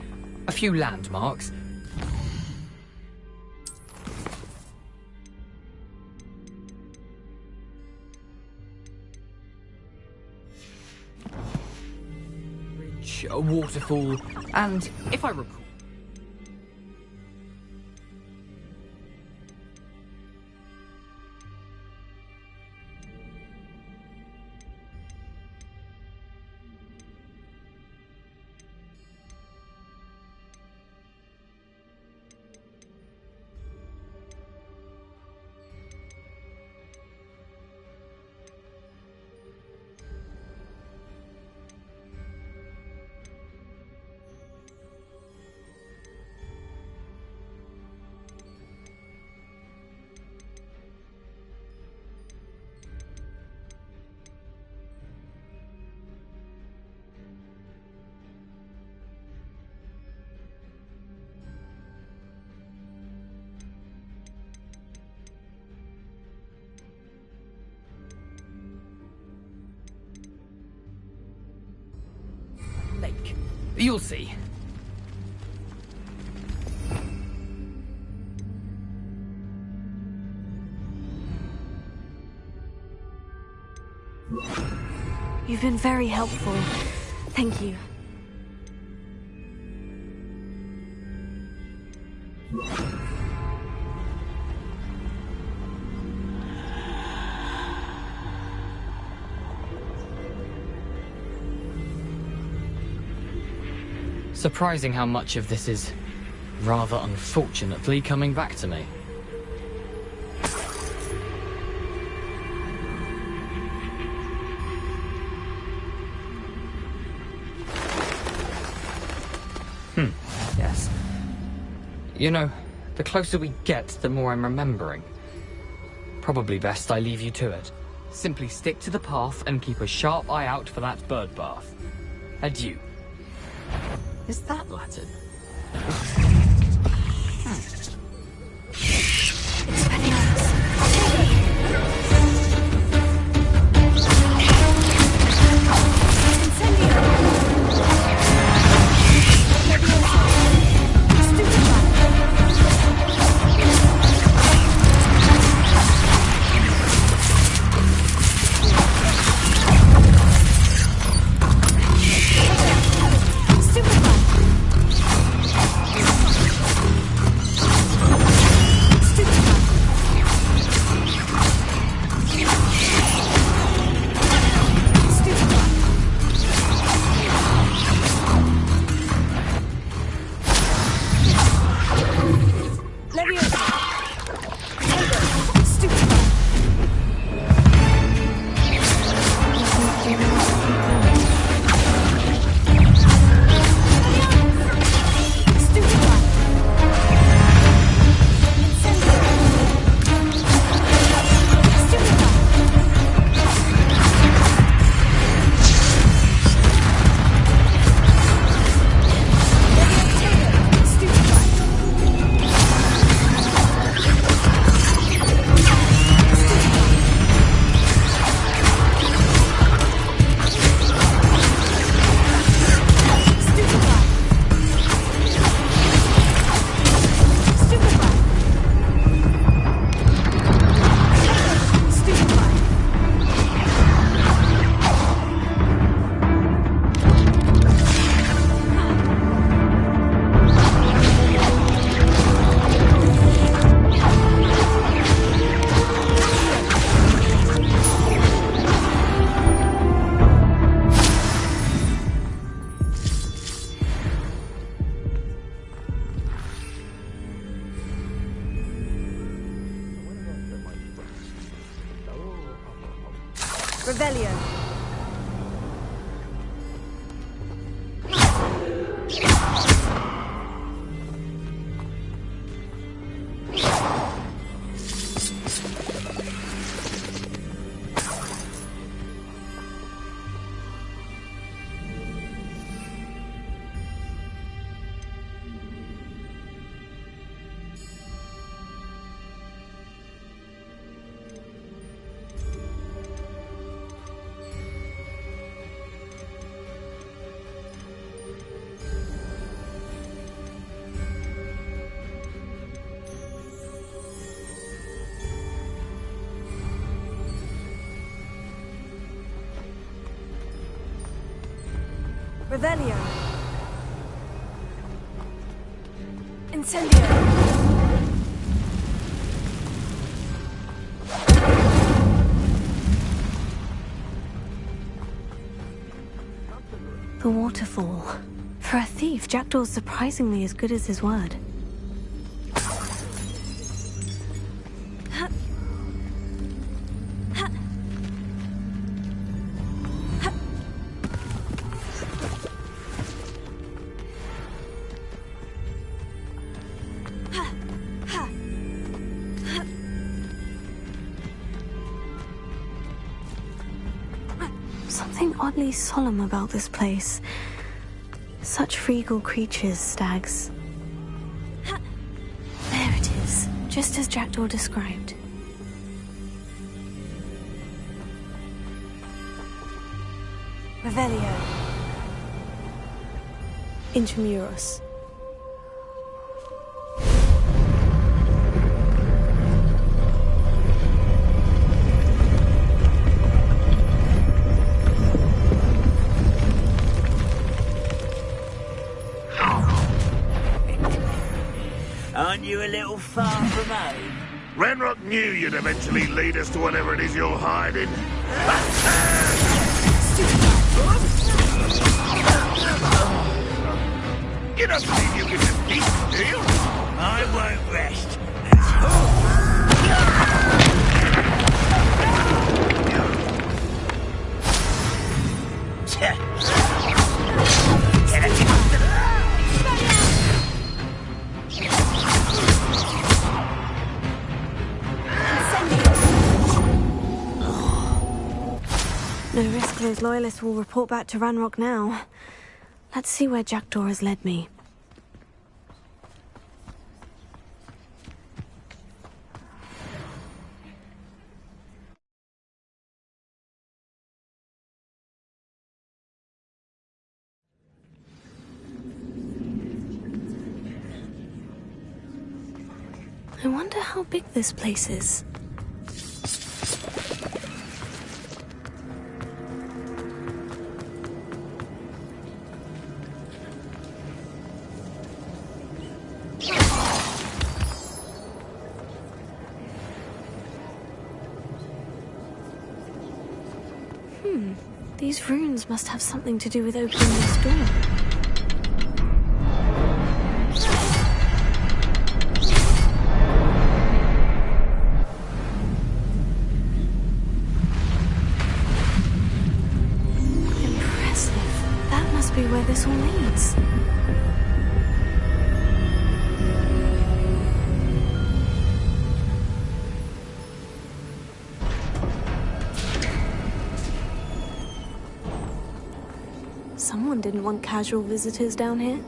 A few landmarks. Bridge, a waterfall, and, if I recall, lake. You'll see. You've been very helpful. Thank you. Surprising how much of this is, rather unfortunately, coming back to me. Yes. You know, the closer we get, the more I'm remembering. Probably best I leave you to it. Simply stick to the path and keep a sharp eye out for that bird bath. Adieu. Is that Latin? Rebellion. Revelio. Incendio. The waterfall. For a thief, Jackdaw's surprisingly as good as his word. Something oddly solemn about this place. Such regal creatures, stags. There it is, just as Jackdaw described. Revelio. Intramuros. Aren't you a little far from home? Ranrock knew you'd eventually lead us to whatever it is you're hiding. You don't believe you can defeat me, do you? I won't rest. No risk those loyalists will report back to Ranrock now. Let's see where Jackdaw has led me. I wonder how big this place is. These runes must have something to do with opening this door. Impressive. That must be where this all leads. Someone didn't want casual visitors down here.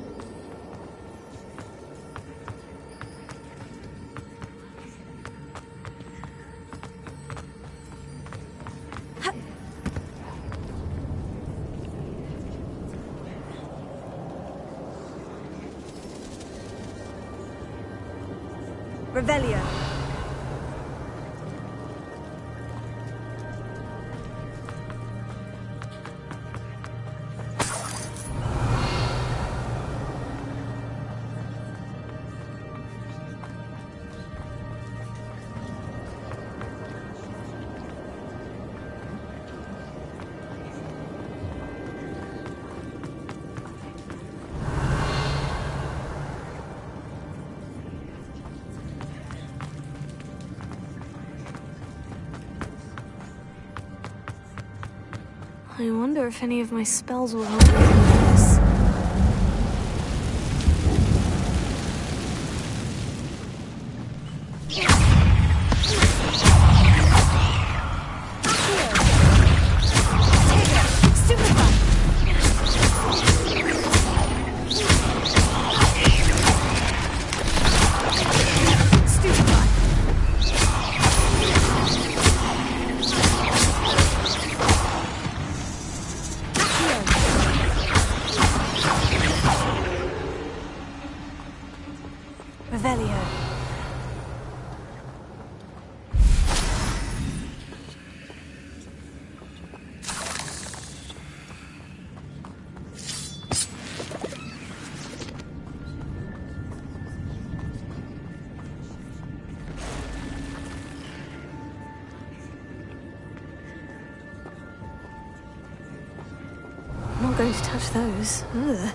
Revelio. I wonder if any of my spells will help me through this. going to touch those. Ugh.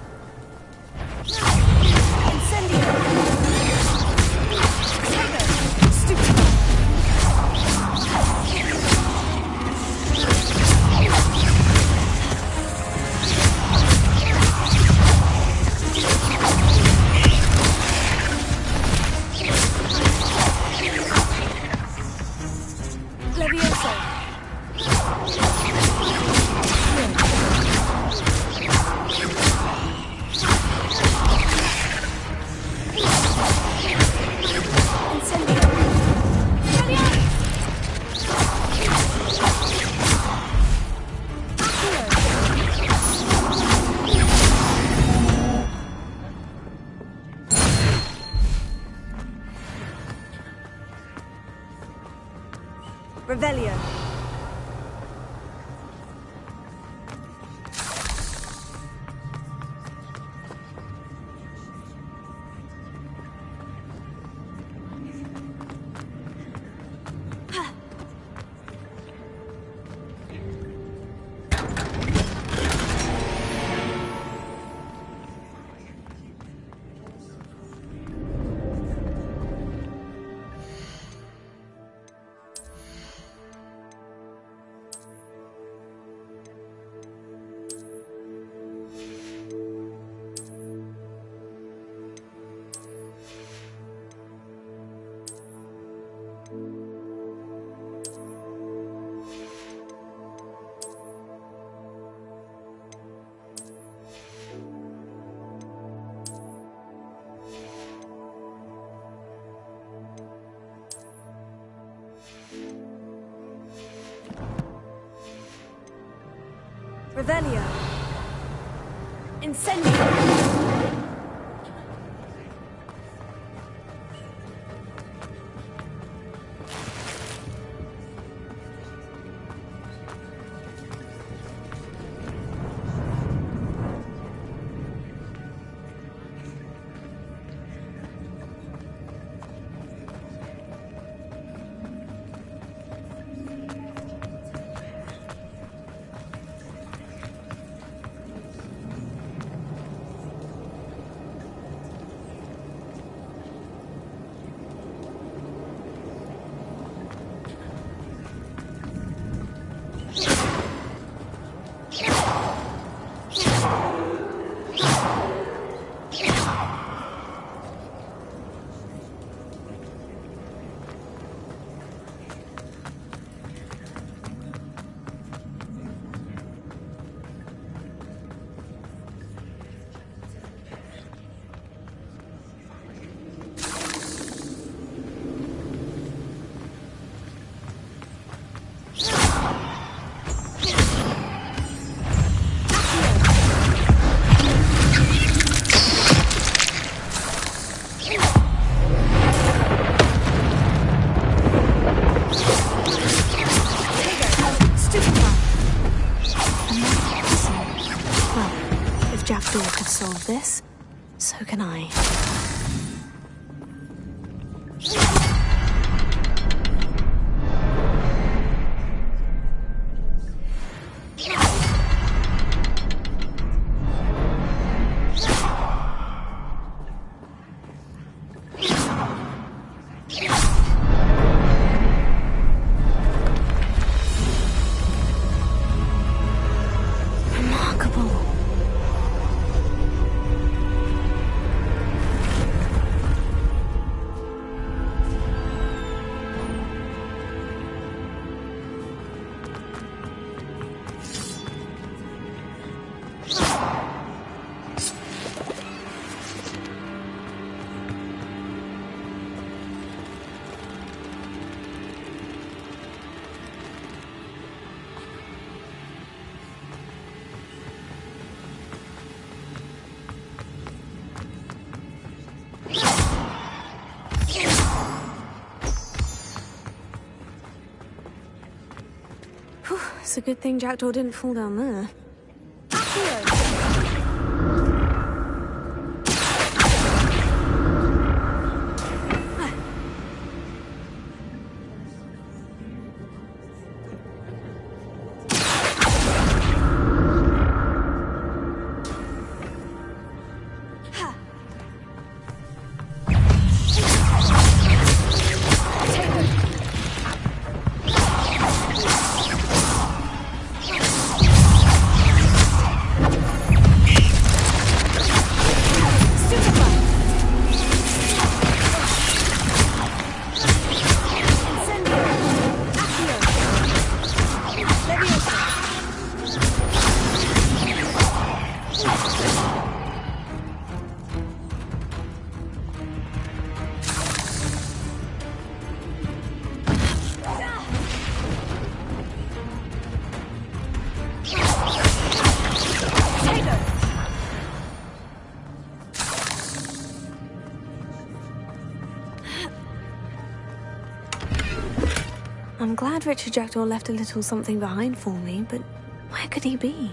Revelio. Revelio. Incendio. Jackdaw could solve this, so can I. It's a good thing Jackdaw didn't fall down there. I'm glad Richard Jackdaw left a little something behind for me, but where could he be?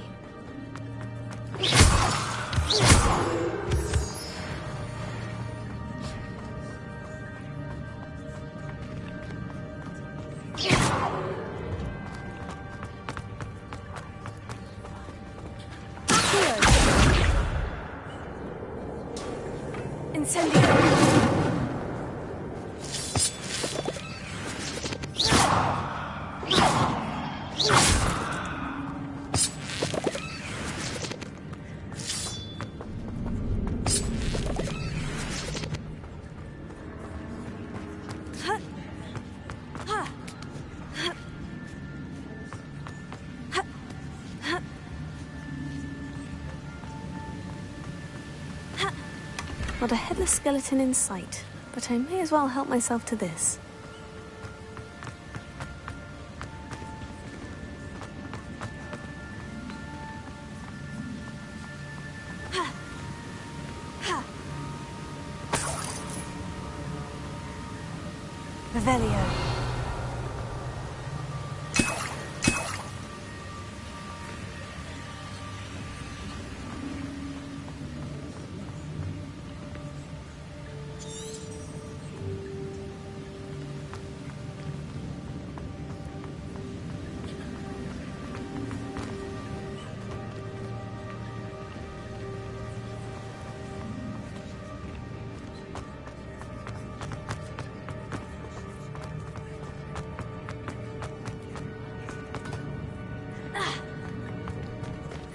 Not a headless skeleton in sight, but I may as well help myself to this. Revelio.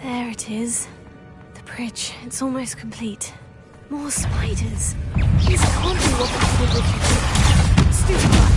There it is. The bridge. It's almost complete. More spiders. These can't be what we did with Stupid one.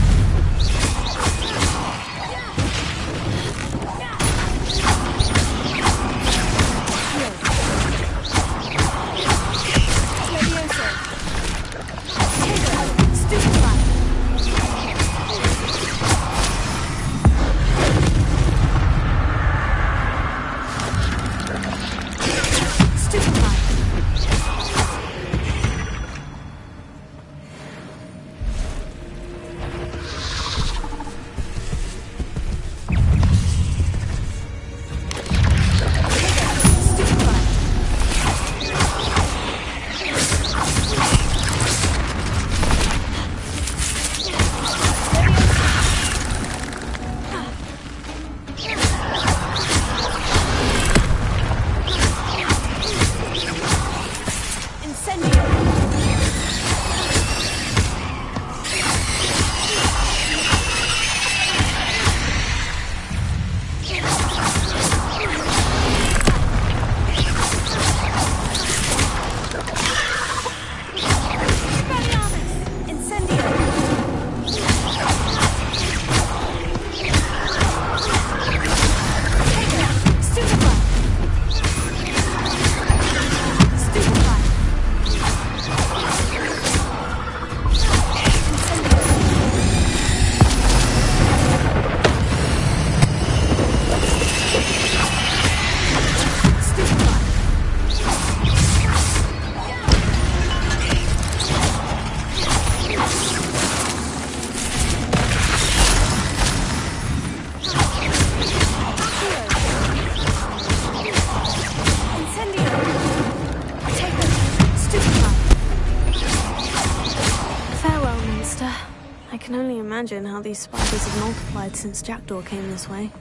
I can only imagine how these spiders have multiplied since Jackdaw came this way.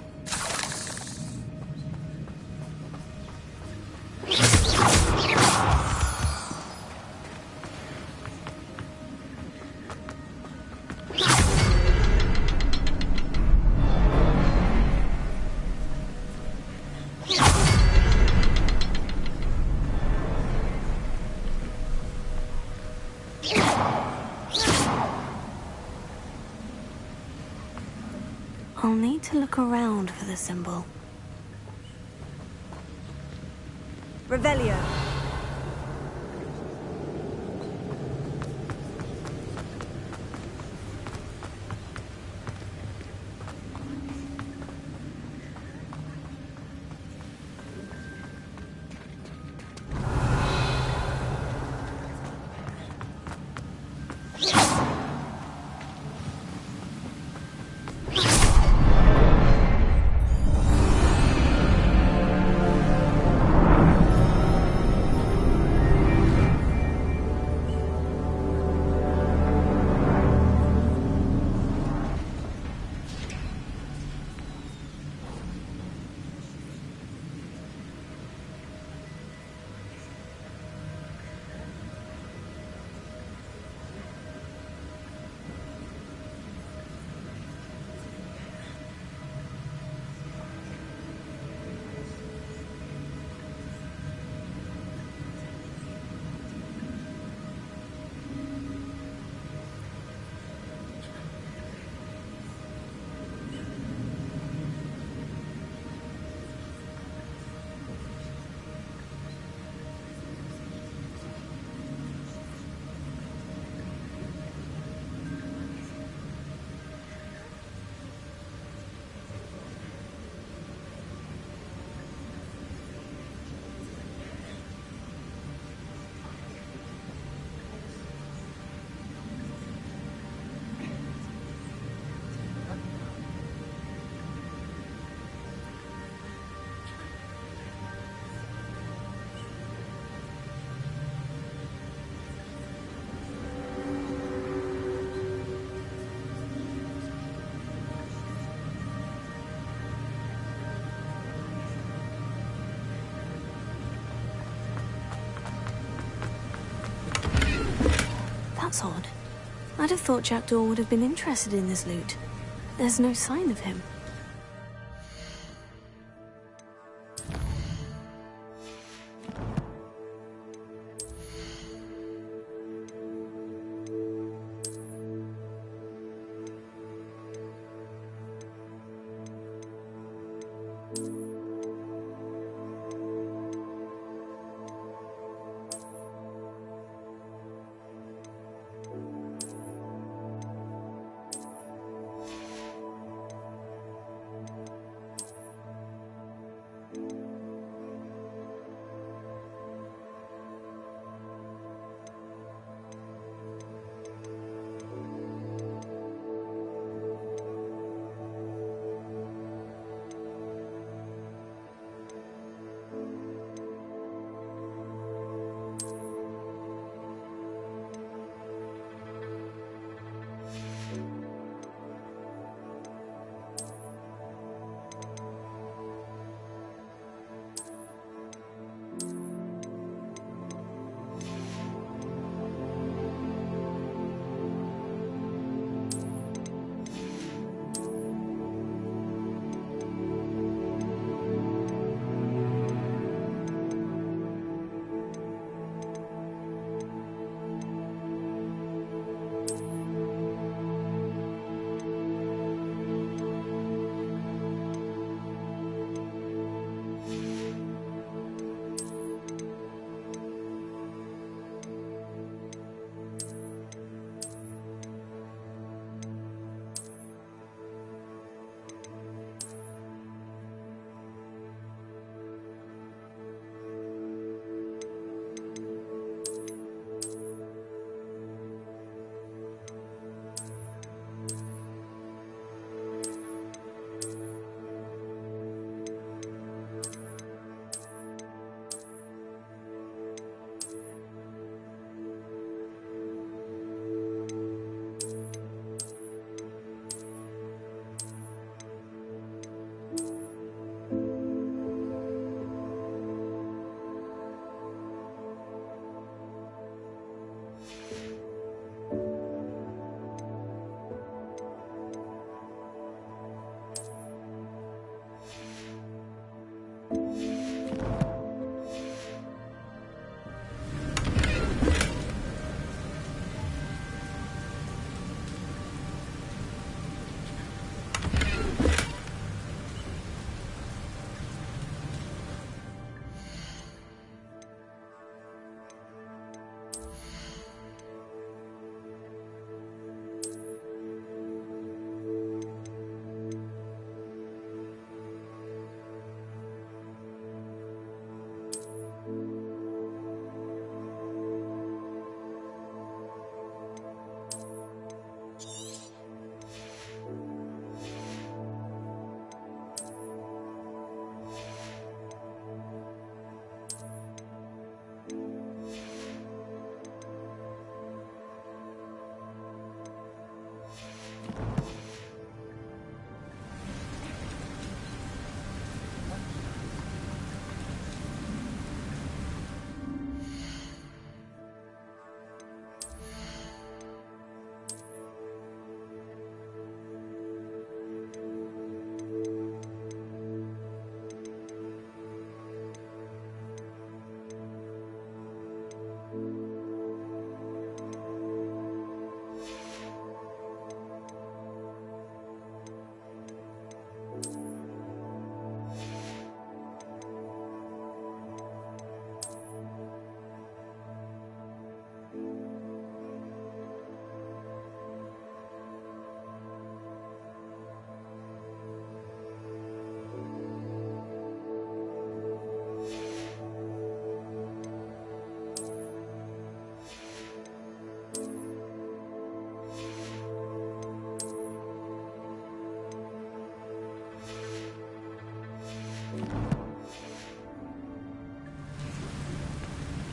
I'll need to look around for the symbol. Revelio. That's odd. I'd have thought Jackdaw would have been interested in this loot. There's no sign of him.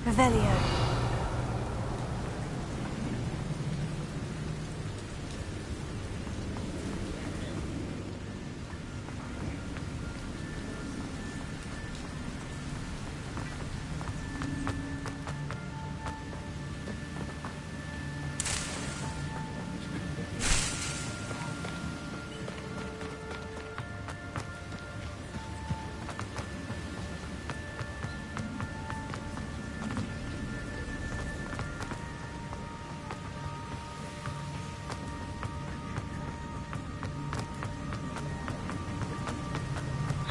Revelio.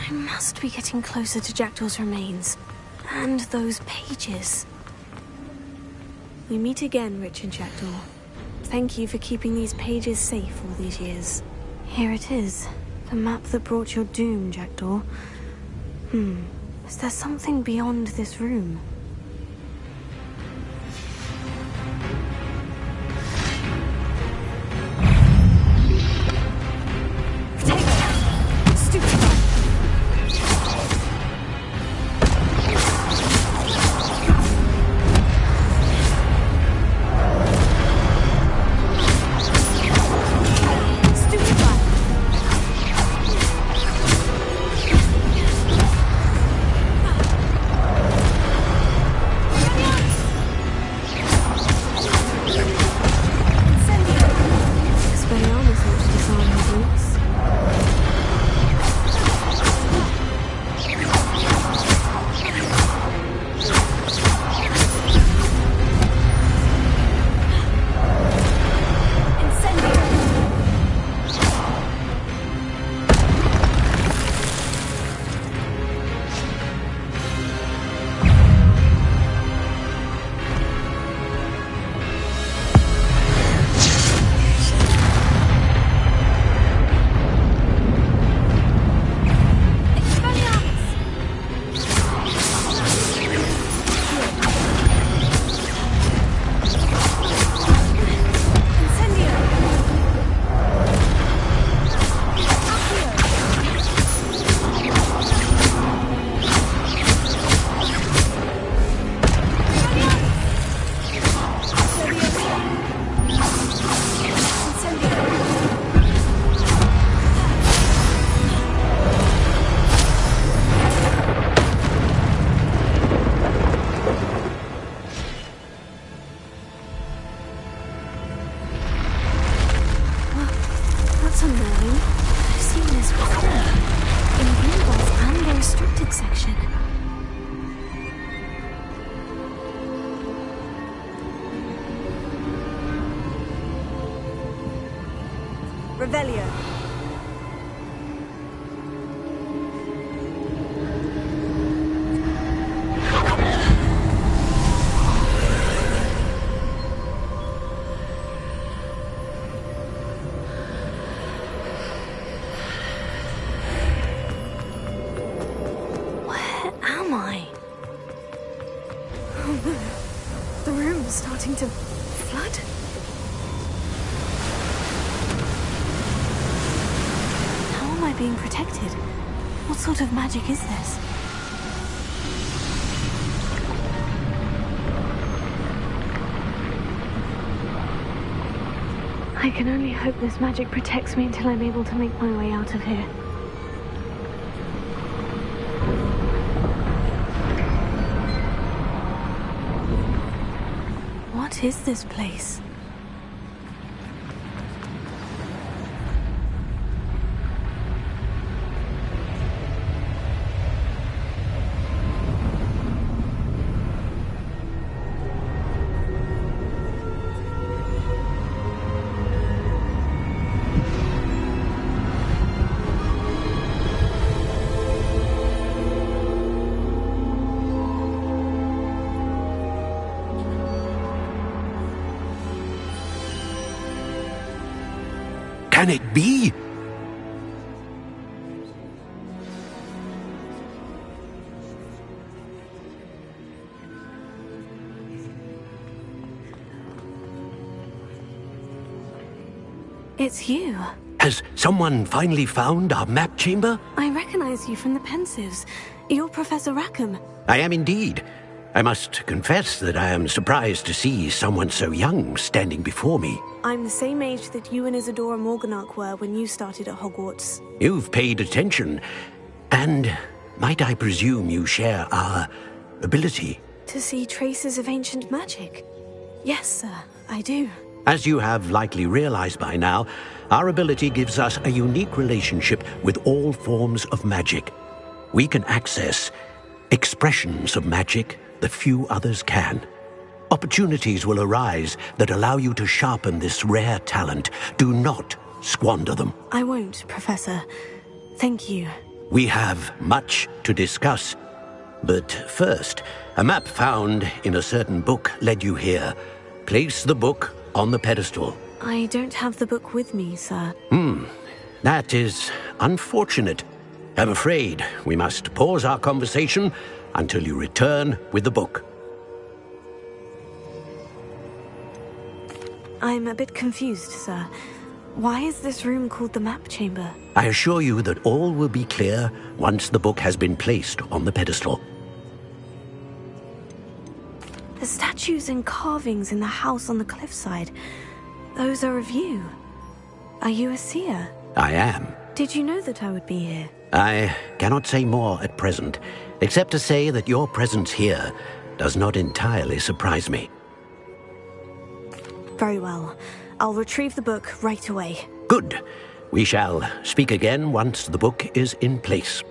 I must be getting closer to Jackdaw's remains. And those pages. We meet again, Richard Jackdaw. Thank you for keeping these pages safe all these years. Here it is. The map that brought your doom, Jackdaw. Is there something beyond this room? Revelio. Where am I? Oh no. The room is starting to flood. Being protected? What sort of magic is this? I can only hope this magic protects me until I'm able to make my way out of here. What is this place? Can it be? It's you. Has someone finally found our map chamber? I recognize you from the Pensives. You're Professor Rackham. I am indeed. I must confess that I am surprised to see someone so young standing before me. I'm the same age that you and Isadora Morganach were when you started at Hogwarts. You've paid attention. And might I presume you share our ability? To see traces of ancient magic? Yes, sir, I do. As you have likely realized by now, our ability gives us a unique relationship with all forms of magic. We can access expressions of magic that few others can. Opportunities will arise that allow you to sharpen this rare talent. Do not squander them. I won't, Professor. Thank you. We have much to discuss. But first, a map found in a certain book led you here. Place the book on the pedestal. I don't have the book with me, sir. That is unfortunate. I'm afraid we must pause our conversation until you return with the book. I'm a bit confused, sir. Why is this room called the map chamber? I assure you that all will be clear once the book has been placed on the pedestal. The statues and carvings in the house on the cliffside, those are of you. Are you a seer? I am. Did you know that I would be here? I cannot say more at present, except to say that your presence here does not entirely surprise me. Very well. I'll retrieve the book right away. Good. We shall speak again once the book is in place.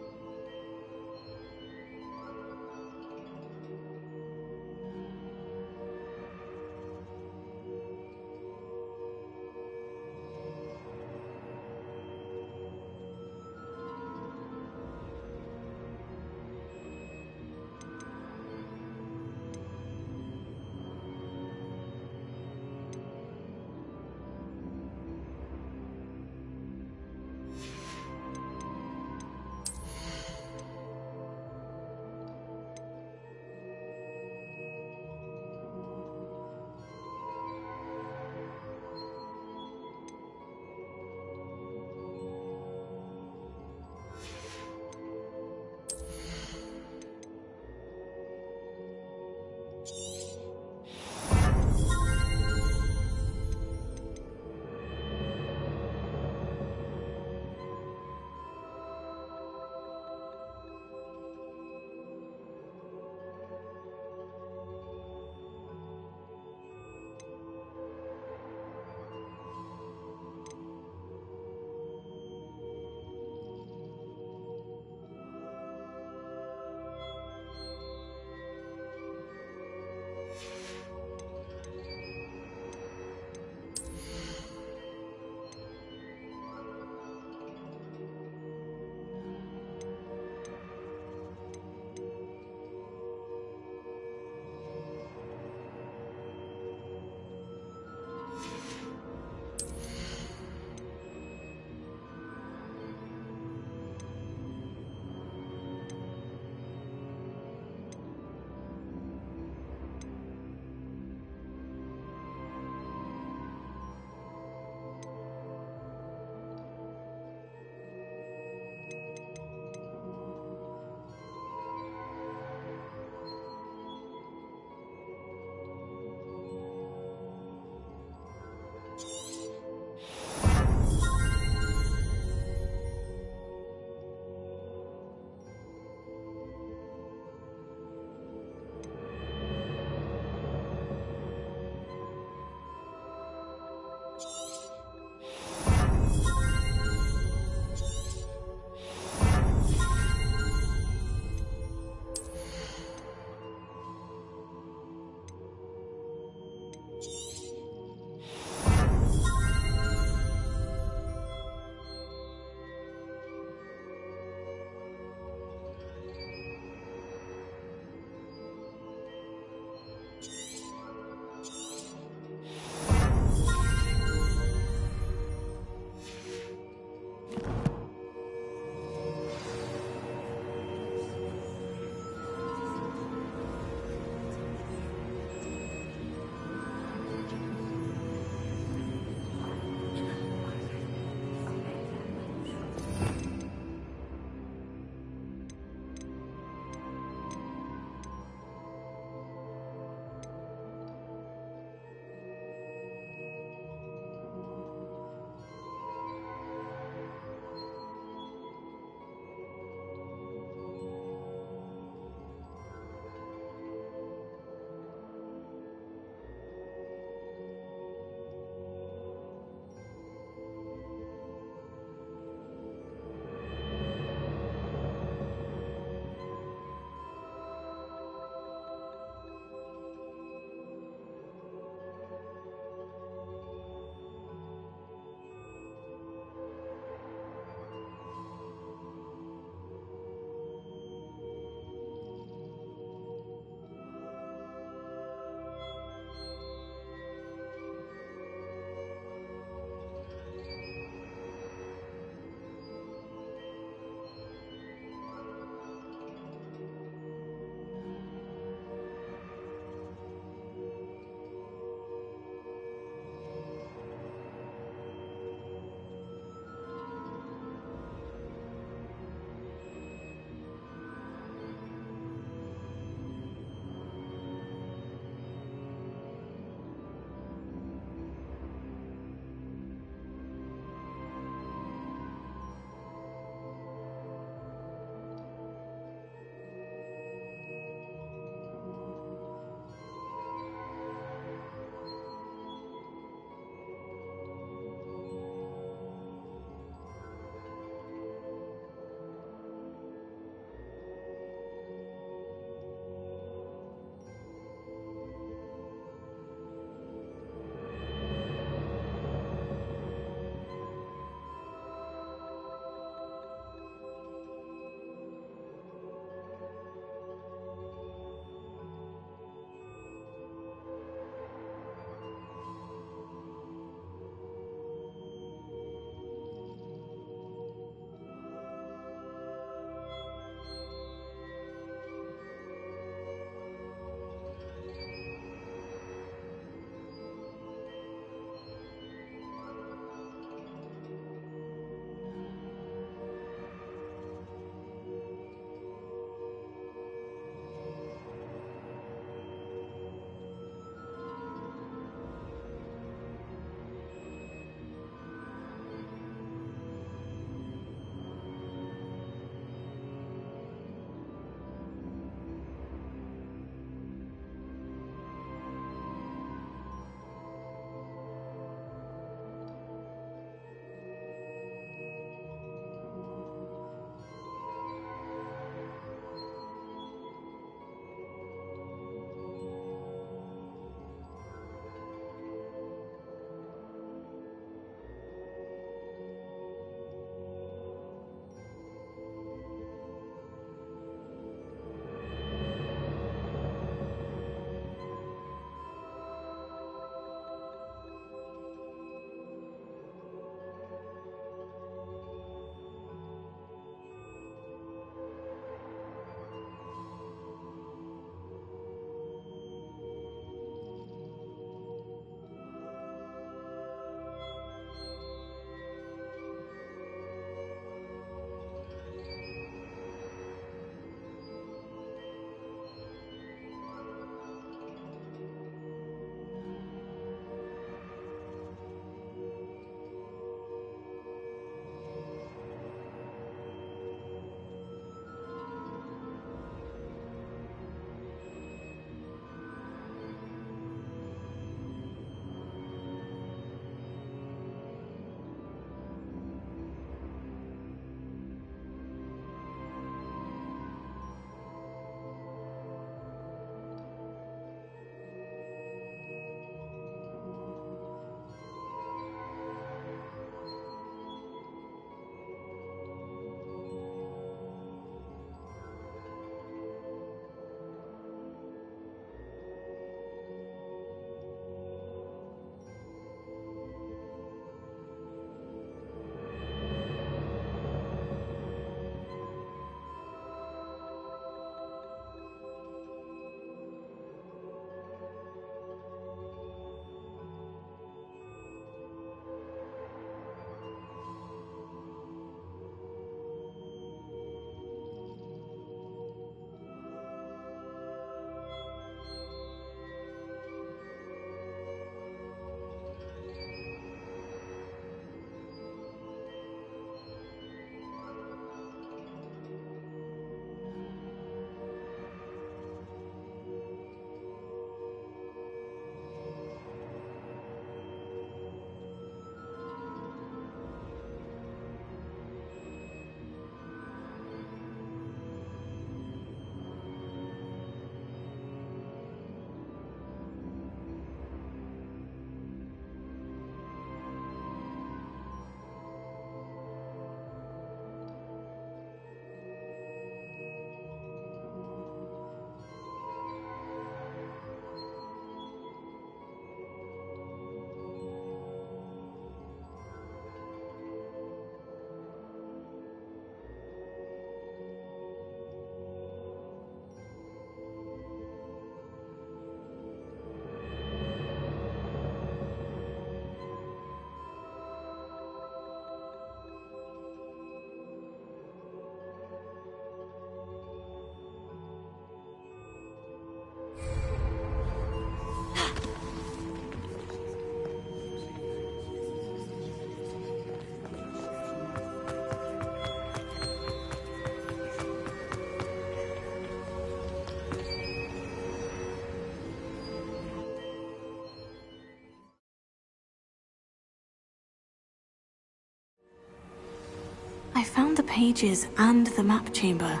found the pages and the map chamber.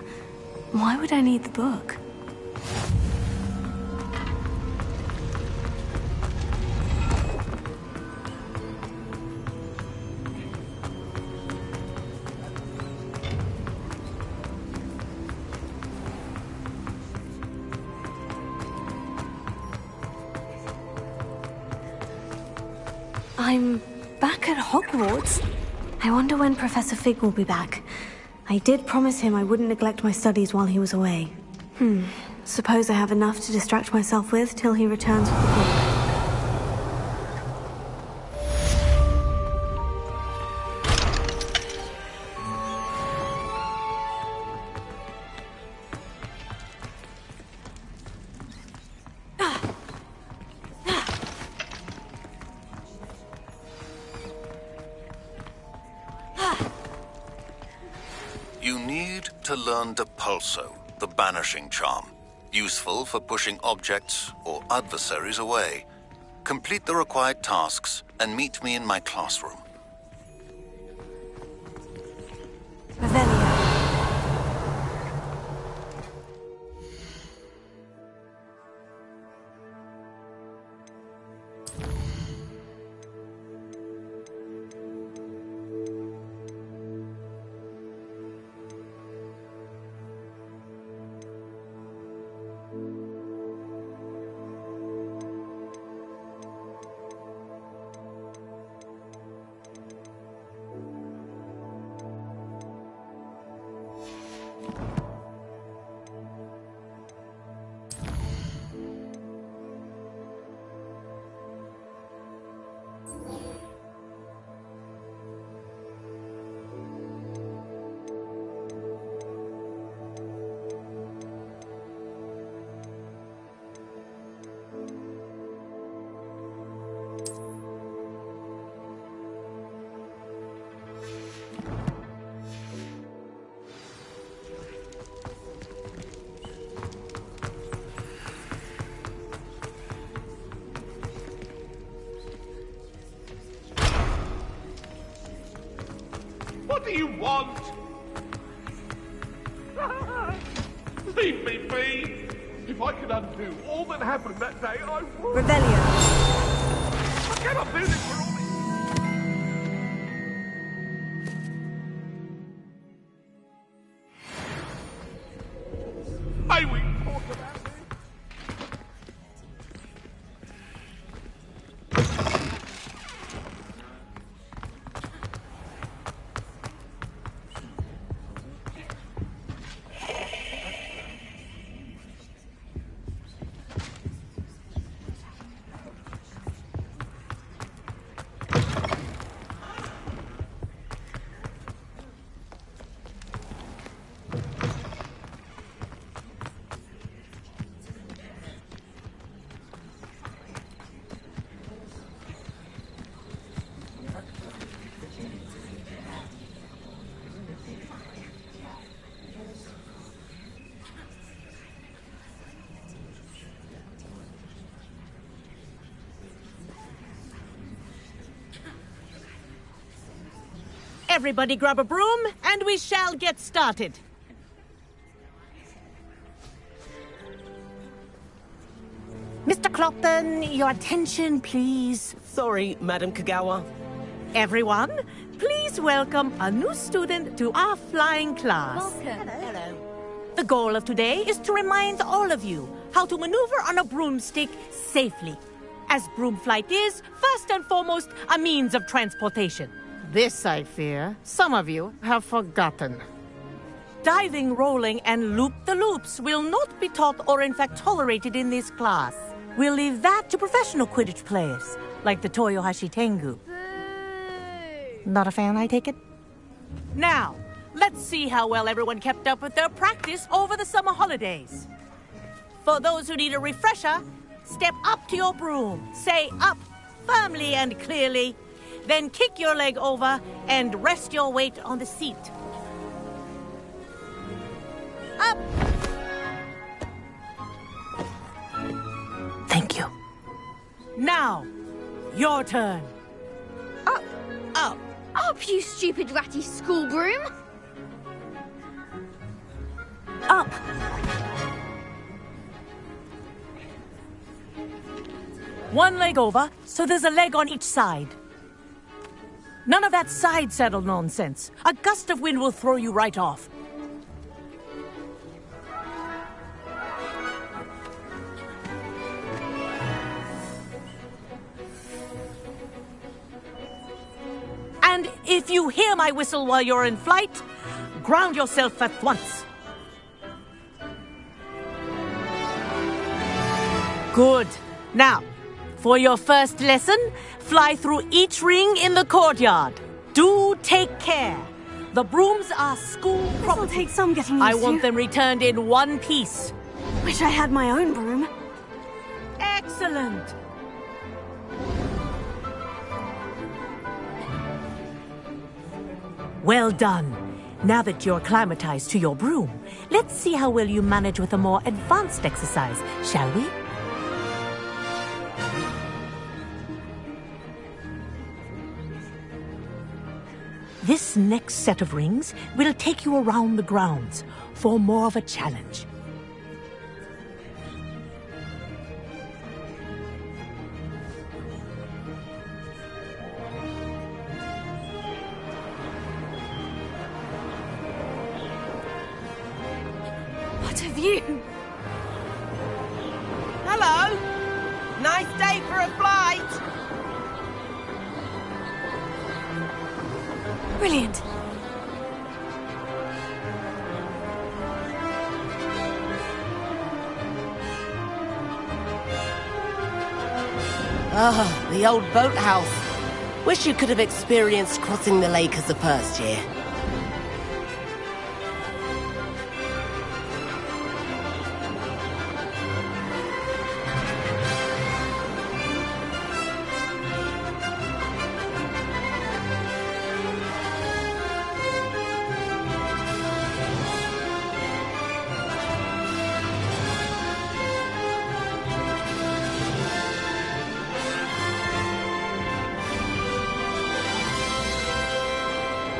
Why would I need the book? I'm back at Hogwarts. I wonder when Professor Fig will be back. I did promise him I wouldn't neglect my studies while he was away. Suppose I have enough to distract myself with till he returns with the book. You need to learn Depulso, the banishing charm. Useful for pushing objects or adversaries away. Complete the required tasks and meet me in my classroom. What do you want? Leave me be! If I could undo all that happened that day, I would! Revelio. I cannot do this for all May we talk about this? Everybody grab a broom, and we shall get started. Mr. Clopton, your attention, please. Sorry, Madam Kagawa. Everyone, please welcome a new student to our flying class. Welcome. Hello. The goal of today is to remind all of you how to maneuver on a broomstick safely, as broom flight is, first and foremost, a means of transportation. This, I fear, some of you have forgotten. Diving, rolling, and loop-the-loops will not be taught or in fact tolerated in this class. We'll leave that to professional Quidditch players, like the Toyohashi Tengu. Not a fan, I take it? Now, let's see how well everyone kept up with their practice over the summer holidays. For those who need a refresher, step up to your broom, say up firmly and clearly, then kick your leg over and rest your weight on the seat. Up! Thank you. Now, your turn. Up, you stupid ratty school broom! up! One leg over, so there's a leg on each side. None of that side saddle nonsense. A gust of wind will throw you right off. And if you hear my whistle while you're in flight, ground yourself at once. Good. Now, for your first lesson, fly through each ring in the courtyard. Do take care. The brooms are school property. This'll take some getting used I to. want them returned in one piece. Wish I had my own broom. Excellent. Well done. Now that you're acclimatized to your broom, let's see how well you manage with a more advanced exercise, shall we? This next set of rings will take you around the grounds for more of a challenge. What a view! Hello! Nice day for a flight! Brilliant. Ah, the old boathouse. Wish you could have experienced crossing the lake as a first year.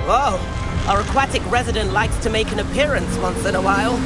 Whoa, our aquatic resident likes to make an appearance once in a while.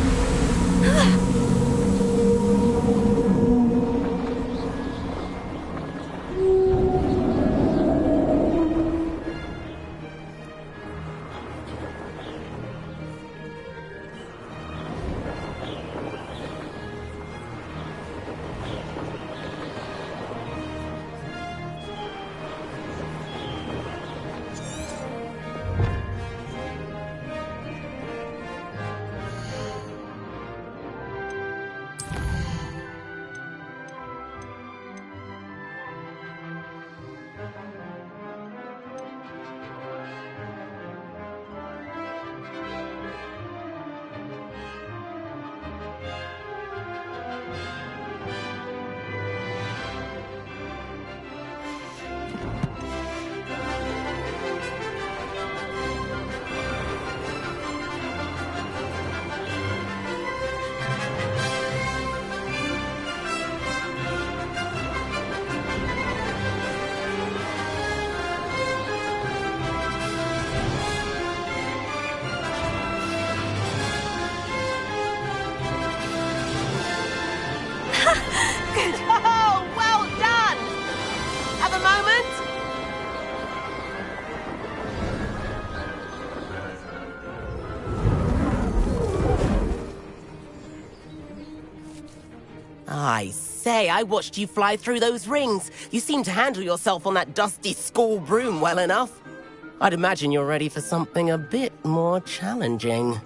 Oh, well done! Have a moment? I say, I watched you fly through those rings. You seem to handle yourself on that dusty school broom well enough. I'd imagine you're ready for something a bit more challenging.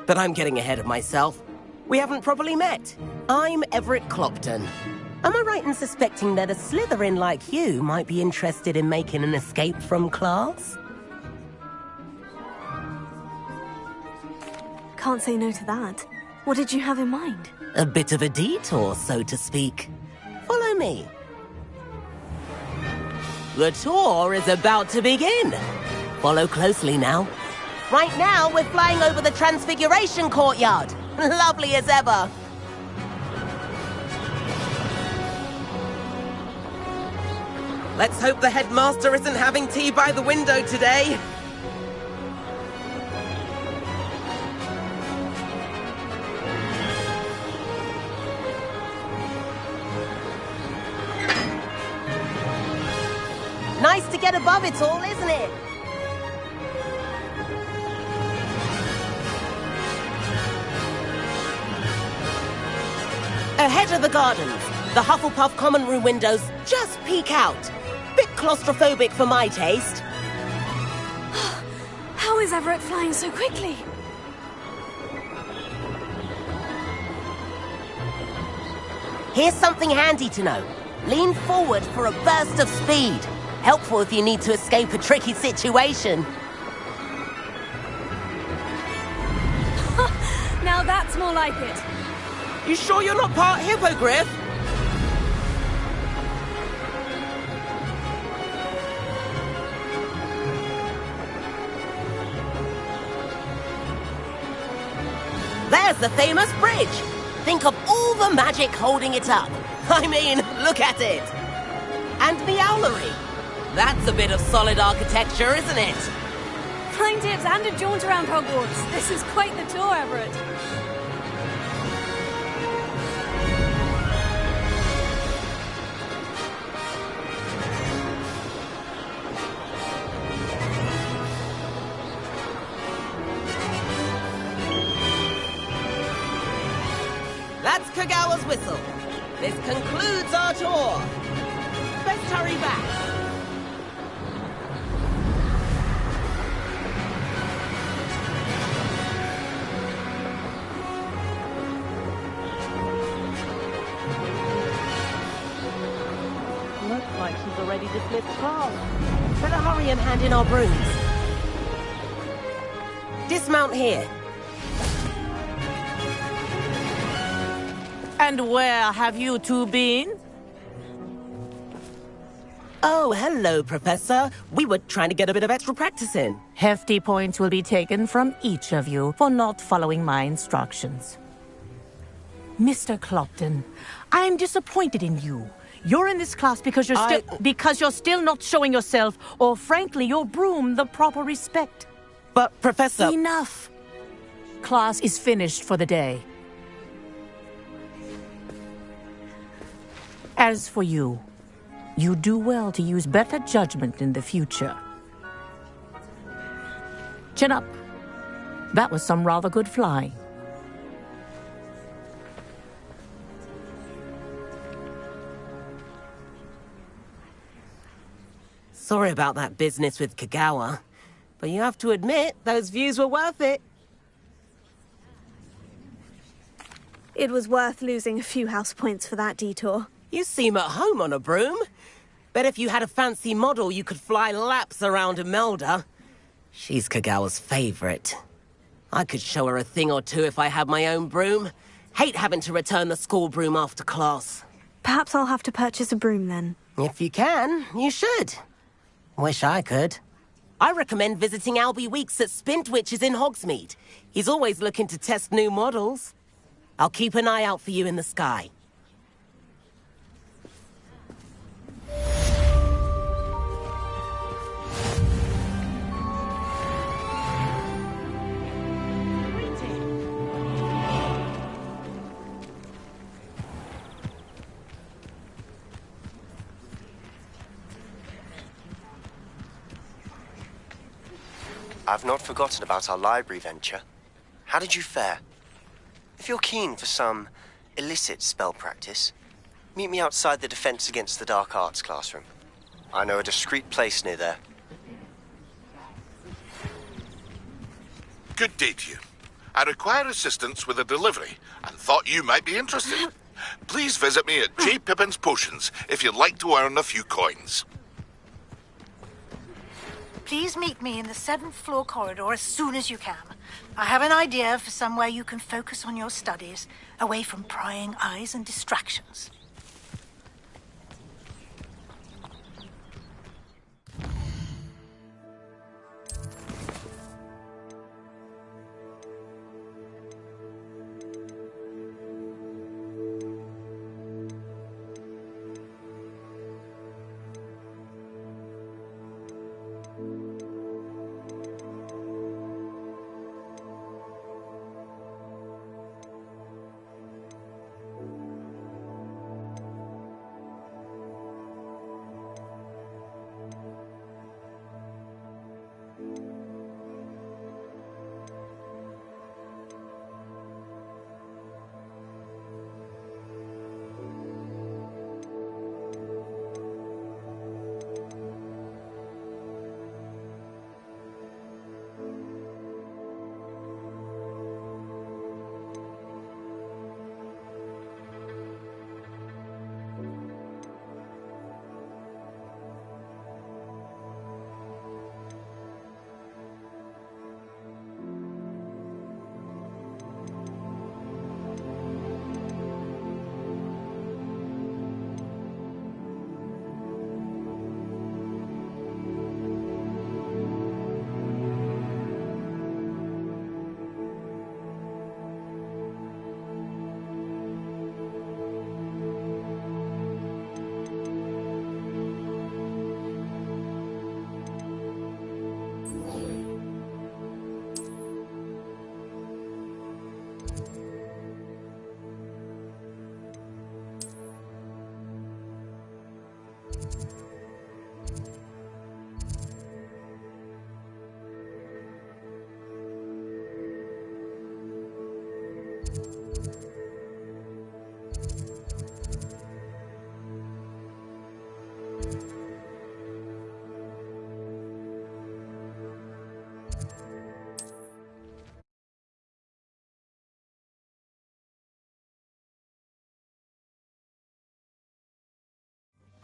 But I'm getting ahead of myself. We haven't properly met. I'm Everett Clopton. Am I right in suspecting that a Slytherin like you might be interested in making an escape from class? Can't say no to that. What did you have in mind? A bit of a detour, so to speak. Follow me. The tour is about to begin. Follow closely now. Right now, we're flying over the Transfiguration Courtyard. Lovely as ever. Let's hope the headmaster isn't having tea by the window today. get above it all, isn't it? Ahead of the gardens, the Hufflepuff common room windows just peek out. Bit claustrophobic for my taste. How is Everett flying so quickly? Here's something handy to know. Lean forward for a burst of speed. Helpful if you need to escape a tricky situation. Now that's more like it. You sure you're not part hippogriff? There's the famous bridge. Think of all the magic holding it up. I mean, look at it. And the owlery. That's a bit of solid architecture, isn't it? Flying tips and a jaunt around Hogwarts. This is quite the tour, Everett. That's Kagawa's whistle. This concludes our tour. Best hurry back. Looks like she's already dismissed class. Better hurry and hand in our brooms. Dismount here. And where have you two been? Oh, hello, Professor. We were trying to get a bit of extra practice in. Hefty points will be taken from each of you for not following my instructions. Mr. Clopton, I am disappointed in you. You're in this class because you're still not showing yourself, or frankly, your broom the proper respect. But, Professor... Enough. Class is finished for the day. As for you, you do well to use better judgment in the future. Chin up. That was some rather good flying. Sorry about that business with Kagawa, but you have to admit, those views were worth it. It was worth losing a few house points for that detour. You seem at home on a broom. Bet if you had a fancy model, you could fly laps around Imelda. She's Kagawa's favorite. I could show her a thing or two if I had my own broom. Hate having to return the school broom after class. Perhaps I'll have to purchase a broom then. If you can, you should. Wish I could. I recommend visiting Albie Weeks at Spintwitches in Hogsmeade. He's always looking to test new models. I'll keep an eye out for you in the sky. I've not forgotten about our library venture. How did you fare? If you're keen for some illicit spell practice, meet me outside the Defense Against the Dark Arts classroom. I know a discreet place near there. Good day to you. I require assistance with a delivery and thought you might be interested. Please visit me at J. Pippin's Potions if you'd like to earn a few coins. Please meet me in the 7th floor corridor as soon as you can. I have an idea for somewhere you can focus on your studies, away from prying eyes and distractions.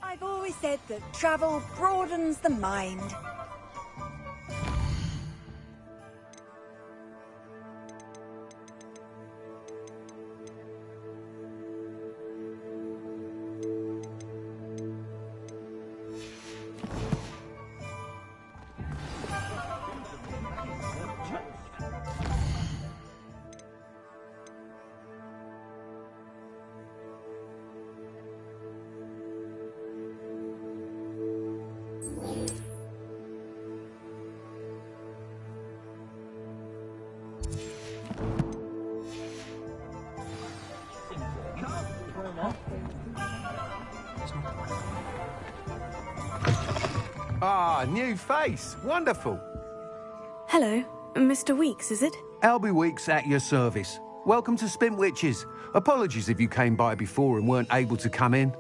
I've always said that travel broadens the mind. Ah, new face. Wonderful. Hello, Mr. Weeks, is it? Albie Weeks at your service. Welcome to Spint Witches. Apologies if you came by before and weren't able to come in.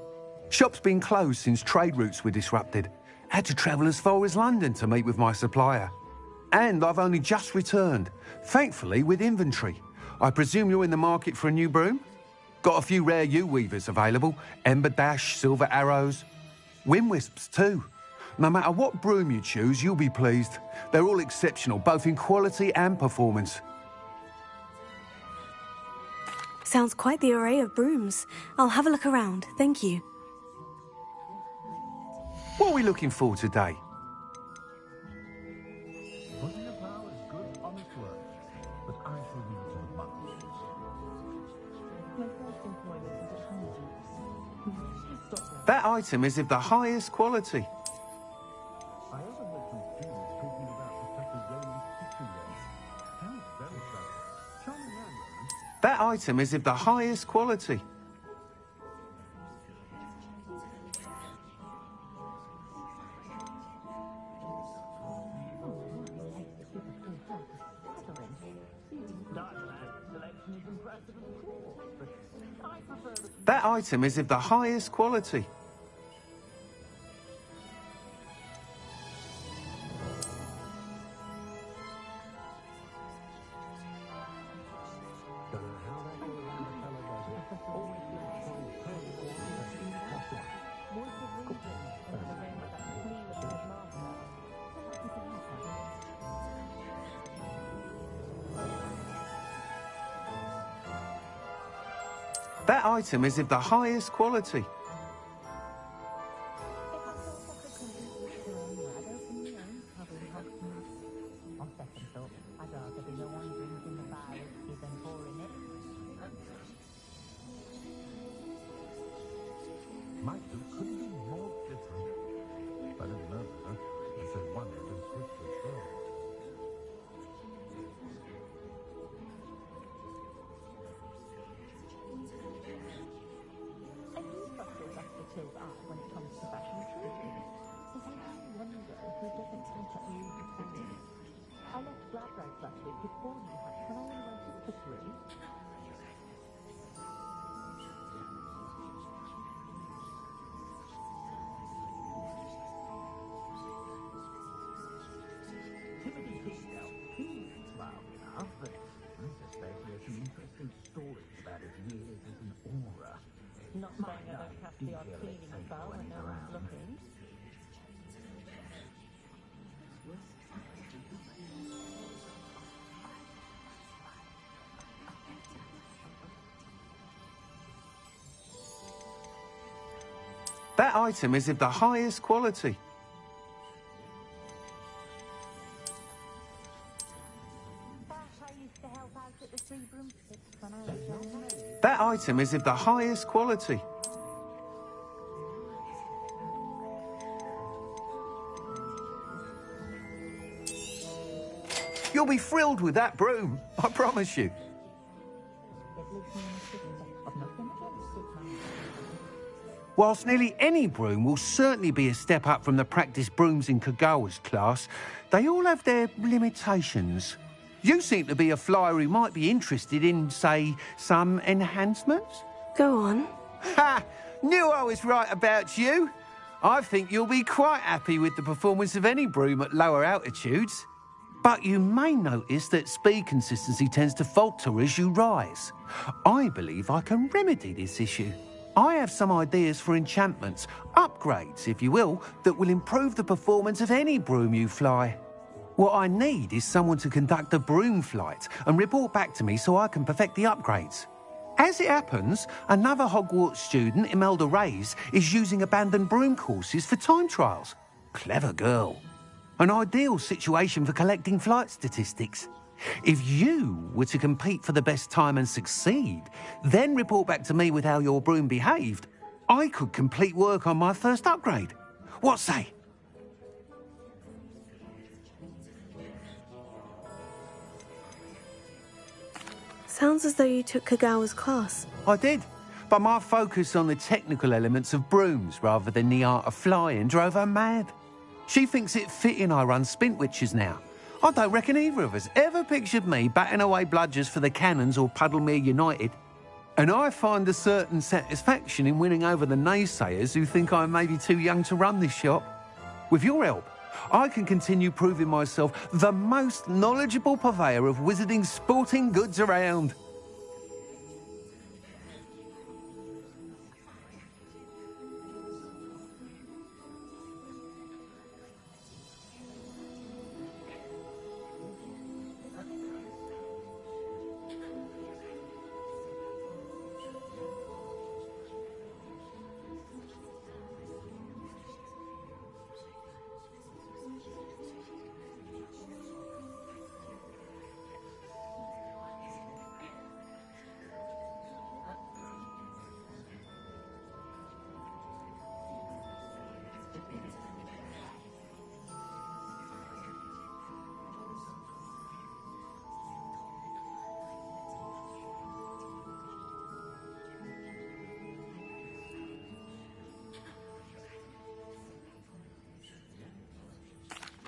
Shop's been closed since trade routes were disrupted. Had to travel as far as London to meet with my supplier. And I've only just returned, thankfully with inventory. I presume you're in the market for a new broom? Got a few rare yew-weavers available. Ember Dash, Silver Arrows. Wind Wisps too. No matter what broom you choose, you'll be pleased. They're all exceptional, both in quality and performance. Sounds quite the array of brooms. I'll have a look around, thank you. What are we looking for today? That item is of the highest quality. That item is of the highest quality. That item is of the highest quality. That item is of the highest quality. Not saying I don't cast the odd cleaning spell when no one's looking. That item is of the highest quality. That item is of the highest quality. You'll be thrilled with that broom, I promise you. Whilst nearly any broom will certainly be a step up from the practice brooms in Kagawa's class, they all have their limitations. You seem to be a flyer who might be interested in, say, some enhancements? Go on. Ha! Knew I was right about you. I think you'll be quite happy with the performance of any broom at lower altitudes. But you may notice that speed consistency tends to falter as you rise. I believe I can remedy this issue. I have some ideas for enchantments, upgrades, if you will, that will improve the performance of any broom you fly. What I need is someone to conduct a broom flight and report back to me so I can perfect the upgrades. As it happens, another Hogwarts student, Imelda Reyes, is using abandoned broom courses for time trials. Clever girl. An ideal situation for collecting flight statistics. If you were to compete for the best time and succeed, then report back to me with how your broom behaved, I could complete work on my first upgrade. What say? Sounds as though you took Kagawa's class. I did, but my focus on the technical elements of brooms rather than the art of flying drove her mad. She thinks it fitting I run Spintwitches now. I don't reckon either of us ever pictured me batting away bludgers for the Cannons or Puddlemere United. And I find a certain satisfaction in winning over the naysayers who think I'm maybe too young to run this shop. With your help, I can continue proving myself the most knowledgeable purveyor of wizarding sporting goods around.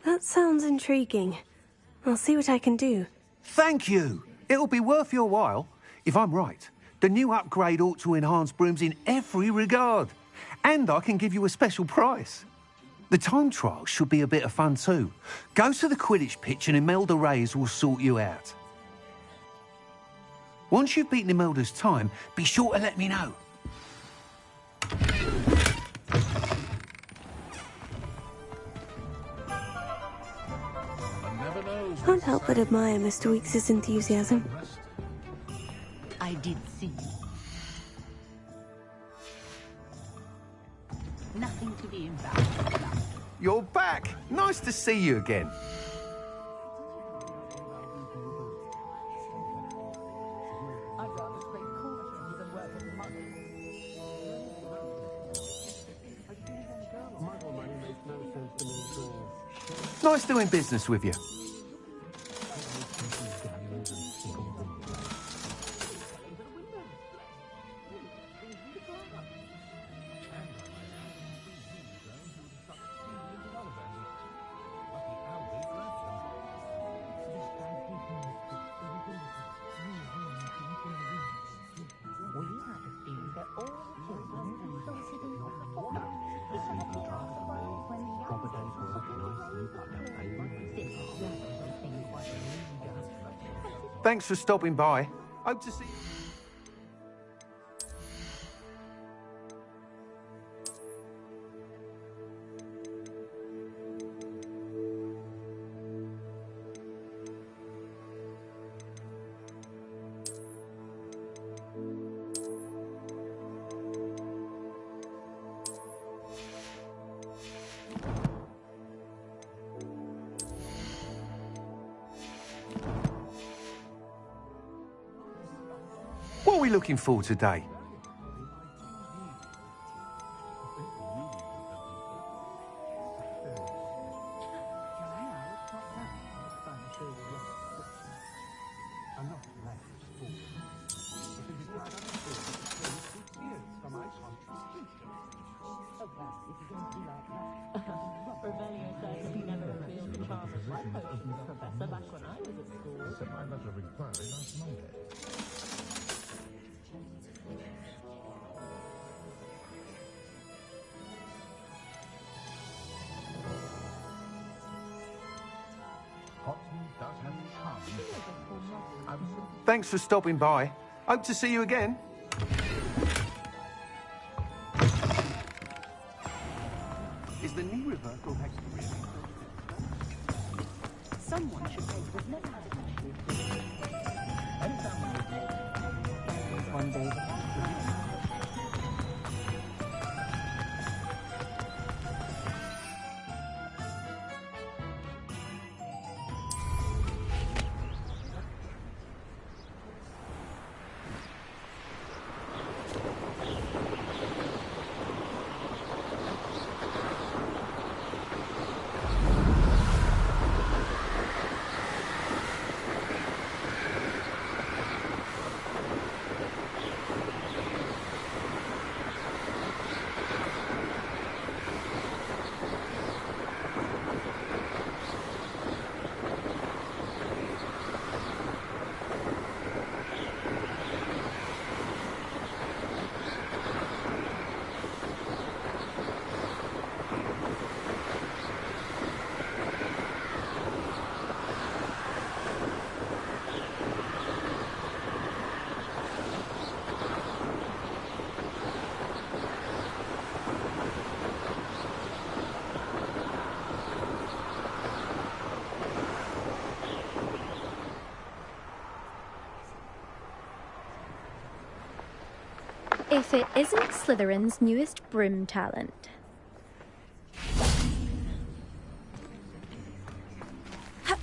That sounds intriguing. I'll see what I can do. Thank you. It'll be worth your while. If I'm right, the new upgrade ought to enhance brooms in every regard. And I can give you a special price. The time trial should be a bit of fun too. Go to the Quidditch pitch and Imelda Reyes will sort you out. Once you've beaten Imelda's time, be sure to let me know. Can't help but admire Mr. Weekes' enthusiasm. I did see you. Nothing to be embarrassed about. You're back. Nice to see you again. I'd rather spend caution than work with money. Nice doing business with you. Thanks for stopping by. Hope to see you. What are we looking for today? Thanks for stopping by. Hope to see you again. Is the knee reversal hex Someone should pay for never had it. One day. If it isn't Slytherin's newest broom talent. I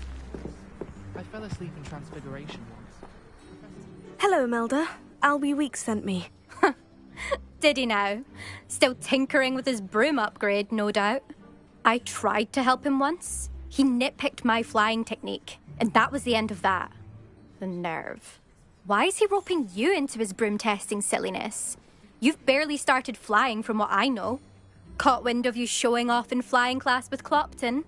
fell asleep in Transfiguration once. Hello, Melda. Albie Weeks sent me. Did he now? Still tinkering with his broom upgrade, no doubt. I tried to help him once. He nitpicked my flying technique, and that was the end of that. The nerve. Why is he roping you into his broom testing silliness? You've barely started flying from what I know. Caught wind of you showing off in flying class with Clopton.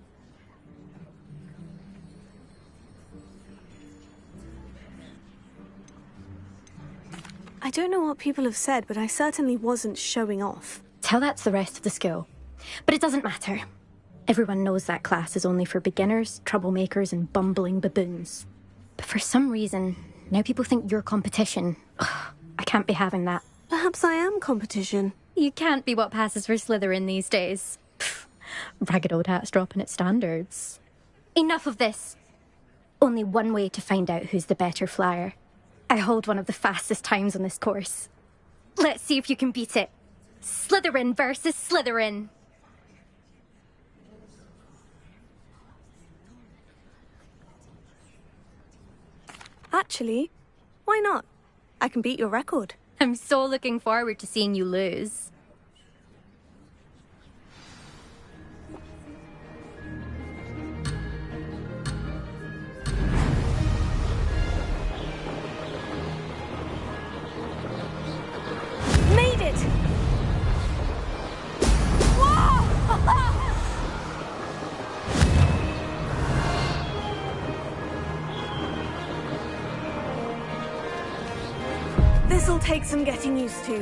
I don't know what people have said, but I certainly wasn't showing off. Tell that to the rest of the school. But it doesn't matter. Everyone knows that class is only for beginners, troublemakers, and bumbling baboons. But for some reason, now people think you're competition. Ugh, I can't be having that. Perhaps I am competition. You can't be what passes for Slytherin these days. Pfft, ragged old hat's dropping its standards. Enough of this. Only one way to find out who's the better flyer. I hold one of the fastest times on this course. Let's see if you can beat it. Slytherin versus Slytherin. Actually, why not? I can beat your record. I'm so looking forward to seeing you lose. Made it! This'll take some getting used to.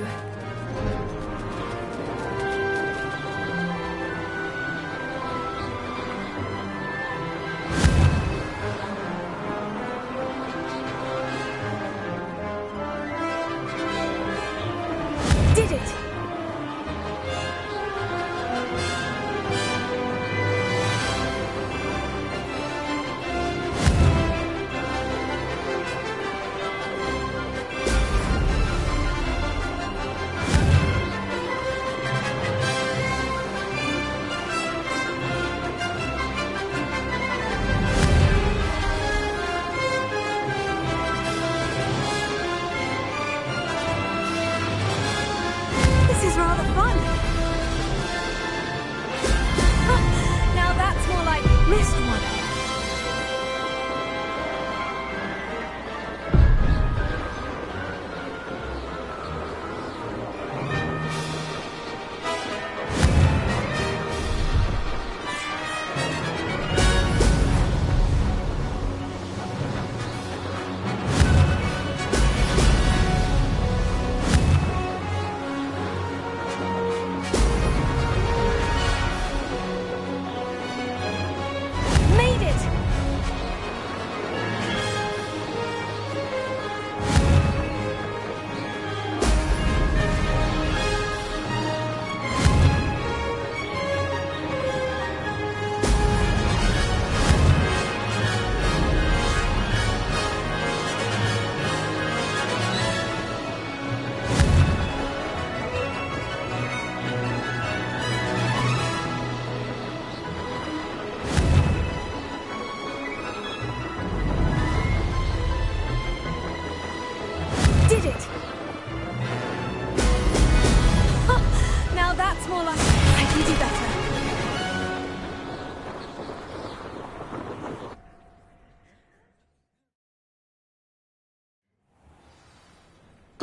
Did it!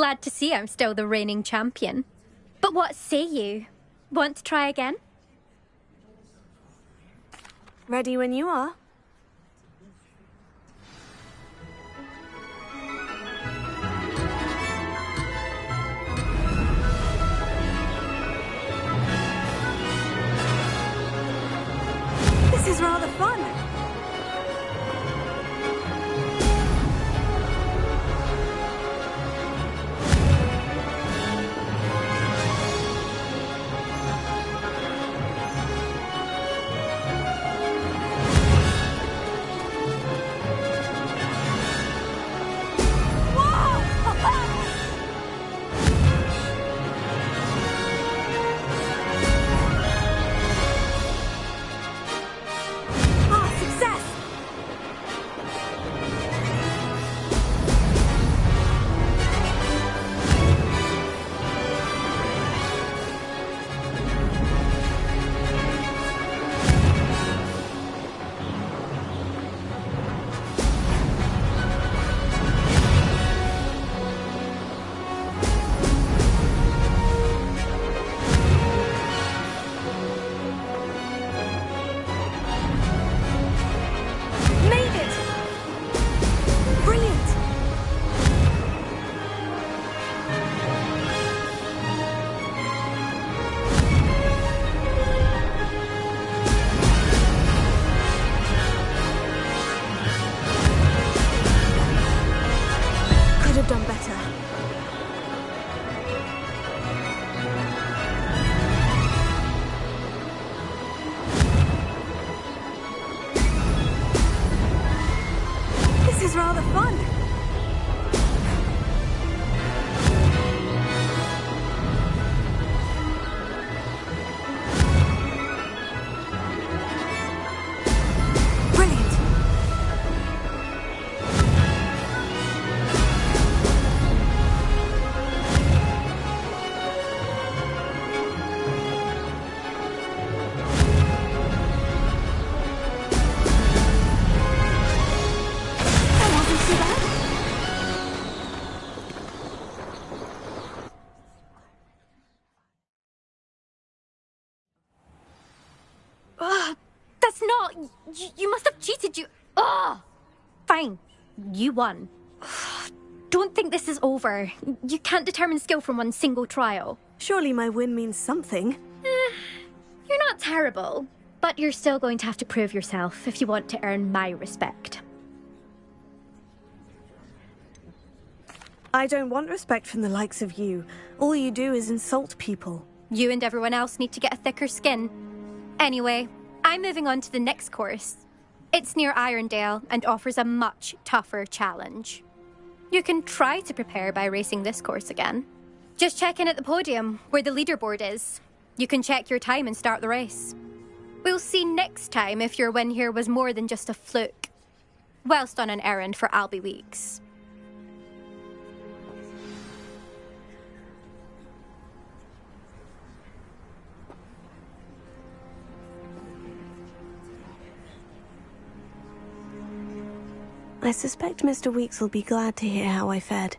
Glad to see I'm still the reigning champion. But what say you? Want to try again? Ready when you are. This is rather fun. Rather fun. Brilliant. That's not... You must have cheated, you... Ugh! Fine. You won. Don't think this is over. You can't determine skill from one single trial. Surely my win means something. You're not terrible, but you're still going to have to prove yourself if you want to earn my respect. I don't want respect from the likes of you. All you do is insult people. You and everyone else need to get a thicker skin. Anyway, I'm moving on to the next course. It's near Irondale and offers a much tougher challenge. You can try to prepare by racing this course again. Just check in at the podium, where the leaderboard is. You can check your time and start the race. We'll see next time if your win here was more than just a fluke. Whilst on an errand for Albie Weeks. I suspect Mr. Weeks will be glad to hear how I fared.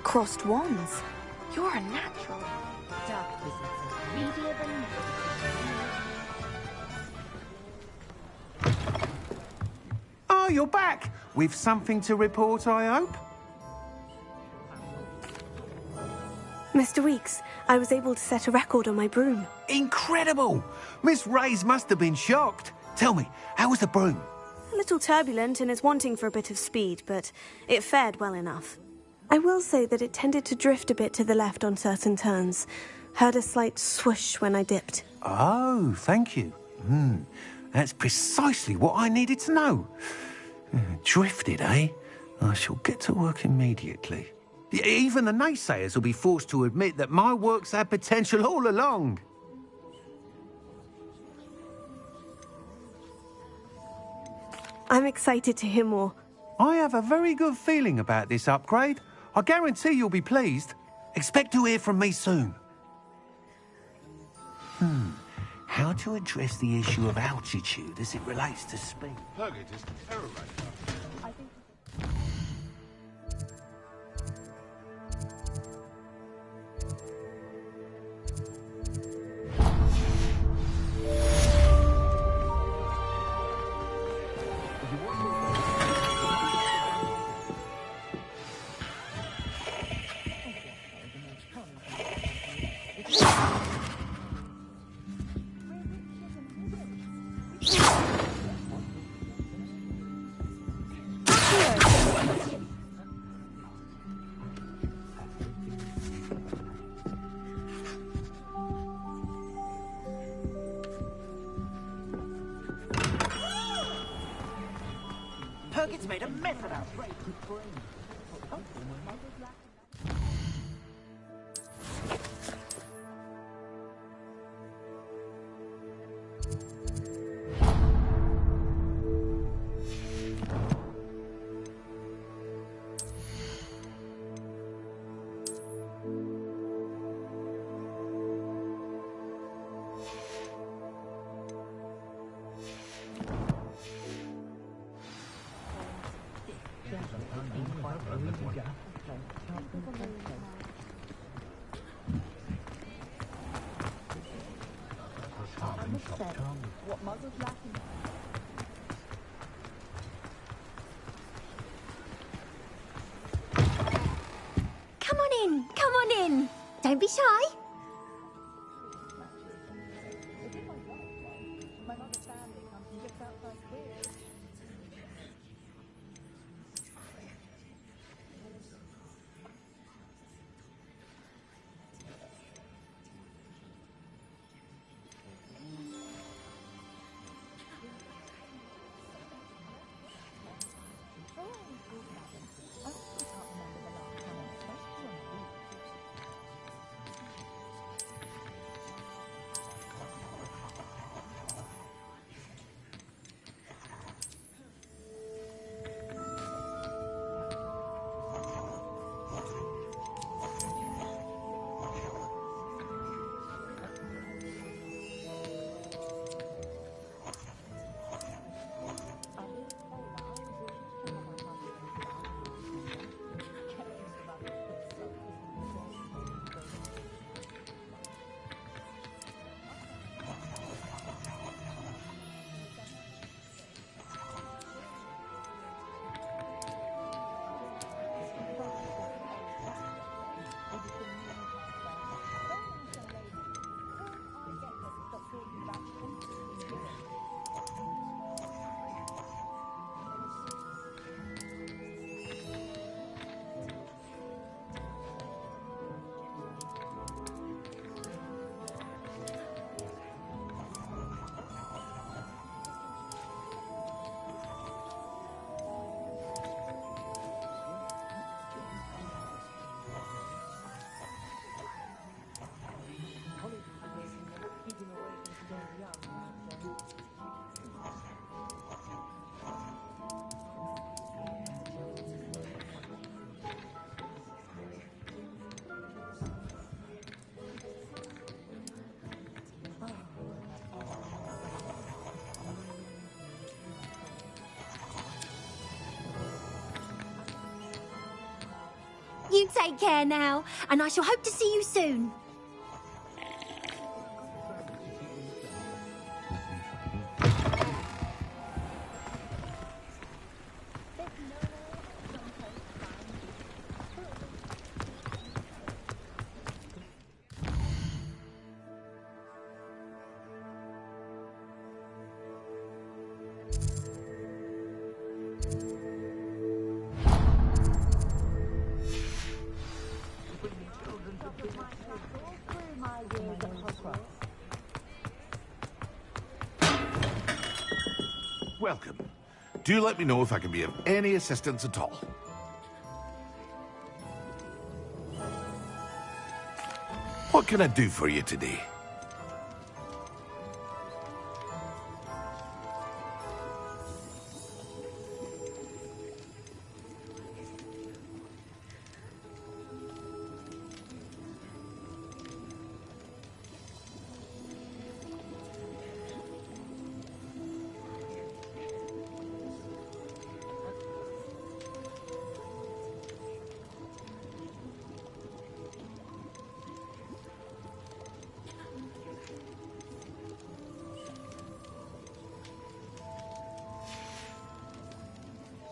crossed wands. You're a natural. Dark wizards are greedier than Oh, you're back! With something to report, I hope? Mr. Weeks, I was able to set a record on my broom. Incredible! Miss Reyes must have been shocked. Tell me, how was the broom? A little turbulent and is wanting for a bit of speed, but it fared well enough. I will say that it tended to drift a bit to the left on certain turns. Heard a slight swoosh when I dipped. Oh, thank you. That's precisely what I needed to know. Drifted, eh? I shall get to work immediately. Even the naysayers will be forced to admit that my work's had potential all along. I'm excited to hear more. I have a very good feeling about this upgrade. I guarantee you'll be pleased. Expect to hear from me soon. How to address the issue of altitude as it relates to speed? Purgit is terrible. Purgit's made a mess of our brain. Come on in. Don't be shy. take care now, and I shall hope to see you soon. Welcome. Do let me know if I can be of any assistance at all. What can I do for you today?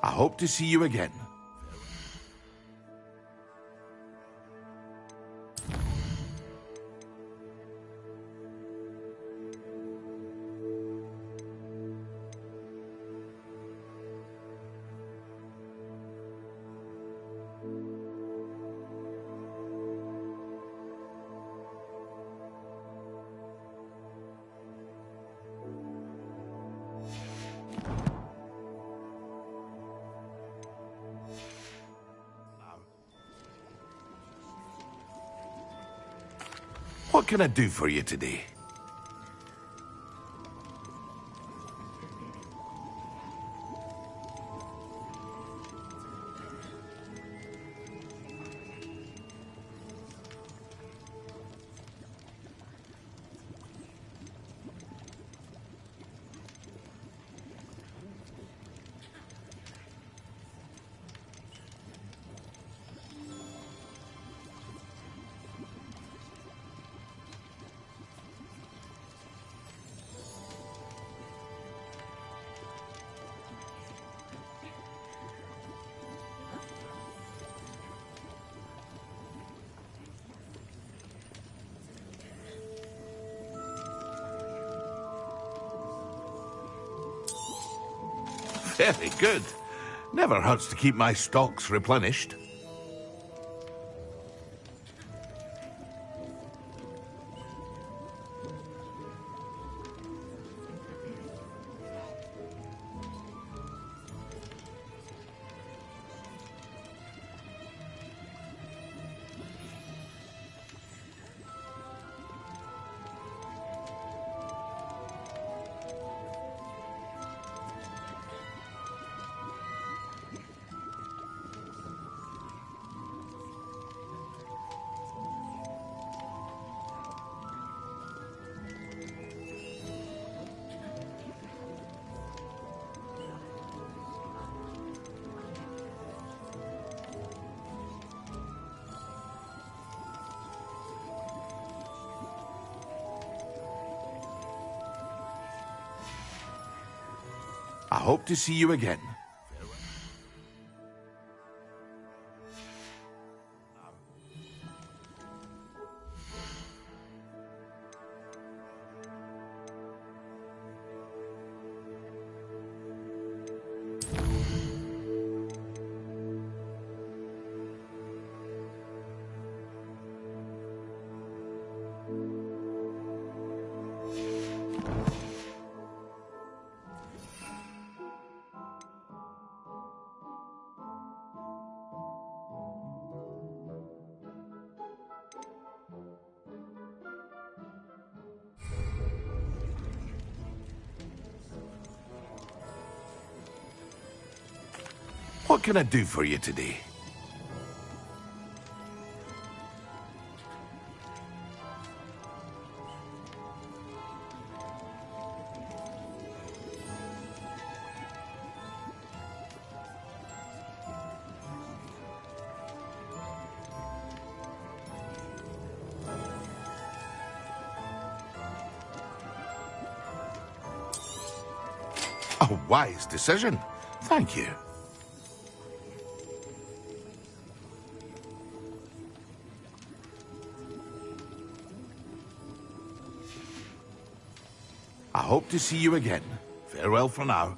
I hope to see you again. What can I do for you today? Very good. Never hurts to keep my stocks replenished. I hope to see you again. What can I do for you today? A wise decision. Thank you. I hope to see you again. Farewell for now.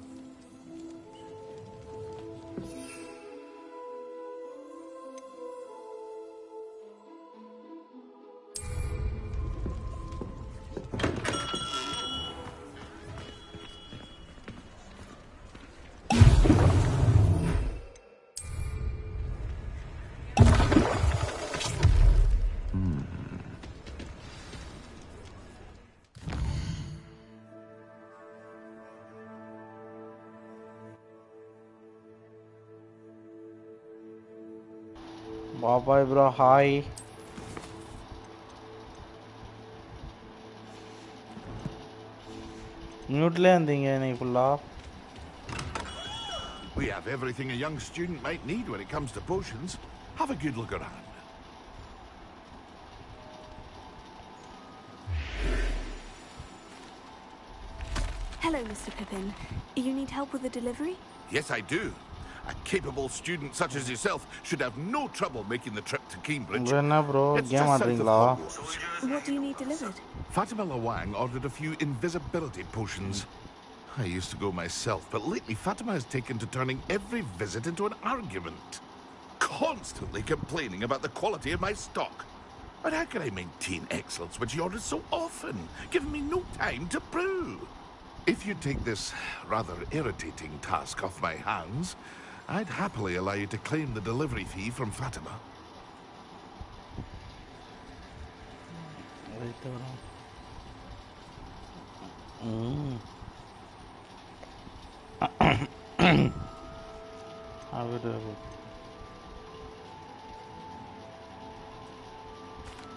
Bye bro, hi. Mute We have everything a young student might need when it comes to potions. Have a good look around. Hello, Mr. Pippin. You need help with the delivery? Yes, I do. A capable student such as yourself should have no trouble making the trip to Cambridge. Bro, it's just south of Hogwarts. What do you need delivered? Fatima Lawang ordered a few invisibility potions. I used to go myself, but lately Fatima has taken to turning every visit into an argument. Constantly complaining about the quality of my stock. But how can I maintain excellence when she orders so often, giving me no time to brew? If you take this rather irritating task off my hands, I'd happily allow you to claim the delivery fee from Fatima.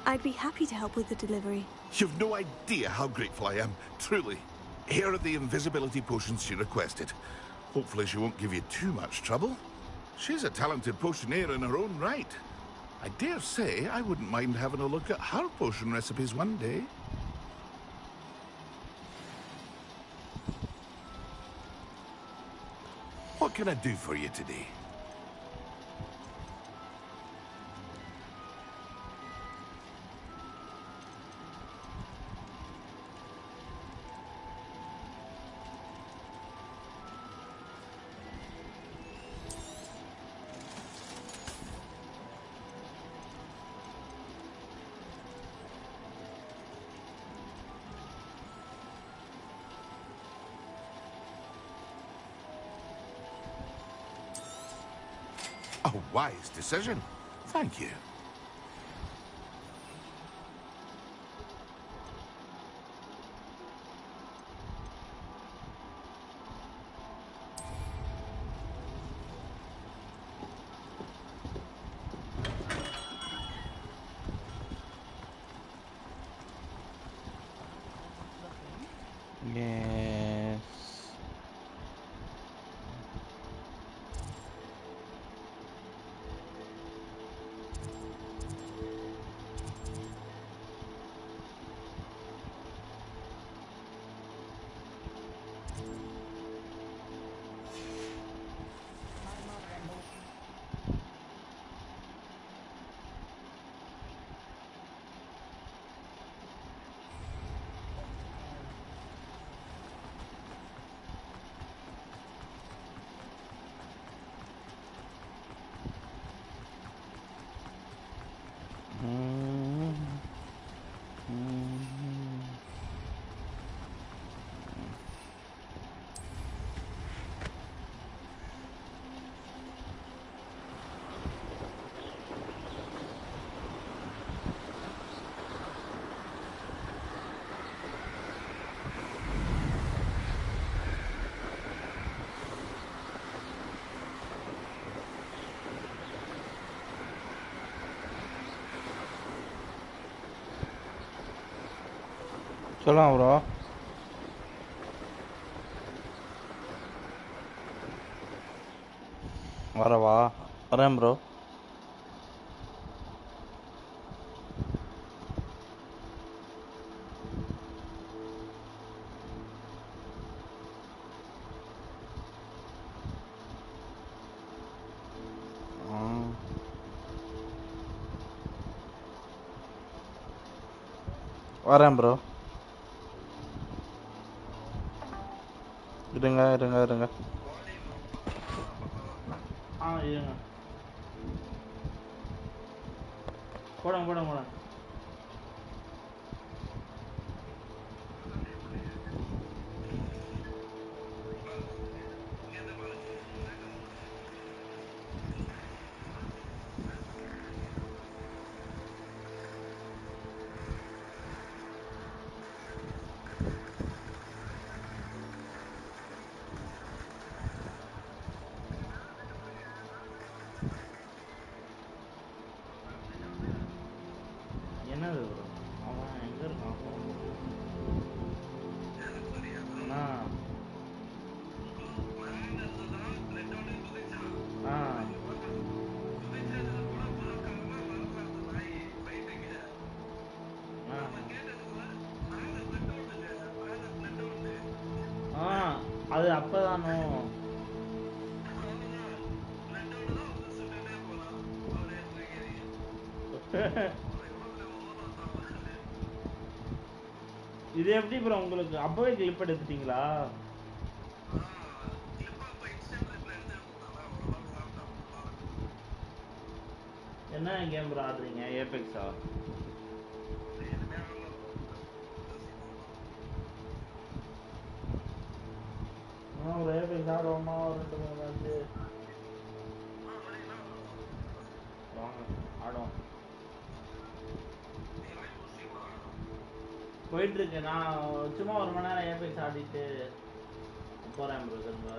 I'd be happy to help with the delivery. You've no idea how grateful I am, truly. Here are the invisibility potions she requested. Hopefully she won't give you too much trouble. She's a talented potioneer in her own right. I dare say I wouldn't mind having a look at her potion recipes one day. What can I do for you today? A wise decision. Thank you. Yes. சொல்லுங்க bro வரவா வரேன் bro வரேன் bro. இருங்க. இருங்க. போடுங்க. என்னது bro? அவன் எங்க இருக்கான்? அது அப்பதானோ? இது எப்படி ப்ரோ உங்களுக்கு அப்பவே கிளிப் எடுத்துட்டீங்களா? என்ன கேம் ப்ரோ ஆடுறீங்க? ஏபெக்ஸா? ஒரு ஏபெக்ஸ் ஆடுவோமா? ஒரு 2-3 மேட்ச் ஆடும். போயிட்டு இருக்கு. நான் சும்மா 1 மணி நேரம் ஏபெக்ஸ் ஆடிட்டு போறேன் ப்ரோ. திரும்ப